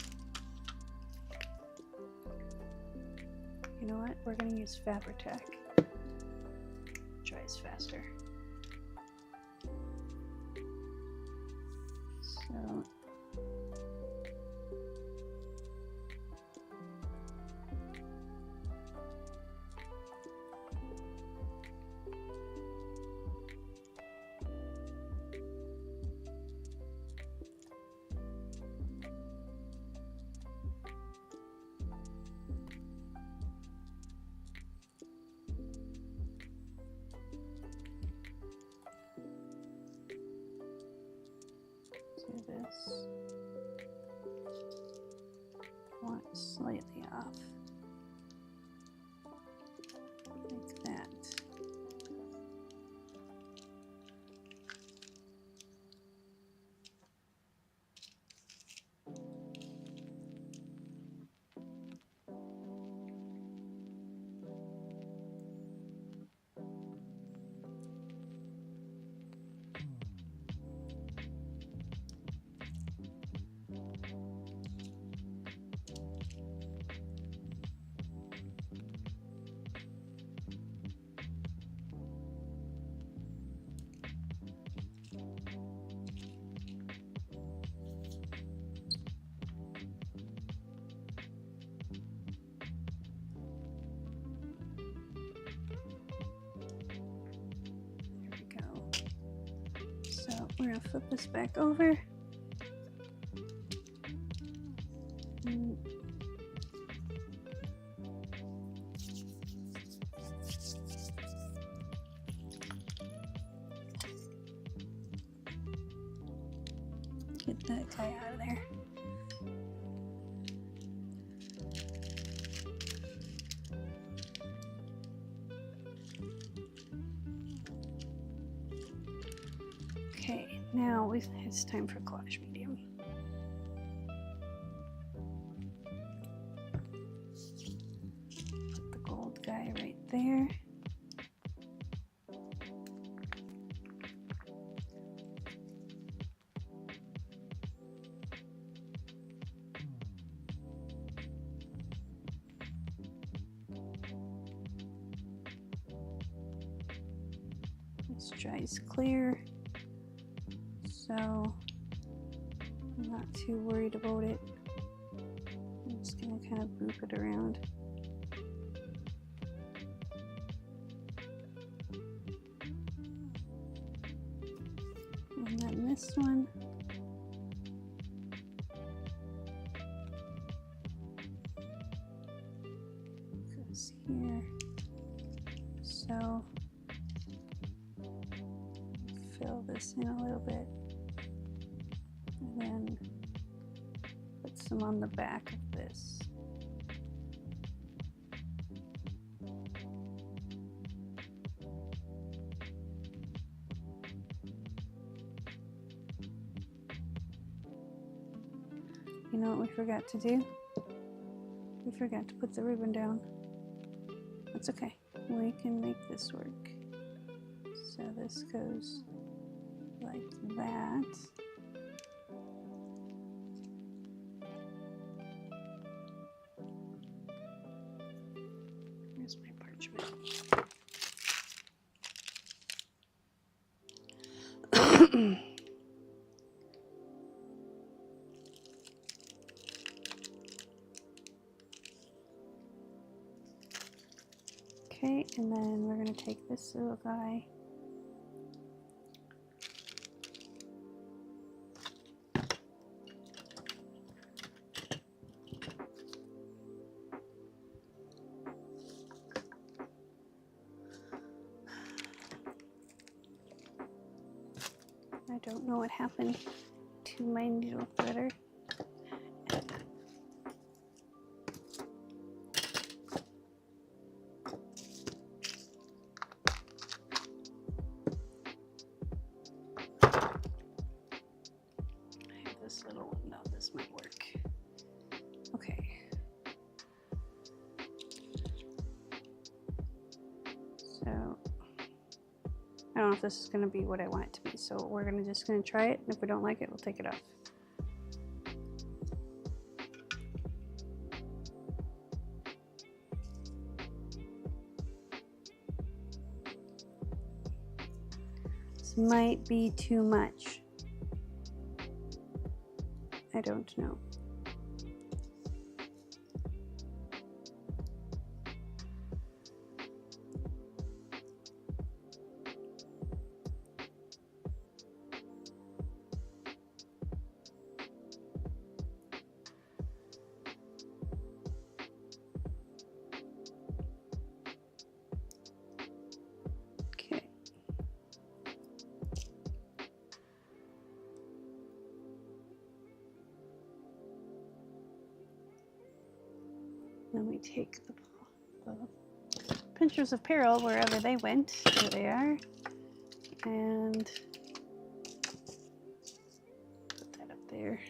Speaker 1: You know what? We're going to use Fabri-Tac. Dries faster. So do this. Want it slightly off. Like that. We're going to flip this back over. And Get that guy out of there. Okay, now it's time for collage medium. Put the gold guy right there. This dries clear, so I'm not too worried about it. I'm just gonna kind of boop it around. And then this one. Goes here. So fill this in a little bit. And then put some on the back of this. You know what we forgot to do? We forgot to put the ribbon down. That's okay. We can make this work. So this goes like that. Where's my parchment? Okay, and then we're going to take this little guy. I don't know what happened to my needle threader. This little one, no, this might work. Okay. So I don't know if this is going to be what I want it to be, so we're just going to try it, and if we don't like it, we'll take it off. This might be too much. I don't know. Okay. Then we take the pinchers of peril wherever they went. There they are. And put that up there.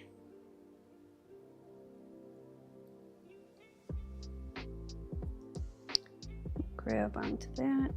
Speaker 1: Grab onto that.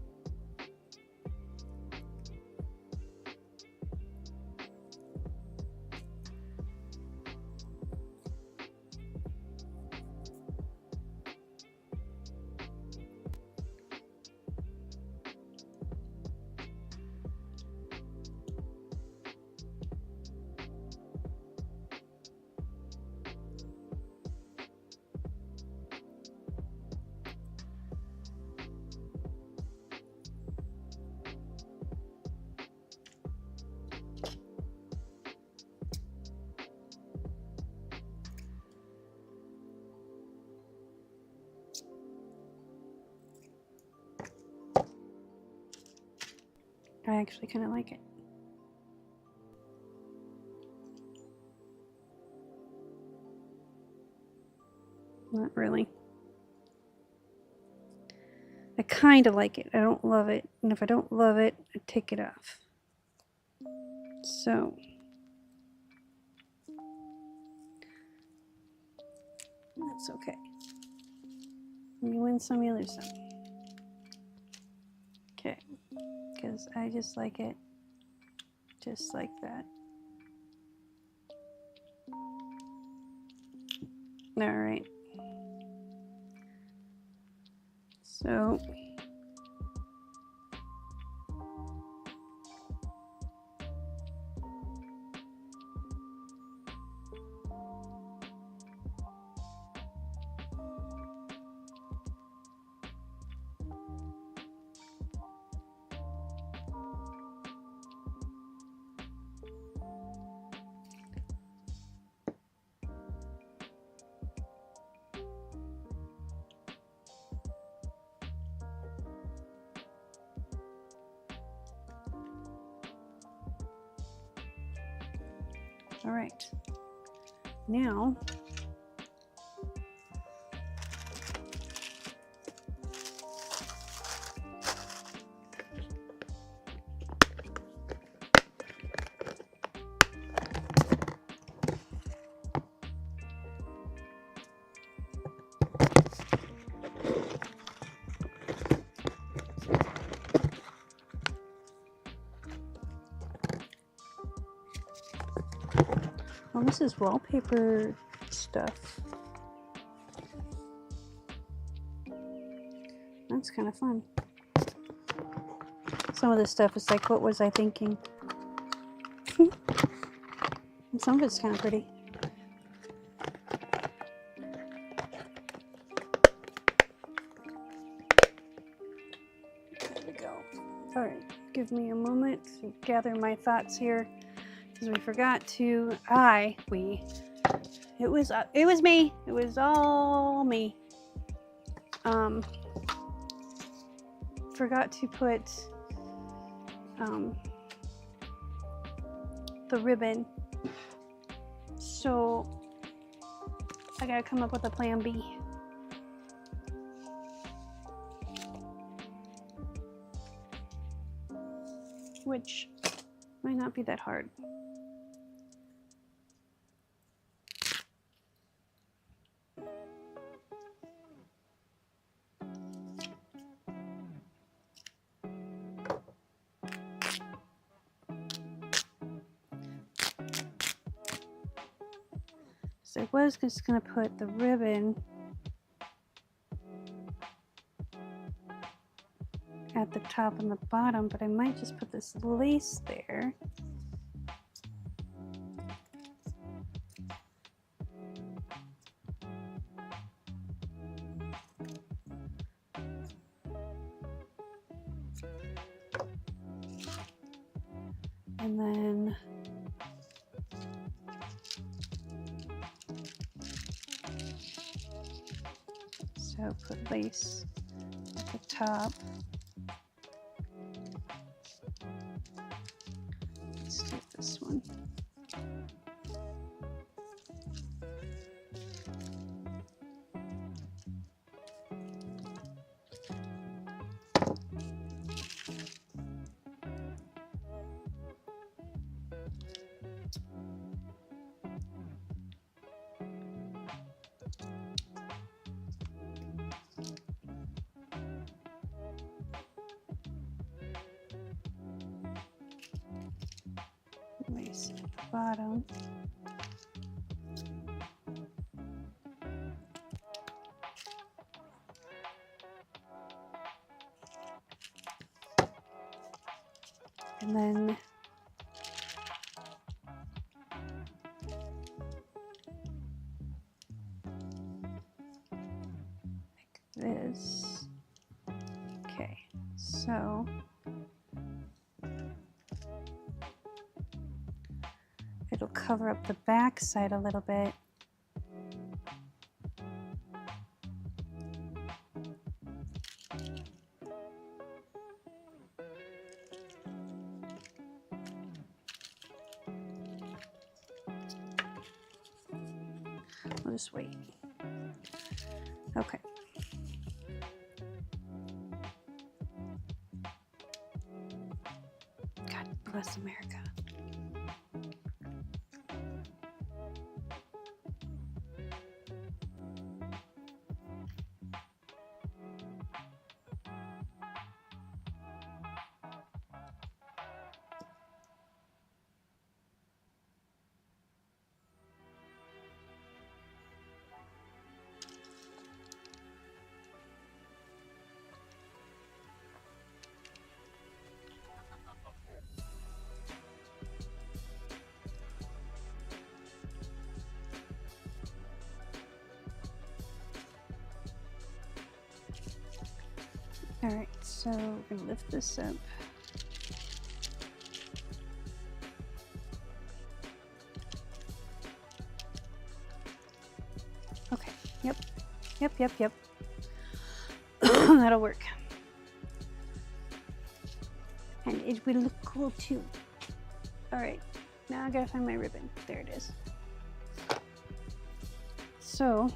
Speaker 1: I actually kind of like it. Not really. I kind of like it. I don't love it. And if I don't love it, I take it off. So that's okay. You win some, you lose some. Okay. Because I just like it just like that. All right. So all right. Now well, this is wallpaper stuff. That's kind of fun. Some of this stuff is like, what was I thinking? And some of it's kind of pretty. There we go. All right, give me a moment to gather my thoughts here, because we forgot to. It was me. It was all me. Forgot to put the ribbon, so I gotta come up with a plan B. Which might not be that hard. So I was just gonna put the ribbon at the top and the bottom, but I might just put this lace there. And then so put lace at the top. Let's do this one. Lace at the bottom. And then like this. Okay, so it'll cover up the back side a little bit. I'll just wait. Okay. God bless America. All right, so we're gonna lift this up. Okay, yep. That'll work. And it will look cool too. All right, now I gotta find my ribbon. There it is. So,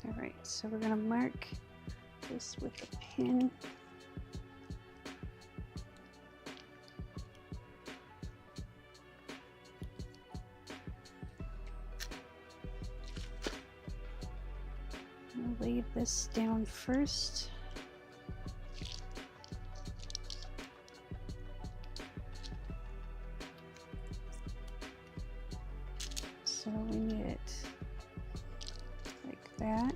Speaker 1: all right, so we're gonna mark this with a pin. I'll lay this down first. So we need it like that.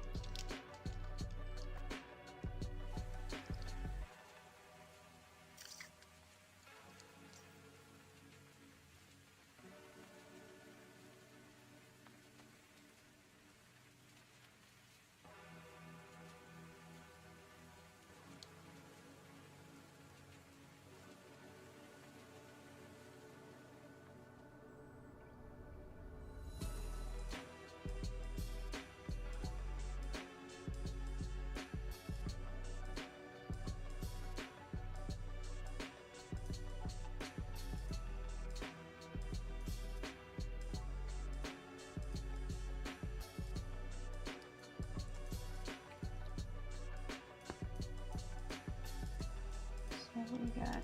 Speaker 1: So we got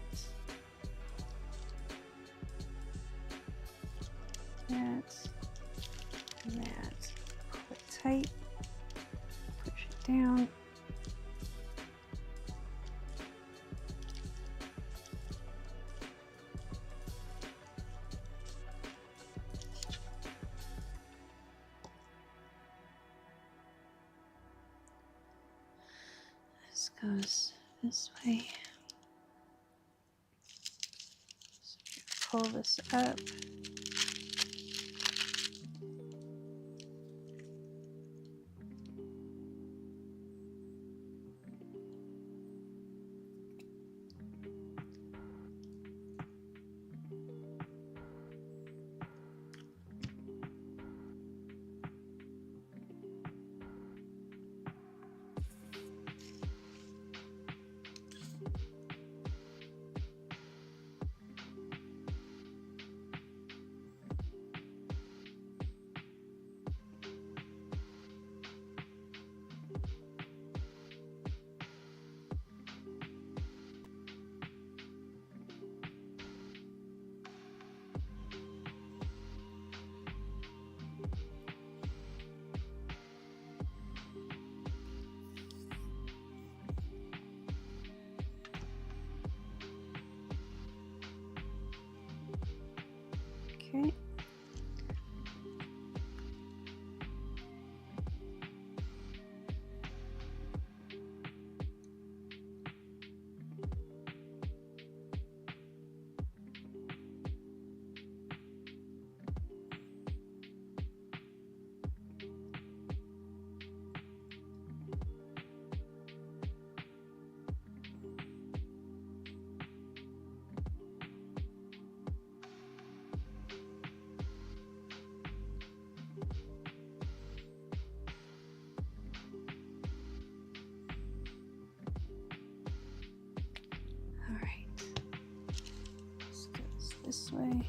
Speaker 1: that and that. Pull it tight, push it down. This goes this way. So pull this up. this way.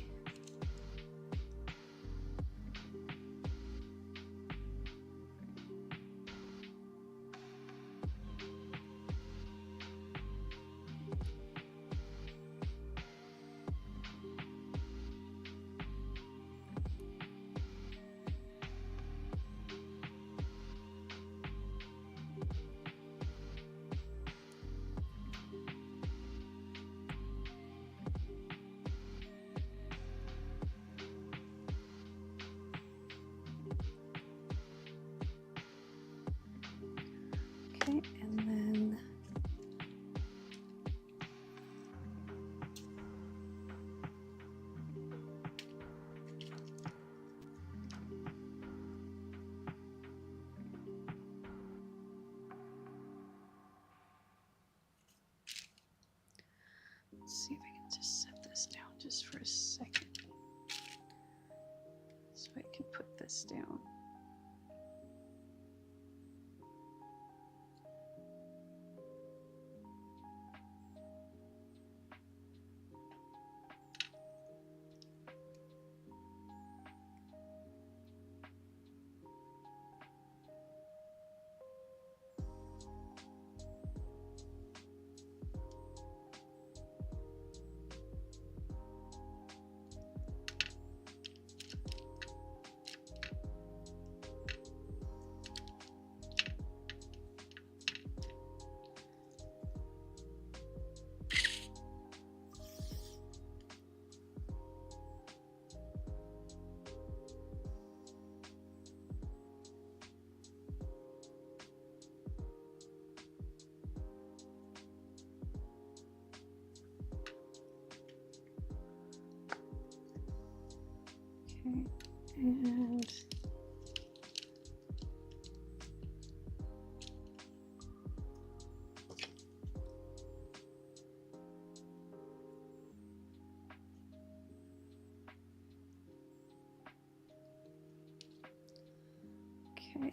Speaker 1: Okay, and then let's see if I can just set this down just for a second so I can put this down. And okay.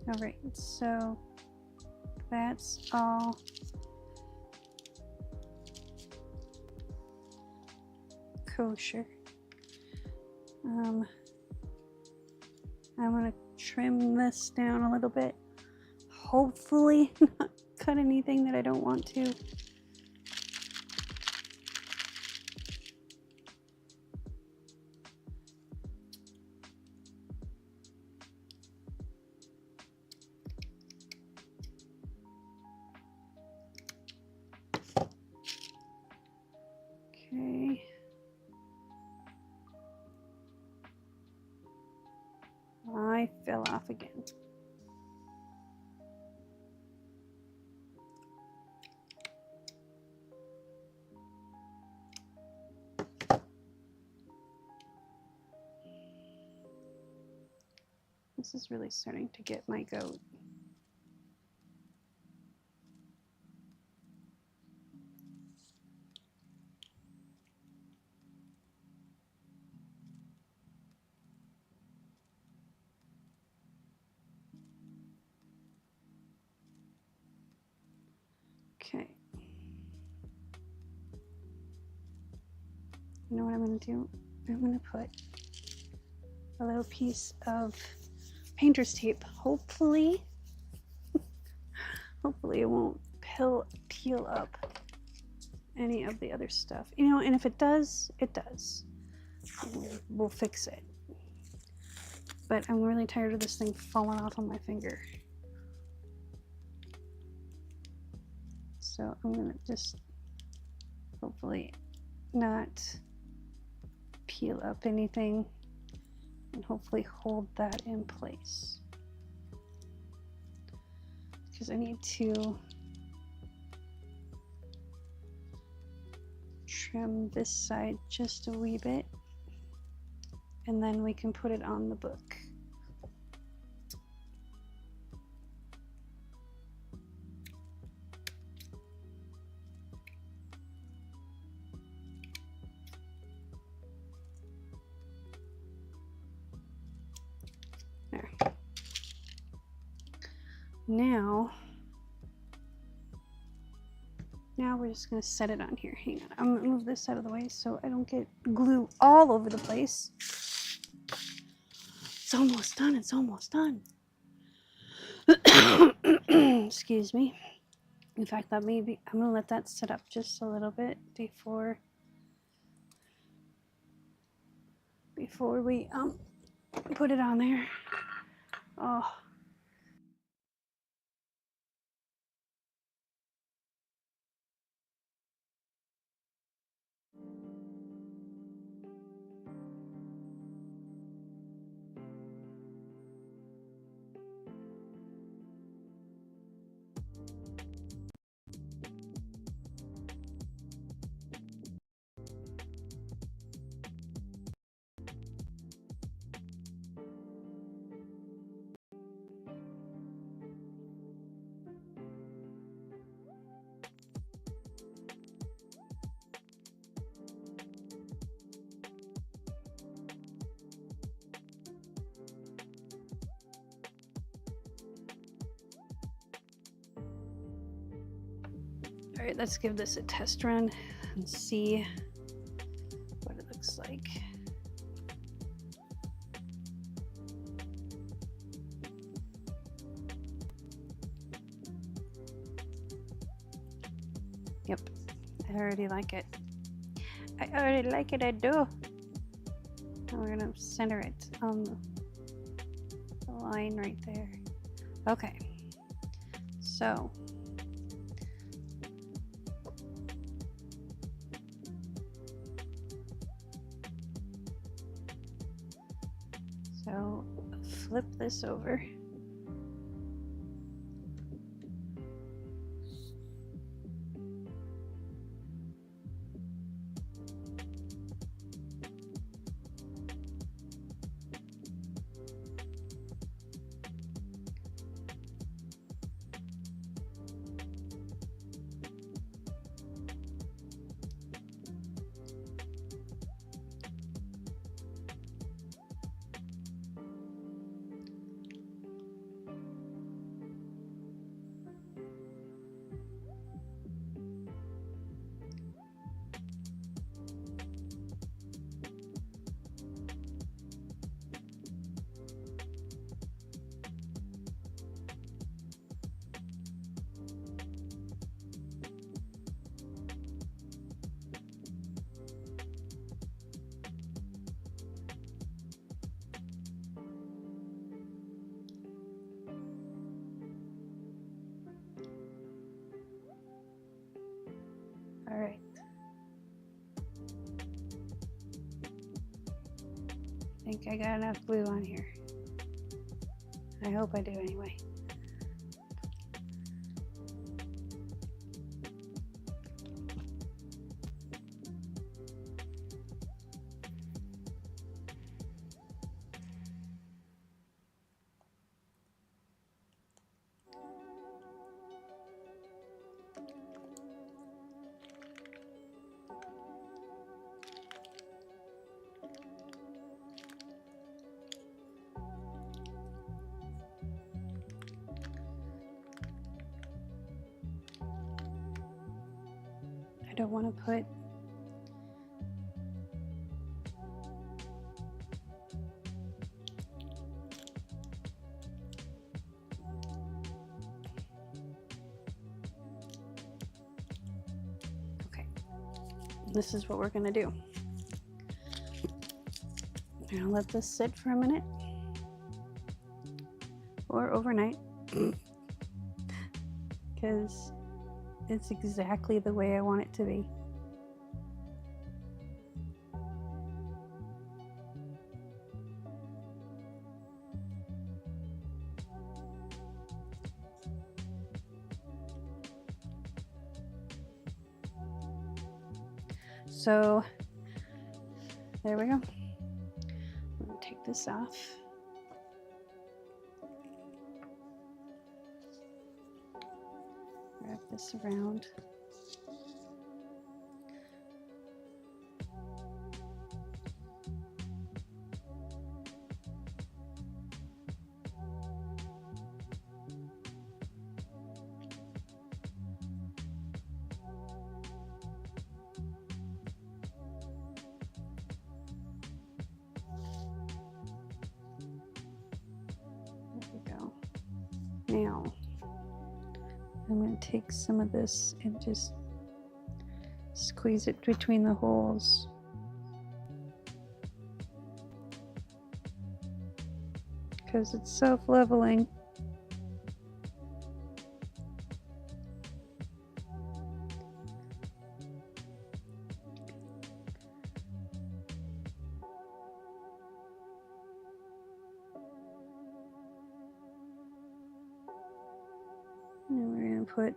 Speaker 1: All right, so that's all kosher. I'm gonna trim this down a little bit. Hopefully not cut anything that I don't want to. Okay. I fell off again. This is really starting to get my goat. Okay. You know what I'm going to do? I'm going to put a little piece of painter's tape. Hopefully it won't peel up any of the other stuff. You know, and if it does, it does. We'll fix it. But I'm really tired of this thing falling off on my finger. So I'm gonna just hopefully not peel up anything and hopefully hold that in place. Because I need to trim this side just a wee bit and then we can put it on the book. Now we're just going to set it on here. Hang on. I'm going to move this out of the way so I don't get glue all over the place. It's almost done. It's almost done. Excuse me. In fact, that maybe I'm going to let that sit up just a little bit before we put it on there. Oh. All right, let's give this a test run and see what it looks like. Yep, I already like it. I already like it, I do. Now we're gonna center it on the line right there. Okay, so flip this over. All right. I think I got enough glue on here. I hope I do anyway. I don't want to put okay. This is what we're going to do. I'm gonna let this sit for a minute or overnight because it's exactly the way I want it to be. So there we go. I'm gonna take this off. Wrap this around. Now, I'm going to take some of this and just squeeze it between the holes. Because it's self-leveling. And we're going to put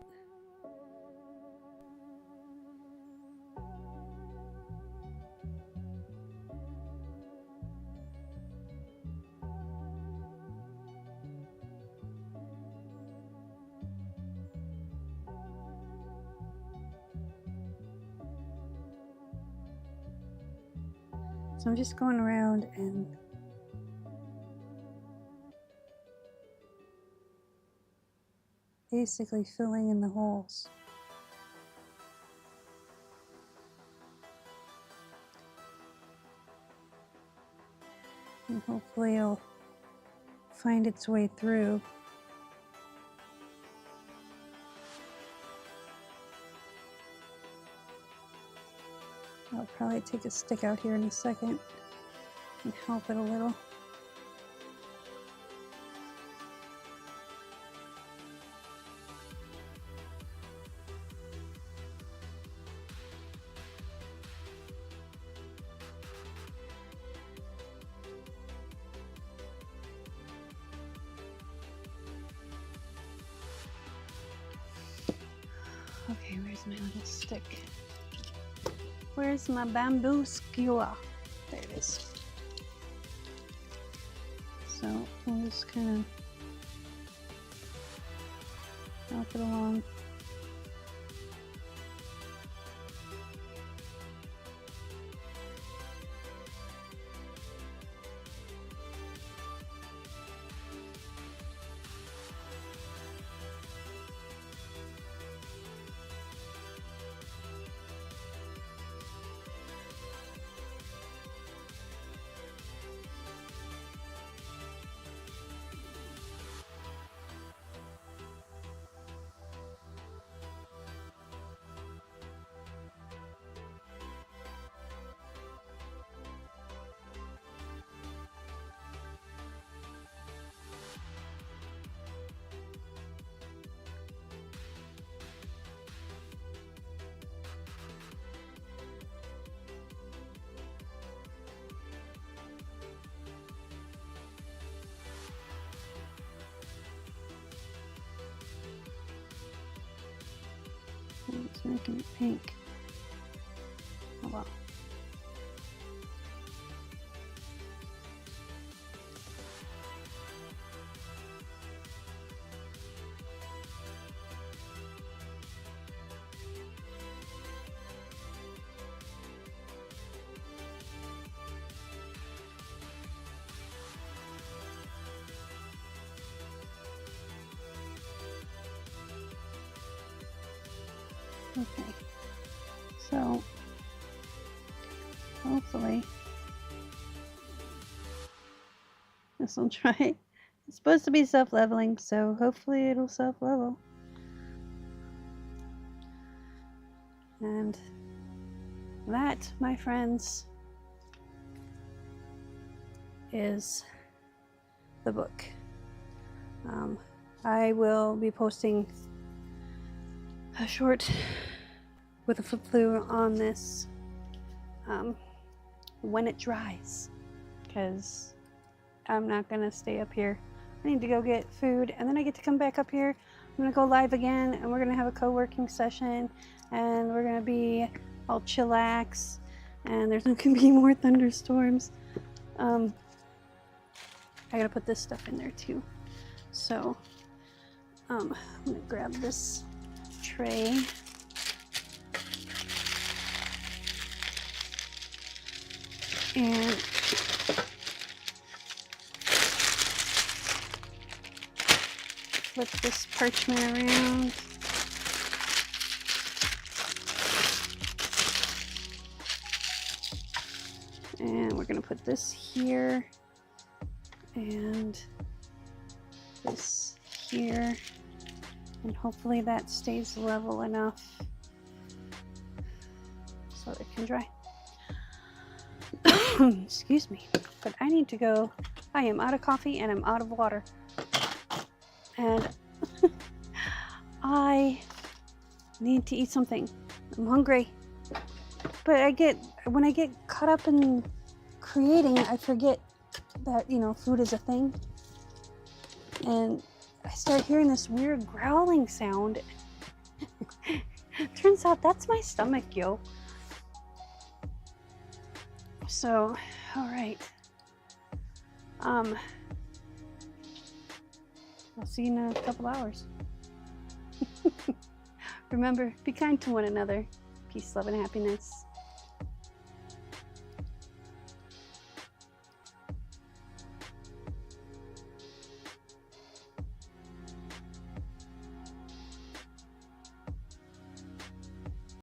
Speaker 1: so I'm just going around and basically filling in the holes. And hopefully it'll find its way through. I'll probably take a stick out here in a second and help it a little. Okay, where's my little stick? Where's my bamboo skewer? There it is. So we'll just kind of help it along. It's making it pink. Oh well. Okay, so hopefully this will try. It's supposed to be self-leveling, so hopefully it'll self-level. And that, my friends, is the book. I will be posting a short with a flip through on this when it dries, because I'm not gonna stay up here. I need to go get food, and then I get to come back up here. I'm gonna go live again, and we're gonna have a co-working session, and we're gonna be all chillax, and there's not gonna be more thunderstorms. I gotta put this stuff in there too. So I'm gonna grab this tray. And flip this parchment around. And we're gonna put this here and this here, and hopefully that stays level enough so it can dry. Excuse me, but I need to go. I am out of coffee and I'm out of water, and I need to eat something. I'm hungry, but when I get caught up in creating, I forget that, you know, food is a thing, and I start hearing this weird growling sound. Turns out that's my stomach, yo. So, all right. I'll see you in a couple hours. Remember, be kind to one another. Peace, love, and happiness.